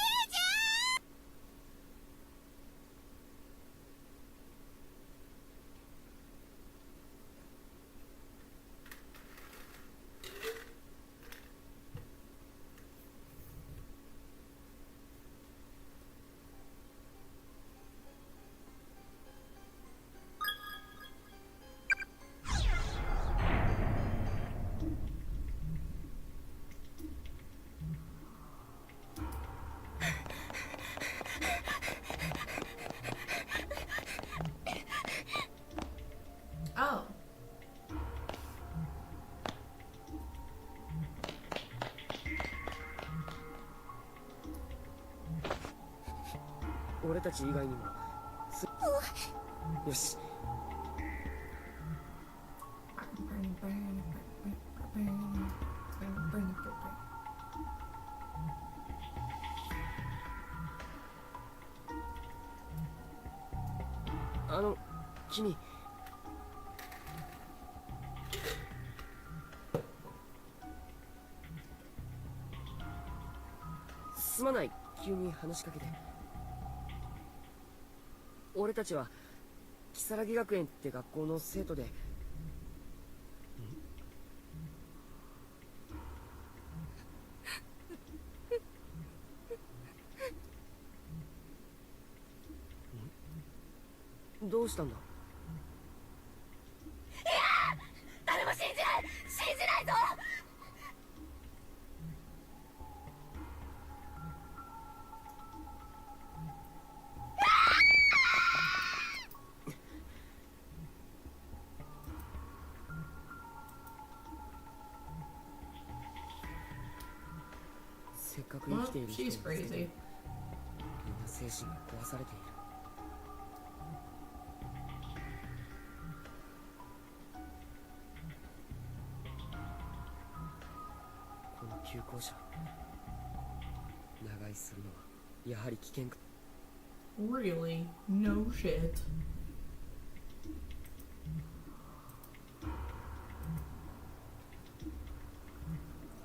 Oh.俺たち以外にもよし。君。すまない、急に話しかけて。俺たちは如月学園って学校の生徒で。どうしたんだ？誰も信じないぞ。せっかく生きている人 She's crazy. みんな精神が壊されている。この急行車、長居するのはやはり危険か。 Really? No shit.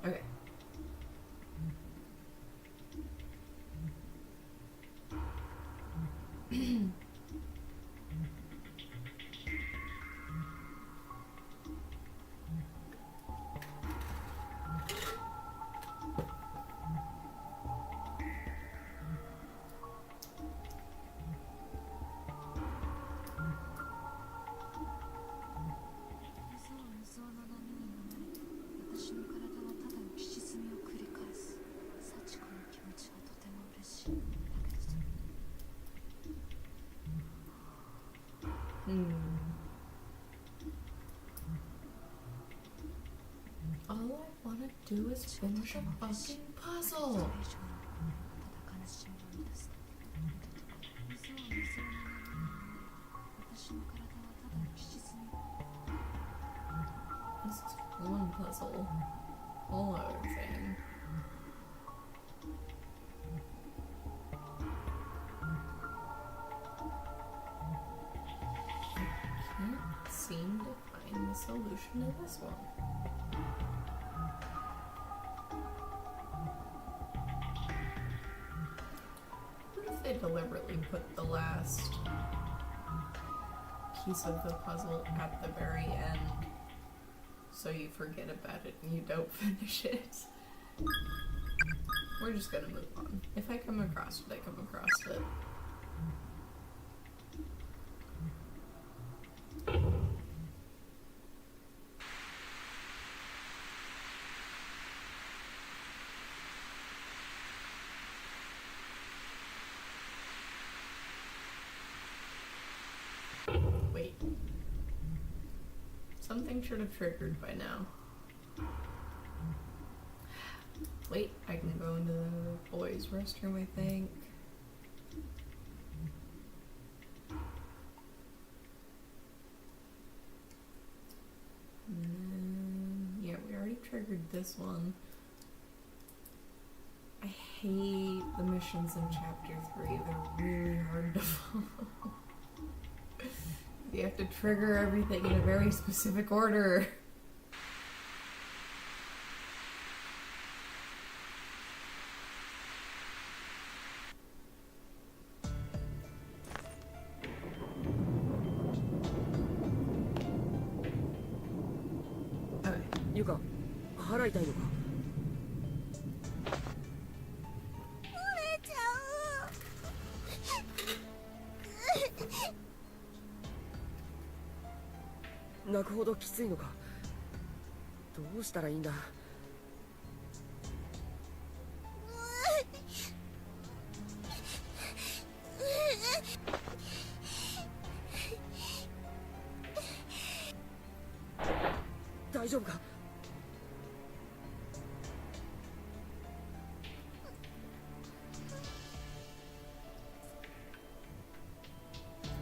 Okay. All I wanna do is finish a fucking puzzle. This is one puzzle. Whole other thing. Can't seem to find the solution to this one. What if they deliberately put the last piece of the puzzle at the very end so you forget about it and you don't finish it? We're just gonna move on. If I come across it, I come across it. Wait. Something should have triggered by now. Wait, I can go into the boys' restroom, I think. And then, yeah, we already triggered this one. I hate the missions in Chapter 3. They're really hard to follow. You have to trigger everything in a very specific order. るか腹痛いのか。折れちゃう。泣くほどきついのか。どうしたらいいんだ。大丈夫か。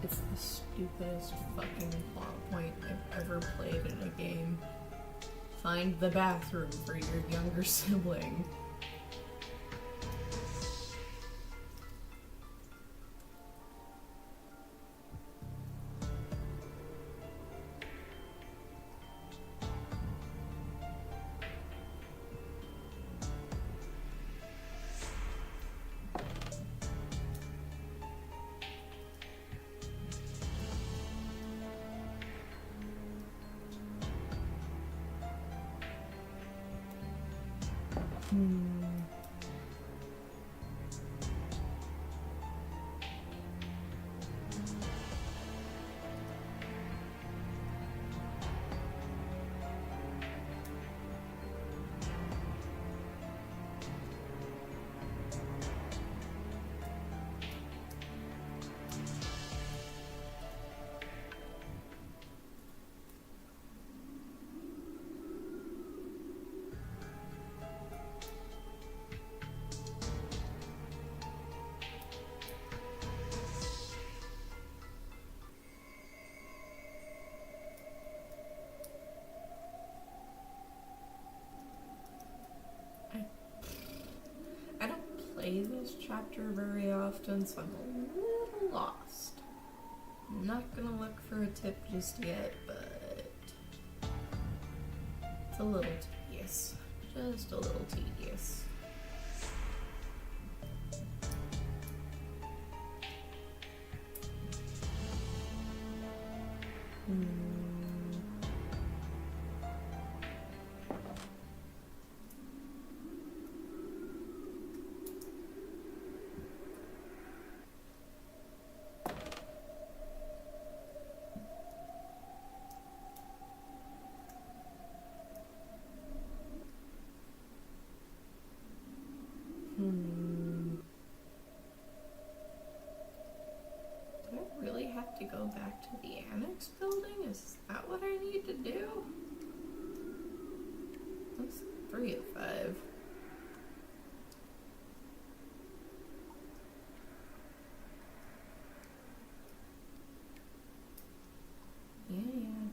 It's the stupidest fucking plot point I've ever played in a game. Find the bathroom for your younger sibling. I don't play this chapter very often, so I'm a little lost. I'm not gonna look for a tip just yet, but it's a little tedious. Just a little tedious. Do I really have to go back to the annex building? Is that what I need to do? That's 3 of 5. Yeah,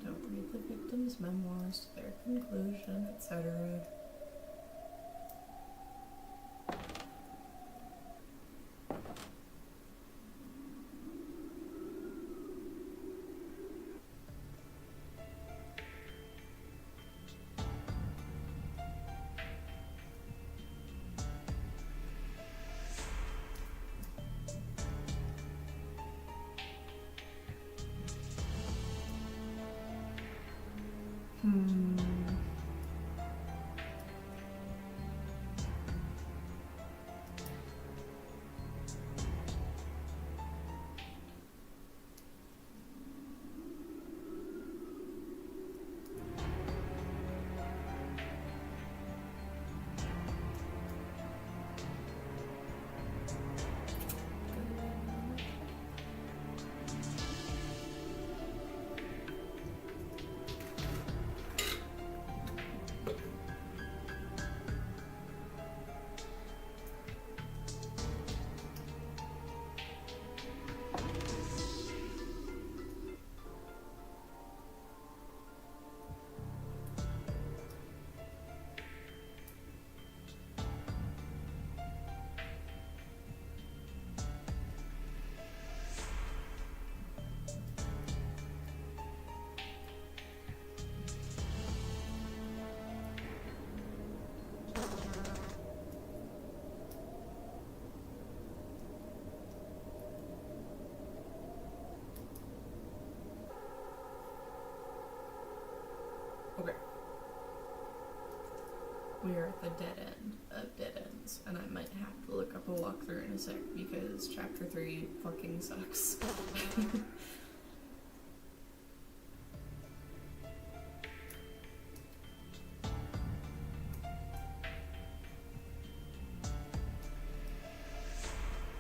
don't read the victim's memoirs to their conclusion, etc. Okay. we are at the dead end of dead ends, and I might have to look up a walkthrough in a sec because chapter 3 fucking sucks.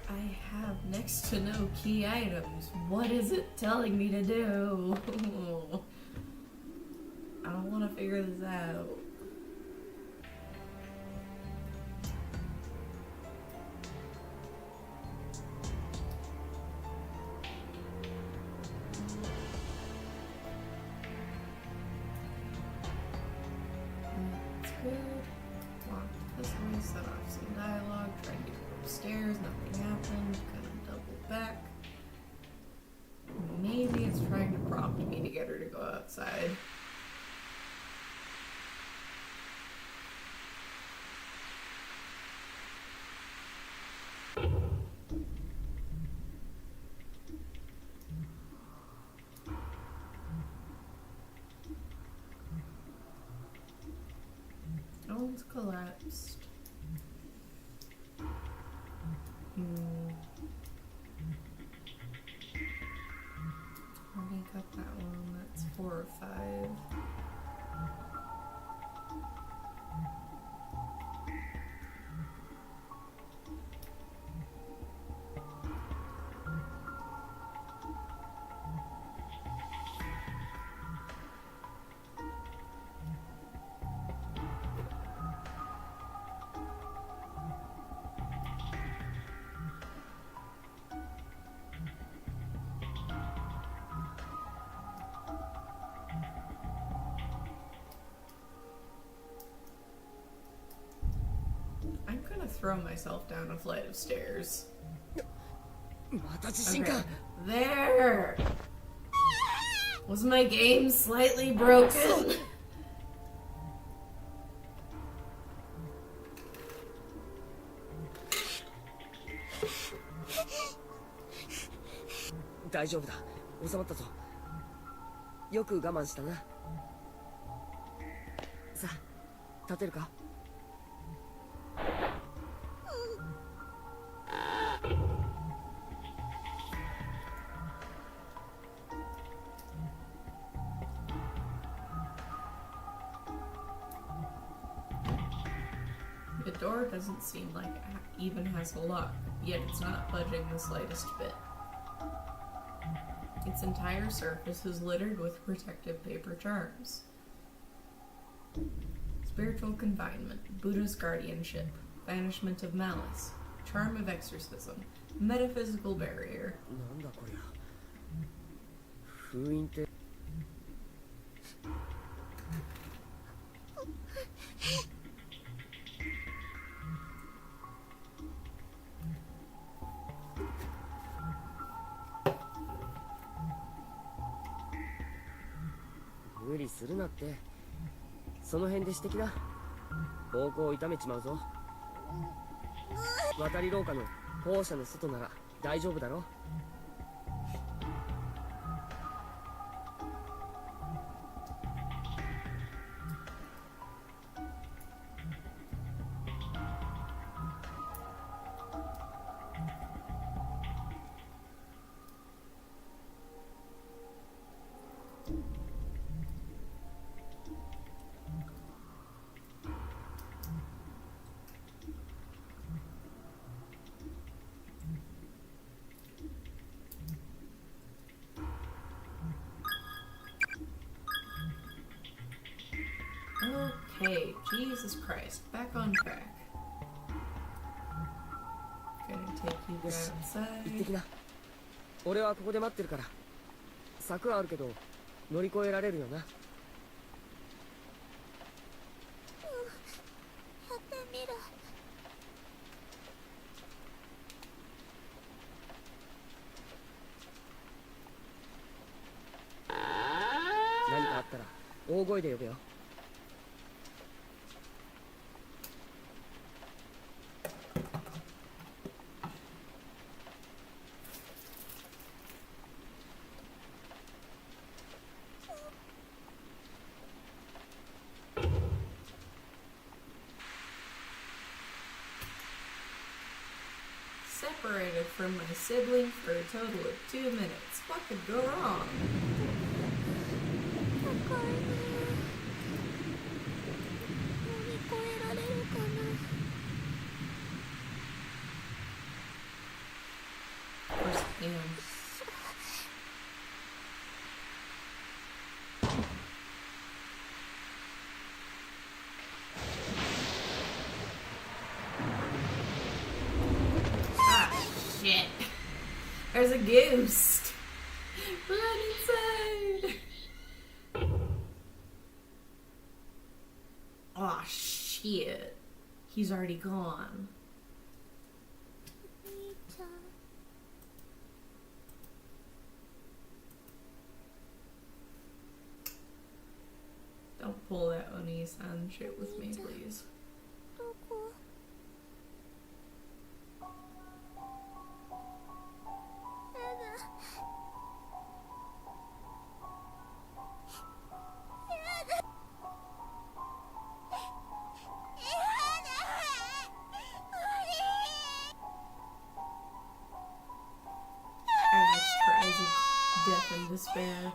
I have next to no key items. What is it telling me to do? I don't want to figure this out. That's good. Walk this way, set off some dialogue, trying to go upstairs, nothing happened, gonna double back. Maybe it's trying to prompt me to get her to go outside. No one's collapsed. Already got that one. That's 4 or 5. I'm gonna throw myself down a flight of stairs. また地震か。 Okay. There! Was my game slightly broken?「大丈夫だ。収まったぞ。よく我慢したな。さあ、立てるか？」The door doesn't seem like it even has a lock, yet it's not budging the slightest bit. Its entire surface is littered with protective paper charms. Spiritual confinement, Buddha's guardianship, banishment of malice, charm of exorcism, metaphysical barrier. なんだこりゃ。封印って。無理するなって。その辺で指摘だ。膀胱を痛めちまうぞ。渡り廊下の校舎の外なら大丈夫だろ。Okay, Jesus Christ, back on track. Gonna take you よし、行って outside. きな。俺はここで待ってるから。柵はあるけど乗り越えられるよな。やってみる。何かあったら大声で呼べよ。separated from my sibling for a total of 2 minutes. What could go wrong? 高いね。乗り越えられるかな。 Of course, you know. Ah, shit. There's a ghost. Run inside. Aw, shit. He's already gone. お兄ちゃん。 Don't pull that Oni-san shit with me, please. どこ？やだ。Ash cries of death and despair.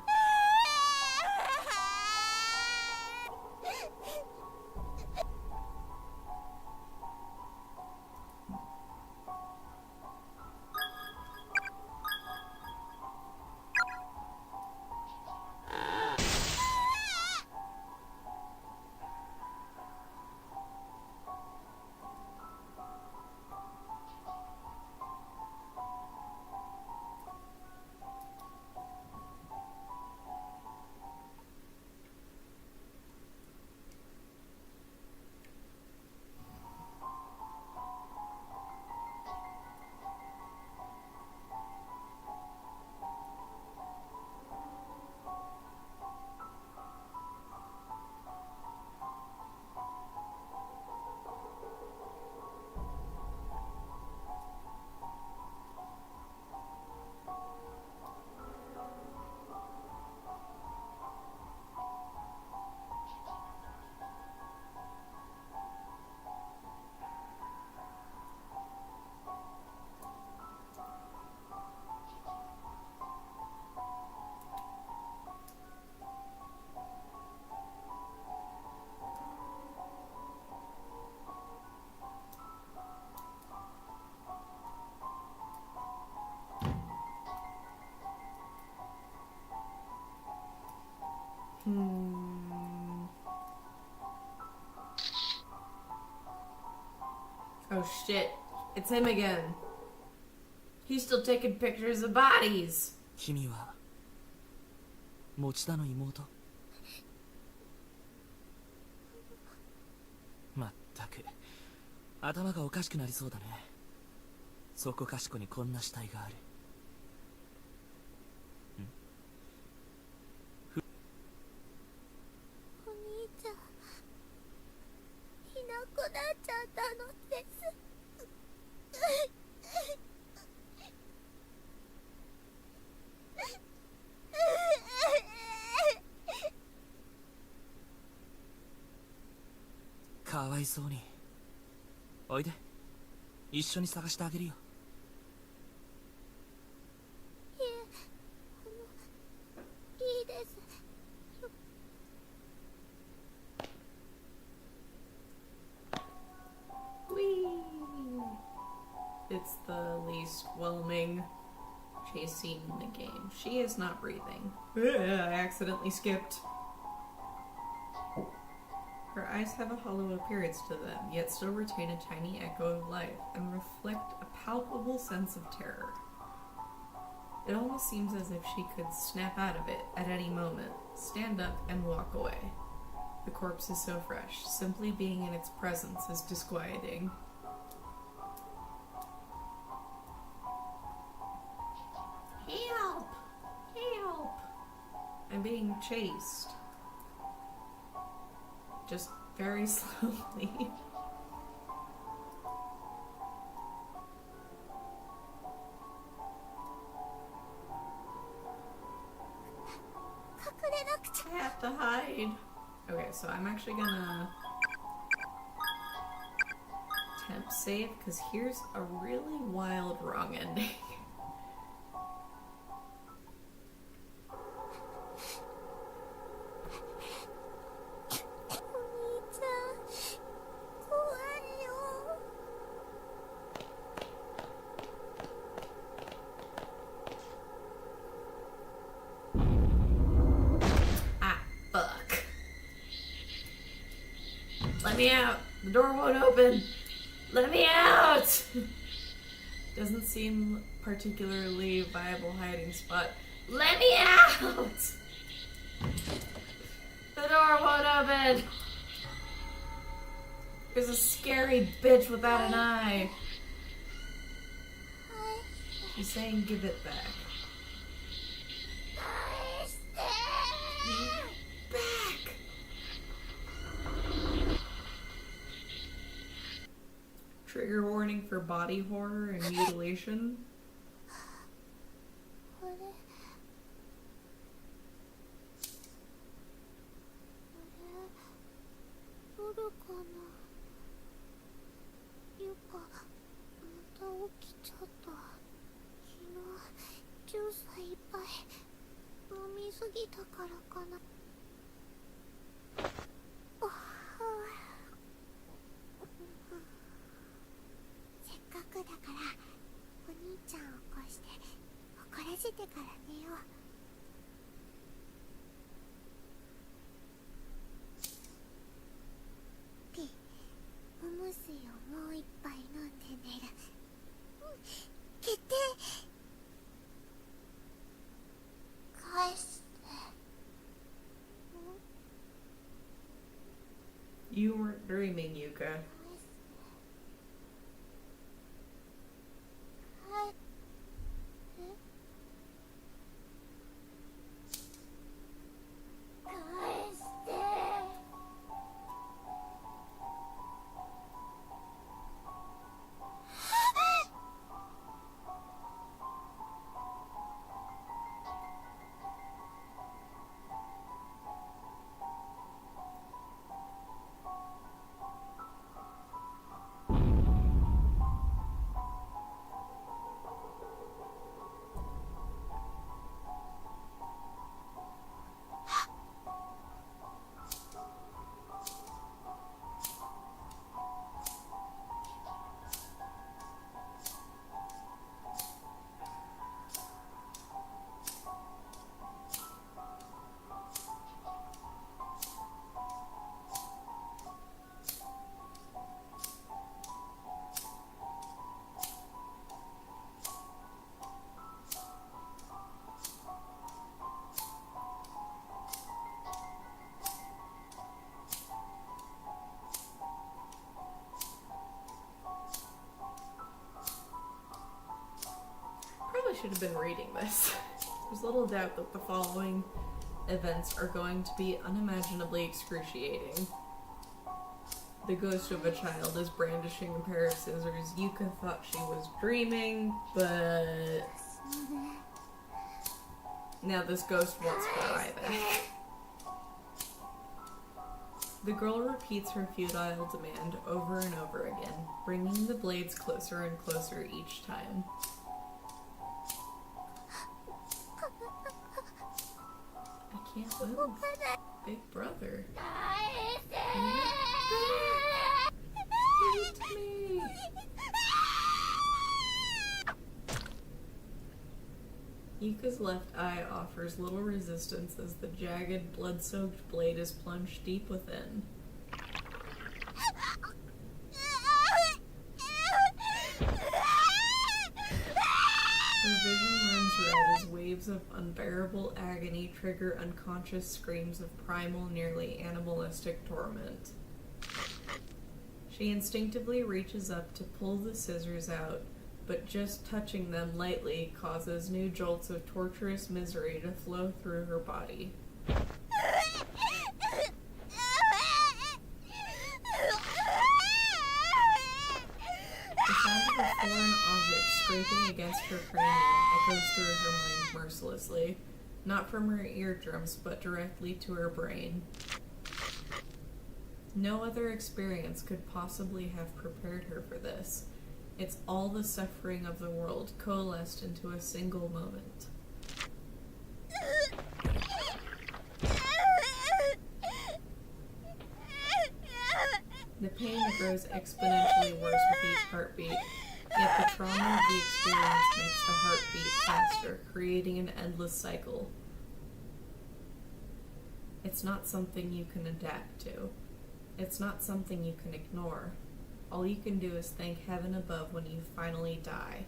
Oh shit. It's him again. He's still taking pictures of bodies. 君は持田の妹？まったく頭がおかしくなりそうだね。そこかしこにこんな死体がある。お兄ちゃんいなくなっちゃったのです。かわいそうに。おいで、一緒に探してあげるよ。いえ、いいです。 Whee! It's the least whelming chase scene in the game. She is not breathing. I accidentally skipped. Her eyes have a hollow appearance to them, yet still retain a tiny echo of life and reflect a palpable sense of terror. It almost seems as if she could snap out of it at any moment, stand up, and walk away. The corpse is so fresh. Simply being in its presence is disquieting. Help! Help! I'm being chased. Just very slowly. I have to hide. Okay, so I'm actually gonna temp save, because here's a really wild wrong ending. Ah, fuck. Let me out. The door won't open. Let me out! Doesn't seem particularly viable hiding spot. Let me out! The door won't open! There's a scary bitch without an eye. She's saying give it back. Back! Trigger warning for body horror and mutilation. これ夜かな。ゆかまた起きちゃった。昨日ジュースいっぱい飲みすぎたからかな。せっかくだからお兄ちゃんを起こして怒らせてから寝よう。ピおむすよもう一杯飲んで寝る。決定。返して。 You weren't dreaming, Yuka. 'Probably should have been reading this. There's little doubt that the following events are going to be unimaginably excruciating. The ghost of a child is brandishing a pair of scissors. Yuka thought she was dreaming, but now this ghost wants her eye back. The girl repeats her futile demand over and over again, bringing the blades closer and closer each time. I can't move. Big brother. Hit me. Yuka's left eye offers little resistance as the jagged, blood-soaked blade is plunged deep within. Her vision runs red as waves of unbearable agony trigger unconscious screams of primal, nearly animalistic torment. She instinctively reaches up to pull the scissors out, but just touching them lightly causes new jolts of torturous misery to flow through her body. The sound of a foreign object scraping against her cranium echoes through her mind mercilessly, not from her eardrums, but directly to her brain. No other experience could possibly have prepared her for this. It's all the suffering of the world coalesced into a single moment. The pain grows exponentially worse with each heartbeat, yet the trauma of the experience makes the heartbeat faster, creating an endless cycle. It's not something you can adapt to. It's not something you can ignore. All you can do is thank heaven above when you finally die.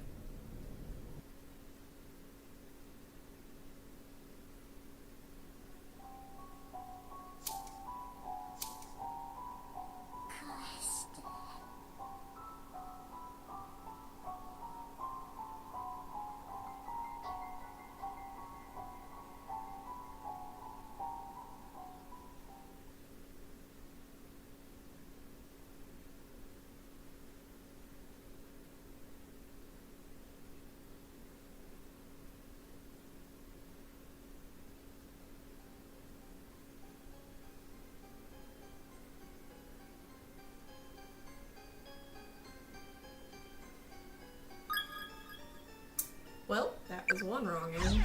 Well, that was one wrong end.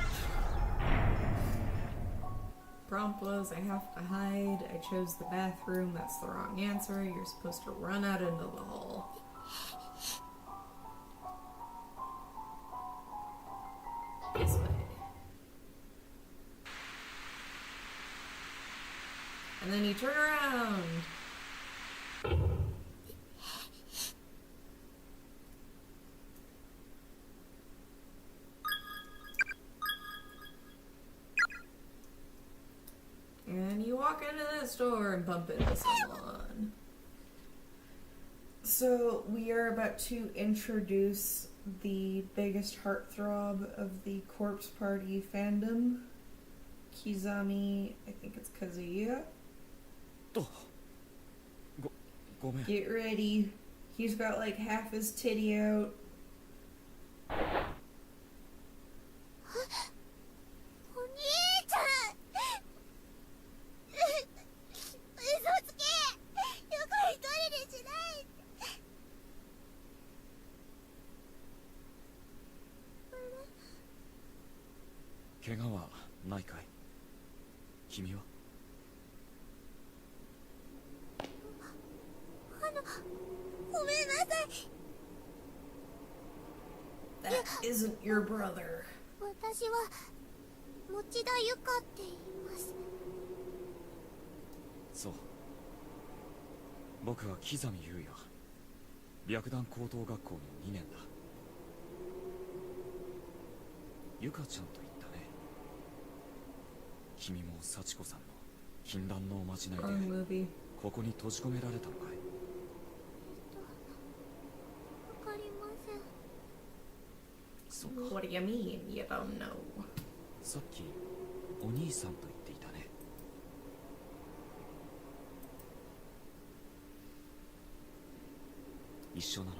Prompt was, I have to hide. I chose the bathroom. That's the wrong answer. You're supposed to run out into the hall. This way. And then you turn around. And you walk into this door and bump into someone. So we are about to introduce the biggest heartthrob of the Corpse Party fandom, Kizami, I think it's Kazuya. ごめん。 Get ready. He's got like half his titty out. お兄ちゃん嘘つけよく一人でしない怪我はないかい？君は？ごめんなさい That isn't your brother. 私は持田ゆかって言いますそう。僕は木ザミ優也。白檀高等学校の2年だ。ゆかちゃんと言ったね。君も幸子さんの禁断のおまじない Wrong で movie. ここに閉じ込められたのかい？わかりませんそうか。 What do you mean you don't know? さっきお兄さんと言っていたね。一緒なの？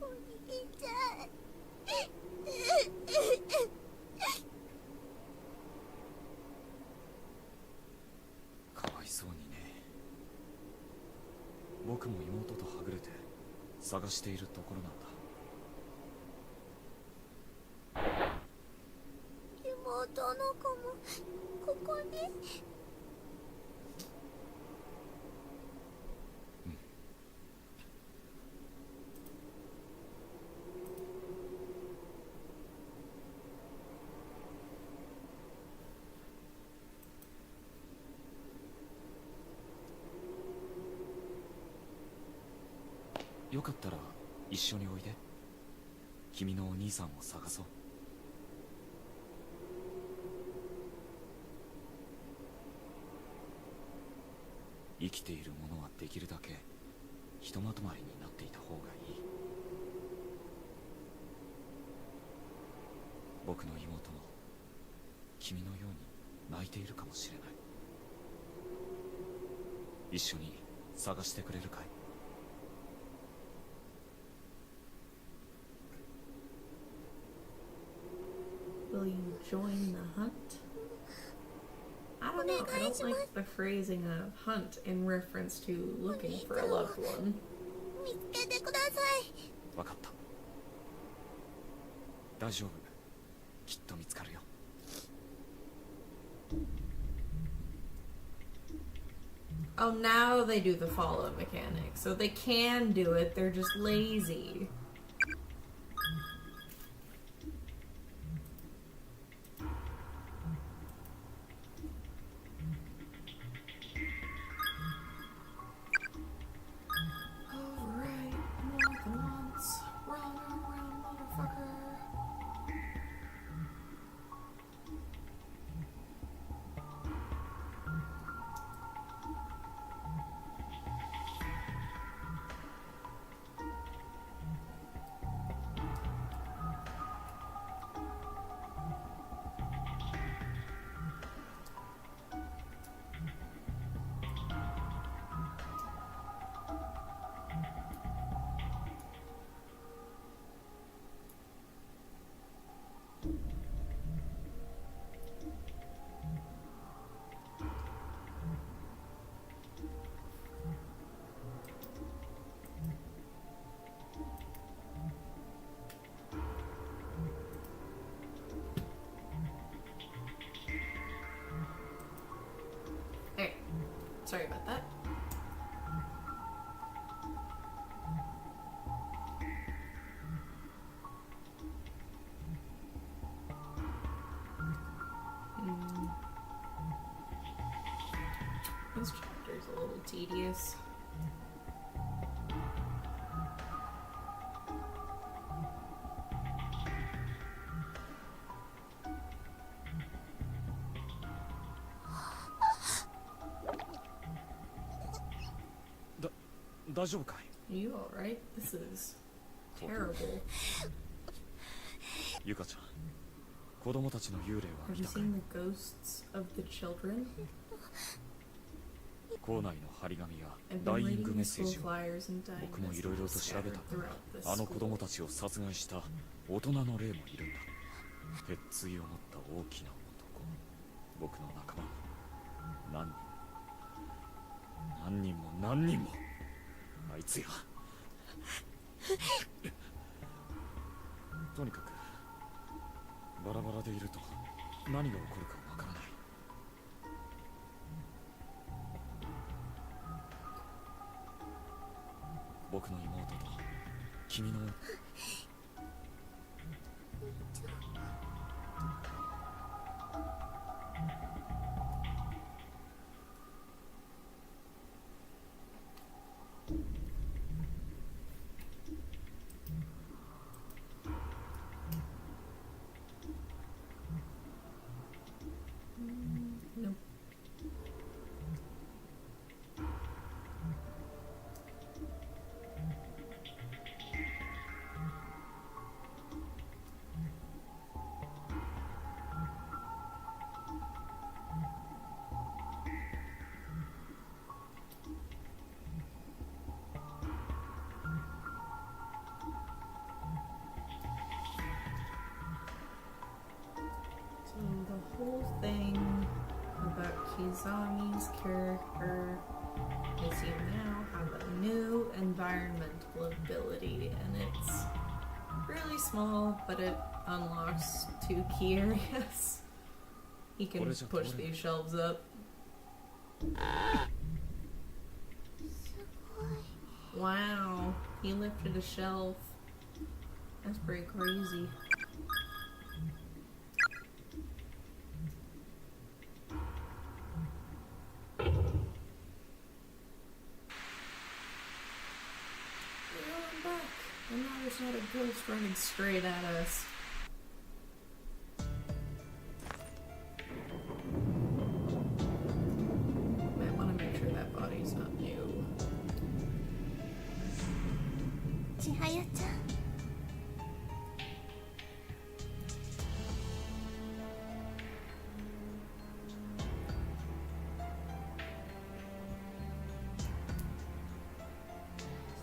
お兄ちゃんかわいそうにね。僕も妹とはぐれて探しているところなんだ。妹の子もここによかったら一緒においで。君のお兄さんを探そう。生きているものはできるだけひとまとまりになっていた方がいい。僕の妹も君のように泣いているかもしれない。一緒に探してくれるかい？ Will you join the hunt? I don't know. I don't like the phrasing of hunt in reference to looking for a loved one. 見つけてください。分かった。大丈夫。きっと見つかるよ。Oh, now they do the follow mechanic. So they can do it, they're just lazy. Alright, more than once. Run around, motherfucker. Alright, sorry about that. This chapter's a little tedious. Da, 大丈夫かい Are you alright? This is terrible. ゆかちゃん、子供たちの幽霊は Have 見 you たか seen the ghosts of the children? 校内の張り紙や I've ダ been イイング reading メッ the セー school ジを flyers and dying 僕もいろいろと messages 調べた scattered throughout the あの子供 school. たちを殺害した大人の霊もいるんだ。鉄槌を持った大きな男、僕の仲間も何人も何人もあいつや。とにかくバラバラでいると何が起こるかわからない。僕の妹と君のNope. So the whole thing about Kizami's character is you now have a new environmental ability, and it's really small, but it unlocks 2 key areas. He can What is it? push What is it? these shelves up. すごい。 Wow, he lifted a shelf. That's pretty crazy. I'm back. And now there's not a ghost running straight at us. Might want to make sure that body's not new. 千早ちゃん。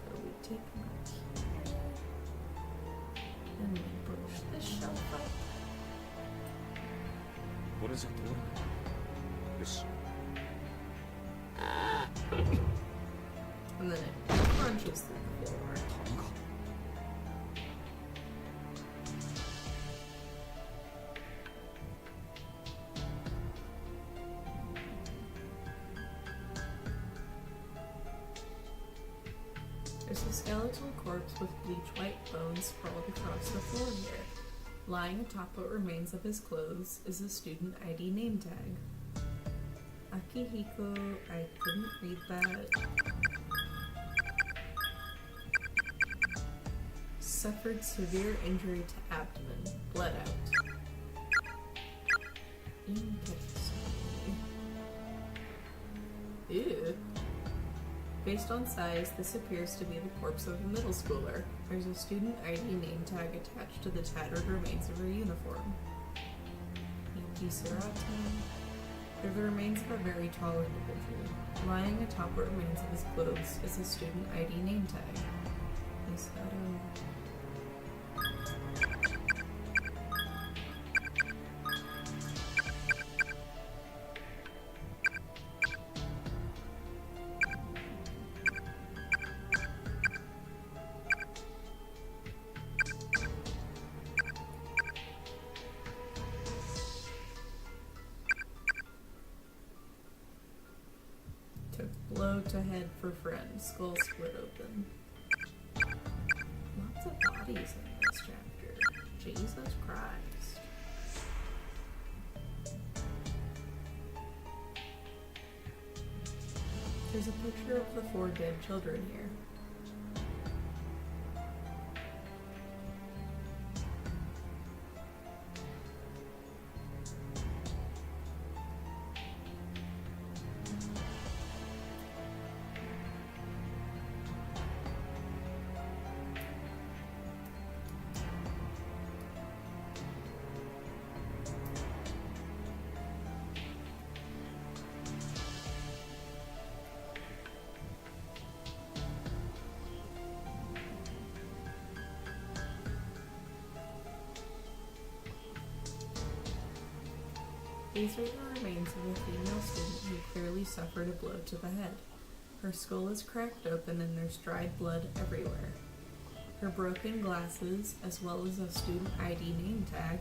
So we take my key and we push れじゃ通らない。よし。 And then it crunches through the floor. 弾が There's a skeletal corpse with bleach white bones sprawled across the floor here. Lying atop what remains of his clothes is a student ID name tag. Akihiko, I couldn't read that. Suffered severe injury to abdomen. Bled out. Interesting. Ew. Based on size, this appears to be the corpse of a middle schooler. There's a student ID name tag attached to the tattered remains of her uniform. Yuki Surata. They're the remains of a very tall individual. Lying atop what remains of his clothes is a student ID name tag. Is that a... Blow to head for friend. Skull split open. Lots of bodies in this chapter. Jesus Christ. There's a picture of the 4 dead children here. These are the remains of a female student who clearly suffered a blow to the head. Her skull is cracked open and there's dried blood everywhere. Her broken glasses, as well as a student ID name tag,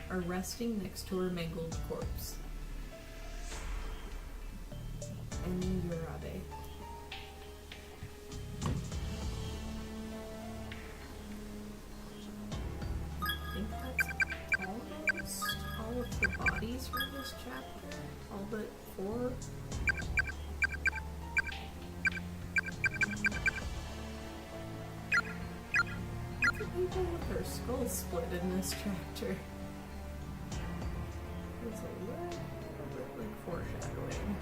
are resting next to her mangled corpse. Emi Urabe. I think that's almost all of the bodies from this chapter. All but 4. Lots of people with their skulls split in this chapter. It's a little bit like foreshadowing.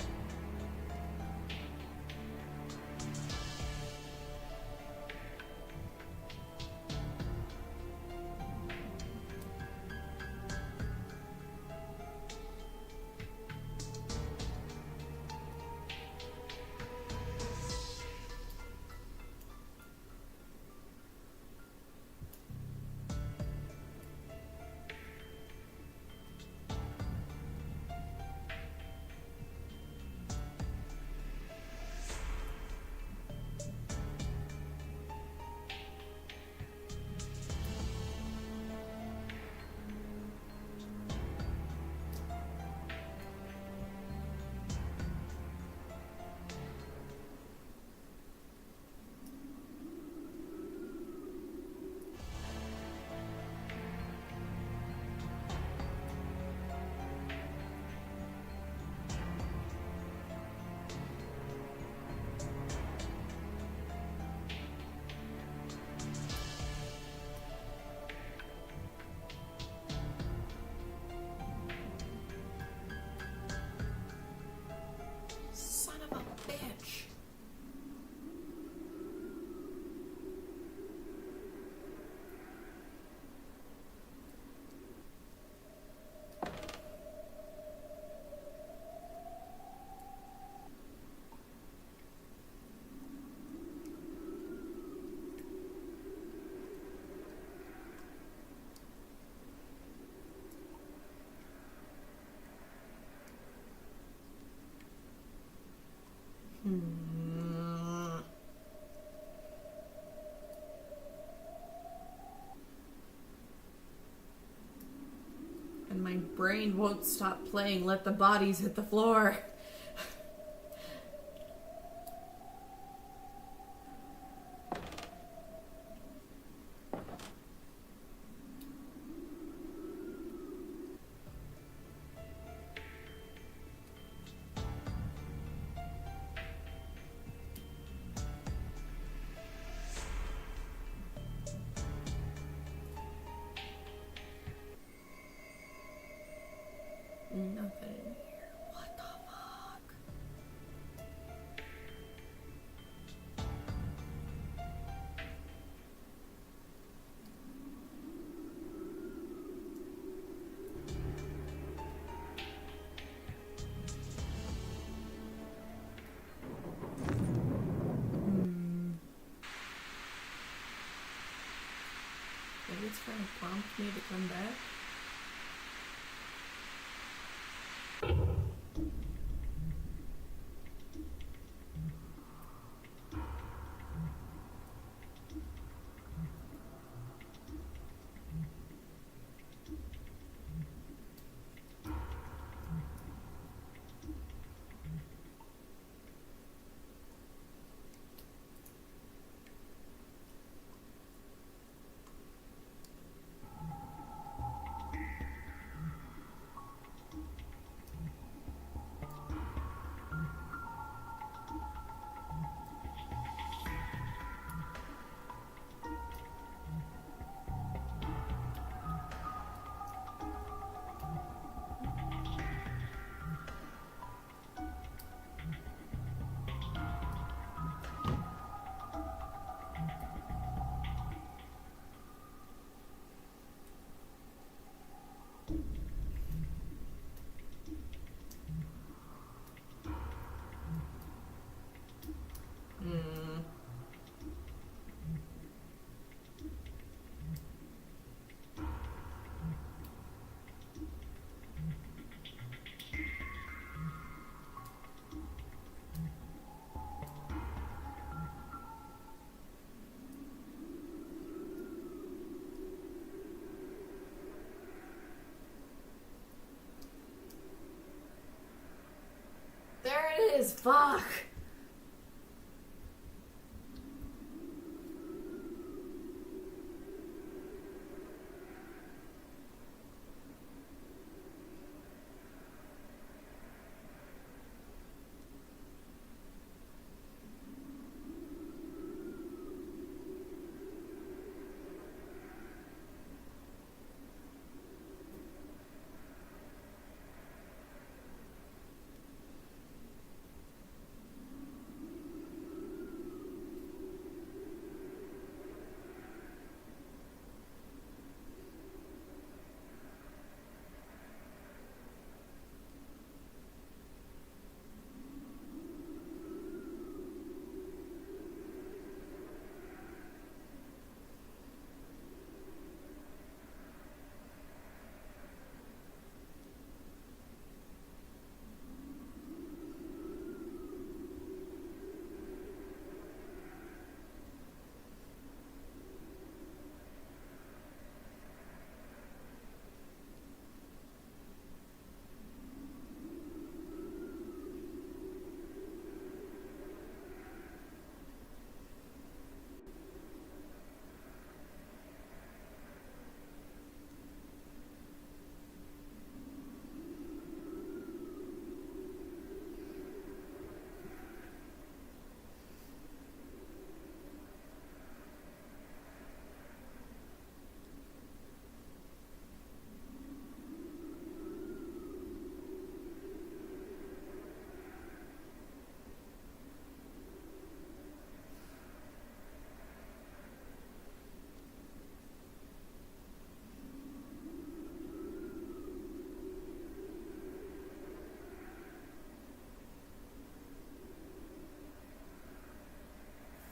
and my brain won't stop playing Let the Bodies Hit the Floor. Nothing in here. What the fuck? Maybe it's trying to prompt me to come back. There it is. Fuck.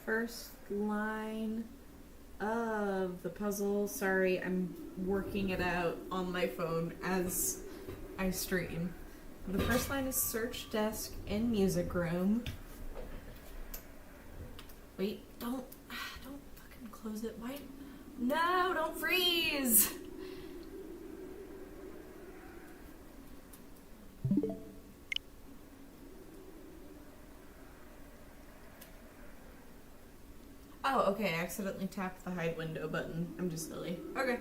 First line of the puzzle. Sorry, I'm working it out on my phone as I stream. The first line is search desk and music room. Wait, don't fucking close it. Why? No, don't freeze! okay, I accidentally tapped the hide window button. I'm just silly. Okay.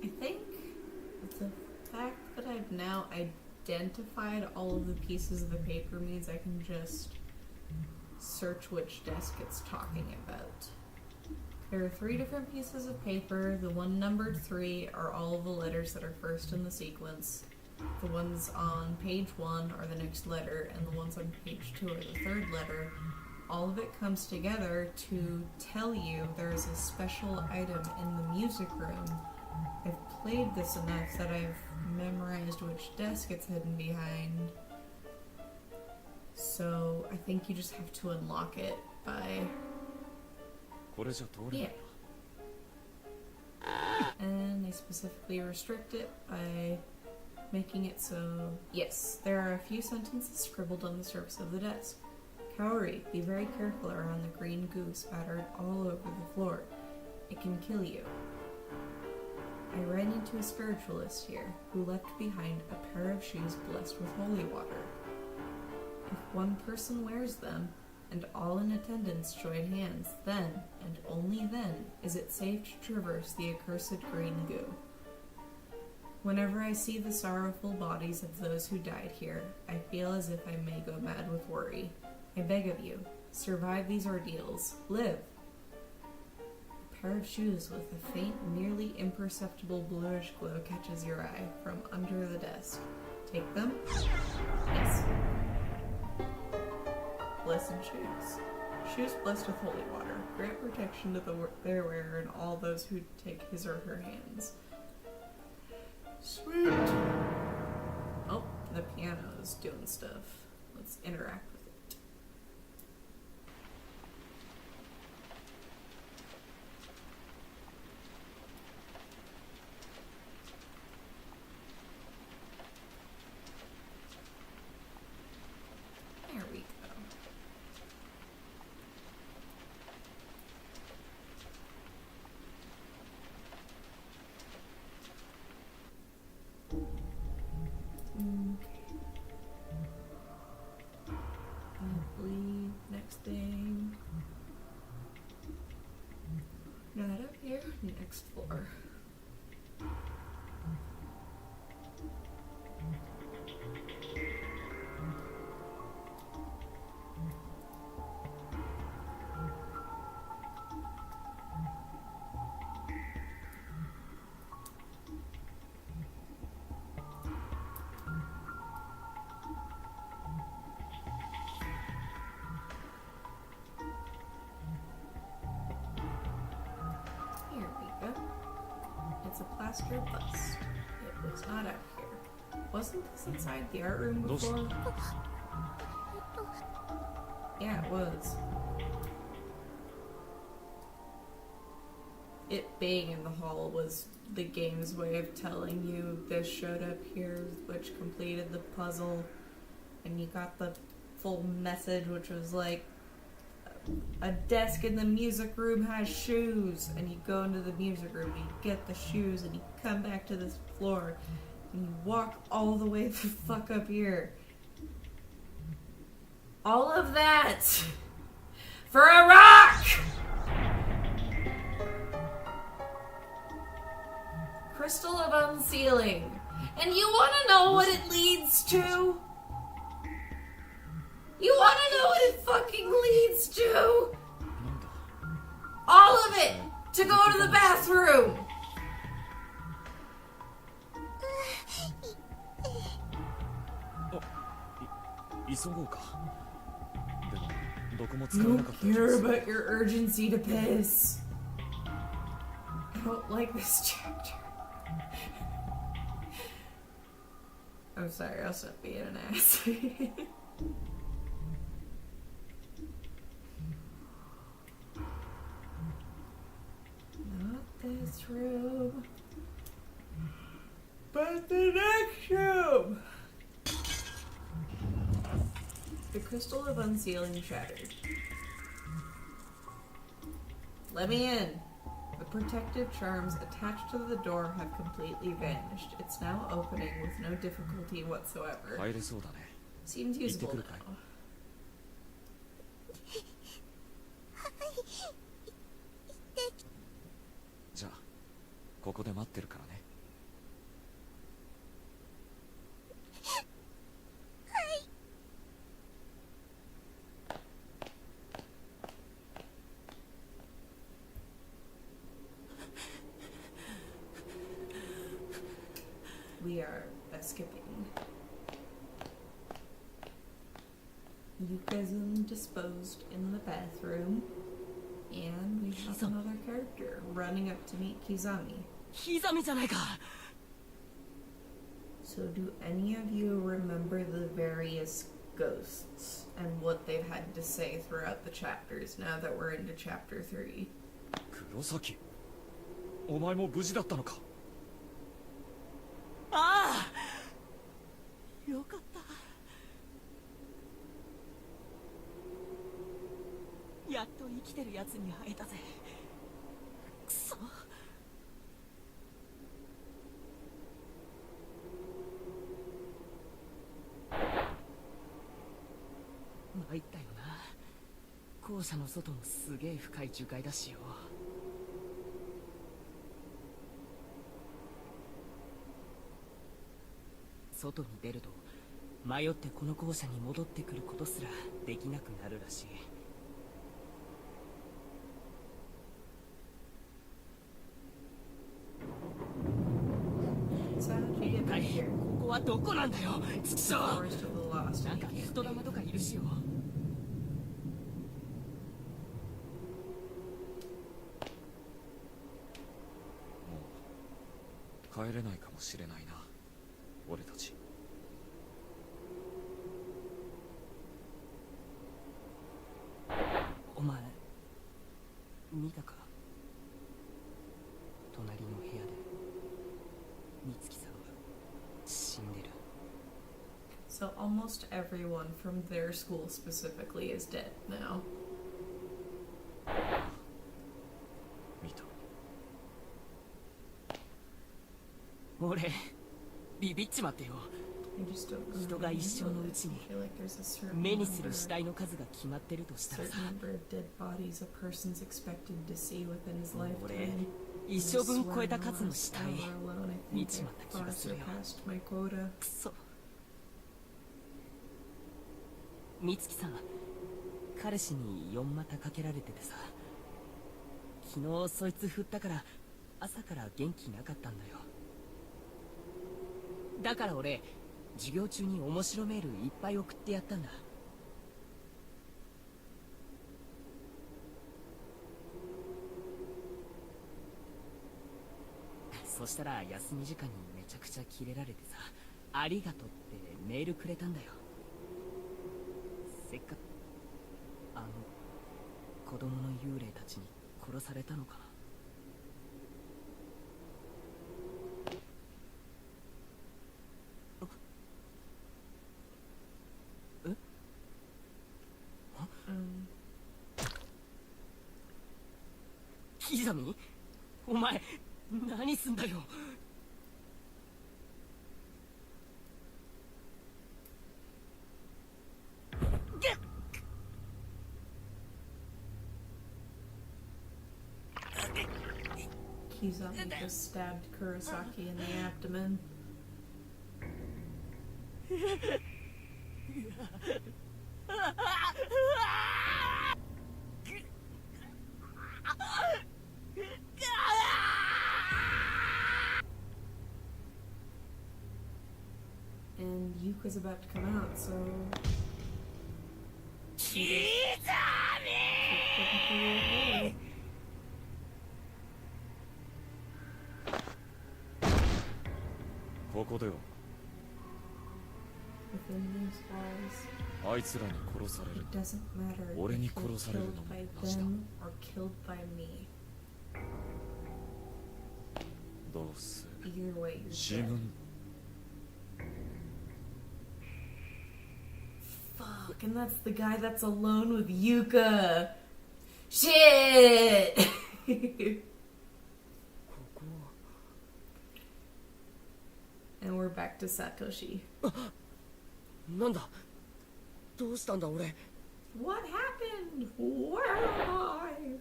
I think the fact that I've now identified all of the pieces of the paper means I can just search which desk it's talking about. There are 3 different pieces of paper. The one numbered 3 are all of the letters that are first in the sequence. The ones on page 1 are the next letter, and the ones on page 2 are the third letter. All of it comes together to tell you there is a special item in the music room. I've played this enough that I've memorized which desk it's hidden behind. So I think you just have to unlock it by... yeah. And they specifically restrict it by making it so... yes, there are a few sentences scribbled on the surface of the desk. Kaori, be very careful around the green goo spattered all over the floor. It can kill you. I ran into a spiritualist here, who left behind a pair of shoes blessed with holy water. If one person wears them, and all in attendance join hands, then, and only then, is it safe to traverse the accursed green goo. Whenever I see the sorrowful bodies of those who died here, I feel as if I may go mad with worry. I beg of you, survive these ordeals. Live! A pair of shoes with a faint, nearly imperceptible bluish glow catches your eye from under the desk. Take them? Yes. Blessed shoes. Shoes blessed with holy water. Grant protection to their wearer and all those who take his or her hands. Sweet! Oh, the piano is doing stuff. Let's interact with it. There we go. I believe next thing. Right up here, next floor. Here we go. It's a plaster bust. It was not out here. Wasn't this inside the art room before? Yeah, it was. It being in the hall was the game's way of telling you this showed up here, which completed the puzzle, and you got the full message, which was like, a desk in the music room has shoes, and you go into the music room and you get the shoes and you come back to this floor and you walk all the way the fuck up here. All of that for a rock! Crystal of Unsealing. And you wanna know what it leads to? You wanna know what it fucking leads to? All of it! To go to the bathroom! 急ごうか。でもどこも使え You な don't かった気 care がする。 about your urgency to piss. I don't like this chapter. I'm sorry, I'll stop being an ass. Not this room, but the next room. The crystal of unsealing shattered. Let me in. The protective charms attached to the door have completely vanished. It's now opening with no difficulty whatsoever. 入れそうだね。 Seems usable Itte kuru kai? now. じゃあここで待ってるからね。 We are escaping. Yuka's indisposed in the bathroom. And we have another character running up to meet Kizami. ヒザミじゃないか。 So do any of you remember the various ghosts and what they've had to say throughout the chapters now that we're into chapter 3? 黒崎、お前も無事だったのか。ああ、よかった。やっと生きてるやつに会えたぜ。くそ。参ったよな。校舎の外もすげえ深い樹海だしよ。外に出ると迷ってこの校舎に戻ってくることすらできなくなるらしい。So how did you get 一 back 体 here? ここはどこなんだよ。ちくしょ Forest of the Lost. なんか人玉とかいるしよ。もう帰れないかもしれないな、俺たち。お前見たか。隣の部屋で美月さんが死んでる。 So almost everyone from their school specifically is dead now. 見た。俺ビビっちまってよ。 I just don't remember 人が一生のうちに I feel like there's a certain 目にする number, 死体の数が決まってるとしたらさ、 certain number of dead bodies a person's expected to see within his lifetime. 一生分超えた数の死体。 Hour alone, I 見 think ちまった I 気が far するよ。 surpassed my quota. くそ。美月さん、彼氏に4股かけられててさ、昨日そいつ振ったから朝から元気なかったんだよ。だから俺授業中に面白メールいっぱい送ってやったんだ。そしたら休み時間にめちゃくちゃキレられてさ、ありがとうってメールくれたんだよ。せっかく子供の幽霊たちに殺されたのかな。キザミ、お前何すんだよ。Kizami just stabbed Kurosaki in the abdomen. And Yuka's about to come out, so she just kicked him through a hole. ここでは Within these walls, あいつらに殺される it doesn't matter 俺に if we're 殺されるの killed も by 同じだ them or killed by me. どうせ Either way, you're 死 dead. ぬん Fuck, and that's the guy that's alone with Yuka. Shit! ここ And we're back to Satoshi. なんだどうしたんだ俺 What happened? Where am I?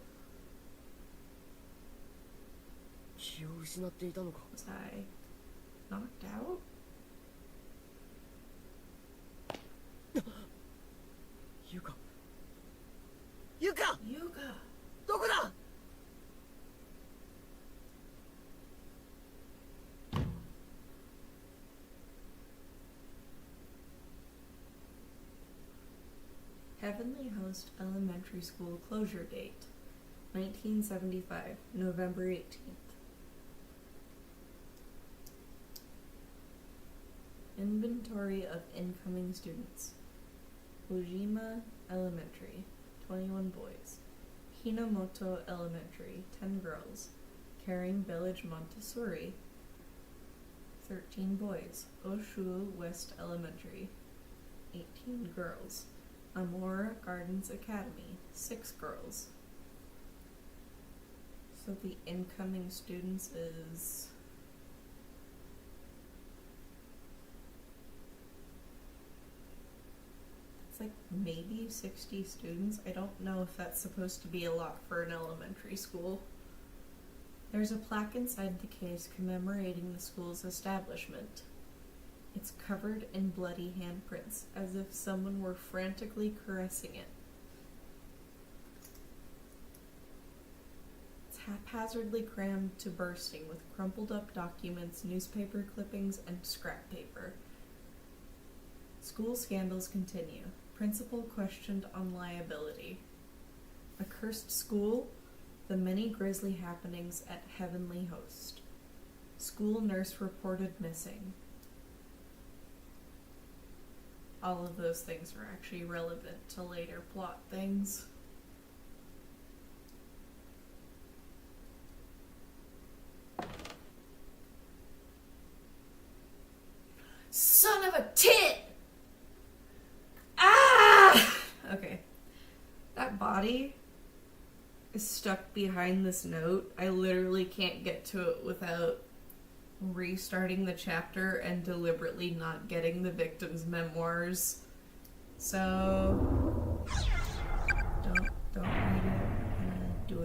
気を失っていたのか Was I knocked out? ゆかゆか Yuka! どこだ Heavenly Host Elementary School closure date 1975, November 18th. Inventory of incoming students. Ojima Elementary, 21 boys. Hinomoto Elementary, 10 girls. Caring Village Montessori, 13 boys. Oshu West Elementary, 18 girls. Amora Gardens Academy, 6 girls. So the incoming students is... It's like maybe 60 students. I don't know if that's supposed to be a lot for an elementary school. There's a plaque inside the case commemorating the school's establishment. It's covered in bloody handprints, as if someone were frantically caressing it. It's haphazardly crammed to bursting with crumpled up documents, newspaper clippings, and scrap paper. School scandals continue. Principal questioned on liability. A cursed school? The many grisly happenings at Heavenly Host. School nurse reported missing. All of those things are actually relevant to later plot things. Son of a tit! Ah! Okay. That body is stuck behind this note. I literally can't get to it without restarting the chapter and deliberately not getting the victim's memoirs. So don't read it. I'm gonna do a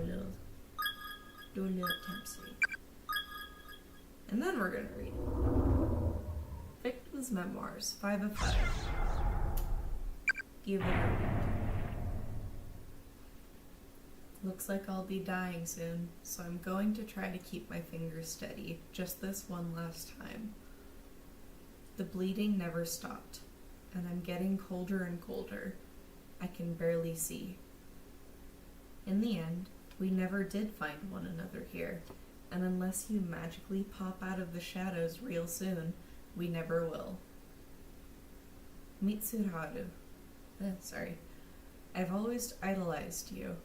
little attempt. And then we're gonna read it. Victim's memoirs, 5 of 5. Give it a read. Looks like I'll be dying soon, so I'm going to try to keep my fingers steady, just this one last time. The bleeding never stopped, and I'm getting colder and colder. I can barely see. In the end, we never did find one another here, and unless you magically pop out of the shadows real soon, we never will. Mitsuharu. Sorry. I've always idolized you.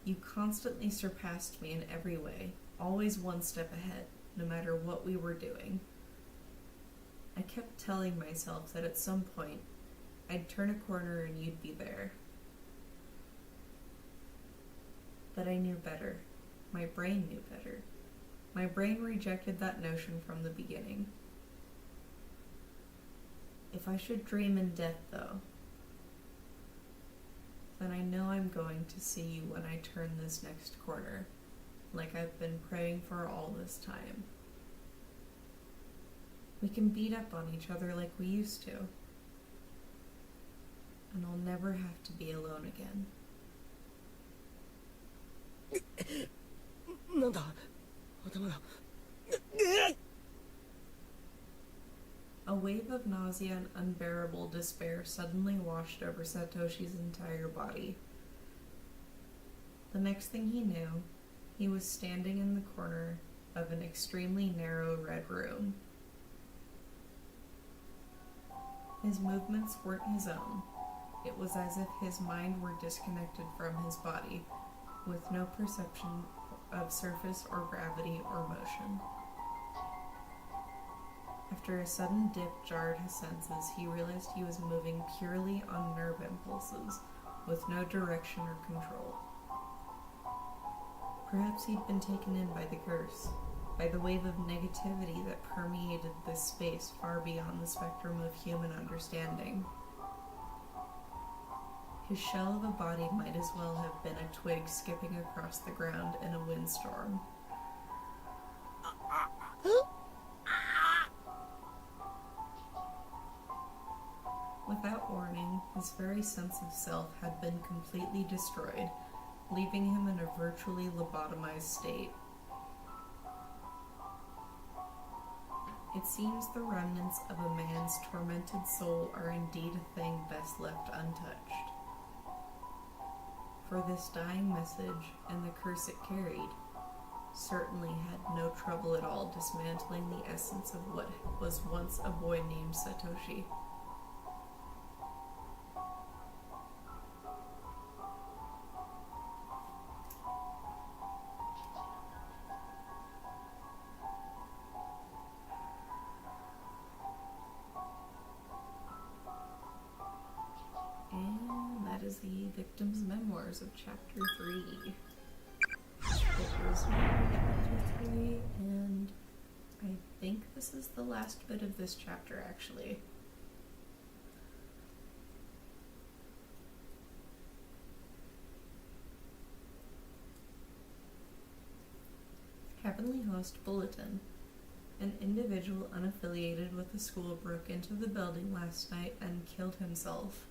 You constantly surpassed me in every way, always one step ahead, no matter what we were doing. I kept telling myself that at some point, I'd turn a corner and you'd be there. But I knew better. My brain knew better. My brain rejected that notion from the beginning. If I should dream in death, though, then I know I'm going to see you when I turn this next corner, like I've been praying for all this time. We can beat up on each other like we used to, and I'll never have to be alone again. なんだ頭が A wave of nausea and unbearable despair suddenly washed over Satoshi's entire body. The next thing he knew, he was standing in the corner of an extremely narrow red room. His movements weren't his own. It was as if his mind were disconnected from his body, with no perception of surface or gravity or motion. After a sudden dip jarred his senses, he realized he was moving purely on nerve impulses, with no direction or control. Perhaps he'd been taken in by the curse, by the wave of negativity that permeated this space far beyond the spectrum of human understanding. His shell of a body might as well have been a twig skipping across the ground in a windstorm. Without warning, his very sense of self had been completely destroyed, leaving him in a virtually lobotomized state. It seems the remnants of a man's tormented soul are indeed a thing best left untouched. For this dying message, and the curse it carried, certainly had no trouble at all dismantling the essence of what was once a boy named Satoshi. Is the victim's memoirs of chapter 3. It was chapter 3, and I think this is the last bit of this chapter, actually. Heavenly Host Bulletin. An individual unaffiliated with the school broke into the building last night and killed himself.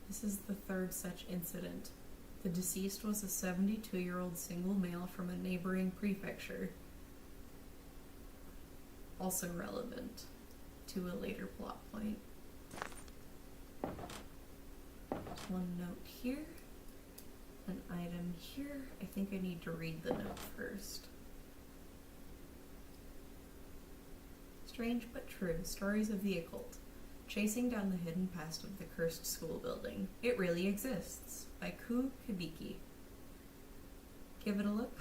This is the third such incident. The deceased was a 72-year-old single male from a neighboring prefecture. Also relevant to a later plot point. One note here, an item here. I think I need to read the note first. Strange but true, stories of the occult. Chasing down the hidden past of the cursed school building. It really exists, by Ku Kibiki. Give it a look.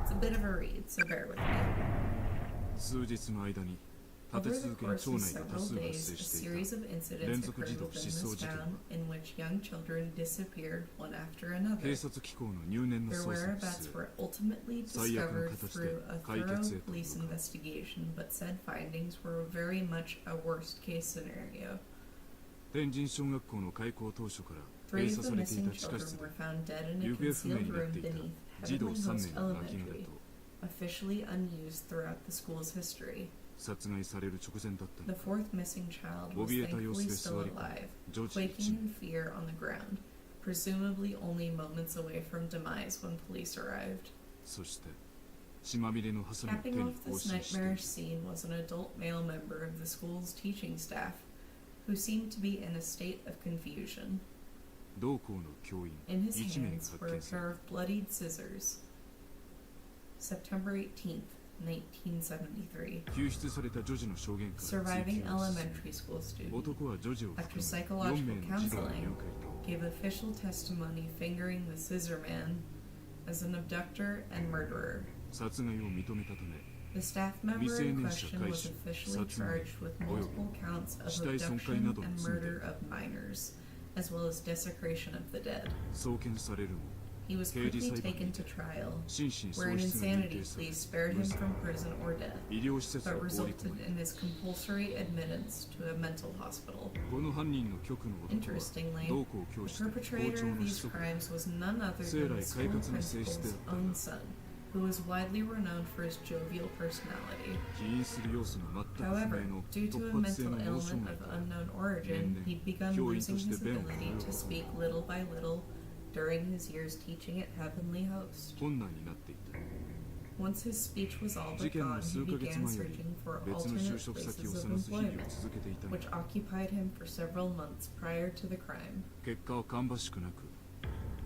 It's a bit of a read, so bear with me. Over the course of several days, a series of incidents occurred within this town in which young children disappeared one after another. Their whereabouts were ultimately discovered through a thorough police investigation, but said findings were very much a worst-case scenario. 3 of the missing children were found dead in a concealed room beneath Heavenly Host Elementary, officially unused throughout the school's history. The 4th missing child was thankfully still alive, quaking in fear on the ground, presumably only moments away from demise when police arrived. Capping off this nightmarish scene was an adult male member of the school's teaching staff, who seemed to be in a state of confusion. In his hands were a pair of bloodied scissors. September 18th, 1973. Surviving elementary school student, after psychological counseling, gave official testimony fingering the Scissor Man as an abductor and murderer. The staff member in question was officially charged with multiple counts of abduction and murder of minors, as well as desecration of the dead. He was quickly taken to trial, where an insanity plea spared him from prison or death, but resulted in his compulsory admittance to a mental hospital. Interestingly, the perpetrator of these crimes was none other than the school principal's own son, who was widely renowned for his jovial personality. However, due to a mental ailment of unknown origin, he'd begun losing his ability to speak little by little during his years teaching at Heavenly Host. Once his speech was all 事 but 件 gone, の he 数ヶ月 began 前より searching for 別の就 alternate 職先を places of 探す日々を employment, 続けていたが which occupied him for several months prior to the crime. 結果は芳しくなく、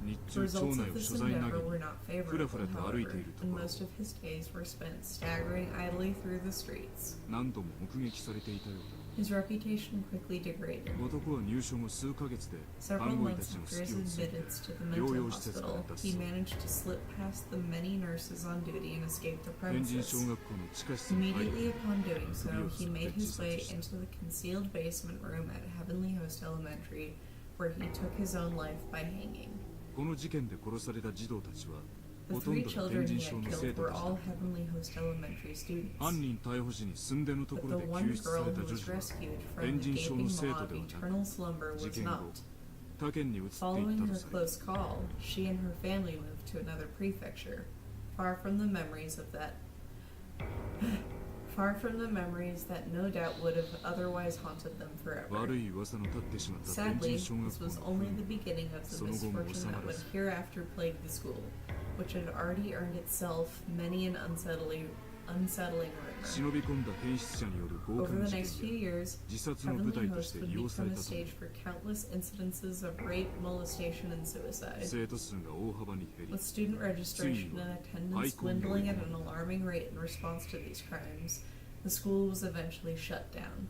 日 The 中町 results 内 of を this 所在投 endeavor げ were に not ふら favorable, ふらと歩いてい however, ると and ころを most of his days were spent staggering idly through the streets. 何度も目撃されていたようだ。 His reputation quickly degraded. 男は入所後数ヶ月で Several 看護医た months ちの after 隙 his をついて admittance to the 療 mental 養施設から hospital, 脱 he 走。 managed to slip past the many nurses on duty and escape the 天神小 premises. 学校の地下室に入 Immediately り、 upon doing so, he made his way Subject into the concealed basement room at Heavenly Host Elementary, where he took his own life by hanging. この事件で殺された児童たちは The ほとん three どが children 天 he 神小 had の生 killed 徒 were でした all Heavenly Host Elementary students. 犯人逮捕時に寸出のとこ But ろ the で one 救出さ girl れ who た was 女児は rescued from the 天神小の gaping 生 maw 徒 of ではなく eternal slumber 事 was 件後 not. 他県に移っていった Following と her される close call, she and her family moved to another prefecture, far from the memories of that far from the memories that no doubt would have otherwise haunted them 悪 forever. い噂の立ってしまった天 Sadly, 神小 this 学校 was の only 不 the 運 beginning of the その後も misfortune 収ま that ら would ず hereafter plague the school, which had already earned itself many an unsettling rumor. 忍び込んだ変質者による強 Over 姦 the 事 next 件 few や years, 自殺の舞 Heavenly 台とし Host て would 利用さ become れ a たという stage for countless incidences of rape, molestation, and suicide. 生徒数が大幅に減り With student registration and attendance Icon dwindling at Icon. an alarming rate in response to these crimes, the school was eventually shut down.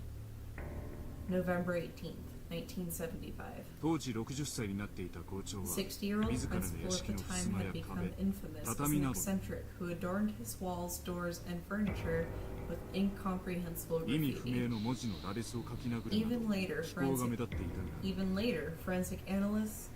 November 18th, 1975. 当時60歳になっていた校長は 60-year-old 自らの principal 屋 at 敷 the の time 襖 had や become 壁 infamous as 畳 an など eccentric who adorned his walls, doors, and furniture with incomprehensible 意味不明 graffiti. の文字の羅列を書き殴る Even な later, ど非行が目立っていたが Even later, forensic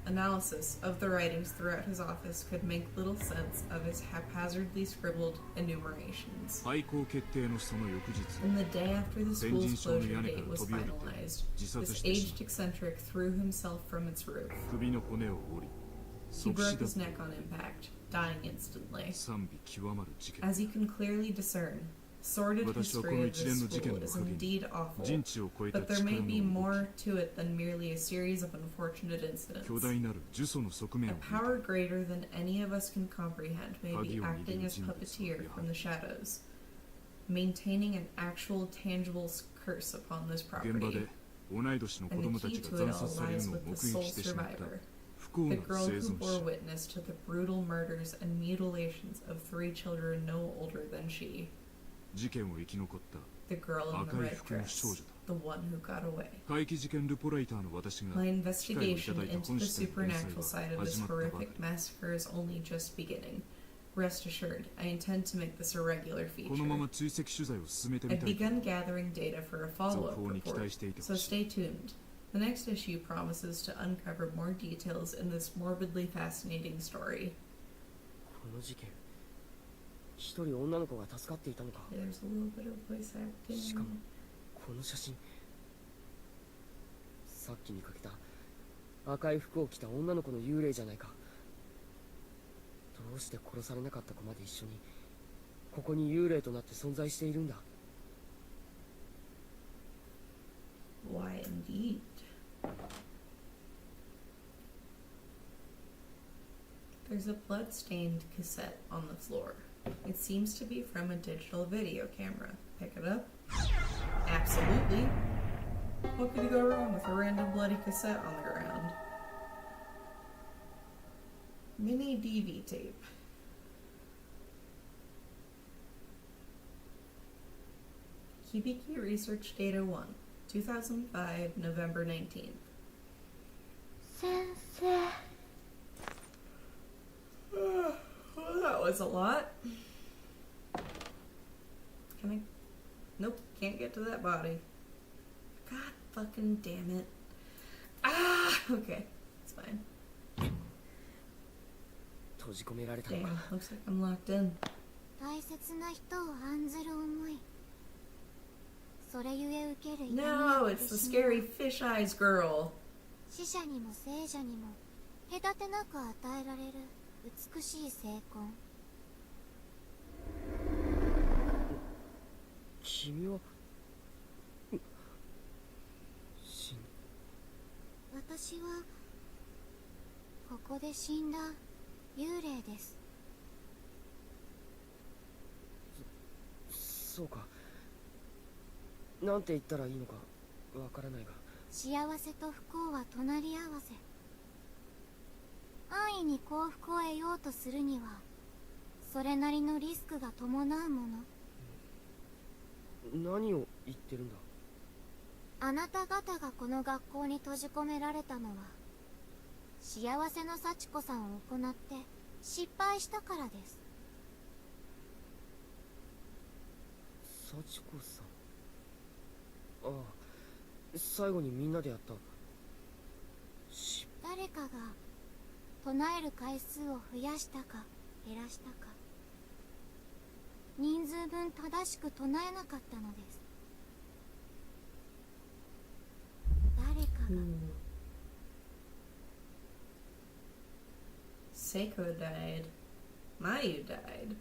analysis of the writings throughout his office could make little sense of his haphazardly scribbled enumerations. 廃校決定のその翌日 And the day after the school's Benjin closure Shou no date was Yaneから飛び降りて finalized, 自殺 this してしま aged eccentric threw himself from its roof. 首の骨を折り He 即死 broke だ his neck on impact, dying instantly. 賛美極まる事件 As you can clearly discern, sordid 私はこ history の of 一連 this の事件 school の is 陰に indeed awful, 人知を超えた but there 力 may の be 動 more to it than merely a series of unfortunate き incidents. 巨大なる呪詛の側 A 面を見た power greater than any of us can comprehend may be Hagi acting as Onigiri puppeteer Jinbutsu. from the shadows, maintaining an actual tangible curse upon this 現場 property. で同い年の子 And 供 the た key ち to が it 惨 all 殺される lies のを with 目 the 撃 sole してしまった survivor, 不幸 the な girl 生 who 存 bore 者 witness to the brutal murders and mutilations of 3 children no older than she, 事件を生き残った the girl in the 赤い red 服の少 dress, 女だ the one who got away. 怪奇事件ルポライターの私が My 機会をいた investigation だいた into 本 the 誌での連載 supernatural は side of this 始まったばかり horrific massacre is only just beginning. Rest assured, I intend to make this a regular このま feature. ま追跡取材を進めてみ I've たいと begun gathering data for a follow-up 続報に期 report, 待していて so ほしい stay tuned. The next issue promises to uncover more details in this morbidly fascinating story. この事件一人女の子が助かっていたのか。 There's a little bit of voice acting. しかもこの写真、さっき見かけた赤い服を着た女の子の幽霊じゃないか。どうして殺されなかった子まで一緒にここに幽霊となって存在しているんだ。 Why indeed? There's a blood-stained cassette on the floor. It seems to be from a digital video camera. Pick it up? Absolutely. What could go wrong with a random bloody cassette on the ground? Mini DV tape. Hibiki Research Data 1, 2005, November 19th. 先生 Well, that was a lot. Can I? Nope, can't get to that body. God fucking damn it. Ah! Okay, it's fine. 閉じ込められたの Damn, か。 looks like I'm locked in. 大切な人を案ずる思い、それゆえ受ける痛み No, や it's 苦 the しみは scary fish eyes girl. 死者にも生者にも隔てなく与えられる美しい成婚。君は死ん私はここで死んだ幽霊です。そうか。なんて言ったらいいのかわからないが。幸せと不幸は隣り合わせ。安易に幸福を得ようとするにはそれなりのリスクが伴うもの。何を言ってるんだ。あなた方がこの学校に閉じ込められたのは幸せの幸子さんを行って失敗したからです。幸子さん。ああ、最後にみんなでやった。誰かが唱える回数を増やしたか減らしたか、人数分正しく唱えなかったのです。誰かが、Seiko died. Mayu died.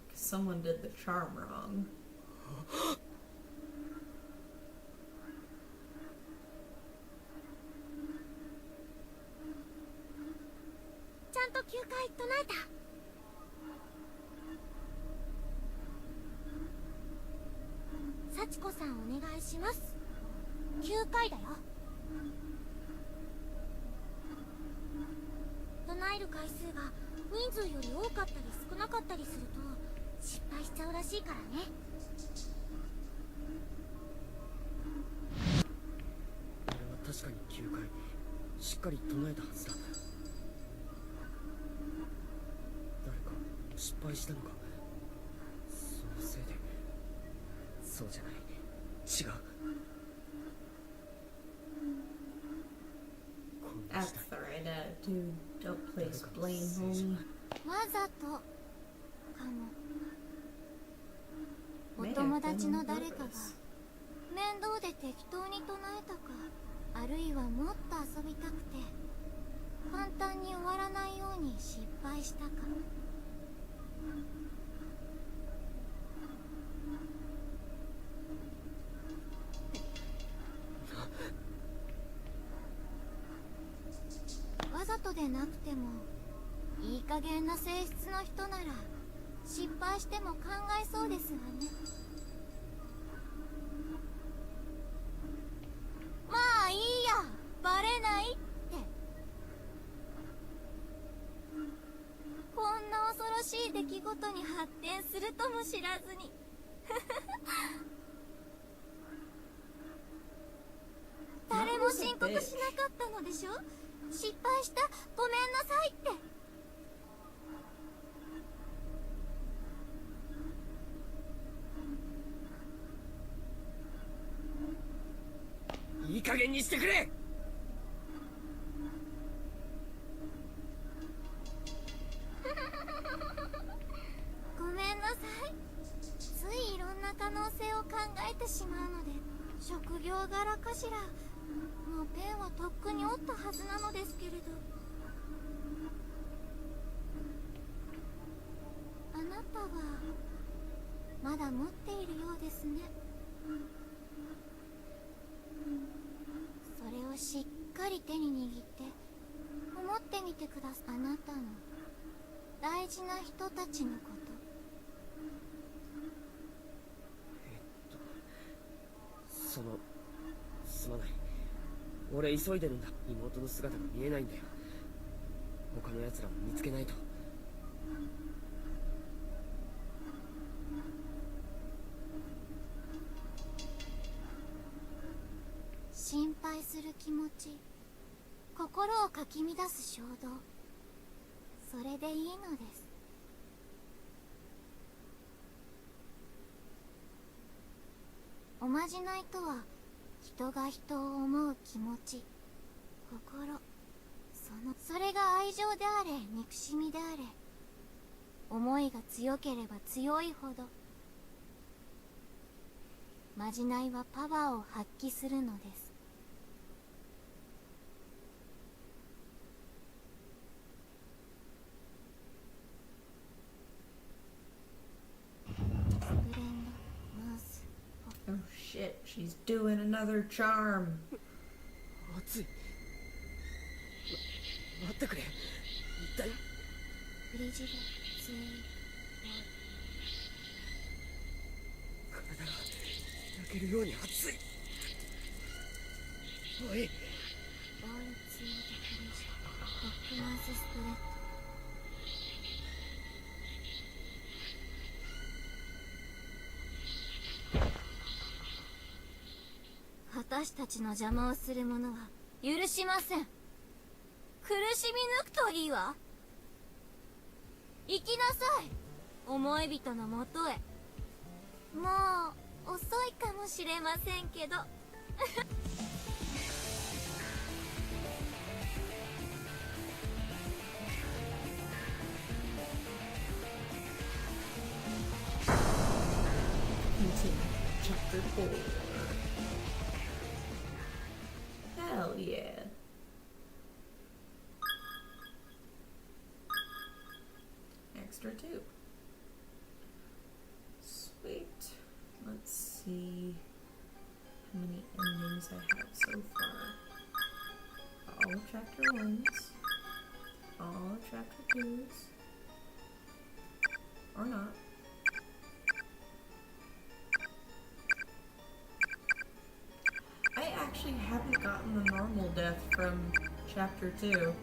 'Cause someone did the charm wrong. ちゃんと9回唱えた。幸子さんお願いします。9回だよ。唱える回数が人数より多かったり少なかったりすると失敗しちゃうらしいからね。俺は確かに9回しっかり唱えたはずだ。誰か失敗したのか。そのせいで。そうじゃない、違う。こんな That's 時 the 代 right attitude. Don't place blame, homie. わざとかも。お May have 友 been 達 on の誰かが purpose. 面倒で適当に唱えたか、あるいはもっと遊びたくて簡単に終わらないように失敗したか。わざとでなくてもいい加減な性質の人なら失敗しても考えそうですわね。まあいいや、バレないって。こんな恐ろしい出来事に発展するとも知らずに誰も申告しなかったのでしょ。失敗した、ごめんなさいって。いい加減にしてくれ。ごめんなさい。ついいろんな可能性を考えてしまうので、職業柄かしら。もうペンはとっくに折ったはずなのですけれど。あなたはまだ持っているようですね。それをしっかり手に握って思ってみてください。あなたの大事な人たちのこと。すまない。俺急いでるんだ。妹の姿が見えないんだよ。他の奴らも見つけないと。心配する気持ち、心をかき乱す衝動、それでいいのです。おまじないとは人が人を思う気持ち、心、それが愛情であれ憎しみであれ、思いが強ければ強いほどまじないはパワーを発揮するのです。Oh shit, she's doing another charm. 熱い。待ってくれ。一体。フリジデツイけるように熱い。おい、ボーイチーズフレッシュホップマウススプレッド。私たちの邪魔をする者は許しません。苦しみ抜くといいわ。行きなさい、思い人のもとへ。もう遅いかもしれませんけど。Continue. Chapter 4. Hell yeah. Extra 2. Sweet. Let's see how many endings I have so far. All of chapter 1s. All of chapter 2s. Or not. I actually haven't gotten the normal death from chapter 2.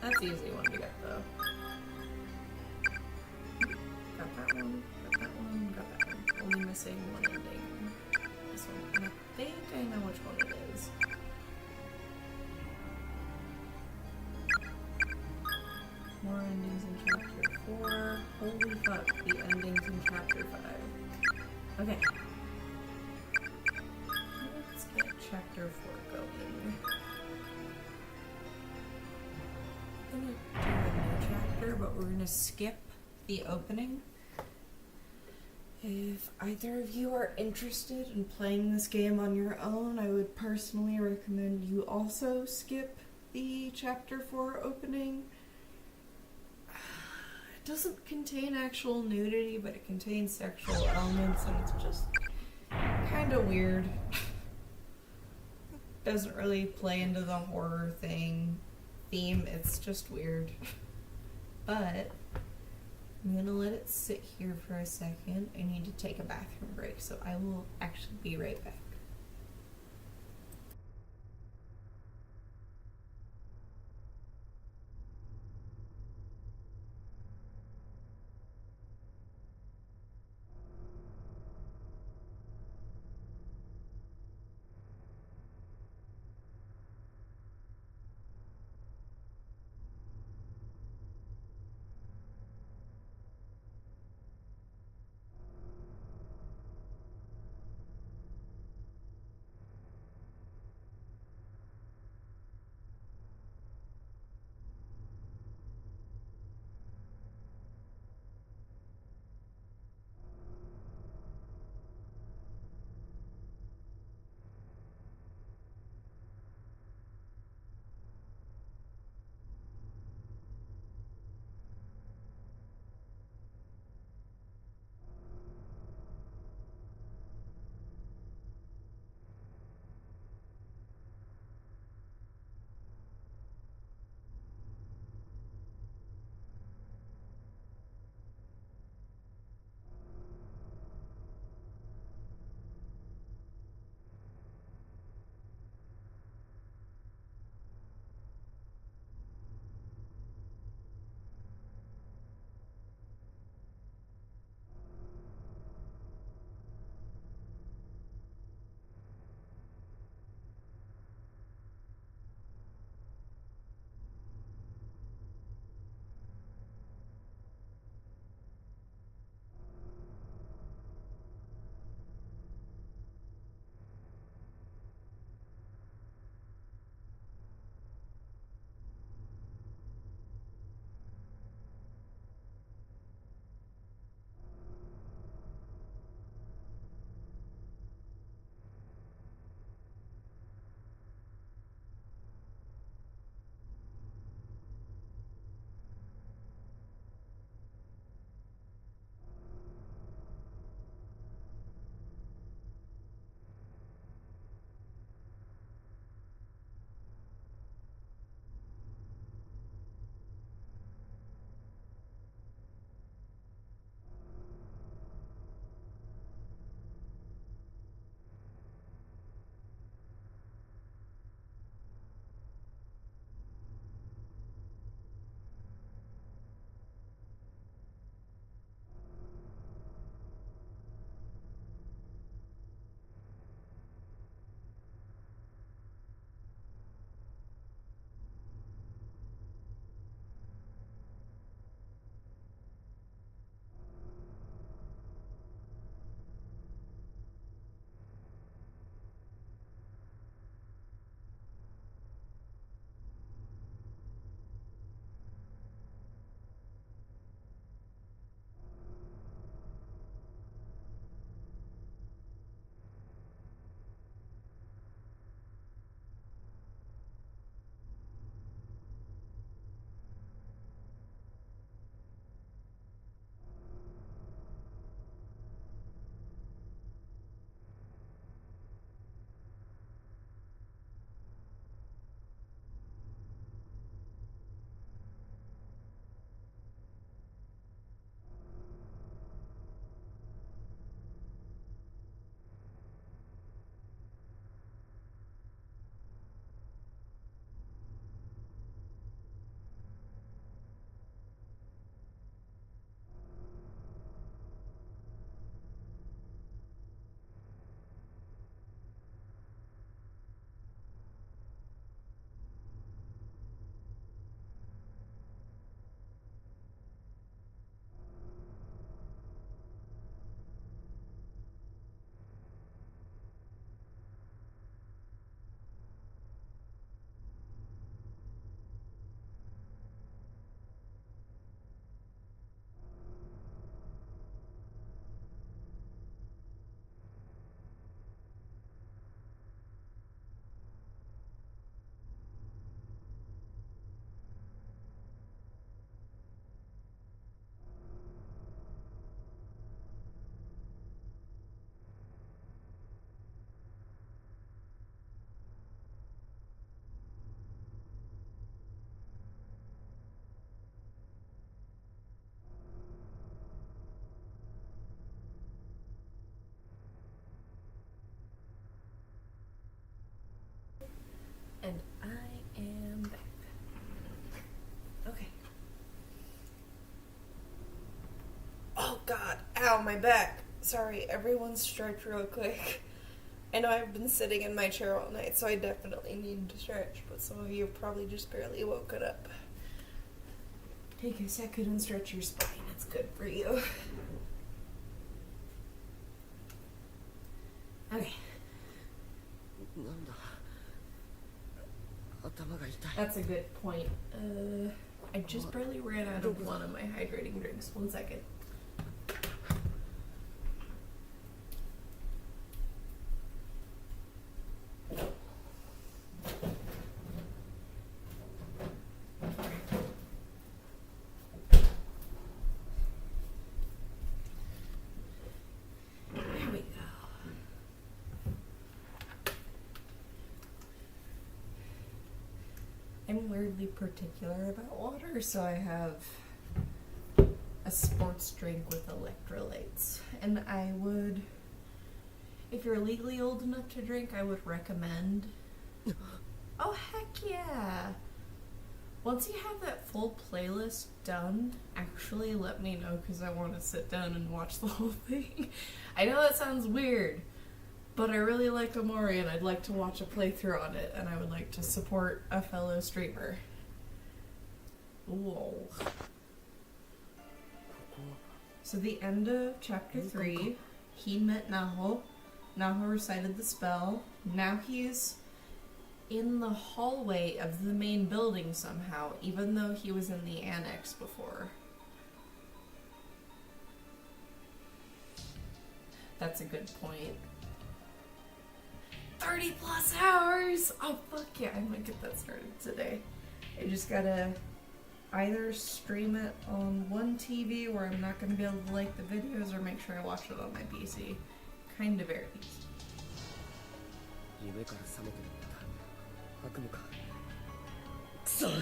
That's an easy one to get though. Got that one, got that one, got that one. Only missing one ending. This one. And I think I know which one it is. More endings in chapter 4. Holy fuck, the endings in chapter 5. Okay. Let's get chapter 4 going. I'm gonna do a new chapter, but we're gonna skip the opening. If either of you are interested in playing this game on your own, I would personally recommend you also skip the chapter 4 opening. It doesn't contain actual nudity, but it contains sexual elements, and it's just kind of weird. Doesn't really play into the horror theme. It's just weird. But I'm gonna let it sit here for a second. I need to take a bathroom break, so I will actually be right back. God. Ow, my back. Sorry, everyone stretch real quick. I know I've been sitting in my chair all night, so I definitely need to stretch, but some of you have probably just barely woken up. Take a second and stretch your spine. It's good for you. Okay. なんだ。頭が痛い。 That's a good point. I just barely ran out of one of my hydrating drinks. 1 second. There we go. I'm weirdly particular about water, so I have a sports drink with electrolytes. And I would, if you're legally old enough to drink, I would recommend. Oh, heck yeah! Once you have that full playlist done, actually let me know, because I want to sit down and watch the whole thing. I know that sounds weird, but I really like Omori and I'd like to watch a playthrough on it, and I would like to support a fellow streamer. Whoa. So the end of chapter 3, he met Naho. Naho recited the spell. Now he's in the hallway of the main building somehow, even though he was in the annex before. That's a good point. 30 plus hours! Oh fuck yeah, I might get that started today. I just gotta either stream it on one TV where I'm not gonna be able to like the videos, or make sure I watch it on my PC. Kind of varies. 夢から覚めてるんだ。悪夢か。くそ。 Okay,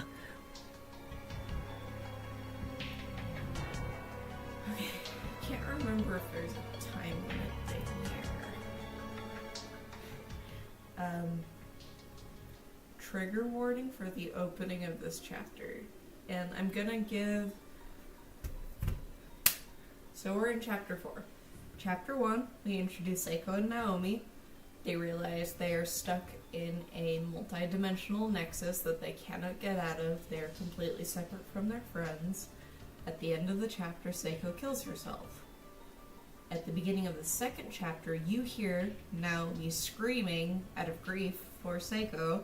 I can't remember if there's a time limit thing here. Trigger warning for the opening of this chapter. And I'm gonna give... So we're in chapter 4. Chapter 1, we introduce Seiko and Naomi. They realize they are stuck in a multi-dimensional nexus that they cannot get out of. They are completely separate from their friends. At the end of the chapter, Seiko kills herself. At the beginning of the second chapter, you hear Naomi screaming out of grief for Seiko,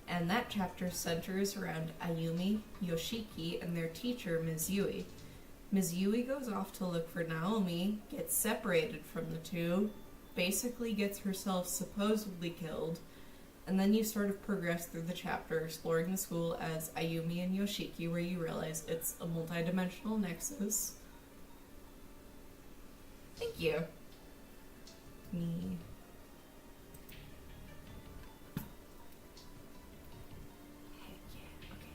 and that chapter centers around Ayumi, Yoshiki, and their teacher, Ms. Yui. Ms. Yui goes off to look for Naomi, gets separated from the two, basically gets herself supposedly killed, and then you sort of progress through the chapter exploring the school as Ayumi and Yoshiki, where you realize it's a multi-dimensional nexus. Thank you. Me. Heck yeah, okay.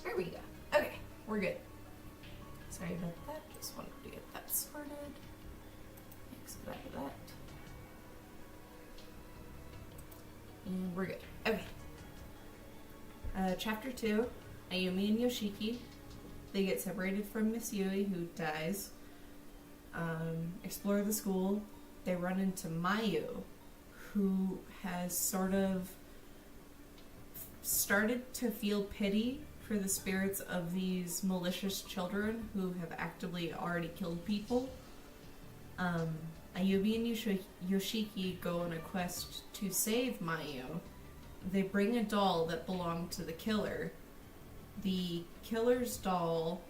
There we go. Okay, we're good. Sorry about that. Just wanted to get that sorted. Exit out of that. And we're good. Okay. Chapter 2, Ayumi and Yoshiki. They get separated from Miss Yui, who dies. Explore the school. They run into Mayu, who has sort of started to feel pity for the spirits of these malicious children who have actively already killed people. Ayumi and Yoshiki go on a quest to save Mayu. They bring a doll that belonged to the killer. The killer's doll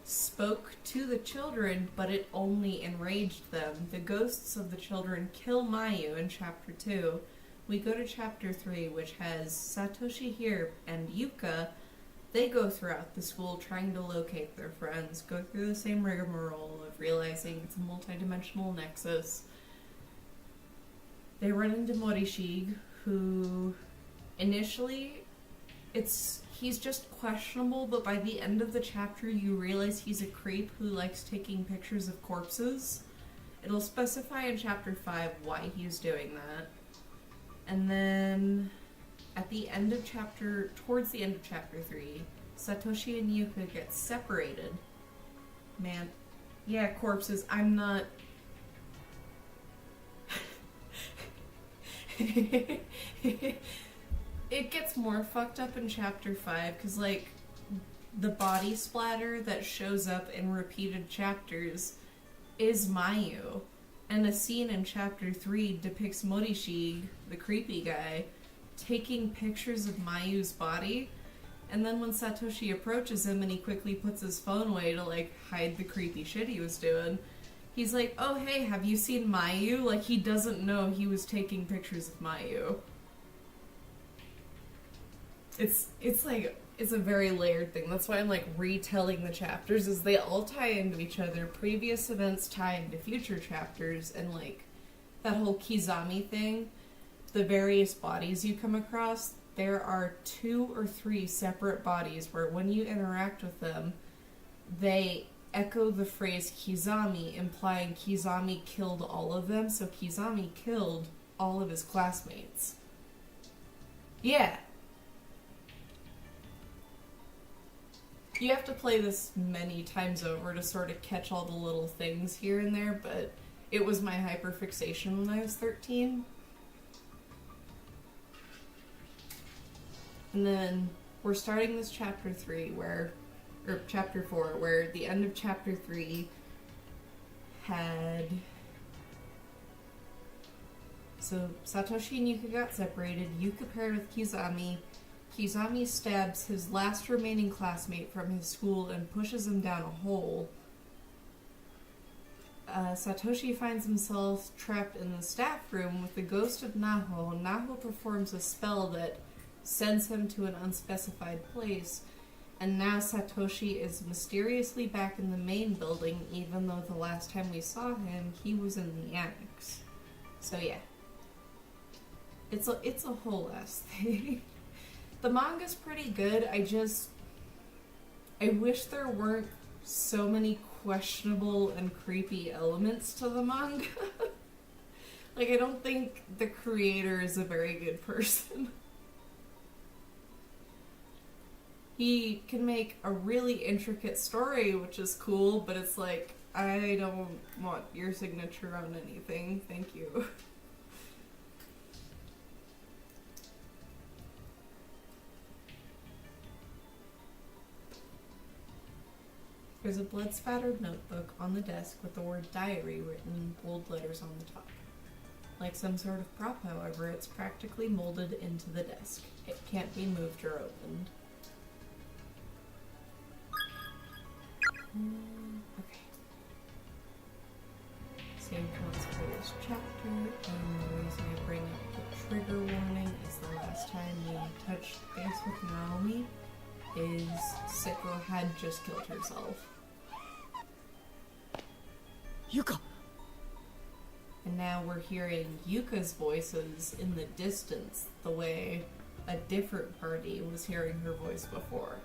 spoke to the children, but it only enraged them. The ghosts of the children kill Mayu in chapter 2. We go to chapter 3, which has Satoshi here and Yuka. They go throughout the school trying to locate their friends, go through the same rigmarole of realizing it's a multi-dimensional nexus. They run into Morishige, who initially he's just questionable, but by the end of the chapter you realize he's a creep who likes taking pictures of corpses. it'll specify in chapter 5 why he's doing that. And then at the end of towards the end of chapter 3, Satoshi and Yuka get separated. Man, yeah, corpses, I'm not... It gets more fucked up in chapter 5, because, like, the body splatter that shows up in repeated chapters is Mayu. And a scene in chapter 3 depicts Morishi, the creepy guy, taking pictures of Mayu's body. And then when Satoshi approaches him and he quickly puts his phone away to, like, hide the creepy shit he was doing, he's like, oh, hey, have you seen Mayu? Like, he doesn't know he was taking pictures of Mayu. It's a very layered thing. That's why I'm, like, retelling the chapters, is they all tie into each other. Previous events tie into future chapters, and, like, that whole Kizami thing, the various bodies you come across, there are 2 or 3 separate bodies where when you interact with them, they echo the phrase Kizami, implying Kizami killed all of them, so Kizami killed all of his classmates. Yeah. You have to play this many times over to sort of catch all the little things here and there, but it was my hyperfixation when I was 13. And then we're starting this chapter 4, where the end of chapter 3 had... So Satoshi and Yuka got separated, Yuka paired with Kizami. Kizami stabs his last remaining classmate from his school and pushes him down a hole. Satoshi finds himself trapped in the staff room with the ghost of Naho. Naho performs a spell that sends him to an unspecified place, and now Satoshi is mysteriously back in the main building, even though the last time we saw him, he was in the annex. So yeah. It's a whole ass thing. The manga's pretty good, I wish there weren't so many questionable and creepy elements to the manga. Like, I don't think the creator is a very good person. He can make a really intricate story, which is cool, but it's like, I don't want your signature on anything, thank you. There's a blood-spattered notebook on the desk with the word diary written in bold letters on the top. Like some sort of prop, however, it's practically molded into the desk. It can't be moved or opened. Okay. Same counts for this chapter, and the reason I bring up the trigger warning is the last time we touched base with Naomi is Seko had just killed herself. Yuka! And now we're hearing Yuka's voices in the distance, the way a different party was hearing her voice before.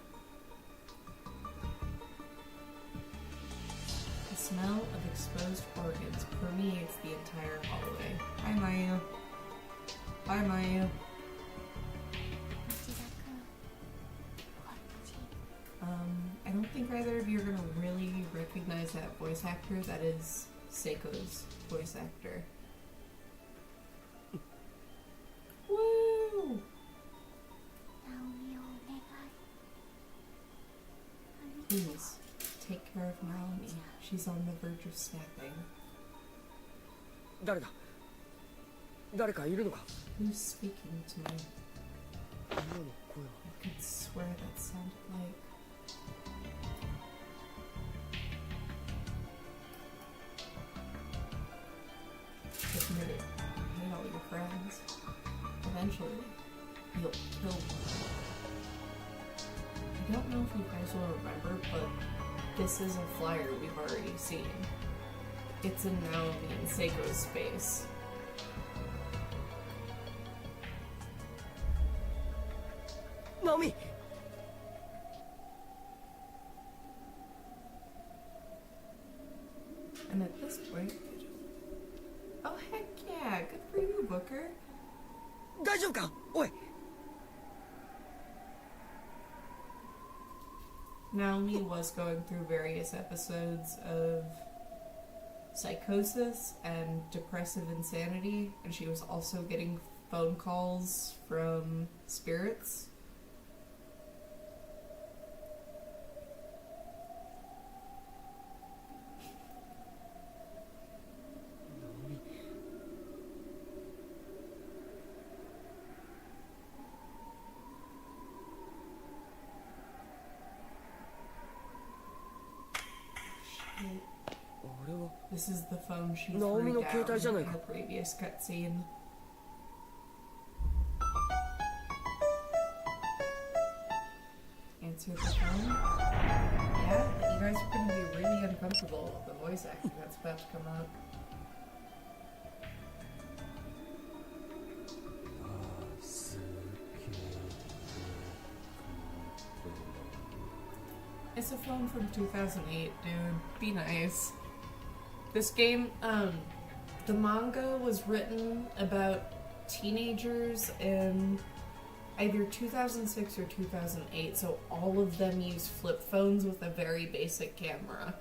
The smell of exposed organs permeates the entire hallway. Hi, Mayu. Bye, Mayu. I don't think either of you are gonna really recognize that voice actor. That is Seiko's voice actor. Woo! Please, take care of Naomi. She's on the verge of snapping. 誰だ誰かいるのか Who's speaking to me? 今の声は I could swear that sounded like... Admit it. I hate all your friends. Eventually, you'll kill them. I don't know if you guys will remember, but this is a flyer we've already seen. It's in Naomi and Seiko's face. Naomi! And at this point, Oh, heck yeah. Good for you, Booker. 大丈夫かおい Naomi was going through various episodes of psychosis and depressive insanity, and she was also getting phone calls from spirits. Shit. あれは This is the phone she Naomi threw no keitai down in janai ka. the previous cutscene. Answer the phone. Yeah, you guys are gonna be really uncomfortable with the voice acting that's about to come up. It's a phone from 2008, dude. Be nice. This game, the manga was written about teenagers in either 2006 or 2008, so all of them use flip phones with a very basic camera.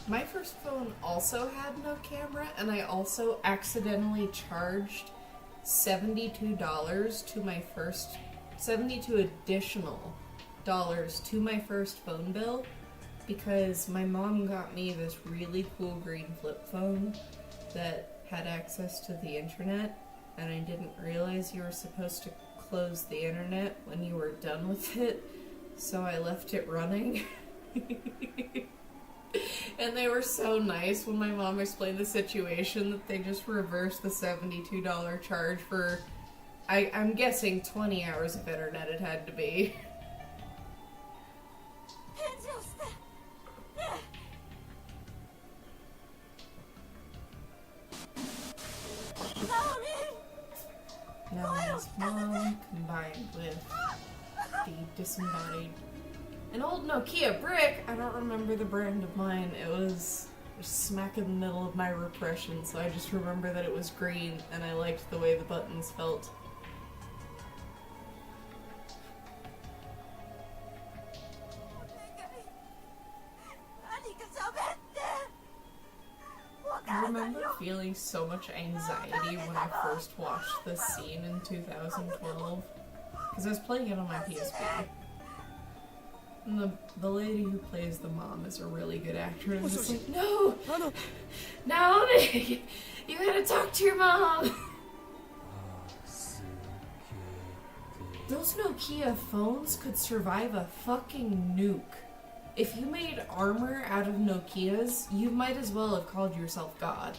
My first phone also had no camera, and I also accidentally charged $72 to my first, 72 additional dollars to my first phone bill, because my mom got me this really cool green flip phone that had access to the internet, and I didn't realize you were supposed to close the internet when you were done with it, so I left it running. And they were so nice when my mom explained the situation that they just reversed the $72 charge for, I'm guessing 20 hours of internet it had to be. Naomi's mom combined with the disembodied. An old Nokia brick. I don't remember the brand of mine. It was smack in the middle of my repression, so I just remember that it was green and I liked the way the buttons felt. I remember feeling so much anxiety when I first watched this scene in 2012, because I was playing it on my PSP. And the lady who plays the mom is a really good actor, and it's like, no! Naomi! You gotta talk to your mom! Those Nokia phones could survive a fucking nuke. If you made armor out of Nokias, you might as well have called yourself God.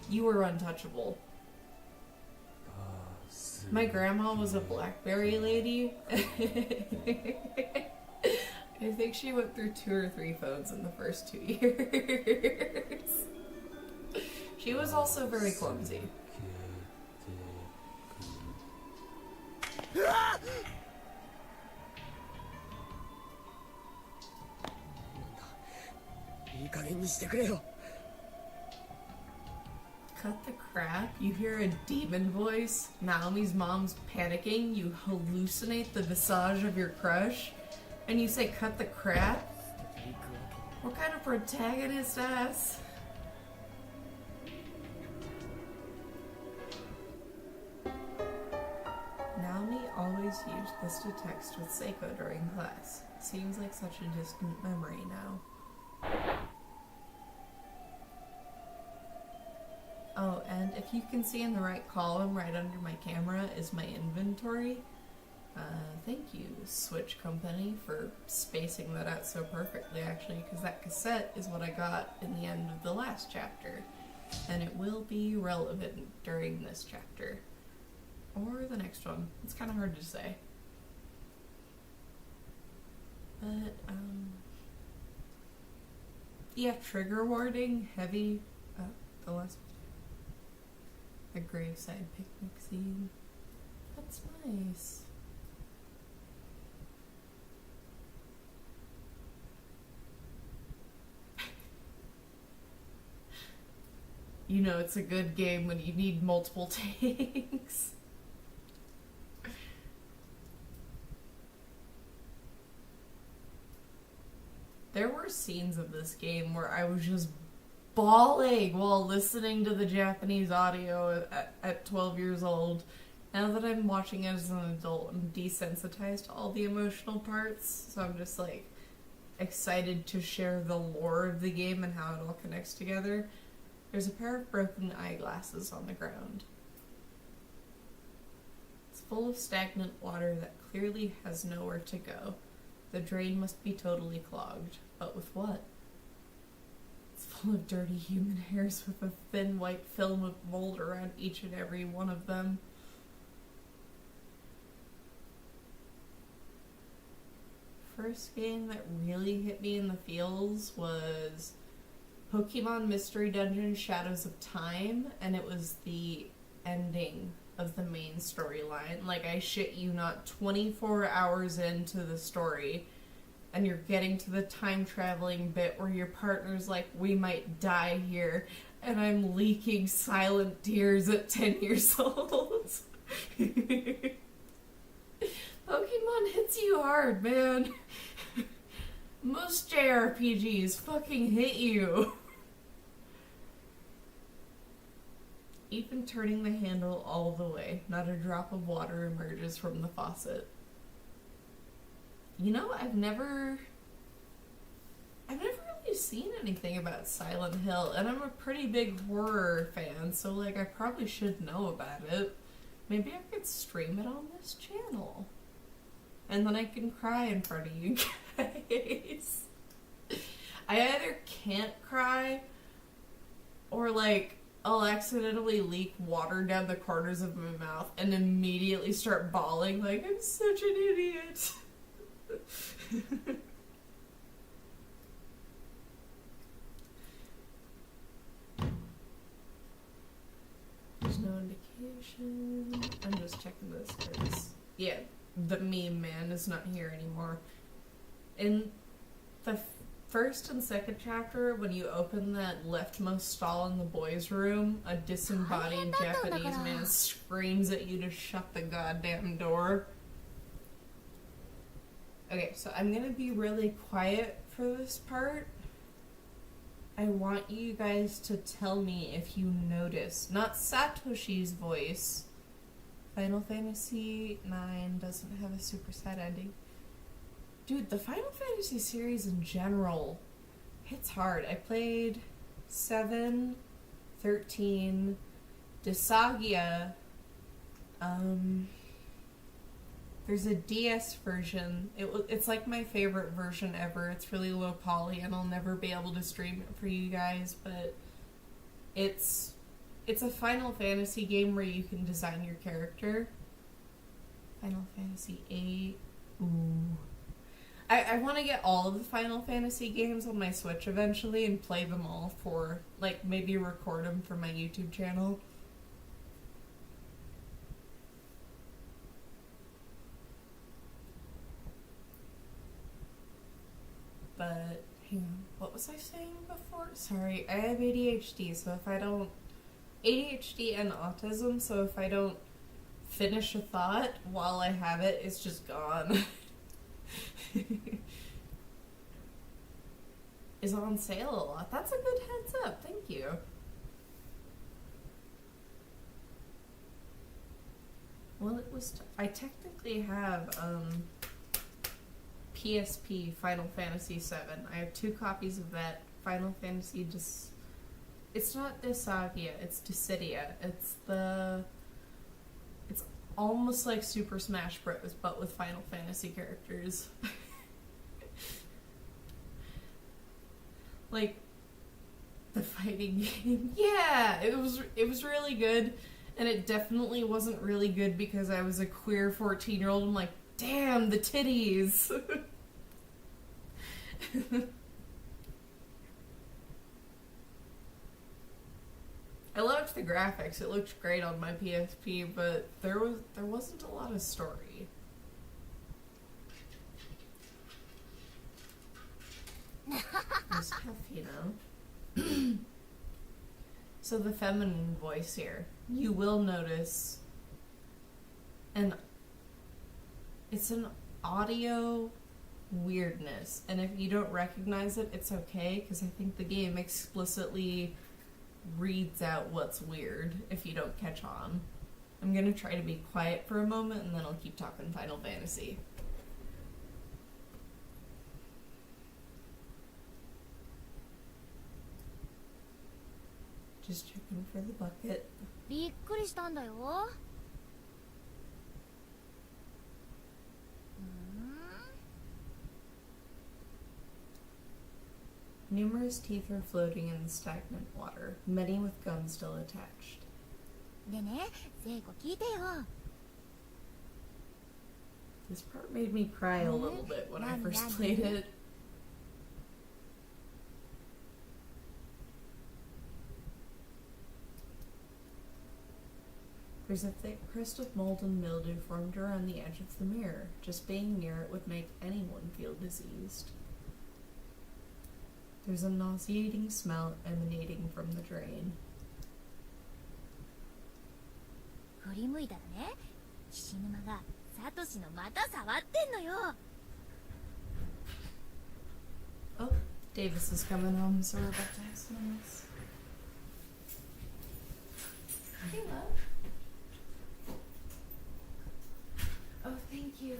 You were untouchable. My grandma was a BlackBerry lady. I think she went through 2 or 3 phones in the first 2 years. She was also very clumsy. Cut the crap? You hear a demon voice? Naomi's mom's panicking. You hallucinate the visage of your crush? And you say cut the crap? What kind of protagonist ass? Naomi always used this to text with Seiko during class. Seems like such a distant memory now. Oh, and if you can see in the right column right under my camera is my inventory. Thank you, Switch Company, for spacing that out so perfectly, actually, because that cassette is what I got in the end of the last chapter, and it will be relevant during this chapter. Or the next one. It's kind of hard to say. But, yeah, trigger warning, heavy, the last... a graveside picnic scene. That's nice. You know it's a good game when you need multiple takes. There were scenes of this game where I was just bawling while listening to the Japanese audio at 12 years old. Now that I'm watching it as an adult, I'm desensitized to all the emotional parts, so I'm just like excited to share the lore of the game and how it all connects together. There's a pair of broken eyeglasses on the ground. It's full of stagnant water that clearly has nowhere to go. The drain must be totally clogged. But with what? It's full of dirty human hairs with a thin white film of mold around each and every one of them. First game that really hit me in the feels was Pokemon Mystery Dungeon Shadows of Time, and it was the ending of the main storyline. Like, I shit you not, 24 hours into the story, and you're getting to the time traveling bit where your partner's like, we might die here, and I'm leaking silent tears at 10 years old. Pokemon hits you hard, man. Most JRPGs fucking hit you. Even turning the handle all the way, not a drop of water emerges from the faucet. You know, I've never really seen anything about Silent Hill, and I'm a pretty big horror fan, so like I probably should know about it. Maybe I could stream it on this channel. And then I can cry in front of you guys. I either can't cry, or like I'll accidentally leak water down the corners of my mouth and immediately start bawling like I'm such an idiot. There's no indication. I'm just checking this because, yeah, the meme man is not here anymore. In the first and second chapter, when you open that leftmost stall in the boys' room, a disembodied Japanese man screams at you to shut the goddamn door. Okay, so I'm gonna be really quiet for this part. I want you guys to tell me if you notice, not Satoshi's voice. Final Fantasy IX doesn't have a super sad ending. Dude, the Final Fantasy series in general hits hard. I played 7, 13, Disagia. There's a DS version. It's like my favorite version ever. It's really low poly, and I'll never be able to stream it for you guys, but it's a Final Fantasy game where you can design your character. Final Fantasy VIII. Ooh. I want to get all of the Final Fantasy games on my Switch eventually and play them all for, like, maybe record them for my YouTube channel. But, hang on, what was I saying before? Sorry, I have ADHD, so if I don't... ADHD and autism, so if I don't finish a thought while I have it, it's just gone. Is on sale a lot. That's a good heads up. Thank you. Well, it was... I technically have PSP Final Fantasy VII. I have 2 copies of that. Final Fantasy It's not Disagia, it's Dissidia. It's almost like Super Smash Bros, but with Final Fantasy characters. Like, the fighting game. Yeah, it was really good, and it definitely wasn't really good because I was a queer 14-year-old. I'm like, damn, the titties! I loved the graphics. It looked great on my PSP, but there wasn't a lot of story. It's tough, you know. So the feminine voice here, you will notice, and it's an audio weirdness, and if you don't recognize it, it's okay, because I think the game explicitly reads out what's weird if you don't catch on. I'm gonna try to be quiet for a moment, and then I'll keep talking Final Fantasy. Just checking for the bucket. びっくりしたんだよ。 Numerous teeth are floating in the stagnant water, many with gums still attached. でね、聖子聞いてよ。 This part made me cry a little bit when I first played it. There's a thick crust of mold and mildew formed around the edge of the mirror. Just being near it would make anyone feel diseased. There's a nauseating smell emanating from the drain. 振り向いたらね、岸沼がサトシの股触ってんのよ。 Oh, Davis is coming home, so we're about to have some else. Hey, love. Oh, thank you.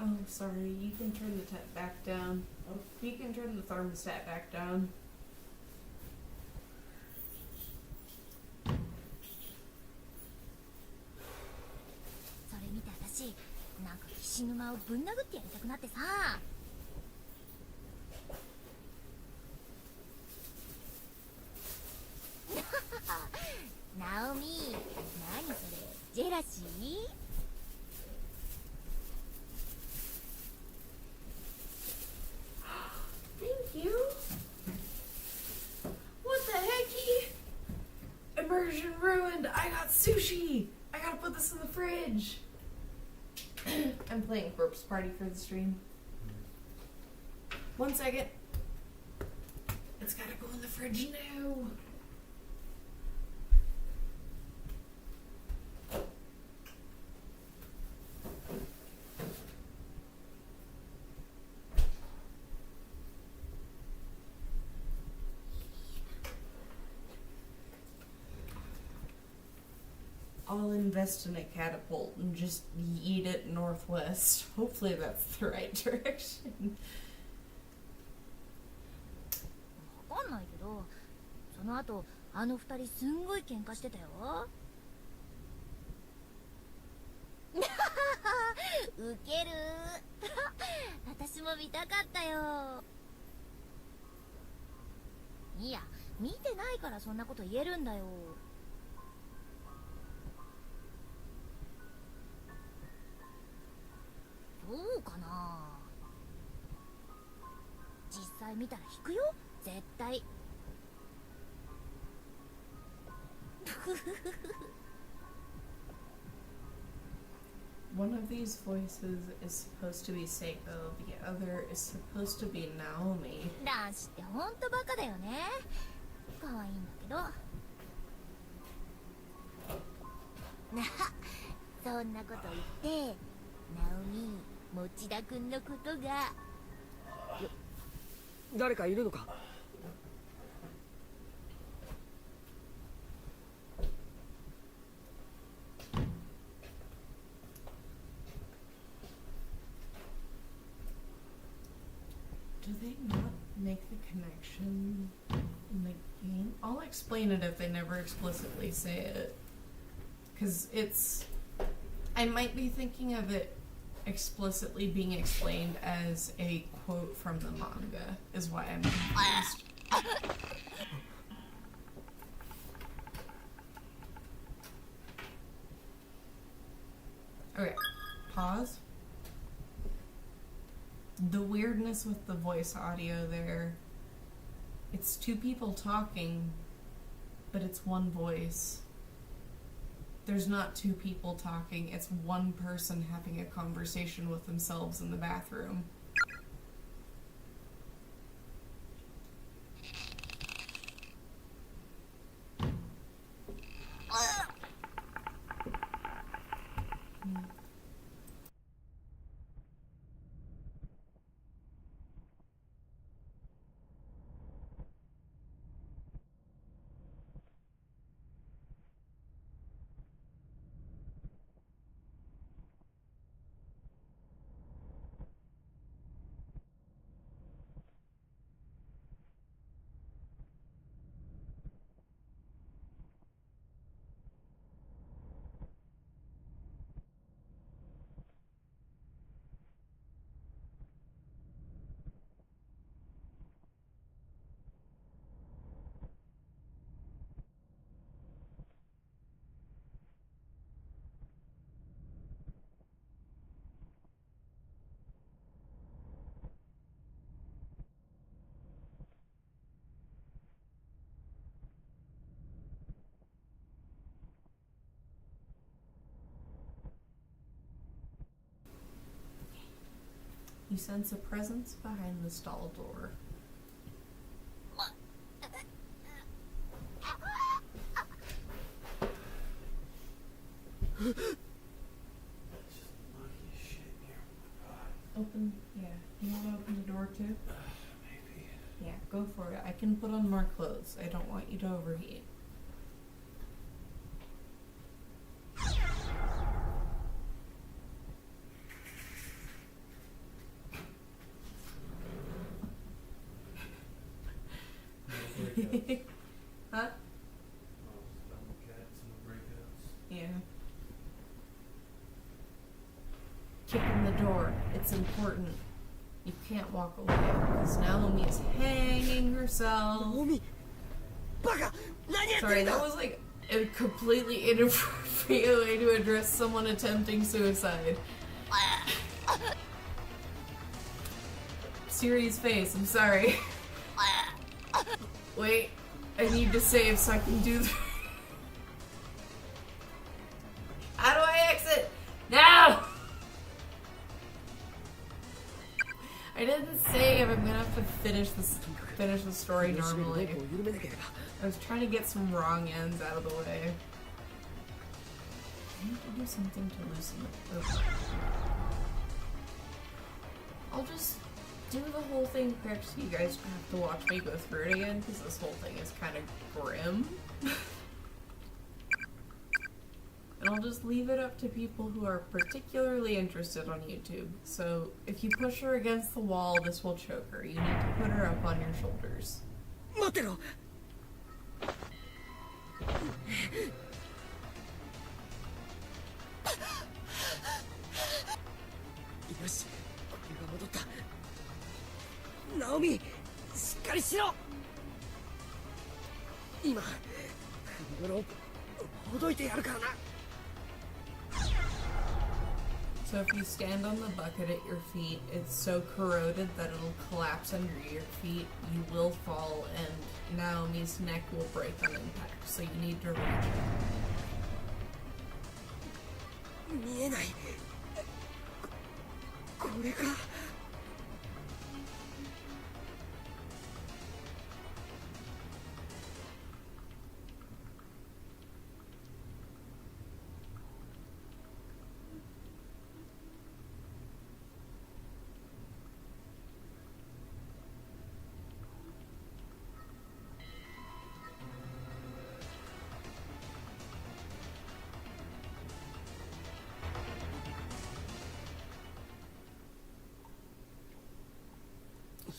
Oh, sorry, you can turn the tap back down. Oh, you can turn the thermostat back down. So れ見て私、なんか岸沼をぶん殴ってやりたくなってさ。ナオミ、何それ、ジェラシー？ Thank you. What the hecky? Immersion ruined. I got sushi. I gotta put this in the fridge. I'm playing Corpse Party for the stream. 1 second. It's gotta go in the fridge now. I'll invest in a catapult and just yeet it northwest. Hopefully that's the right direction. わかんないけど、その後あの二人すんごい喧嘩してたよ。ウケる。私も見たかったよ。いや、見てないからそんなこと言えるんだよ。 そうかな。実際見たら引くよ、絶対。One of these voices is supposed to be Seiko, the other is supposed to be Naomi. 男子ってほんとバカだよね。可愛いんだけど。なあ、そんなこと言って、ナオミ、持田くんのことが。誰かいるのか？ Do they not make the connection in the game? I'll explain it if they never explicitly say it. Because it's... I might be thinking of it explicitly being explained as a quote from the manga, is why I'm confused. Okay, pause. The weirdness with the voice audio there. It's two people talking, but it's one voice. There's not two people talking, it's one person having a conversation with themselves in the bathroom. You sense a presence behind the stall door. Open, yeah. You want to open the door too? Maybe. Yeah, go for it. I can put on more clothes. I don't want you to overheat. Huh? Yeah. Kicking the door. It's important. You can't walk away because Naomi is hanging herself. Naomi! Baka! Sorry, that was like a completely inappropriate way to address someone attempting suicide. Serious face, I'm sorry. Wait, I need to save so I can do the... How do I exit? No! I didn't save. I'm gonna have to finish the story normally. I was trying to get some wrong ends out of the way. I need to do something to loosen it. Okay. I'll just do the whole thing quick so you guys don't have to watch me go through it again, because this whole thing is kind of grim. And I'll just leave it up to people who are particularly interested on YouTube. So, if you push her against the wall, this will choke her. You need to put her up on your shoulders. 待ってろ。よし、呼吸が戻った。ナオミ、しっかりしろ。今、ロープほどいてやるからな。 So if you stand on the bucket at your feet, it's so corroded that it'll collapse under your feet. You will fall, and Naomi's neck will break on impact. So you need to reach her. 見えない。これか。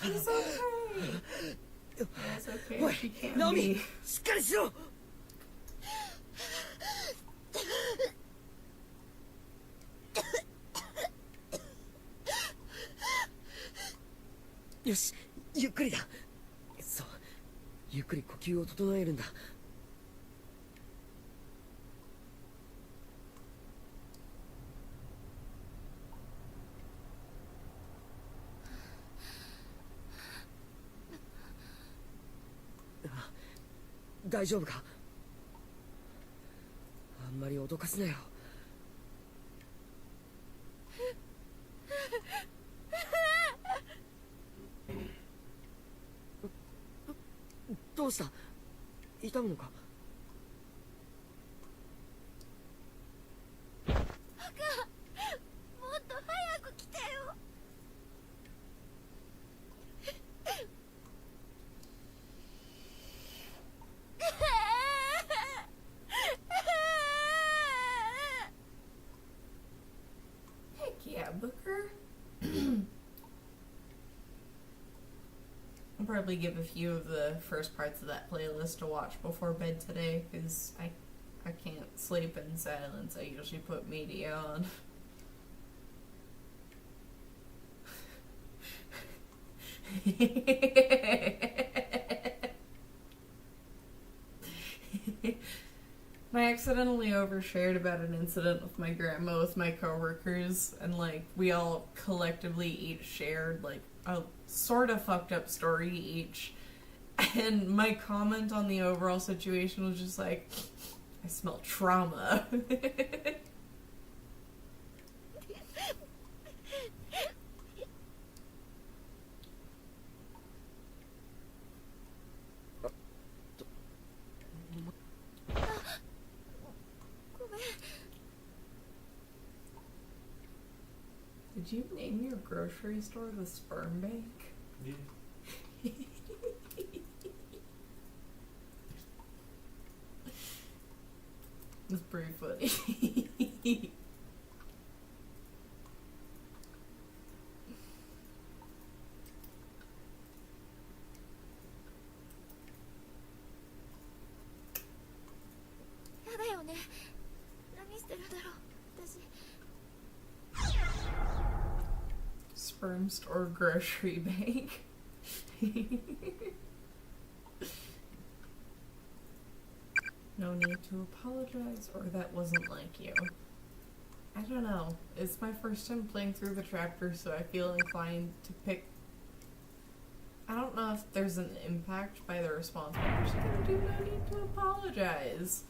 She's okay. It's okay. おい She can't ナオミ be. しっかりしろ。 It's よし、ゆっくりだ。そう、ゆっくり呼吸を整えるんだ。大丈夫か？あんまり脅かすなよ。どうした？痛むのか？もっと早く来てよ。Heck yeah, Booker. I'll probably give a few of the first parts of that playlist to watch before bed today, because I can't sleep in silence. I usually put media on. I accidentally overshared about an incident with my grandma with my coworkers, and like we all collectively each shared like a sort of fucked up story each. And my comment on the overall situation was just like, I smell trauma. Did you name your grocery store the Sperm Bank? Yeah. It's pretty funny. やだよね。何してるだろう、私。Sperm store grocery bank. No need to apologize, or that wasn't like you. I don't know. It's my first time playing through the chapter, so I feel inclined to pick. I don't know if there's an impact by the response, but I'm just gonna do no need to apologize.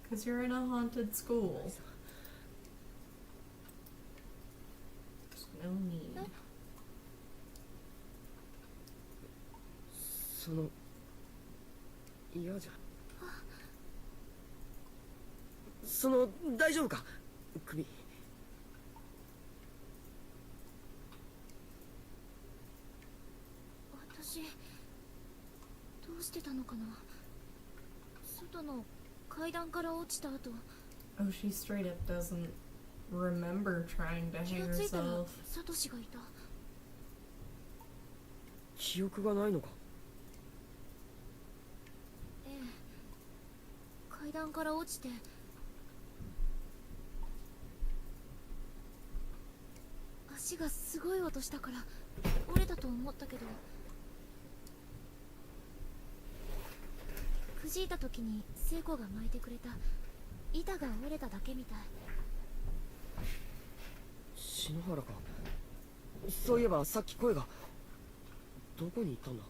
Because you're in a haunted school. There's no need. その嫌じゃ。その大丈夫か？首。私どうしてたのかな。外の階段から落ちた後。 Oh, she straight up doesn't remember trying to 気 hang がついたら herself. サトシがいた。記憶がないのか？ええ、階段から落ちて足がすごい音したから折れたと思ったけど、くじいた時に聖子が巻いてくれた板が折れただけみたい。篠原か。そういえばさっき声が。どこに行ったんだ？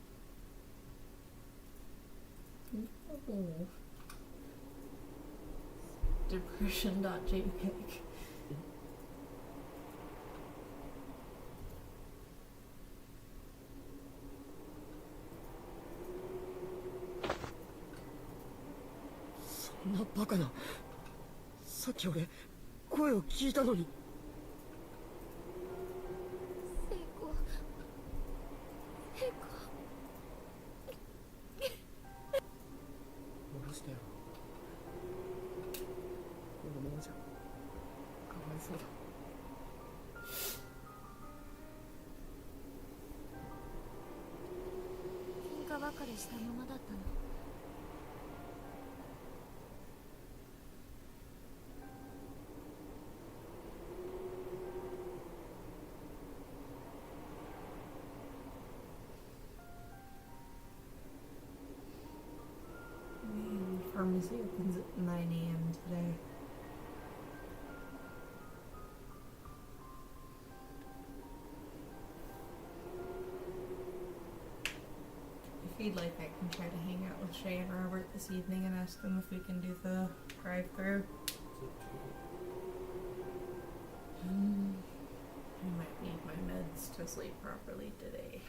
Oh. Depression.jpg. そんなバカな。さっき俺声を聞いたのに。聖子、聖子。戻してよ。このままじゃかわいそうだ。喧嘩ばかりしたままだったの。Museum opens at 9 a.m. today. If you'd like, I can try to hang out with Shay and Robert this evening and ask them if we can do the drive-through. I might need my meds to sleep properly today.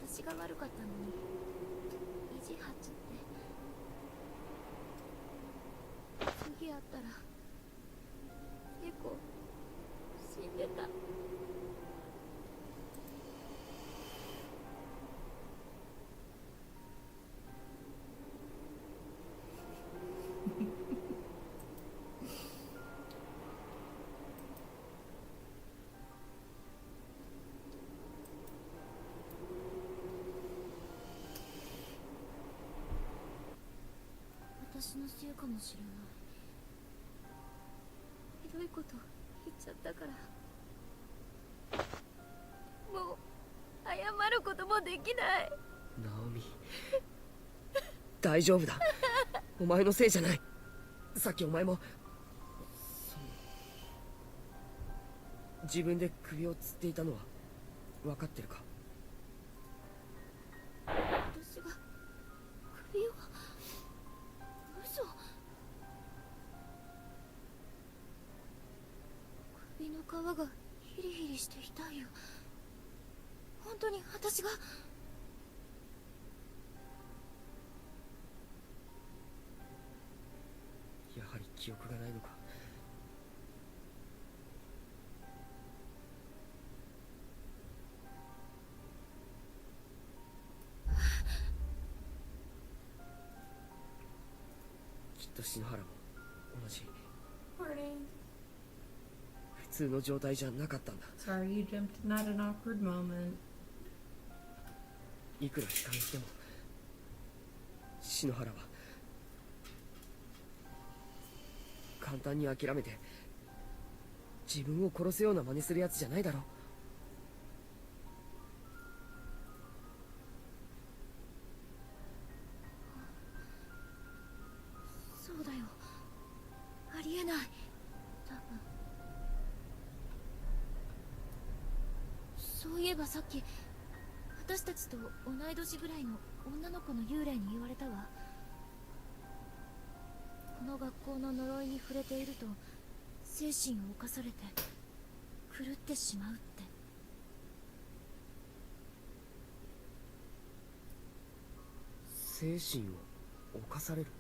私が悪かったのに意地張っちゃって。次会ったら結構死んでた。私のせいかもしれない。ひどいこと言っちゃったから、もう謝ることもできない。ナオミ大丈夫だ。お前のせいじゃない。さっきお前も自分で首をつっていたのは分かってるか？私が首を。嘘。首の皮がヒリヒリして痛いよ。本当に私が。やはり記憶がないのか。きっと篠原も同じ Morning. 普通の状態じゃなかったんだ。 Sorry you jumped in at an awkward moment. いくら悲観しても篠原は簡単に諦めて自分を殺すような真似するやつじゃないだろ。そうだよ。ありえない。多分。そういえばさっき私たちと同い年ぐらいの女の子の幽霊に言われたわ。この学校の呪いに触れていると精神を侵されて狂ってしまうって。精神を侵される。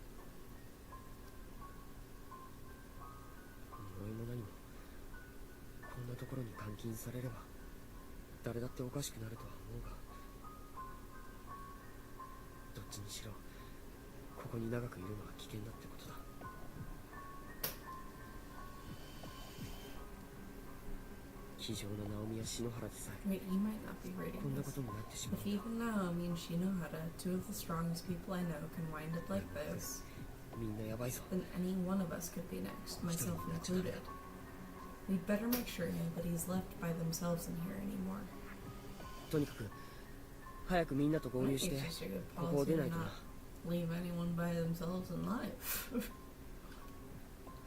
呪いも何もこんなところに監禁されれば誰だっておかしくなるとは思うが、どっちにしろここに長くいるのは危険だってことだ。気丈なナオミや篠原でさえ Wait, you might not be reading こんなこ this. とになってしま If うんだ。 even Naomi and Shinohara, two of the strongest people I know, can wind it like this, みんなやばいぞ。 then any one of us could be next, myself included. We'd better make sure nobody's left by themselves in here anymore. とにかく早くみんなと合 I 流 think して it's just a good ここを policy 出な to いとな。 not leave anyone by themselves in life.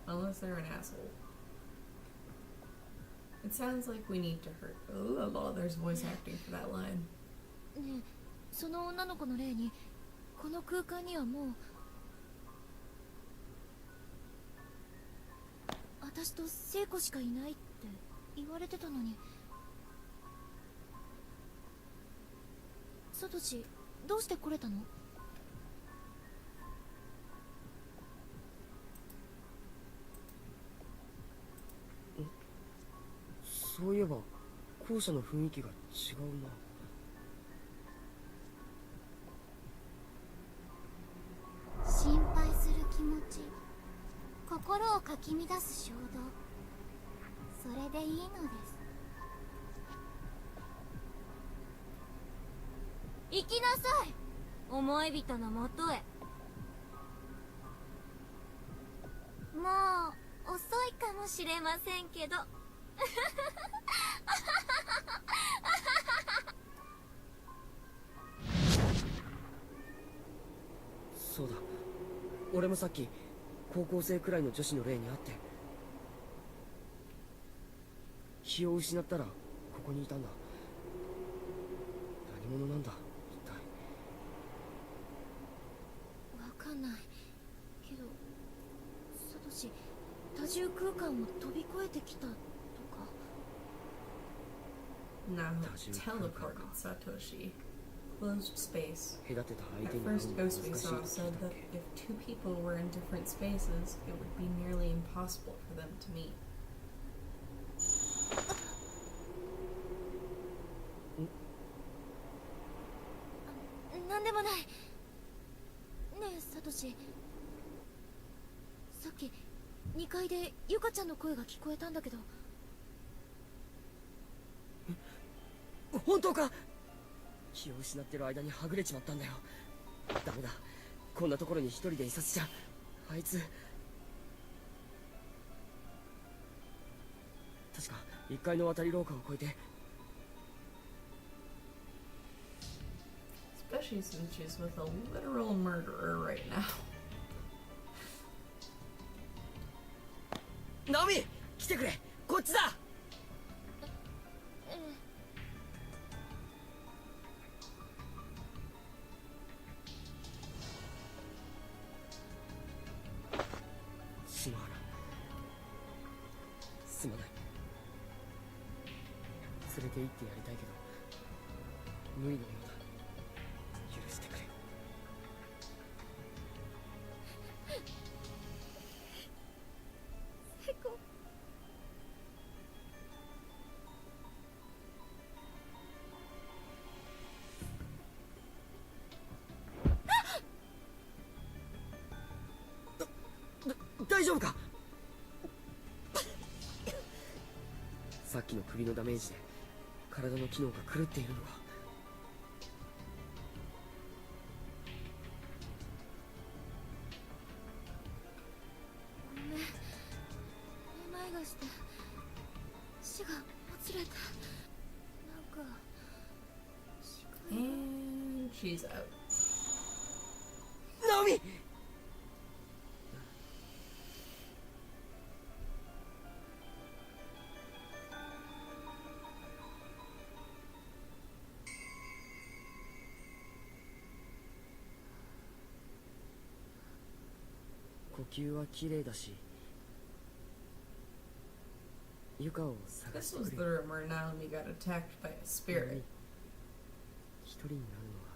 Unless they're an asshole. It sounds like we need to hurt. Oh, there's voice acting for that line. ねえ、その女の子の霊にこの空間にはもう私と聖子しかいないって言われてたのに。サトシ、どうして来れたの？そういえば校舎の雰囲気が違うな。心配する気持ち、心をかき乱す衝動、それでいいのです。行きなさい、思い人のもとへ。もう遅いかもしれませんけど。そうだ、俺もさっき高校生くらいの女子の霊に会って、気を失ったらここにいたんだ。何者なんだ一体。わかんないけど、サトシ多重空間を飛び越えてきたとか。 Now teleported Satoshi. Closed space. 隔てた相 At 手に会う first, のが Ghost 難 We しい Saw って聞 said いたっ that け。 if two people were in different spaces, it would be nearly impossible for them to meet. なんでもない。ねえサトシ、さっき2階でユカちゃんの声が聞こえたんだけど。本当か。気を失ってる間にはぐれちまったんだよ。ダメだ、こんなところに一人でいさせちゃ。あいつ確か1階の渡り廊下を越えて。 Especially since she's with a literal murderer right now. ナオミ、来てくれ、こっちだ。篠原、すまない。連れて行ってやりたいけど無理のようだ。許してくれ。最高。大丈夫か。さっきの首のダメージで体の機能が狂っているのか。ごめん、めまいがして死がもつれた。なんか視界が。 And she's out. ナオミ。呼吸は綺麗だし、ユカを探 This し was て the くれ。 room where Naomi got attacked by a spirit. 一人になるのは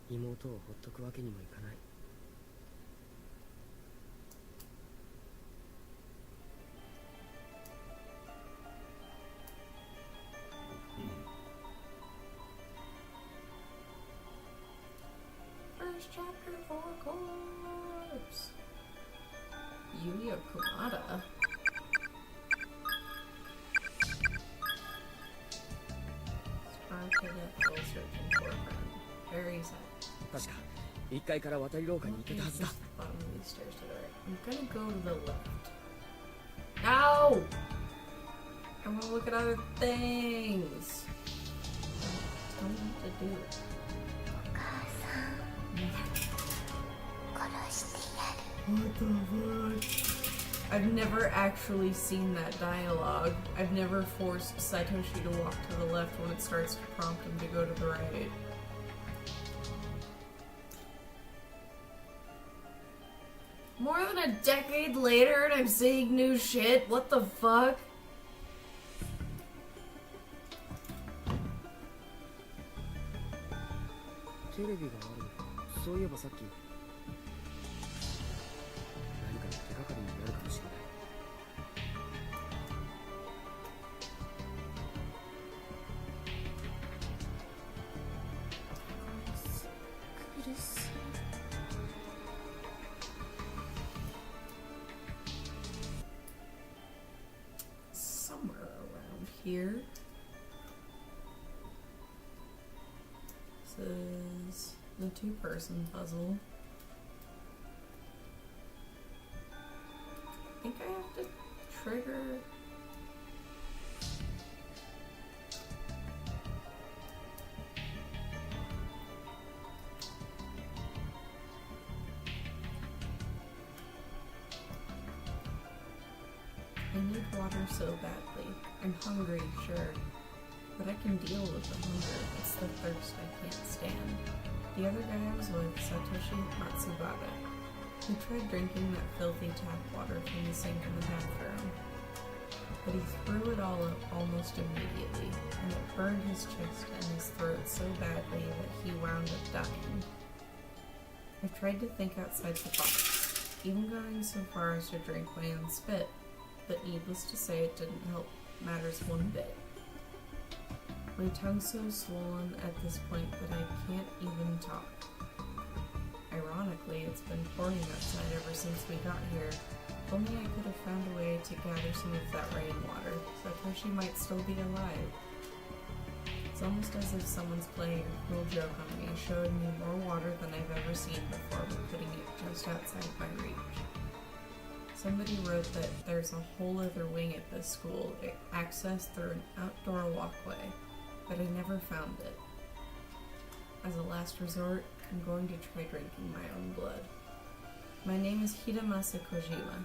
妹をほっとくわけにもいかない。First chapter for corpse. Yuya Kumada. Sparked at full searching for a friend. Very sad. 確か1階から渡り廊下に行けたはずだ。 Just bottom of these stairs to the right. I'm gonna go to the left. No! I wanna look at other things. Tell me what to do. お母さん殺してやる。 What the fuck? I've never actually seen that dialogue. I've never forced Satoshi to walk to the left when it starts to prompt him to go to the right. More than a decade later and I'm seeing new shit? What the fuck? テレビがある。そういえばさっき何かの手がかりになるかもしれない。苦しい。 Somewhere around here. This is the two-person puzzle. I think I have to trigger. I need water so badly. I'm hungry, sure. But I can deal with the hunger. It's the thirst I can't stand. The other guy I was with, Satoshi Matsubara, he tried drinking that filthy tap water from the sink in the bathroom. But he threw it all up almost immediately, and it burned his chest and his throat so badly that he wound up dying. I've tried to think outside the box, even going so far as to drink my own spit, but needless to say it didn't help matters one bit. My tongue's so swollen at this point that I can't even talk. Ironically, it's been pouring outside ever since we got here. If only I could have found a way to gather some of that rainwater, Satoshi might still be alive. It's almost as if someone's playing a cruel joke on me, showing me more water than I've ever seen before, but putting it just outside my reach. Somebody wrote that there's a whole other wing at this school, accessed through an outdoor walkway, but I never found it. As a last resort, I'm going to try drinking my own blood. My name is Hidemasa Kojima.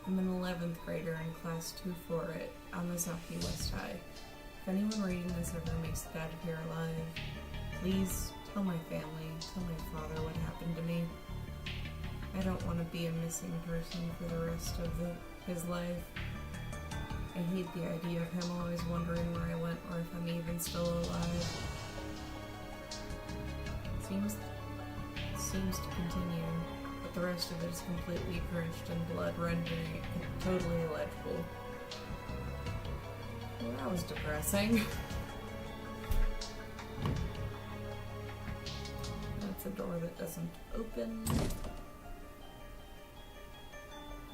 I'm an 11th grader in class 2-4 at Amazaki West High. If anyone reading this ever makes it out of here alive, please tell my family, tell my father what happened to me. I don't want to be a missing person for the rest of his life. I hate the idea of him always wondering where I went or if I'm even still alive. Seems to continue, but the rest of it is completely drenched in blood, rendering it totally illegible. Well, that was depressing. That's a door that doesn't open.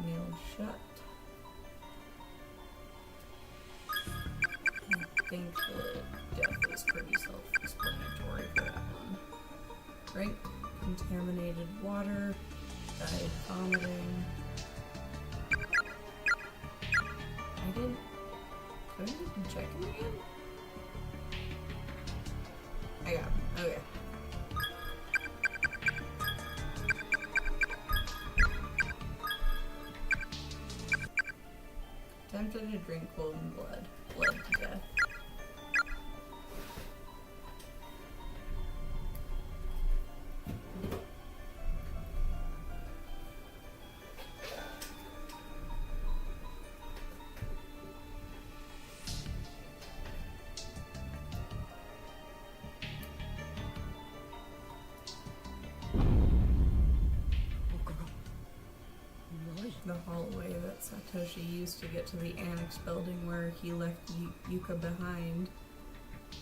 Nailed shut. I think the death is pretty self-explanatory for that one. Drink contaminated water, died vomiting. Did I even check him again? I got him. Okay. Tempted to drink golden blood. Bled to death. The hallway that Satoshi used to get to the annex building where he left Yuka behind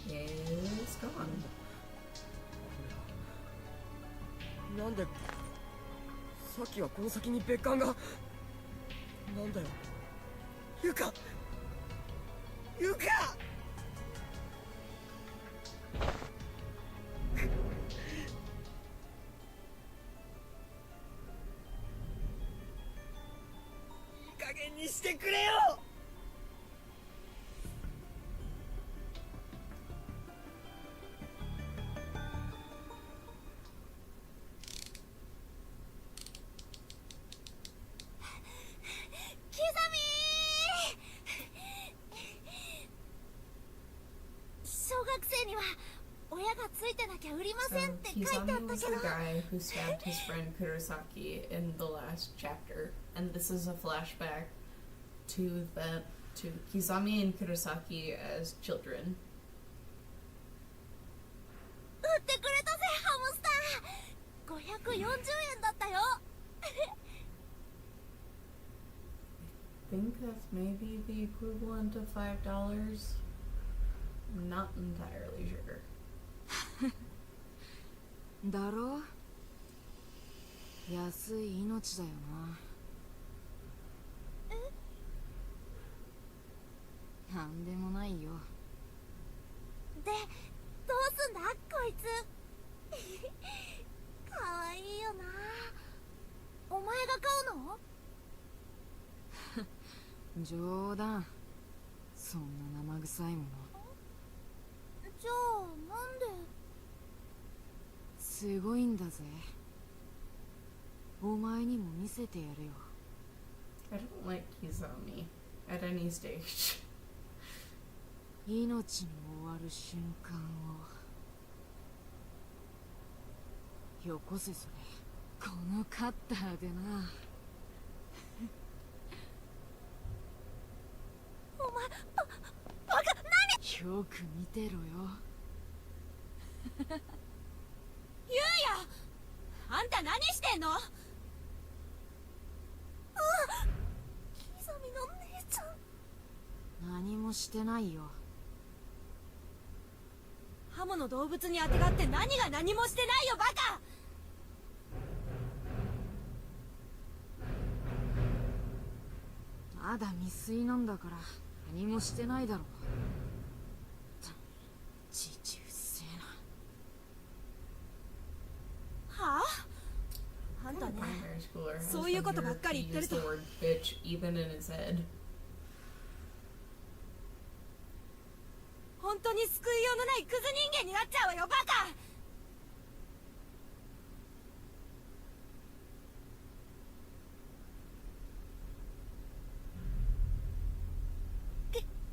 is gone. なんでさっきはこの先に別館がなんだよユカユカ加減にしてくれよKisame was the guy who stabbed his friend Kurosaki in the last chapter, and this is a flashback to Kisame and Kurosaki as children. I think that's maybe the equivalent of $5. I'm not entirely sure. だろう安い命だよななんでもないよで、どうすんだこいつかわいいよなお前が買うの冗談そんな生臭いものじゃあなんですごいんだぜお前にも見せてやるよ I don't like Kisame. at any stage. 命の終わる瞬間をよこせそれこのカッターでな。お前バカ何。よく見てろよ。ゆうや、あんた何してんの。キザミの姉ちゃん。何もしてないよ。ハモの動物にあてがって何が何もしてないよバカ。まだ未遂なんだから何もしてないだろう。父うっせえな。はあ、あんたね、 Primary schooler has そういうこと the ばっ nerve か to り言ってる use と the word bitch even in his head. 本当に救いようのないクズ人間になっちゃうわよバカ。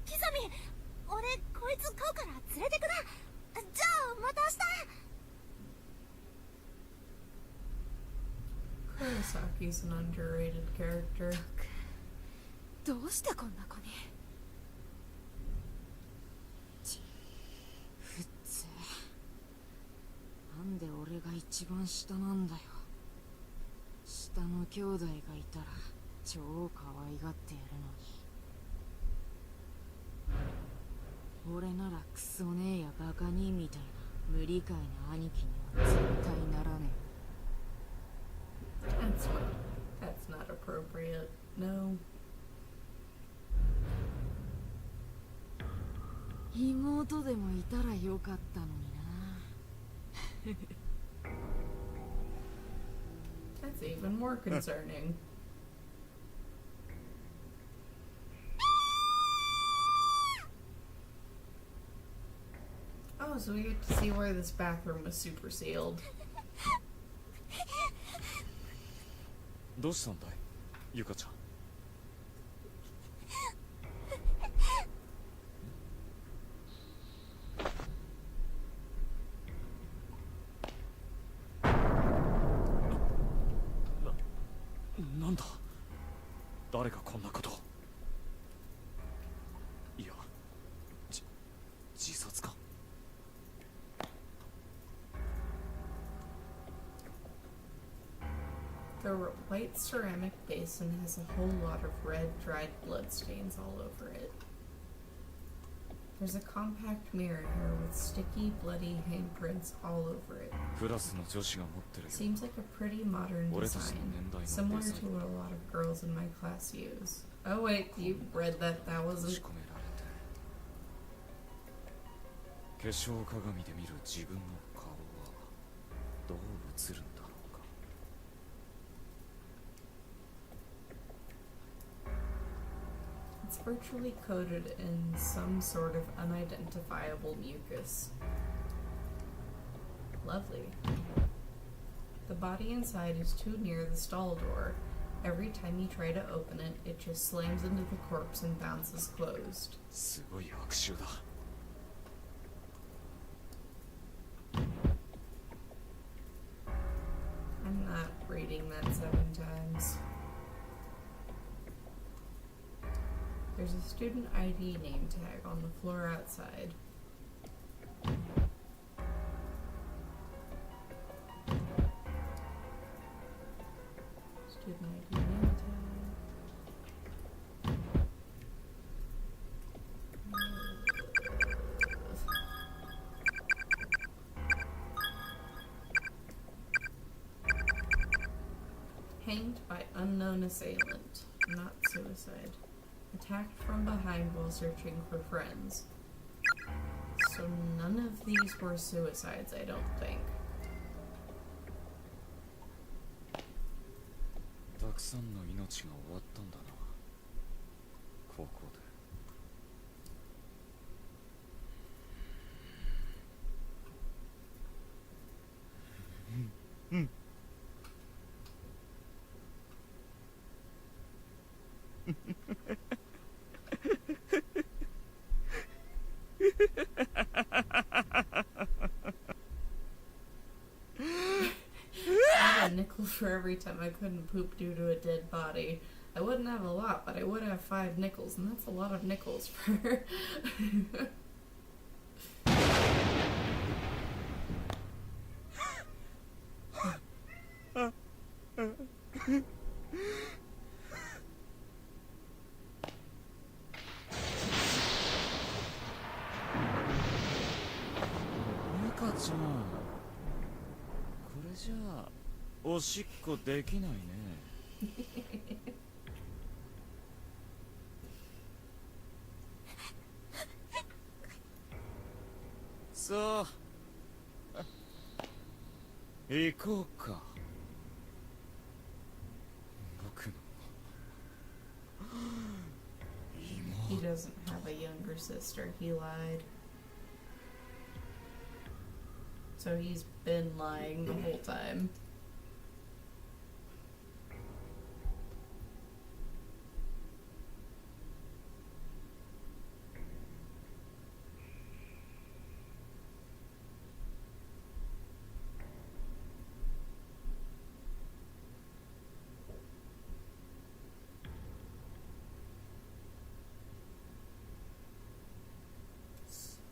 キザミ、俺こいつ飼うから連れてくな。じゃあまた明日。 Kurisaki's an underrated character. どうしてこんな子に。ふっつなんで俺が一番下なんだよ。下の兄弟がいたら超可愛がってやるのに。俺ならクソねえやバカ兄みたいな無理解な兄貴には絶対ならね That's not appropriate. No. え。妹でもいたらよかったのにな。That's even more concerning. Oh, so we get to see why this bathroom was super sealed. どうしたんだいゆかちゃん。なんだ誰がこんなこと。いや自殺か。The white ceramic basin has a whole lot of red, dried blood stains all over it. There's a compact mirror here with sticky, bloody handprints all over it. クラスの女子が持ってるよ。 Seems like a pretty modern 俺たち design, の年代の similar デザイ to ン what a lot of girls in my class use. Oh wait, you read that? That 閉じ wasn't... 込められて化粧鏡で見る自分の顔はどう映るんだろうか。 It's virtually coated in some sort of unidentifiable mucus. Lovely. The body inside is too near the stall door. Every time you try to open it, it just slams into the corpse and bounces closed. すごい悪臭だ。 I'm not reading that 7 times. There's a student ID name tag on the floor outside. Student ID name tag. Hanged by unknown assailant, not suicide. Attacked from behind while searching for friends. So none of these were suicides, I don't think. たくさんの命が終わったんだな。ここで。every time I couldn't poop due to a dead body. I wouldn't have a lot, but I would have 5 nickels, and that's a lot of nickels for...ゆかちゃん、これじゃあおしっこできないね。さあ行こうか。僕の He doesn't have a younger sister, he lied. So he's been lying the whole time.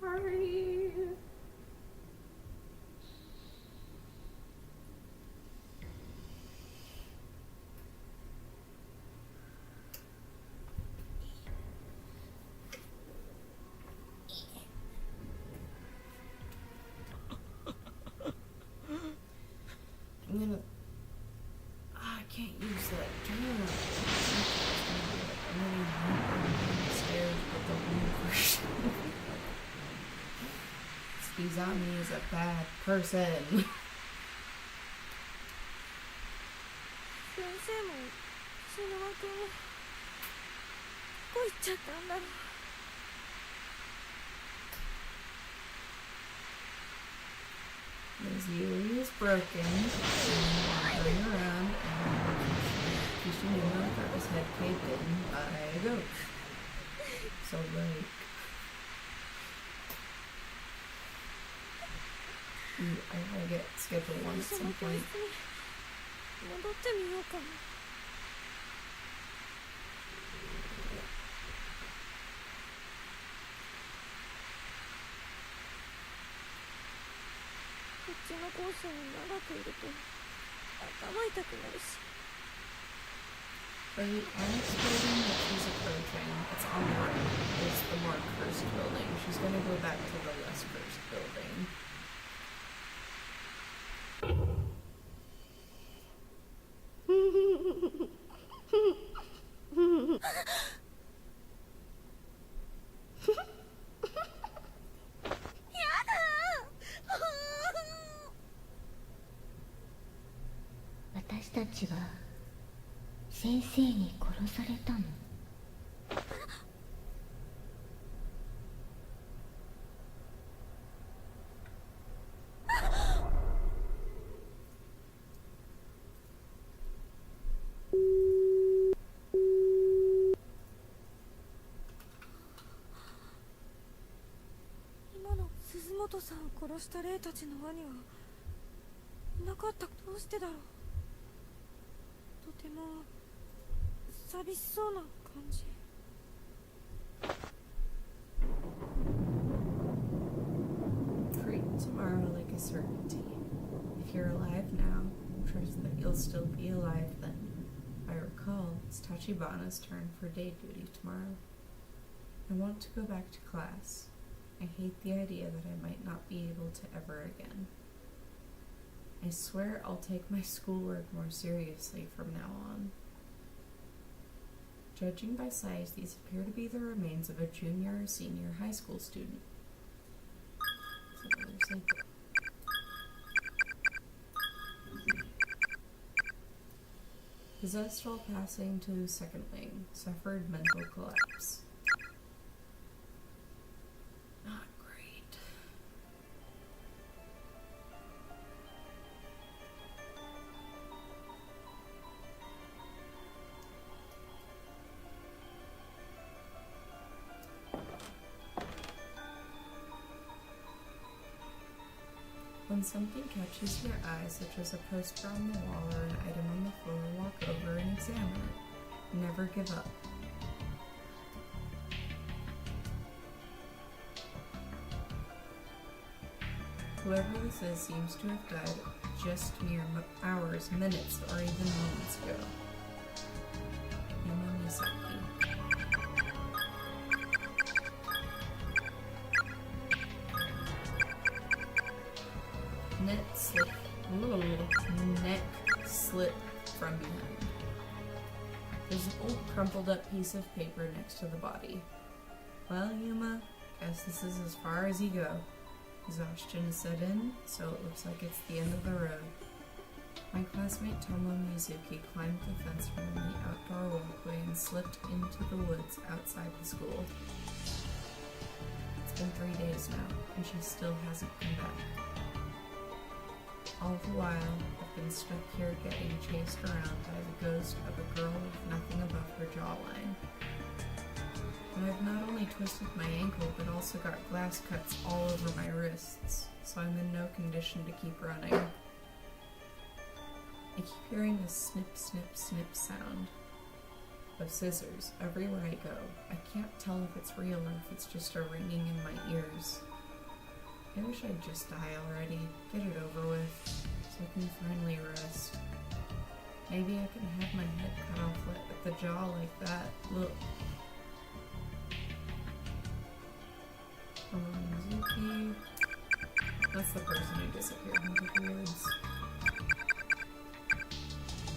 Sorry. I'm gonna... I can't use that door. I'm gonna upstairs with the blue version. Izami is a bad person. 先生も篠間くんもどこ行っちゃったんだろう。 His Yui is broken and wandering around, and Kishimoto got his head caved in by a ghost. So like, I gotta get scheduled one at そ some の教室 point. に戻ってみようかな。こっちのコースに長くいると頭痛くなるし。 The annex building that she's approaching, it's on the right, is the more cursed building. She's gonna go back to the less cursed building. "私たちは先生に殺されたの?" "今の鈴本さんを殺した霊たちの兄はいなかった。どうしてだろう。とても寂しそうな感じ。 Treat tomorrow like a certainty. If you're alive now, trust that you'll still be alive then. I recall it's Tachibana's turn for day duty tomorrow. I want to go back to class. I hate the idea that I might not be able to ever again. I swear I'll take my schoolwork more seriously from now on. Judging by size, these appear to be the remains of a junior or senior high school student. So there's like possessed while passing to second wing, suffered mental collapse. Not great. When When something catches your eye, such as a poster on the wall or an item on the floor, walk over and examine it. Never give up. Whoever this is seems to have died just mere hours, minutes, or even moments ago. Yuma Misaki. Neck slit from behind. There's an old crumpled up piece of paper next to the body. Well, Yuma, guess this is as far as you go. Exhaustion is set in, so it looks like it's the end of the road. My classmate Tomo Mizuki climbed the fence from the outdoor walkway and slipped into the woods outside the school. It's been 3 days now, and she still hasn't come back. All the while, I've been stuck here getting chased around by the ghost of a girl with nothing above her jawline. And I've not only twisted my ankle, but also got glass cuts all over my wrists, so I'm in no condition to keep running. I keep hearing a snip, snip, snip sound of scissors everywhere I go. I can't tell if it's real or if it's just a ringing in my ears. I wish I'd just die already, get it over with, so I can finally rest. Maybe I can have my head cut off with the jaw like that. Look. Mizuki. That's the person who disappeared into the woods.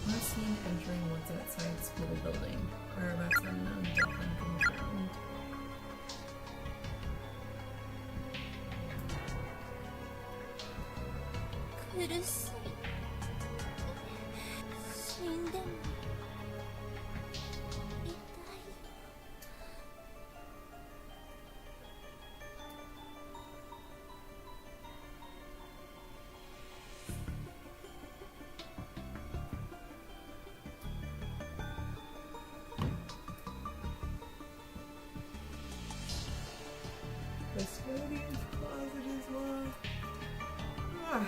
Last seen entering woods outside school building. Whereabouts unknown, death unconfirmed. Custodian's closet is locked. Ah.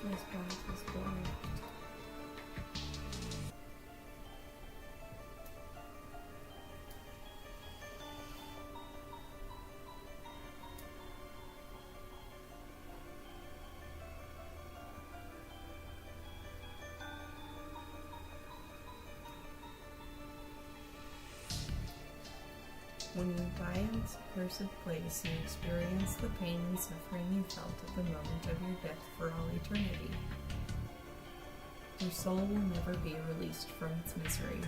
This box is blocked. When you die in this accursed place, you experience the pain and suffering you felt at the moment of your death for all eternity. Your soul will never be released from its misery.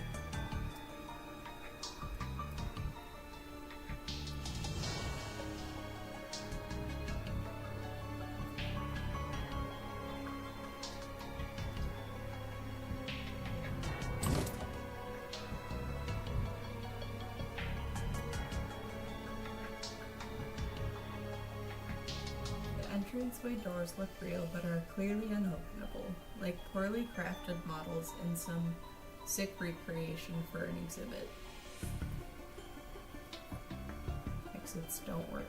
Entranceway doors look real but are clearly unopenable, like poorly crafted models in some sick recreation for an exhibit. Exits don't work.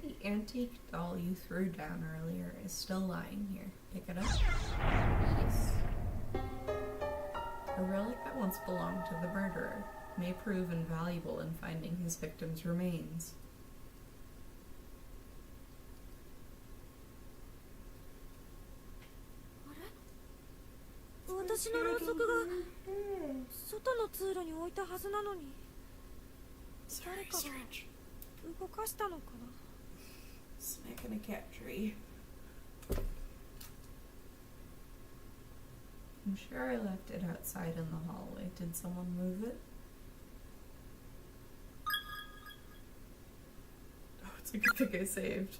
The antique doll you threw down earlier is still lying here. Pick it up. Nice. A relic that once belonged to the murderer may prove invaluable in finding his victim's remains. What? 私のろうそくが外の通路に置いたはずなのに、誰かが動かしたのかな。Smacking a cat tree. I'm sure I left it outside in the hallway. Did someone move it? It's a good thing I saved.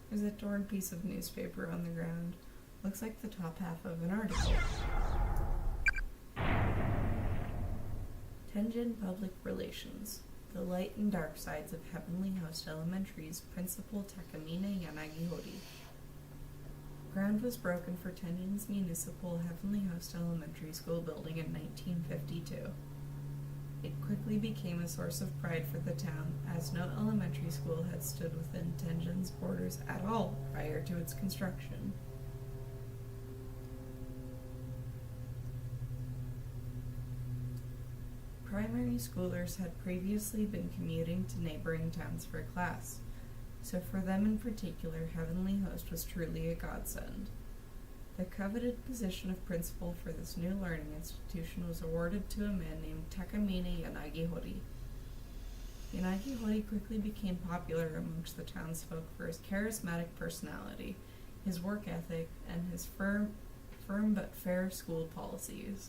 There's a torn piece of newspaper on the ground. Looks like the top half of an article. Tenjin Public Relations. The light and dark sides of Heavenly Host Elementary's principal Takamine Yanagihori. Ground was broken for Tenjin's municipal Heavenly Host Elementary School building in 1952. It quickly became a source of pride for the town, as no elementary school had stood within Tenjin's borders at all prior to its construction. Primary schoolers had previously been commuting to neighboring towns for class, so for them in particular, Heavenly Host was truly a godsend. The coveted position of principal for this new learning institution was awarded to a man named Takamine Yanagihori. Yanagihori quickly became popular amongst the townsfolk for his charismatic personality, his work ethic, and his firm but fair school policies.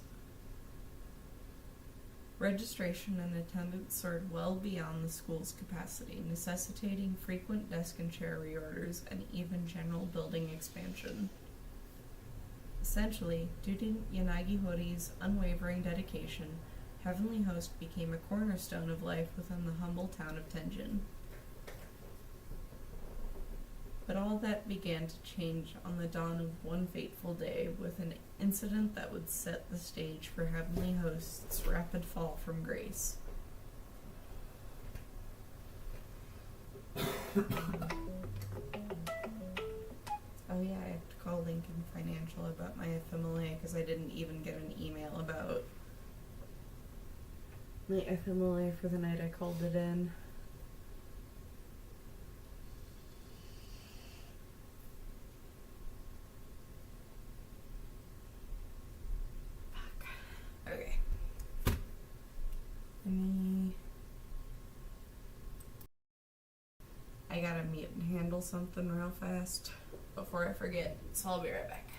Registration and attendance soared well beyond the school's capacity, necessitating frequent desk and chair reorders and even general building expansion. Essentially, due to Yanagihori's unwavering dedication, Heavenly Host became a cornerstone of life within the humble town of Tenjin. But all that began to change on the dawn of one fateful day with an incident that would set the stage for Heavenly Host's rapid fall from grace. Oh yeah, I have to call Lincoln Financial about my FMLA because I didn't even get an email about my FMLA for the night I called it in. Fuck. Okay. I gotta mute and handle something real fast before I forget, so I'll be right back.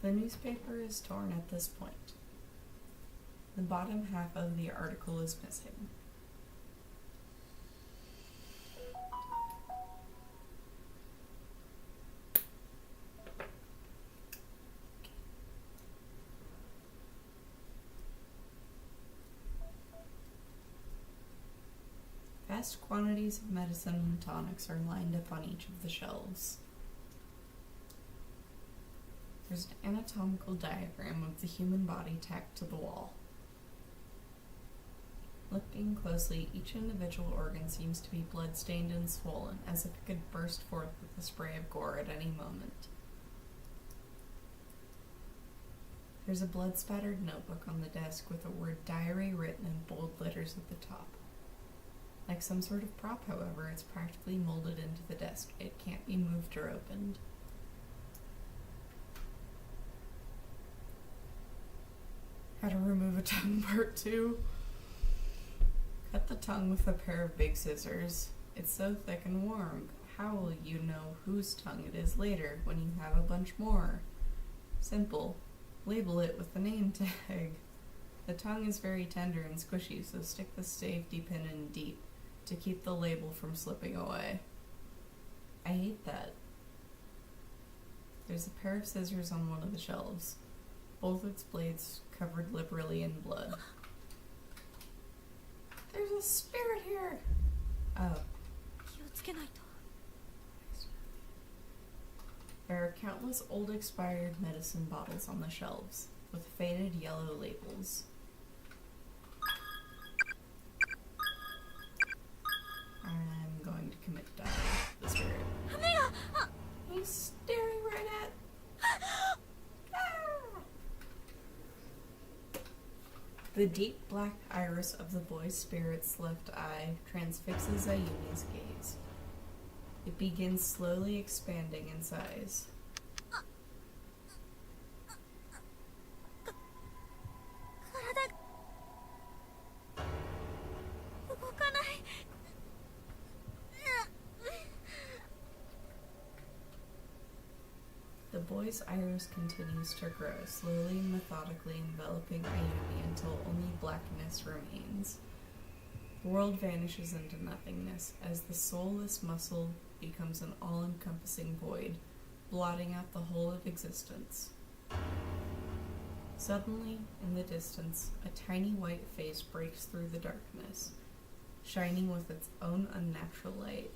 The newspaper is torn at this point. The bottom half of the article is missing. Vast quantities of medicine and tonics are lined up on each of the shelves. There's an anatomical diagram of the human body tacked to the wall. Looking closely, each individual organ seems to be blood-stained and swollen, as if it could burst forth with a spray of gore at any moment. There's a blood-spattered notebook on the desk with the word diary written in bold letters at the top. Like some sort of prop, however, it's practically molded into the desk. It can't be moved or opened. How to remove a tongue, part 2. Cut the tongue with a pair of big scissors. It's so thick and warm. How will you know whose tongue it is later when you have a bunch more? Simple. Label it with the name tag. The tongue is very tender and squishy, so stick the safety pin in deep to keep the label from slipping away. I hate that. There's a pair of scissors on one of the shelves, both its blades covered liberally in blood. There's a spirit here! Oh. 気をつけないと。 There are countless old expired medicine bottles on the shelves, with faded yellow labels. I'm going to commit die to the spirit. He's staring right at... Ah! The deep black iris of the boy's spirit's left eye transfixes Ayumi's gaze. It begins slowly expanding in size. 動かない。 The boy's iris continues to grow, slowly and methodically enveloping Ayumi until only blackness remains. The world vanishes into nothingness as the soulless muscle becomes an all-encompassing void, blotting out the whole of existence. Suddenly, in the distance, a tiny white face breaks through the darkness, shining with its own unnatural light.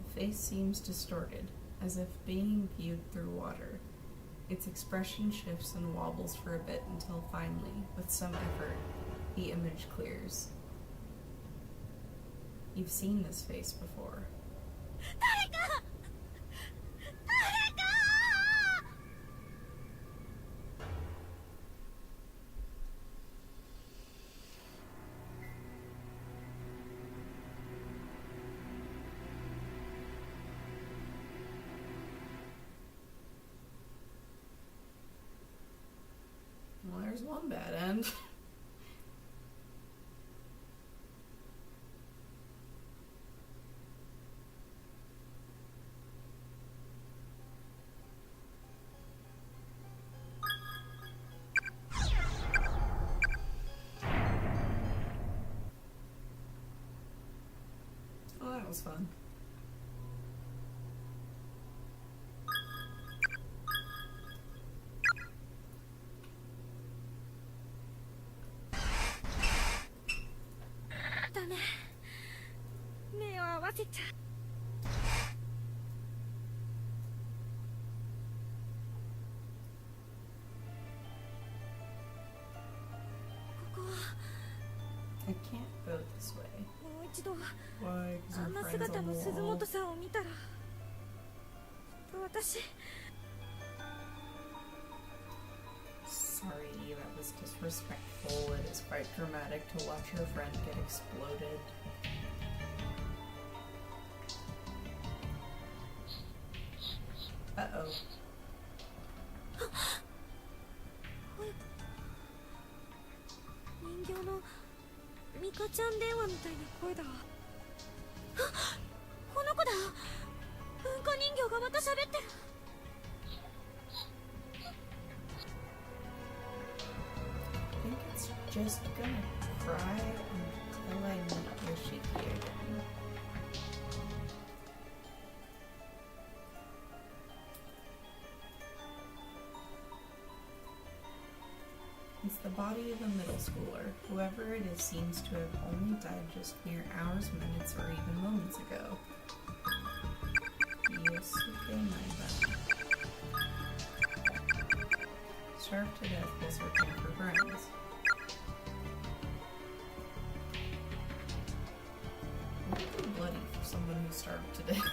The face seems distorted, as if being viewed through water. Its expression shifts and wobbles for a bit until finally, with some effort, the image clears. You've seen this face before. 誰か！誰か！ Well, there's one bad end. Oh, that was fun. I can't go this way. もう一度 Why? 'Cause あ your んな friend's 姿 on の the 鈴 wall. 本さんを見たら私 Sorry, that was disrespectful. It is quite dramatic to watch your friend get exploded. Uh-oh. 人形のミカちゃん電話みたいな声だ。あ、この子だ。文化人形がまた喋ってる。 I think it's just gonna cry until I meet Yoshiki again. It's the body of a middle schooler. Whoever it is seems to have only died just mere hours, minutes, or even moments ago. Yosuke Maiba. starved to death while searching for friends. It would be bloody for someone who starved to death.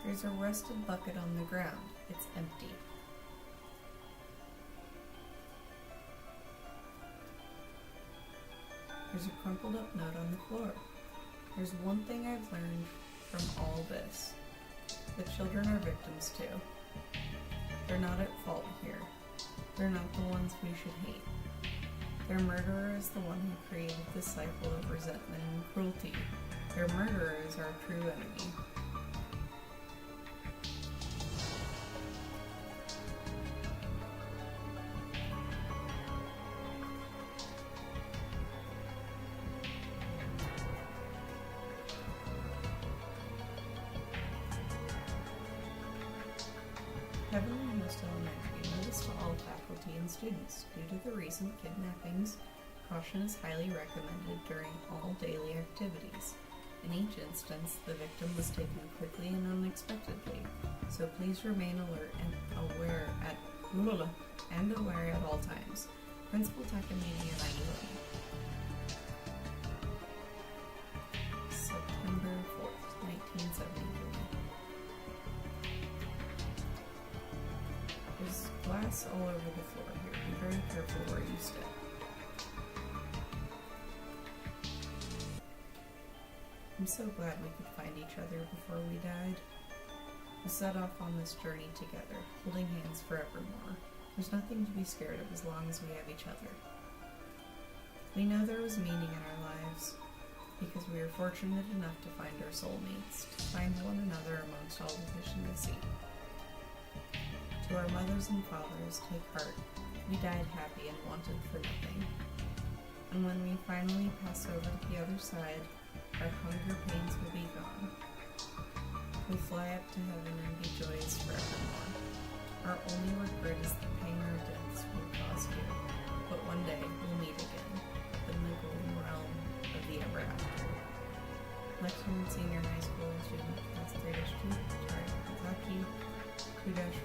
There's a rusted bucket on the ground. It's empty. There's a crumpled up note on the floor. There's one thing I've learned from all this. The children are victims too. They're not at fault here. They're not the ones we should hate. Their murderer is the one who created this cycle of resentment and cruelty. Their murderer is our true enemy. Heavenly Host Elementary notice to all faculty and students. Due to the recent kidnappings, caution is highly recommended during all daily activities. In each instance, the victim was taken quickly and unexpectedly, so please remain alert and aware at all times. Principal Takamine Nagilani. September 4th, 1973. There's glass all over the floor here. Be very careful where you step. I'm so glad we could find each other before we died. We set off on this journey together, holding hands forevermore. There's nothing to be scared of as long as we have each other. We know there was meaning in our lives, because we were fortunate enough to find our soulmates, to find one another amongst all the fish in the sea. To our mothers and fathers, take heart. We died happy and wanted for nothing. And when we finally pass over to the other side, our hunger pains will be gone. We fly up to heaven and be joyous forevermore. Our only regret is the pain our deaths will cause here. But one day we'll meet again, up in the golden realm of the ever after. Lexington Senior High School student class 3-2, Kentucky 2-4.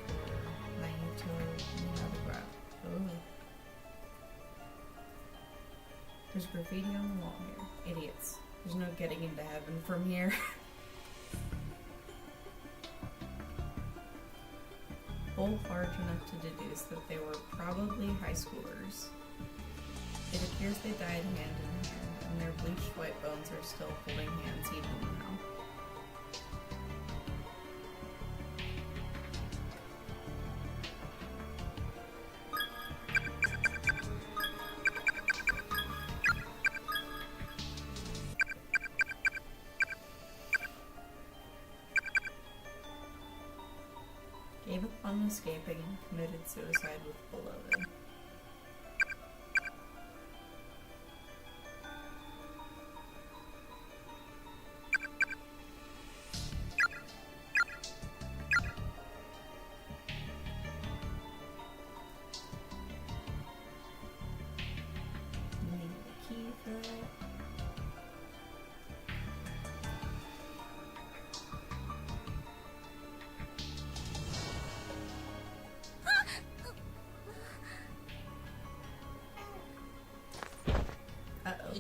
There's graffiti on the wall here. Idiots. There's no getting into heaven from here. Both large enough to deduce that they were probably high schoolers. It appears they died hand in hand, and their bleached white bones are still holding hands even now. Gave up on escaping and committed suicide with beloved. Need the key for that. Uh-oh.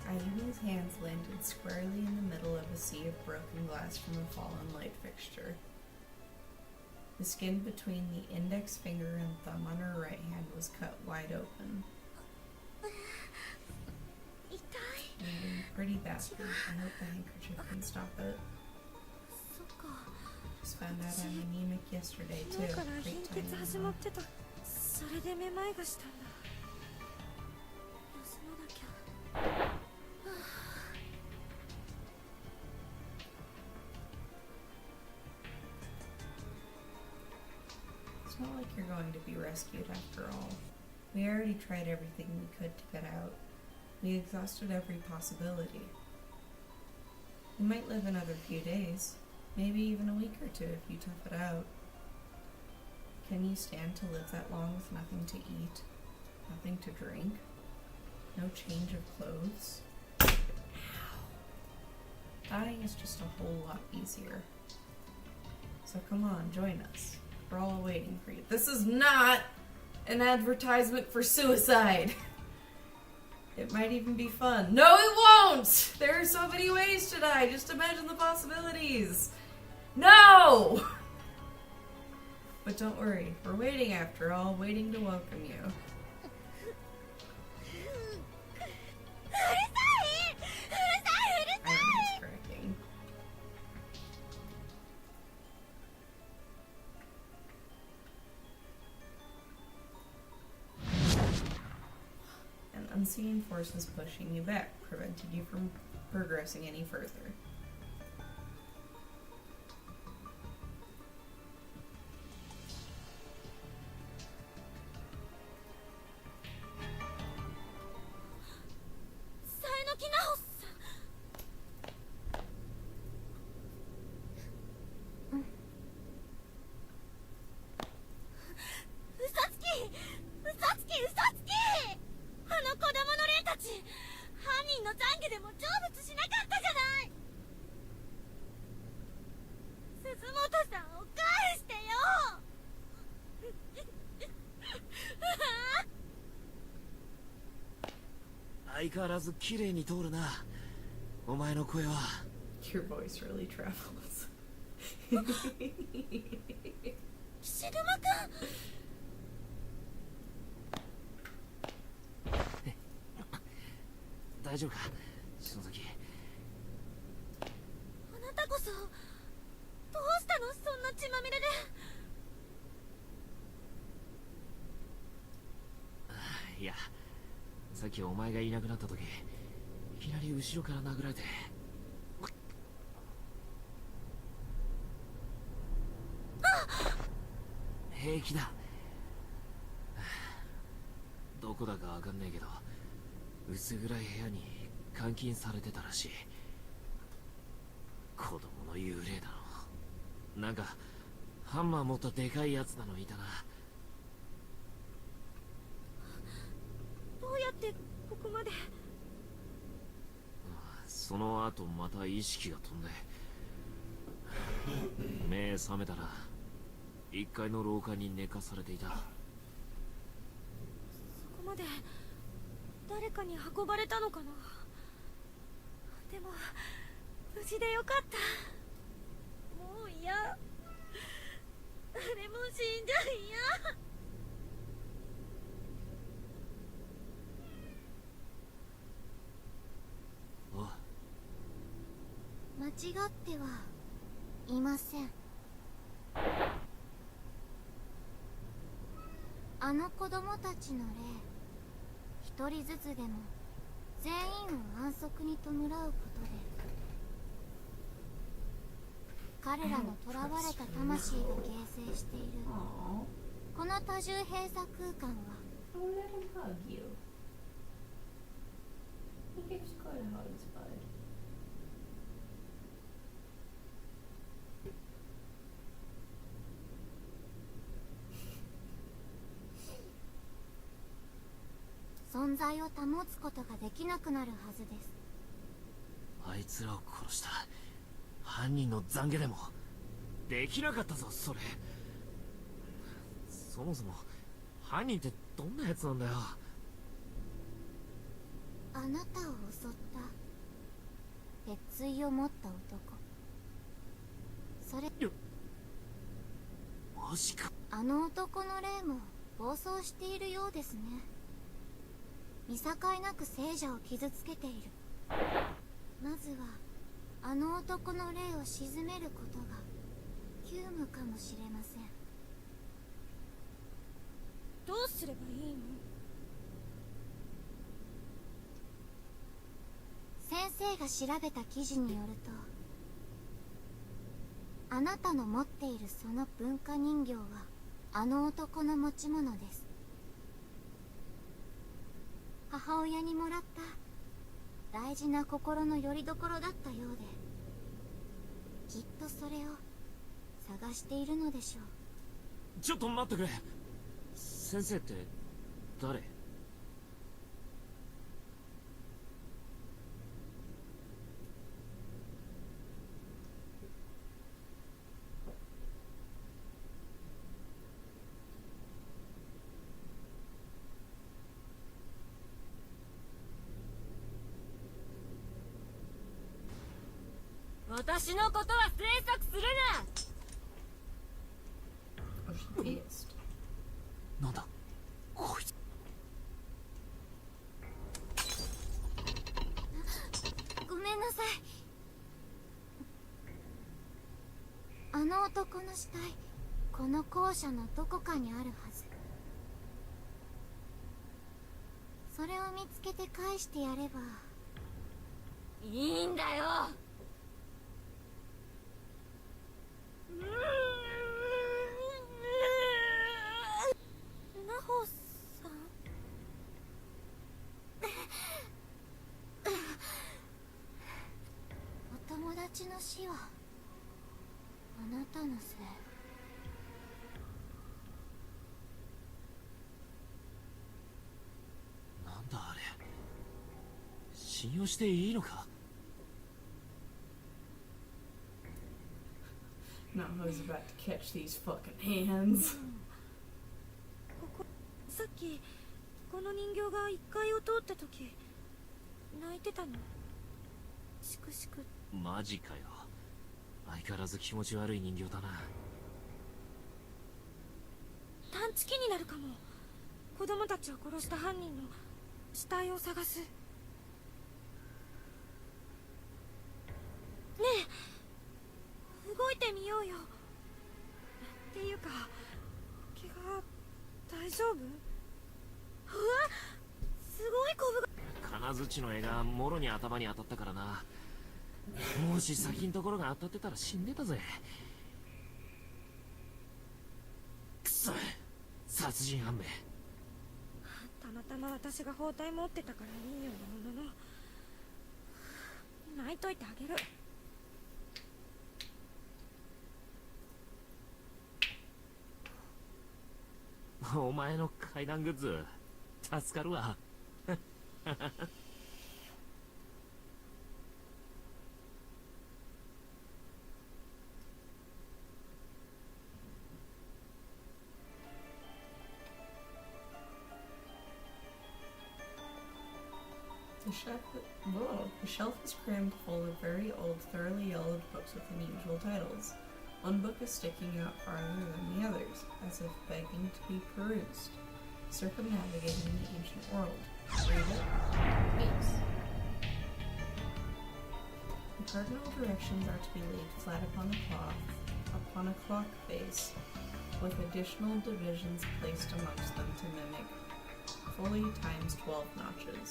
Ayumi's hands landed squarely in the middle of a sea of broken glass from a fallen light fixture. The skin between the index finger and thumb on her right hand was cut wide open. Bleeding pretty badly. I hope the handkerchief can stop it. Just found out I'm anemic yesterday too. 昨日から貧 Great 血 timing. 始まってた。それでめまいがしたんだ。休まなきゃ。 It's not like you're going to be rescued after all. We already tried everything we could to get out. We exhausted every possibility. You might live another few days, maybe even a week or two if you tough it out. Can you stand to live that long with nothing to eat, Nothing to drink. No change of clothes. Dying is just a whole lot easier. So come on, join us. We're all waiting for you. This is not an advertisement for suicide. It might even be fun. No, it won't! There are so many ways to die. Just imagine the possibilities. No! But don't worry. We're waiting after all, waiting to welcome you. I am just cracking. An unseen force is pushing you back, preventing you from progressing any further.相変わらず綺麗に通るな。お前の声は。Your voice really travels. シグマくん。大丈夫か、篠崎。あなたこそどうしたの、そんな血まみれで。いや、さっきお前がいなくなった時、いきなり後ろから殴られて。平気だ。どこだかわかんねえけど、薄暗い部屋に監禁されてたらしい。子供の幽霊だろ。なんかハンマー持ったでかいやつなのいたな。どうやってここまで。その後また意識が飛んで、目覚めたら1階の廊下に寝かされていた。そこまで誰かに運ばれたのかな。でも無事でよかった。もう嫌。誰も死んじゃ嫌。間違ってはいません。あの子供たちの霊、一人ずつでも全員を安息に弔うことで、彼らの囚われた魂が形成しているこの多重閉鎖空間は、 Oh, let him hug you. He gives good hugs, bud. 存在を保つことができなくなるはずです。あいつらを殺した犯人の懺悔でもできなかったぞ、それ。そもそも犯人ってどんなやつなんだよ。あなたを襲った鉄槌を持った男、それマジか。あの男の霊も暴走しているようですね。見境なく聖者を傷つけている。まずはあの男の霊を鎮めることが急務かもしれません。どうすればいいの。先生が調べた記事によると、あなたの持っているその文化人形はあの男の持ち物です。母親にもらった大事な心の拠り所だったようで、きっとそれを探しているのでしょう。ちょっと待ってくれ。先生って誰？私のことは詮索するな。 Oh, she pissed. なんだこいつ。ごめんなさい。あの男の死体、この校舎のどこかにあるはず。それを見つけて返してやれば。いいんだよ。ナホさん。お友達の死はあなたのせい。なんだあれ。信用していいのか。 Naho's about to catch these fucking hands. さっきこの人形が1階を通った時泣いてたの。しくしく。マジかよ。相変わらず気持ち悪い人形だな。探知機になるかも。子供たちを殺した犯人の死体を探す。ねえ、動いてみようよ。っていうか怪我大丈夫？うわ、すごいコブが。金槌の絵がもろに頭に当たったからな。もし先んところが当たってたら死んでたぜ。くそ、殺人判明。たまたま私が包帯持ってたからいいようなものの、泣いといてあげる。お前の階段グッズ助かるわ。The shelf is crammed full of very old, thoroughly yellowed books with unusual titles. One book is sticking out farther than the others, as if begging to be perused. Circumnavigating the ancient world. Read it. Peace. The cardinal directions are to be laid flat upon a clock face, with additional divisions placed amongst them to mimic fully times 12 notches.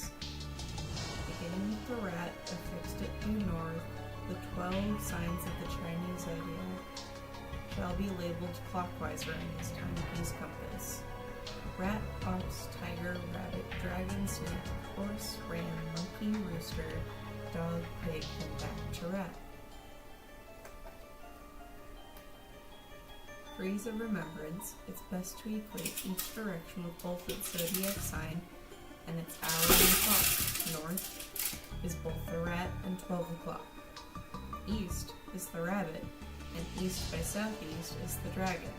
Beginning with the rat affixed it due north, the 12 signs of the Chinese zodiac shall be labeled clockwise around this timepiece compass. Rat, ox, tiger, rabbit, dragon, snake, horse, ram, monkey, rooster, dog, pig, and back to rat. For ease of remembrance, it's best to equate each direction with both its zodiac sign and its hour and clock. North is both the rat and 12 o'clock. East is the rabbit, and east by southeast is the dragon.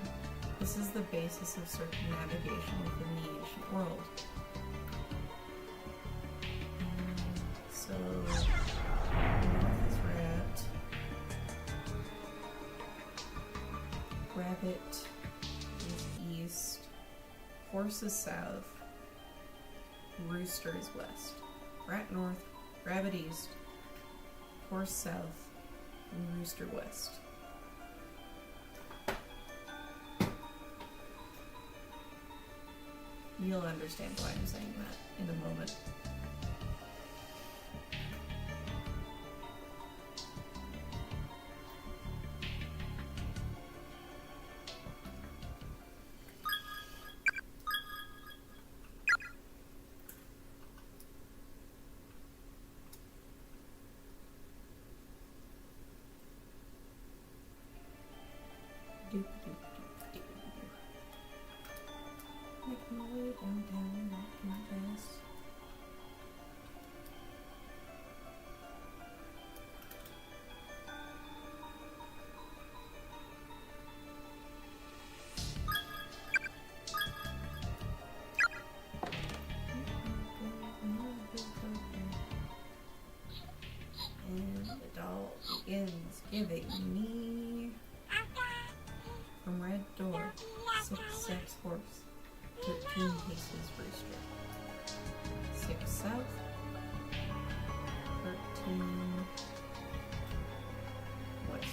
This is the basis of circumnavigation within the ancient world. So, north is rat, rabbit is east, horse is south, rooster is west. Rat north, rabbit east, horse south, and rooster west. You'll understand why I'm saying that in a moment. Making my way downtown, walking fast. begins giving me from Red Door 6 sex horse, 13 paces rooster, 6 south, 13 west.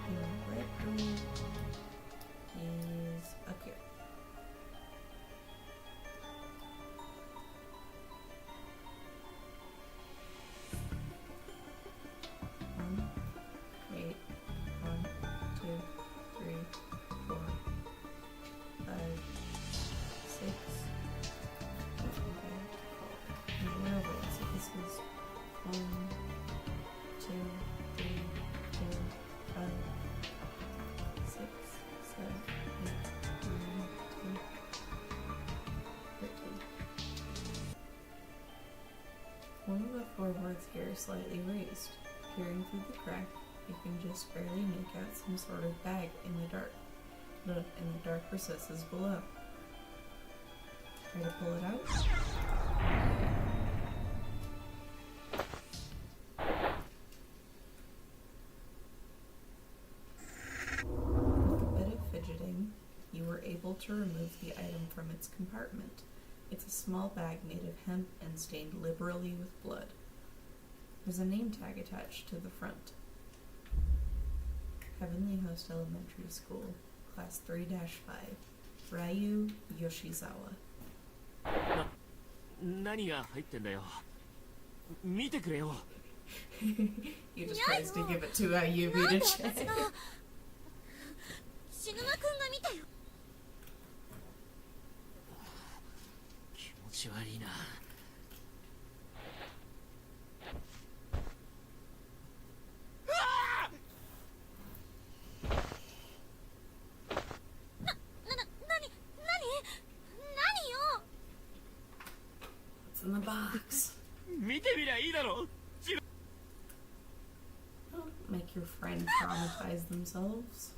And Red Door is up here. Wait, 1, 2, 3, 4, 5, 6. Okay. No, where over? So this is 1, 2, 3, 4, 5, 6, 7, 8, 9, 10, 13. One of the floorboards here is slightly raised. Peering through the crack, you can just barely make out some sort of bag in the dark. Look in the dark recesses below. Try to pull it out. With a bit of fidgeting, you were able to remove the item from its compartment. It's a small bag made of hemp and stained liberally with blood. There's a name tag attached to the front. Heavenly Host Elementary School, Class 3-5, Ryu Yoshizawa. 何が入ってんだよ。見てくれよ。He just tries to give it to Ayubi to check. 死ぬまくんが見たよ。気持ち悪いな。What's in the box? 見てみりゃいいだろ。 Don't make your friend traumatize themselves.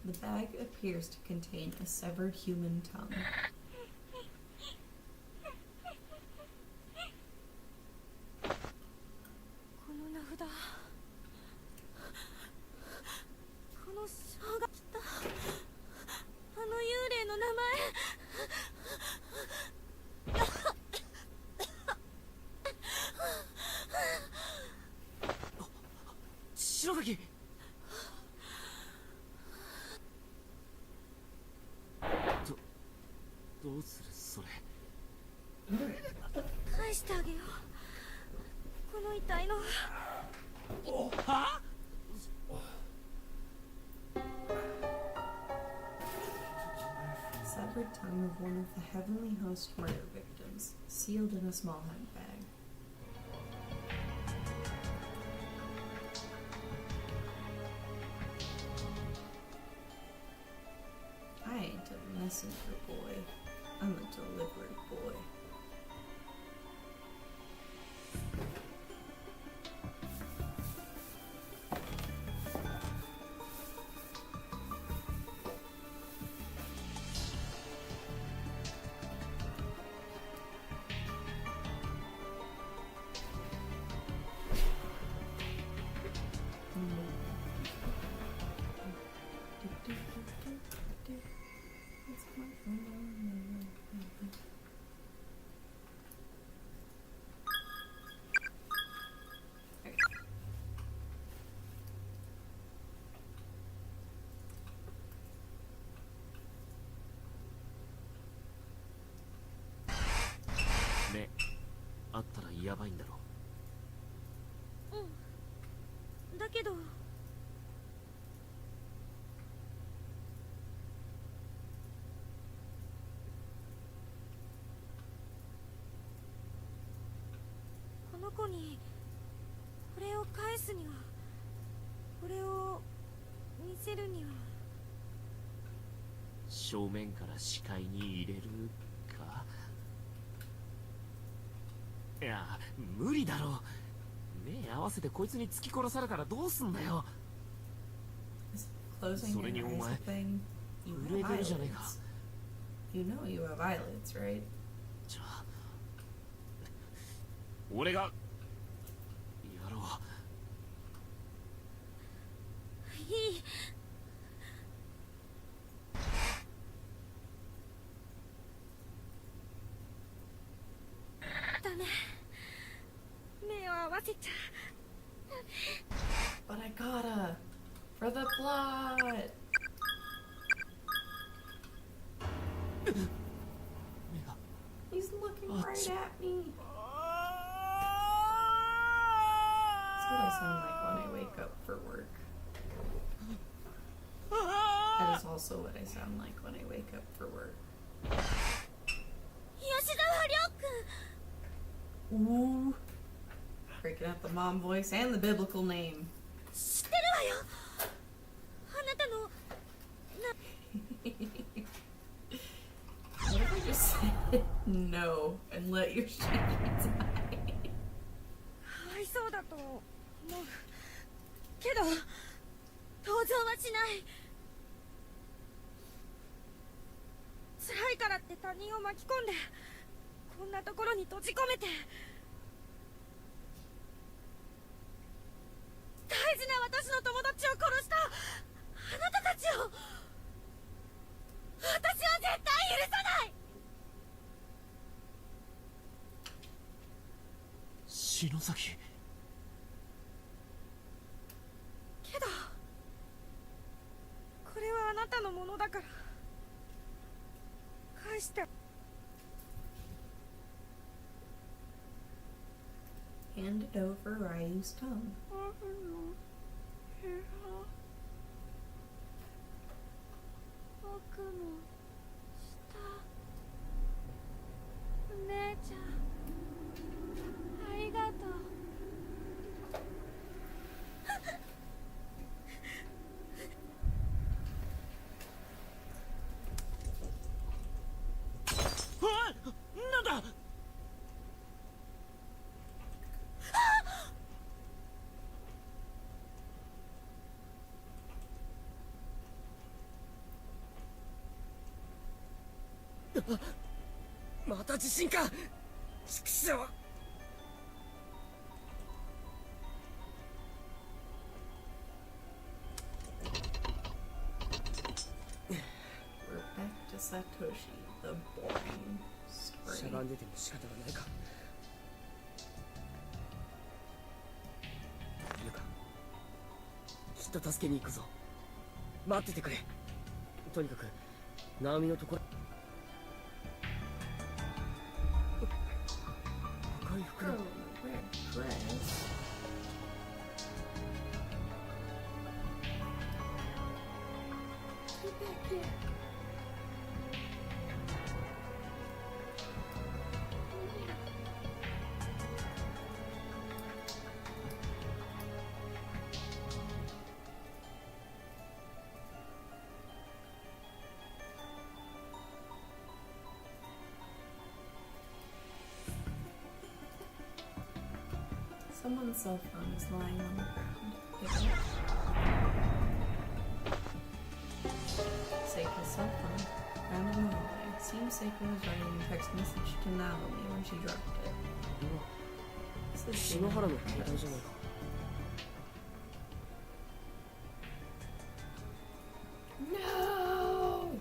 The bag appears to contain a severed human tongue. この名札、この章が来た、あの幽霊の名前。白崎。どうするそれ。返してあげよう。この遺体の。は？ Severed tongue of one of the Heavenly Host murder victims, sealed in a small hemp bag. I ain't a messenger boy. I'm a delivery boy.ね、あったらやばいんだろ。うん。だけど。この子にこれを返すには、これを見せるには。正面から視界に入れるか。いや、無理だろ。目合わせてこいつに突き殺されたらどうすんだよ。それにお前、震えてるじゃねえか。You know you have eyelids, right? じゃあ俺がやろう。いい。ダメ。目を合わせちゃ But I gotta. For the plot. He's looking right at me. That's what I sound like when I wake up for work. That is also what I sound like when I wake up for work. 吉沢亮君。 Ooh. Breaking out the mom voice and the biblical name. 知ってるわよ。あなたの What if I just said no and let your shit die? かわいそうだと思うけど登場はしない。辛いからって他人を巻き込んでこんなところに閉じ込めて大事な私の友達を殺したあなたたちを私は絶対許さない。篠崎。けどこれはあなたのものだから返して。 Hand it over Ryu's tongue. 僕もしたお姉ちゃんありがとう。おい、なんだ。また地震か。畜生。 We're back to Satoshi, the boring しゃ story. がんでても仕方がないか。ゆか、きっと助けに行くぞ。待っててくれ。とにかくナオミのところ。赤い袋。 Red dress. Get back here. Someone's cell phone is lying on the ground. Pick it up. Seiko's cell phone, found in the hallway. Seems Seiko was writing a text message to Naomi when she dropped it. What's this 篠原の携帯じゃないか。 No!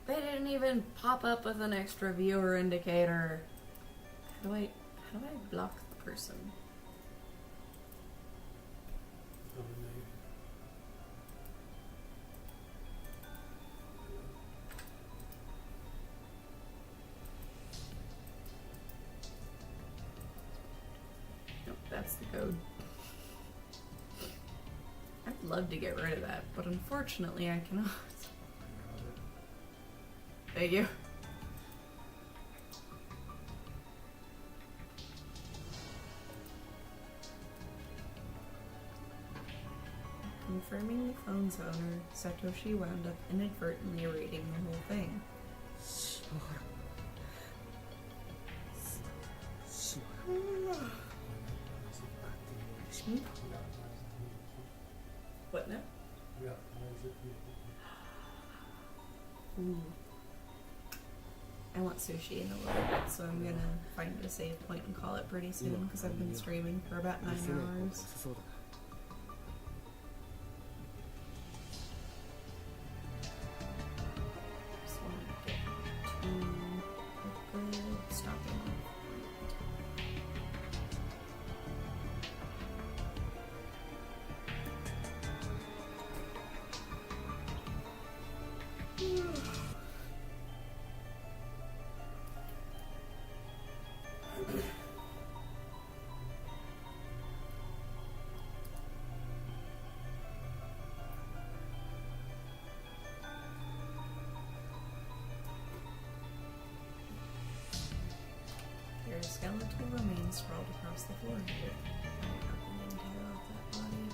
They didn't even pop up with an extra viewer indicator. How do I block the person? Nope, that's the code. I'd love to get rid of that, but unfortunately I cannot. Thank you. Confirming the phone's owner, Satoshi wound up inadvertently reading the whole thing. 篠原。篠原。 What now? Ooh. I want sushi in a little bit, so I'm gonna find a save point and call it pretty soon because I've been streaming for about 9 娘の方が良 hours. さそうだな。 Just want to get to a good stopping off point. There are skeletal remains sprawled across the floor here. How can you tear off that body?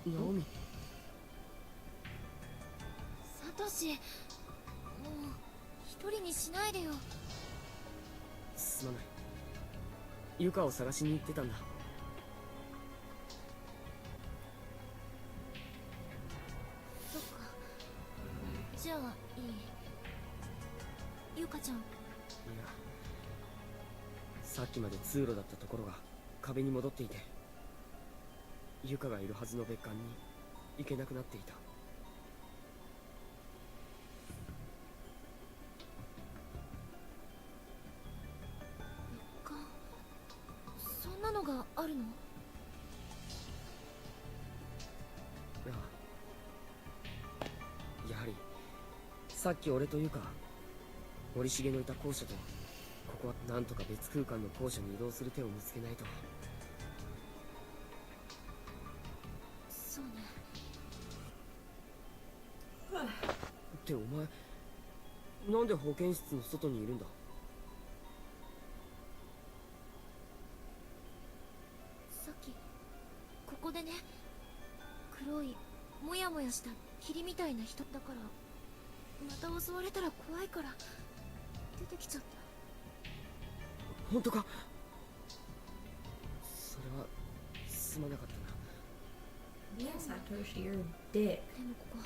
ナオミ、サトシ、もう一人にしないでよ。すまない。ユカを探しに行ってたんだ。そっか。じゃあいい。ゆかちゃん、いや、さっきまで通路だったところが壁に戻っていて、ユカがいるはずの別館に行けなくなっていた。別館、そんなのがあるの？ああ、やはりさっき俺とユカ、森重のいた校舎とここはなんとか別空間の校舎に移動する手を見つけないと。そうね。ってお前、なんで保健室の外にいるんだ？さっきここでね、黒いモヤモヤした霧みたいな人だから、また襲われたら怖いから出てきちゃった。本当か？それはすまなかったな。Yeah, Satoshi, you're a dick. でもここ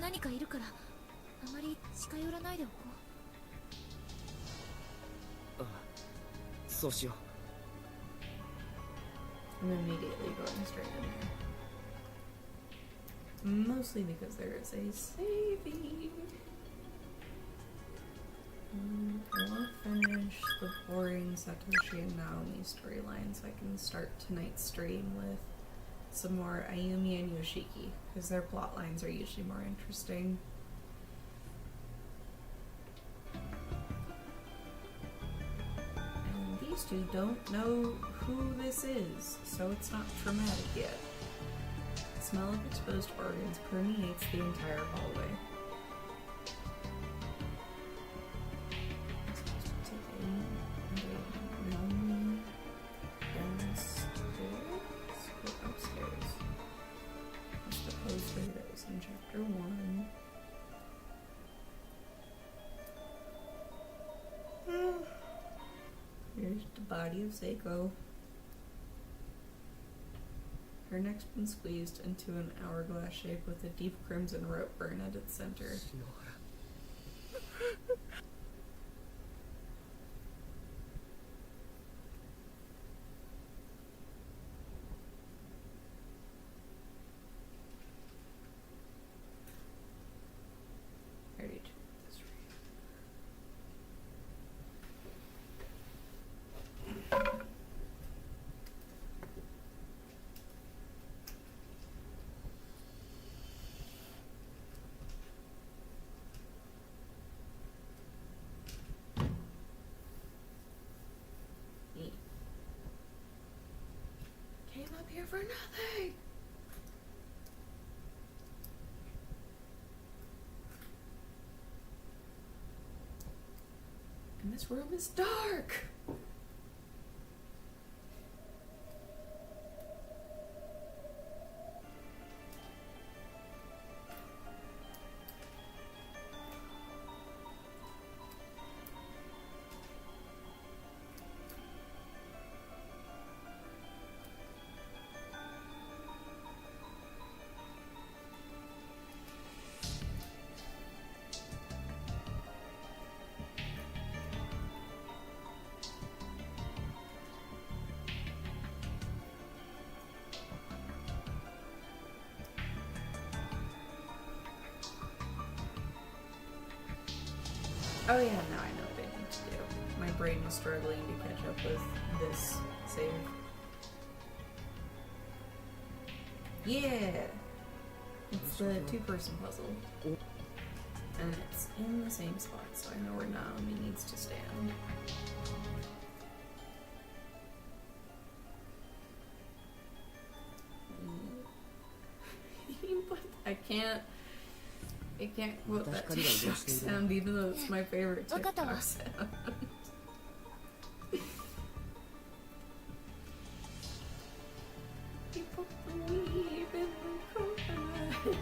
何かいるからあまり近寄らないでおこう。ああ、そうしよう。 I'm immediately going straight in there. Mostly because there is a saving. I want to finish the boring Satoshi and Naomi storyline so I can start tonight's stream with some more Ayumi and Yoshiki, because their plot lines are usually more interesting. And these two don't know who this is, so it's not traumatic yet. The smell of exposed organs permeates the entire hallway. Naomi downstairs? Or upstairs? I suppose that was in chapter 1. Here's the body of Seiko. Her neck's been squeezed into an hourglass shape with a deep crimson rope burn at its center. 篠原。I already checked this for you. Came up here for nothing. And this room is dark. Oh yeah, now I know what I need to do. My brain is struggling to catch up with this save. Yeah! It's the two-person puzzle. And it's in the same spot, so I know where Naomi needs to stand. But I can't quote that TikTok sound even though it's my favorite TikTok sound. People believe in the coconut.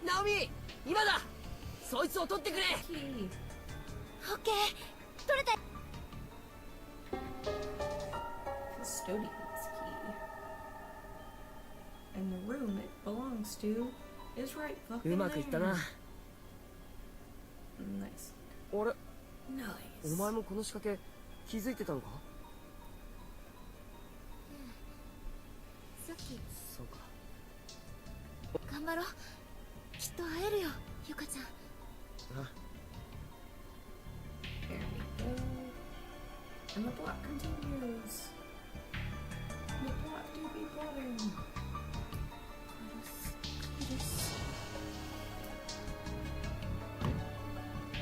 ナオミ、今だ。そいつを取ってくれ。Key. オッケー取れた。 Custodian's key. And the room it belongs to is right う fucking まくいった there. な。 Nice. あれ、 Nice. お前もこの仕掛け気づいてたのか？さっきそうか。頑張ろう。きっと会えるよ、ゆかちゃん。あ、 There we go. And the plot continues. The plot do be plotting.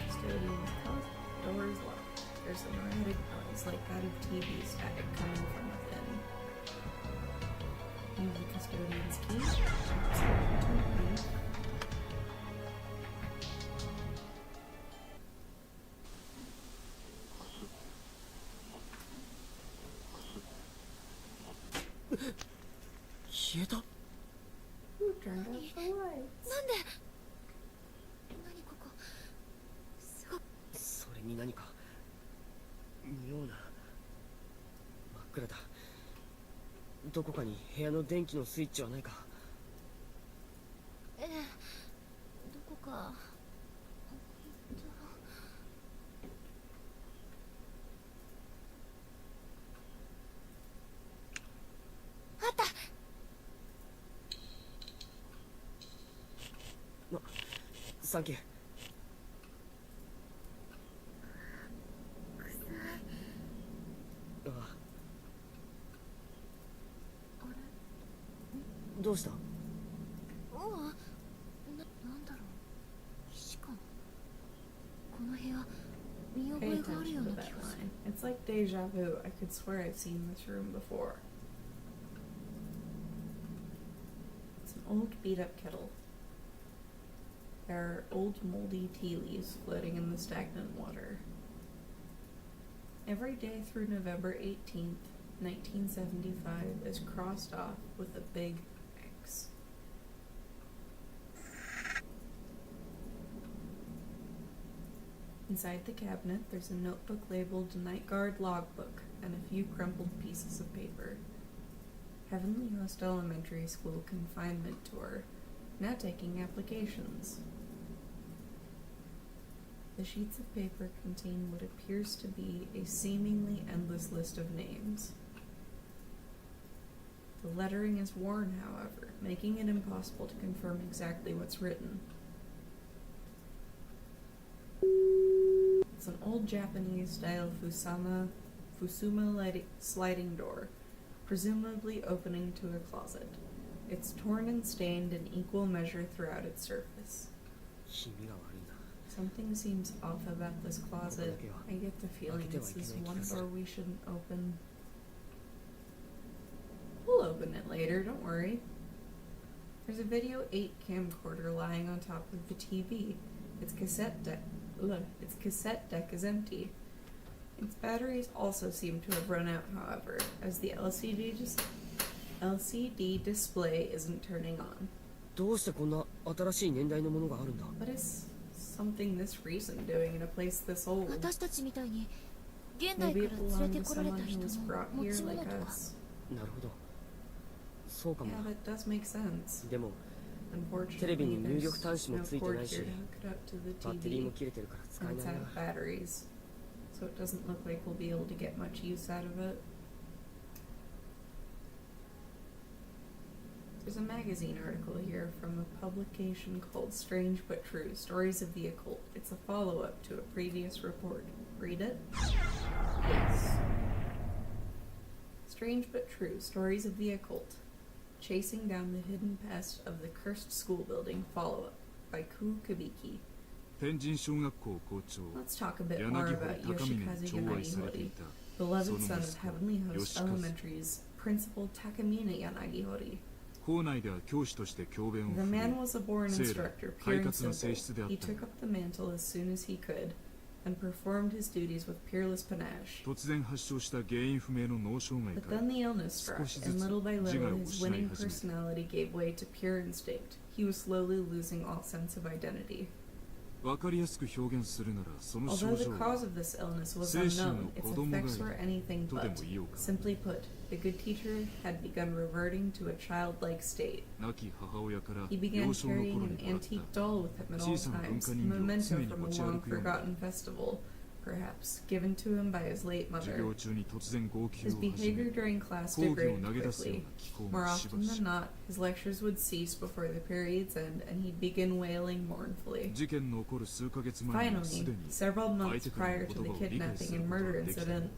Custodian's house, door is locked. There's an erratic noise like that of TV static coming from within. Use the custodian's key. To leave. 消えた。 Who turned off the lights? なんで何ここすごい。それに何か妙な。真っ暗だ。どこかに部屋の電気のスイッチはないか？ええ、どこか。あった。サンキュー。ああ。どうした？なんだろう。石かな。この部屋見 Pay 覚えがあるよ attention う to な気 that がする。 line. It's like deja vu. I could swear I've seen this room before. It's an old beat up kettle. There are old moldy tea leaves floating in the stagnant water. Every day through November 18th, 1975 is crossed off with a big X. Inside the cabinet, there's a notebook labeled Night Guard Logbook and a few crumpled pieces of paper. Heavenly Host Elementary School Confinement Tour, now taking applications. The sheets of paper contain what appears to be a seemingly endless list of names. The lettering is worn, however, making it impossible to confirm exactly what's written. It's an old Japanese-style Fusuma sliding door, presumably opening to a closet. It's torn and stained in equal measure throughout its surface. 気味が悪いな。 Something seems off about this closet. I get the feeling this is one door we shouldn't open. We'll open it later, don't worry. There's a Video 8 camcorder lying on top of the TV. Its cassette deck is empty. Its batteries also seem to have run out, however, as the LCD display isn't turning on. どうしてこんな新しい年代のものがあるんだ？ What is something this recent doing in a place this old? 私たちみたいに現代 Maybe か it ら連 belonged れ to てこられた someone who 人 was の brought 持 here ち物 like とか。 us. なるほど。そうかも Yeah, な。 that does make sense. でも Unfortunately, テレビに入力 there's 端子も no ついて cord ないし、 here to hook it up to the バッテリーも TV. 切れてるから使え And it's ない out な。 of batteries, so it doesn't look like we'll be able to get much use out of it. There's a magazine article here from a publication called Strange But True, Stories of the Occult. It's a follow-up to a previous report. Read it? Yes. Strange But True, Stories of the Occult. Chasing Down the Hidden Past of the Cursed School Building, follow-up, by Ku Kabiki. 天神小学校校長 Let's talk a bit 柳 more 穂 about 高峰に Yoshikazu 寵愛されてい Yanagihori, た beloved その son of 息子 Heavenly Host 吉和 Elementary's principal Takamine Yanagihori. 校内では教師として教鞭を The 振る man was a born 生来 instructor, 快 pure and 活な性 simple. 質であっ He た took が up the mantle as soon as he could, and performed his duties with peerless panache. 突然発症した原因不明の脳障害 But から then the illness struck, 少しず and つ little by 自我 little を his 失い winning 始めた personality gave way to pure instinct. He was slowly losing all sense of identity. 分かりやすく表現するならその Although 症 the 状は cause of this illness was 精神 unknown, の its 子供がい effects る were anything とでも but. 言おうか Simply put, the good teacher had begun reverting to a childlike state. 亡き母親から He began 幼少の carrying 頃 an にもらった antique doll with him at all 小さな文 times, 化 a 人形を memento 常に from 持 a ち歩 long くようになる forgotten festival, perhaps, given to him by his late 授 mother. 業中に突然号泣 His を始め behavior during class 講義を degraded 投げ出すよう quickly. な気候 More もしば often し than not, his lectures would cease before the period's end, and he'd begin wailing mournfully. 事件の起こる数ヶ月前にはす Finally, でに several months 相手からの prior to 言 the 葉を理解 kidnapping する and こと murder ができた incident,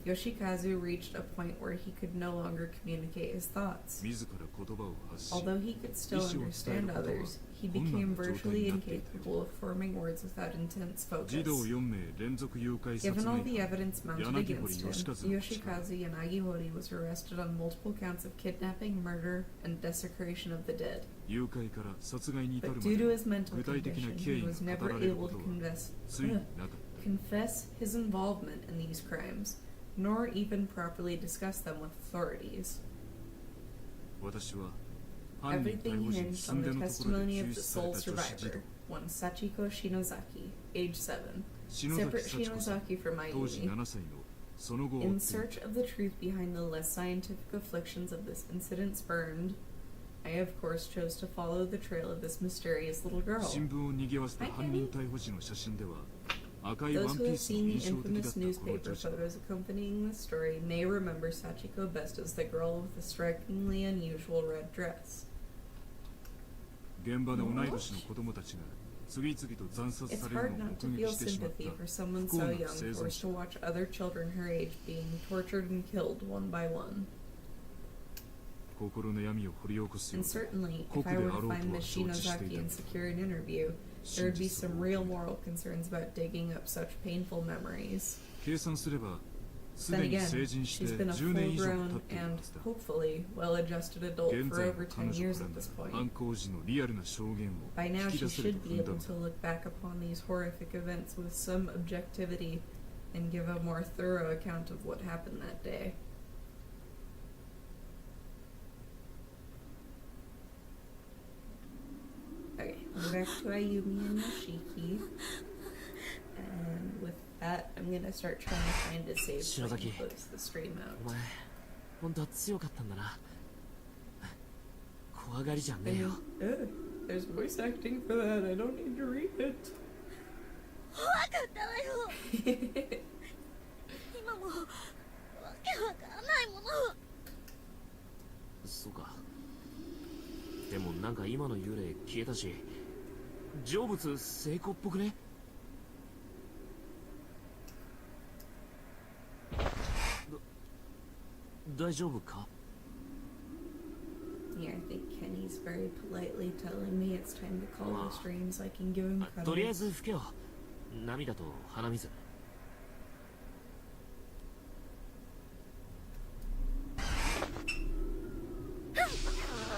Yoshikazu reached a point where he could no longer communicate his thoughts. 自ら言葉を発し Although he could still understand others, he became virtually incapable of forming words without intense 児童 focus. 4名連続誘拐殺 Given all the 害犯 evidence mounted Yanagihori against him, Yoshikazuの口から Yoshikazu Yanagihori was arrested on multiple counts of kidnapping, murder, and desecration of the dead. 誘拐から殺害に至る But ま due で to の his mental 具体的な condition, 経 he 緯 was が語 never られる able こ to とは confess ついになかった confess his involvement in these crimes, nor even properly discuss them with authorities. 私は犯人逮 Everything 捕時に hinged 寸 on 出 the のところで testimony 救 of 出 the され sole た女子児童 survivor, one Sachiko Shinozaki, age 7. 篠 Separate 崎幸子さん Shinozaki from 当時 Mayumi. 7歳のその後を追 In ってい search of the truth behind the less scientific afflictions of this incident spurned, I of course chose to follow the trail of this mysterious little girl. 新聞を賑わせた犯人逮捕時の写真では赤いワ Those ン who ピー have スの seen the 印象的だっ infamous たこの newspaper 女子は photos accompanying the story may remember Sachiko best as the girl with the strikingly unusual red dress. 現場で同い年の子供たちが次々と惨殺 It's される hard のを not to 目 feel 撃してしまっ sympathy た for someone 不幸 so な young 生存 forced 者 to watch other children her age being tortured and killed one by one. 心の闇を掘り起こすよ And うな certainly, 酷 if I で were あ to ろう find とは Miss 承知してい Shinozaki た and secure an interview, there would be some real moral concerns about digging up such painful memories. 計算すればす Then でに again, 成人して she's been a 10年以上経 full-grown っているは and ずだ hopefully well-adjusted adult 現 for 在 over の彼 10 女 years から at this の point. 犯行時のリアルな証言を By now, 引き she 出せる should と be 踏んだ able の to だ look back upon these horrific events with some objectivity and give a more thorough account of what happened that day. Okay, we're back to Ayumi and Yoshiki. And with that, I'm gonna start trying to find a save so I can Shinozaki. close the stream お out. 前本当は強かったんだな怖がりじゃねえよ There's voice acting for that. I don't need to read it. 怖かったわよ今もわけわからないものそうかでもなんか今の幽霊消えたし成仏成功っぽくね大丈夫か Yeah, I think Kenny's very politely telling me it's time to call the stream so I can give him とりあえ credit. ず拭けよ涙と鼻水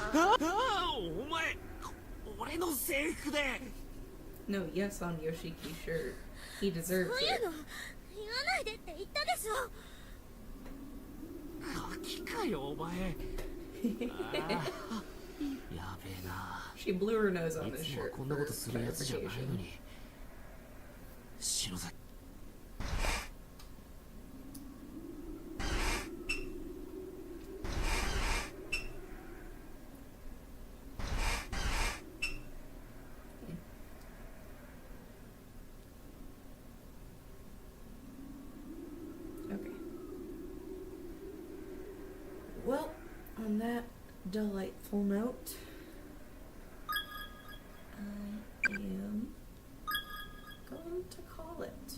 お前俺の制服で No, yes on Yoshiki's shirt. He deserves そういう it. の言わないでって言ったでしょガキかよお前あーやべえな She blew her nose on い his つもは shirt こんな for ことするやつじゃないの clarification. に篠崎 Okay. Well, on that delightful note, I am going to call it.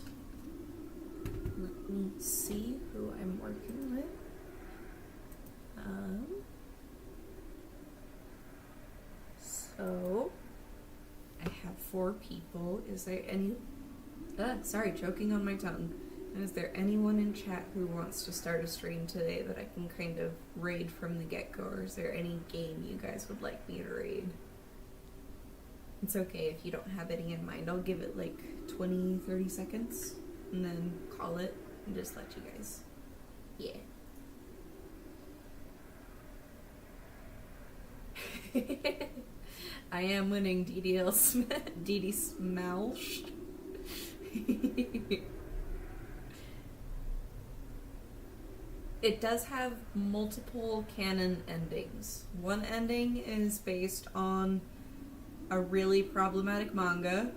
Let me see who I'm working with. So I have 4 people. Is there any... sorry, choking on my tongue. Is there anyone in chat who wants to start a stream today that I can kind of raid from the get-go, or is there any game you guys would like me to raid? It's okay if you don't have any in mind. I'll give it like 20-30 seconds and then call it and just let you guys. Yeah. I am winning DD Smash. It does have multiple canon endings. One ending is based on a really problematic manga.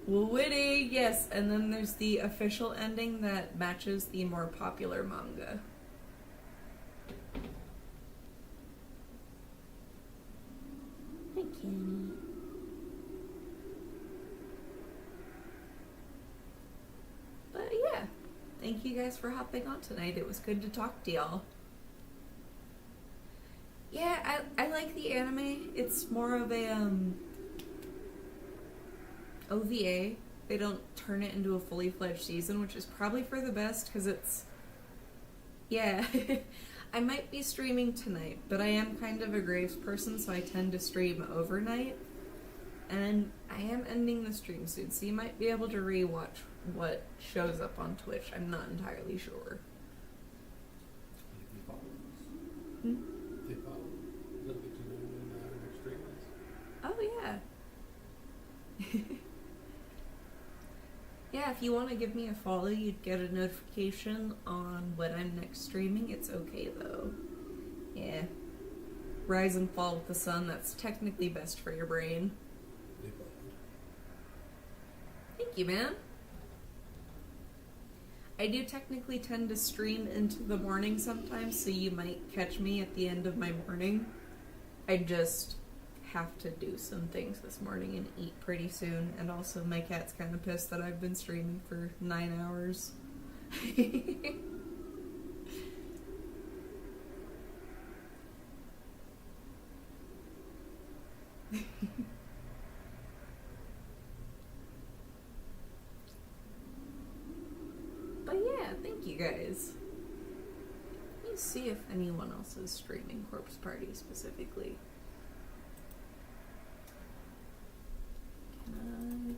Witty, yes, and then there's the official ending that matches the more popular manga. Hi, Kenny. But yeah, thank you guys for hopping on tonight. It was good to talk to y'all. Yeah, I like the anime. It's more of a OVA. They don't turn it into a fully fledged season, which is probably for the best because it's... Yeah. I might be streaming tonight, but I am kind of a Graves person, so I tend to stream overnight. And I am ending the stream soon, so you might be able to rewatch what shows up on Twitch. I'm not entirely sure. They follow. They'll get to know when our next stream is. Oh, yeah. Yeah, if you want to give me a follow, you'd get a notification on when I'm next streaming. It's okay, though. Yeah. Rise and fall with the sun, that's technically best for your brain. They follow. Thank you, man. I do technically tend to stream into the morning sometimes, so you might catch me at the end of my morning. I just have to do some things this morning and eat pretty soon, and also my cat's kind of pissed that I've been streaming for 9 hours. But yeah, thank you guys. Let me see if anyone else is streaming Corpse Party specifically. Can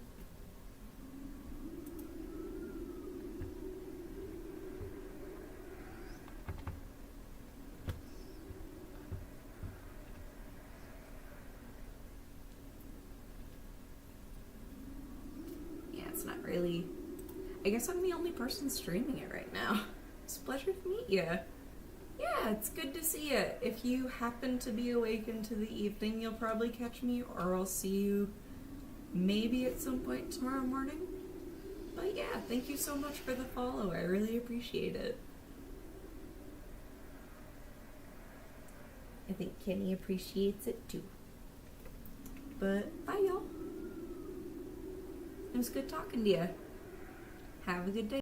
Yeah, it's not really... I guess I'm the only person streaming it right now. It's a pleasure to meet you. Yeah, it's good to see you. If you happen to be awake into the evening, you'll probably catch me, or I'll see you maybe at some point tomorrow morning. But yeah, thank you so much for the follow. I really appreciate it. I think Kenny appreciates it too. But bye, y'all. It was good talking to you. Have a good day.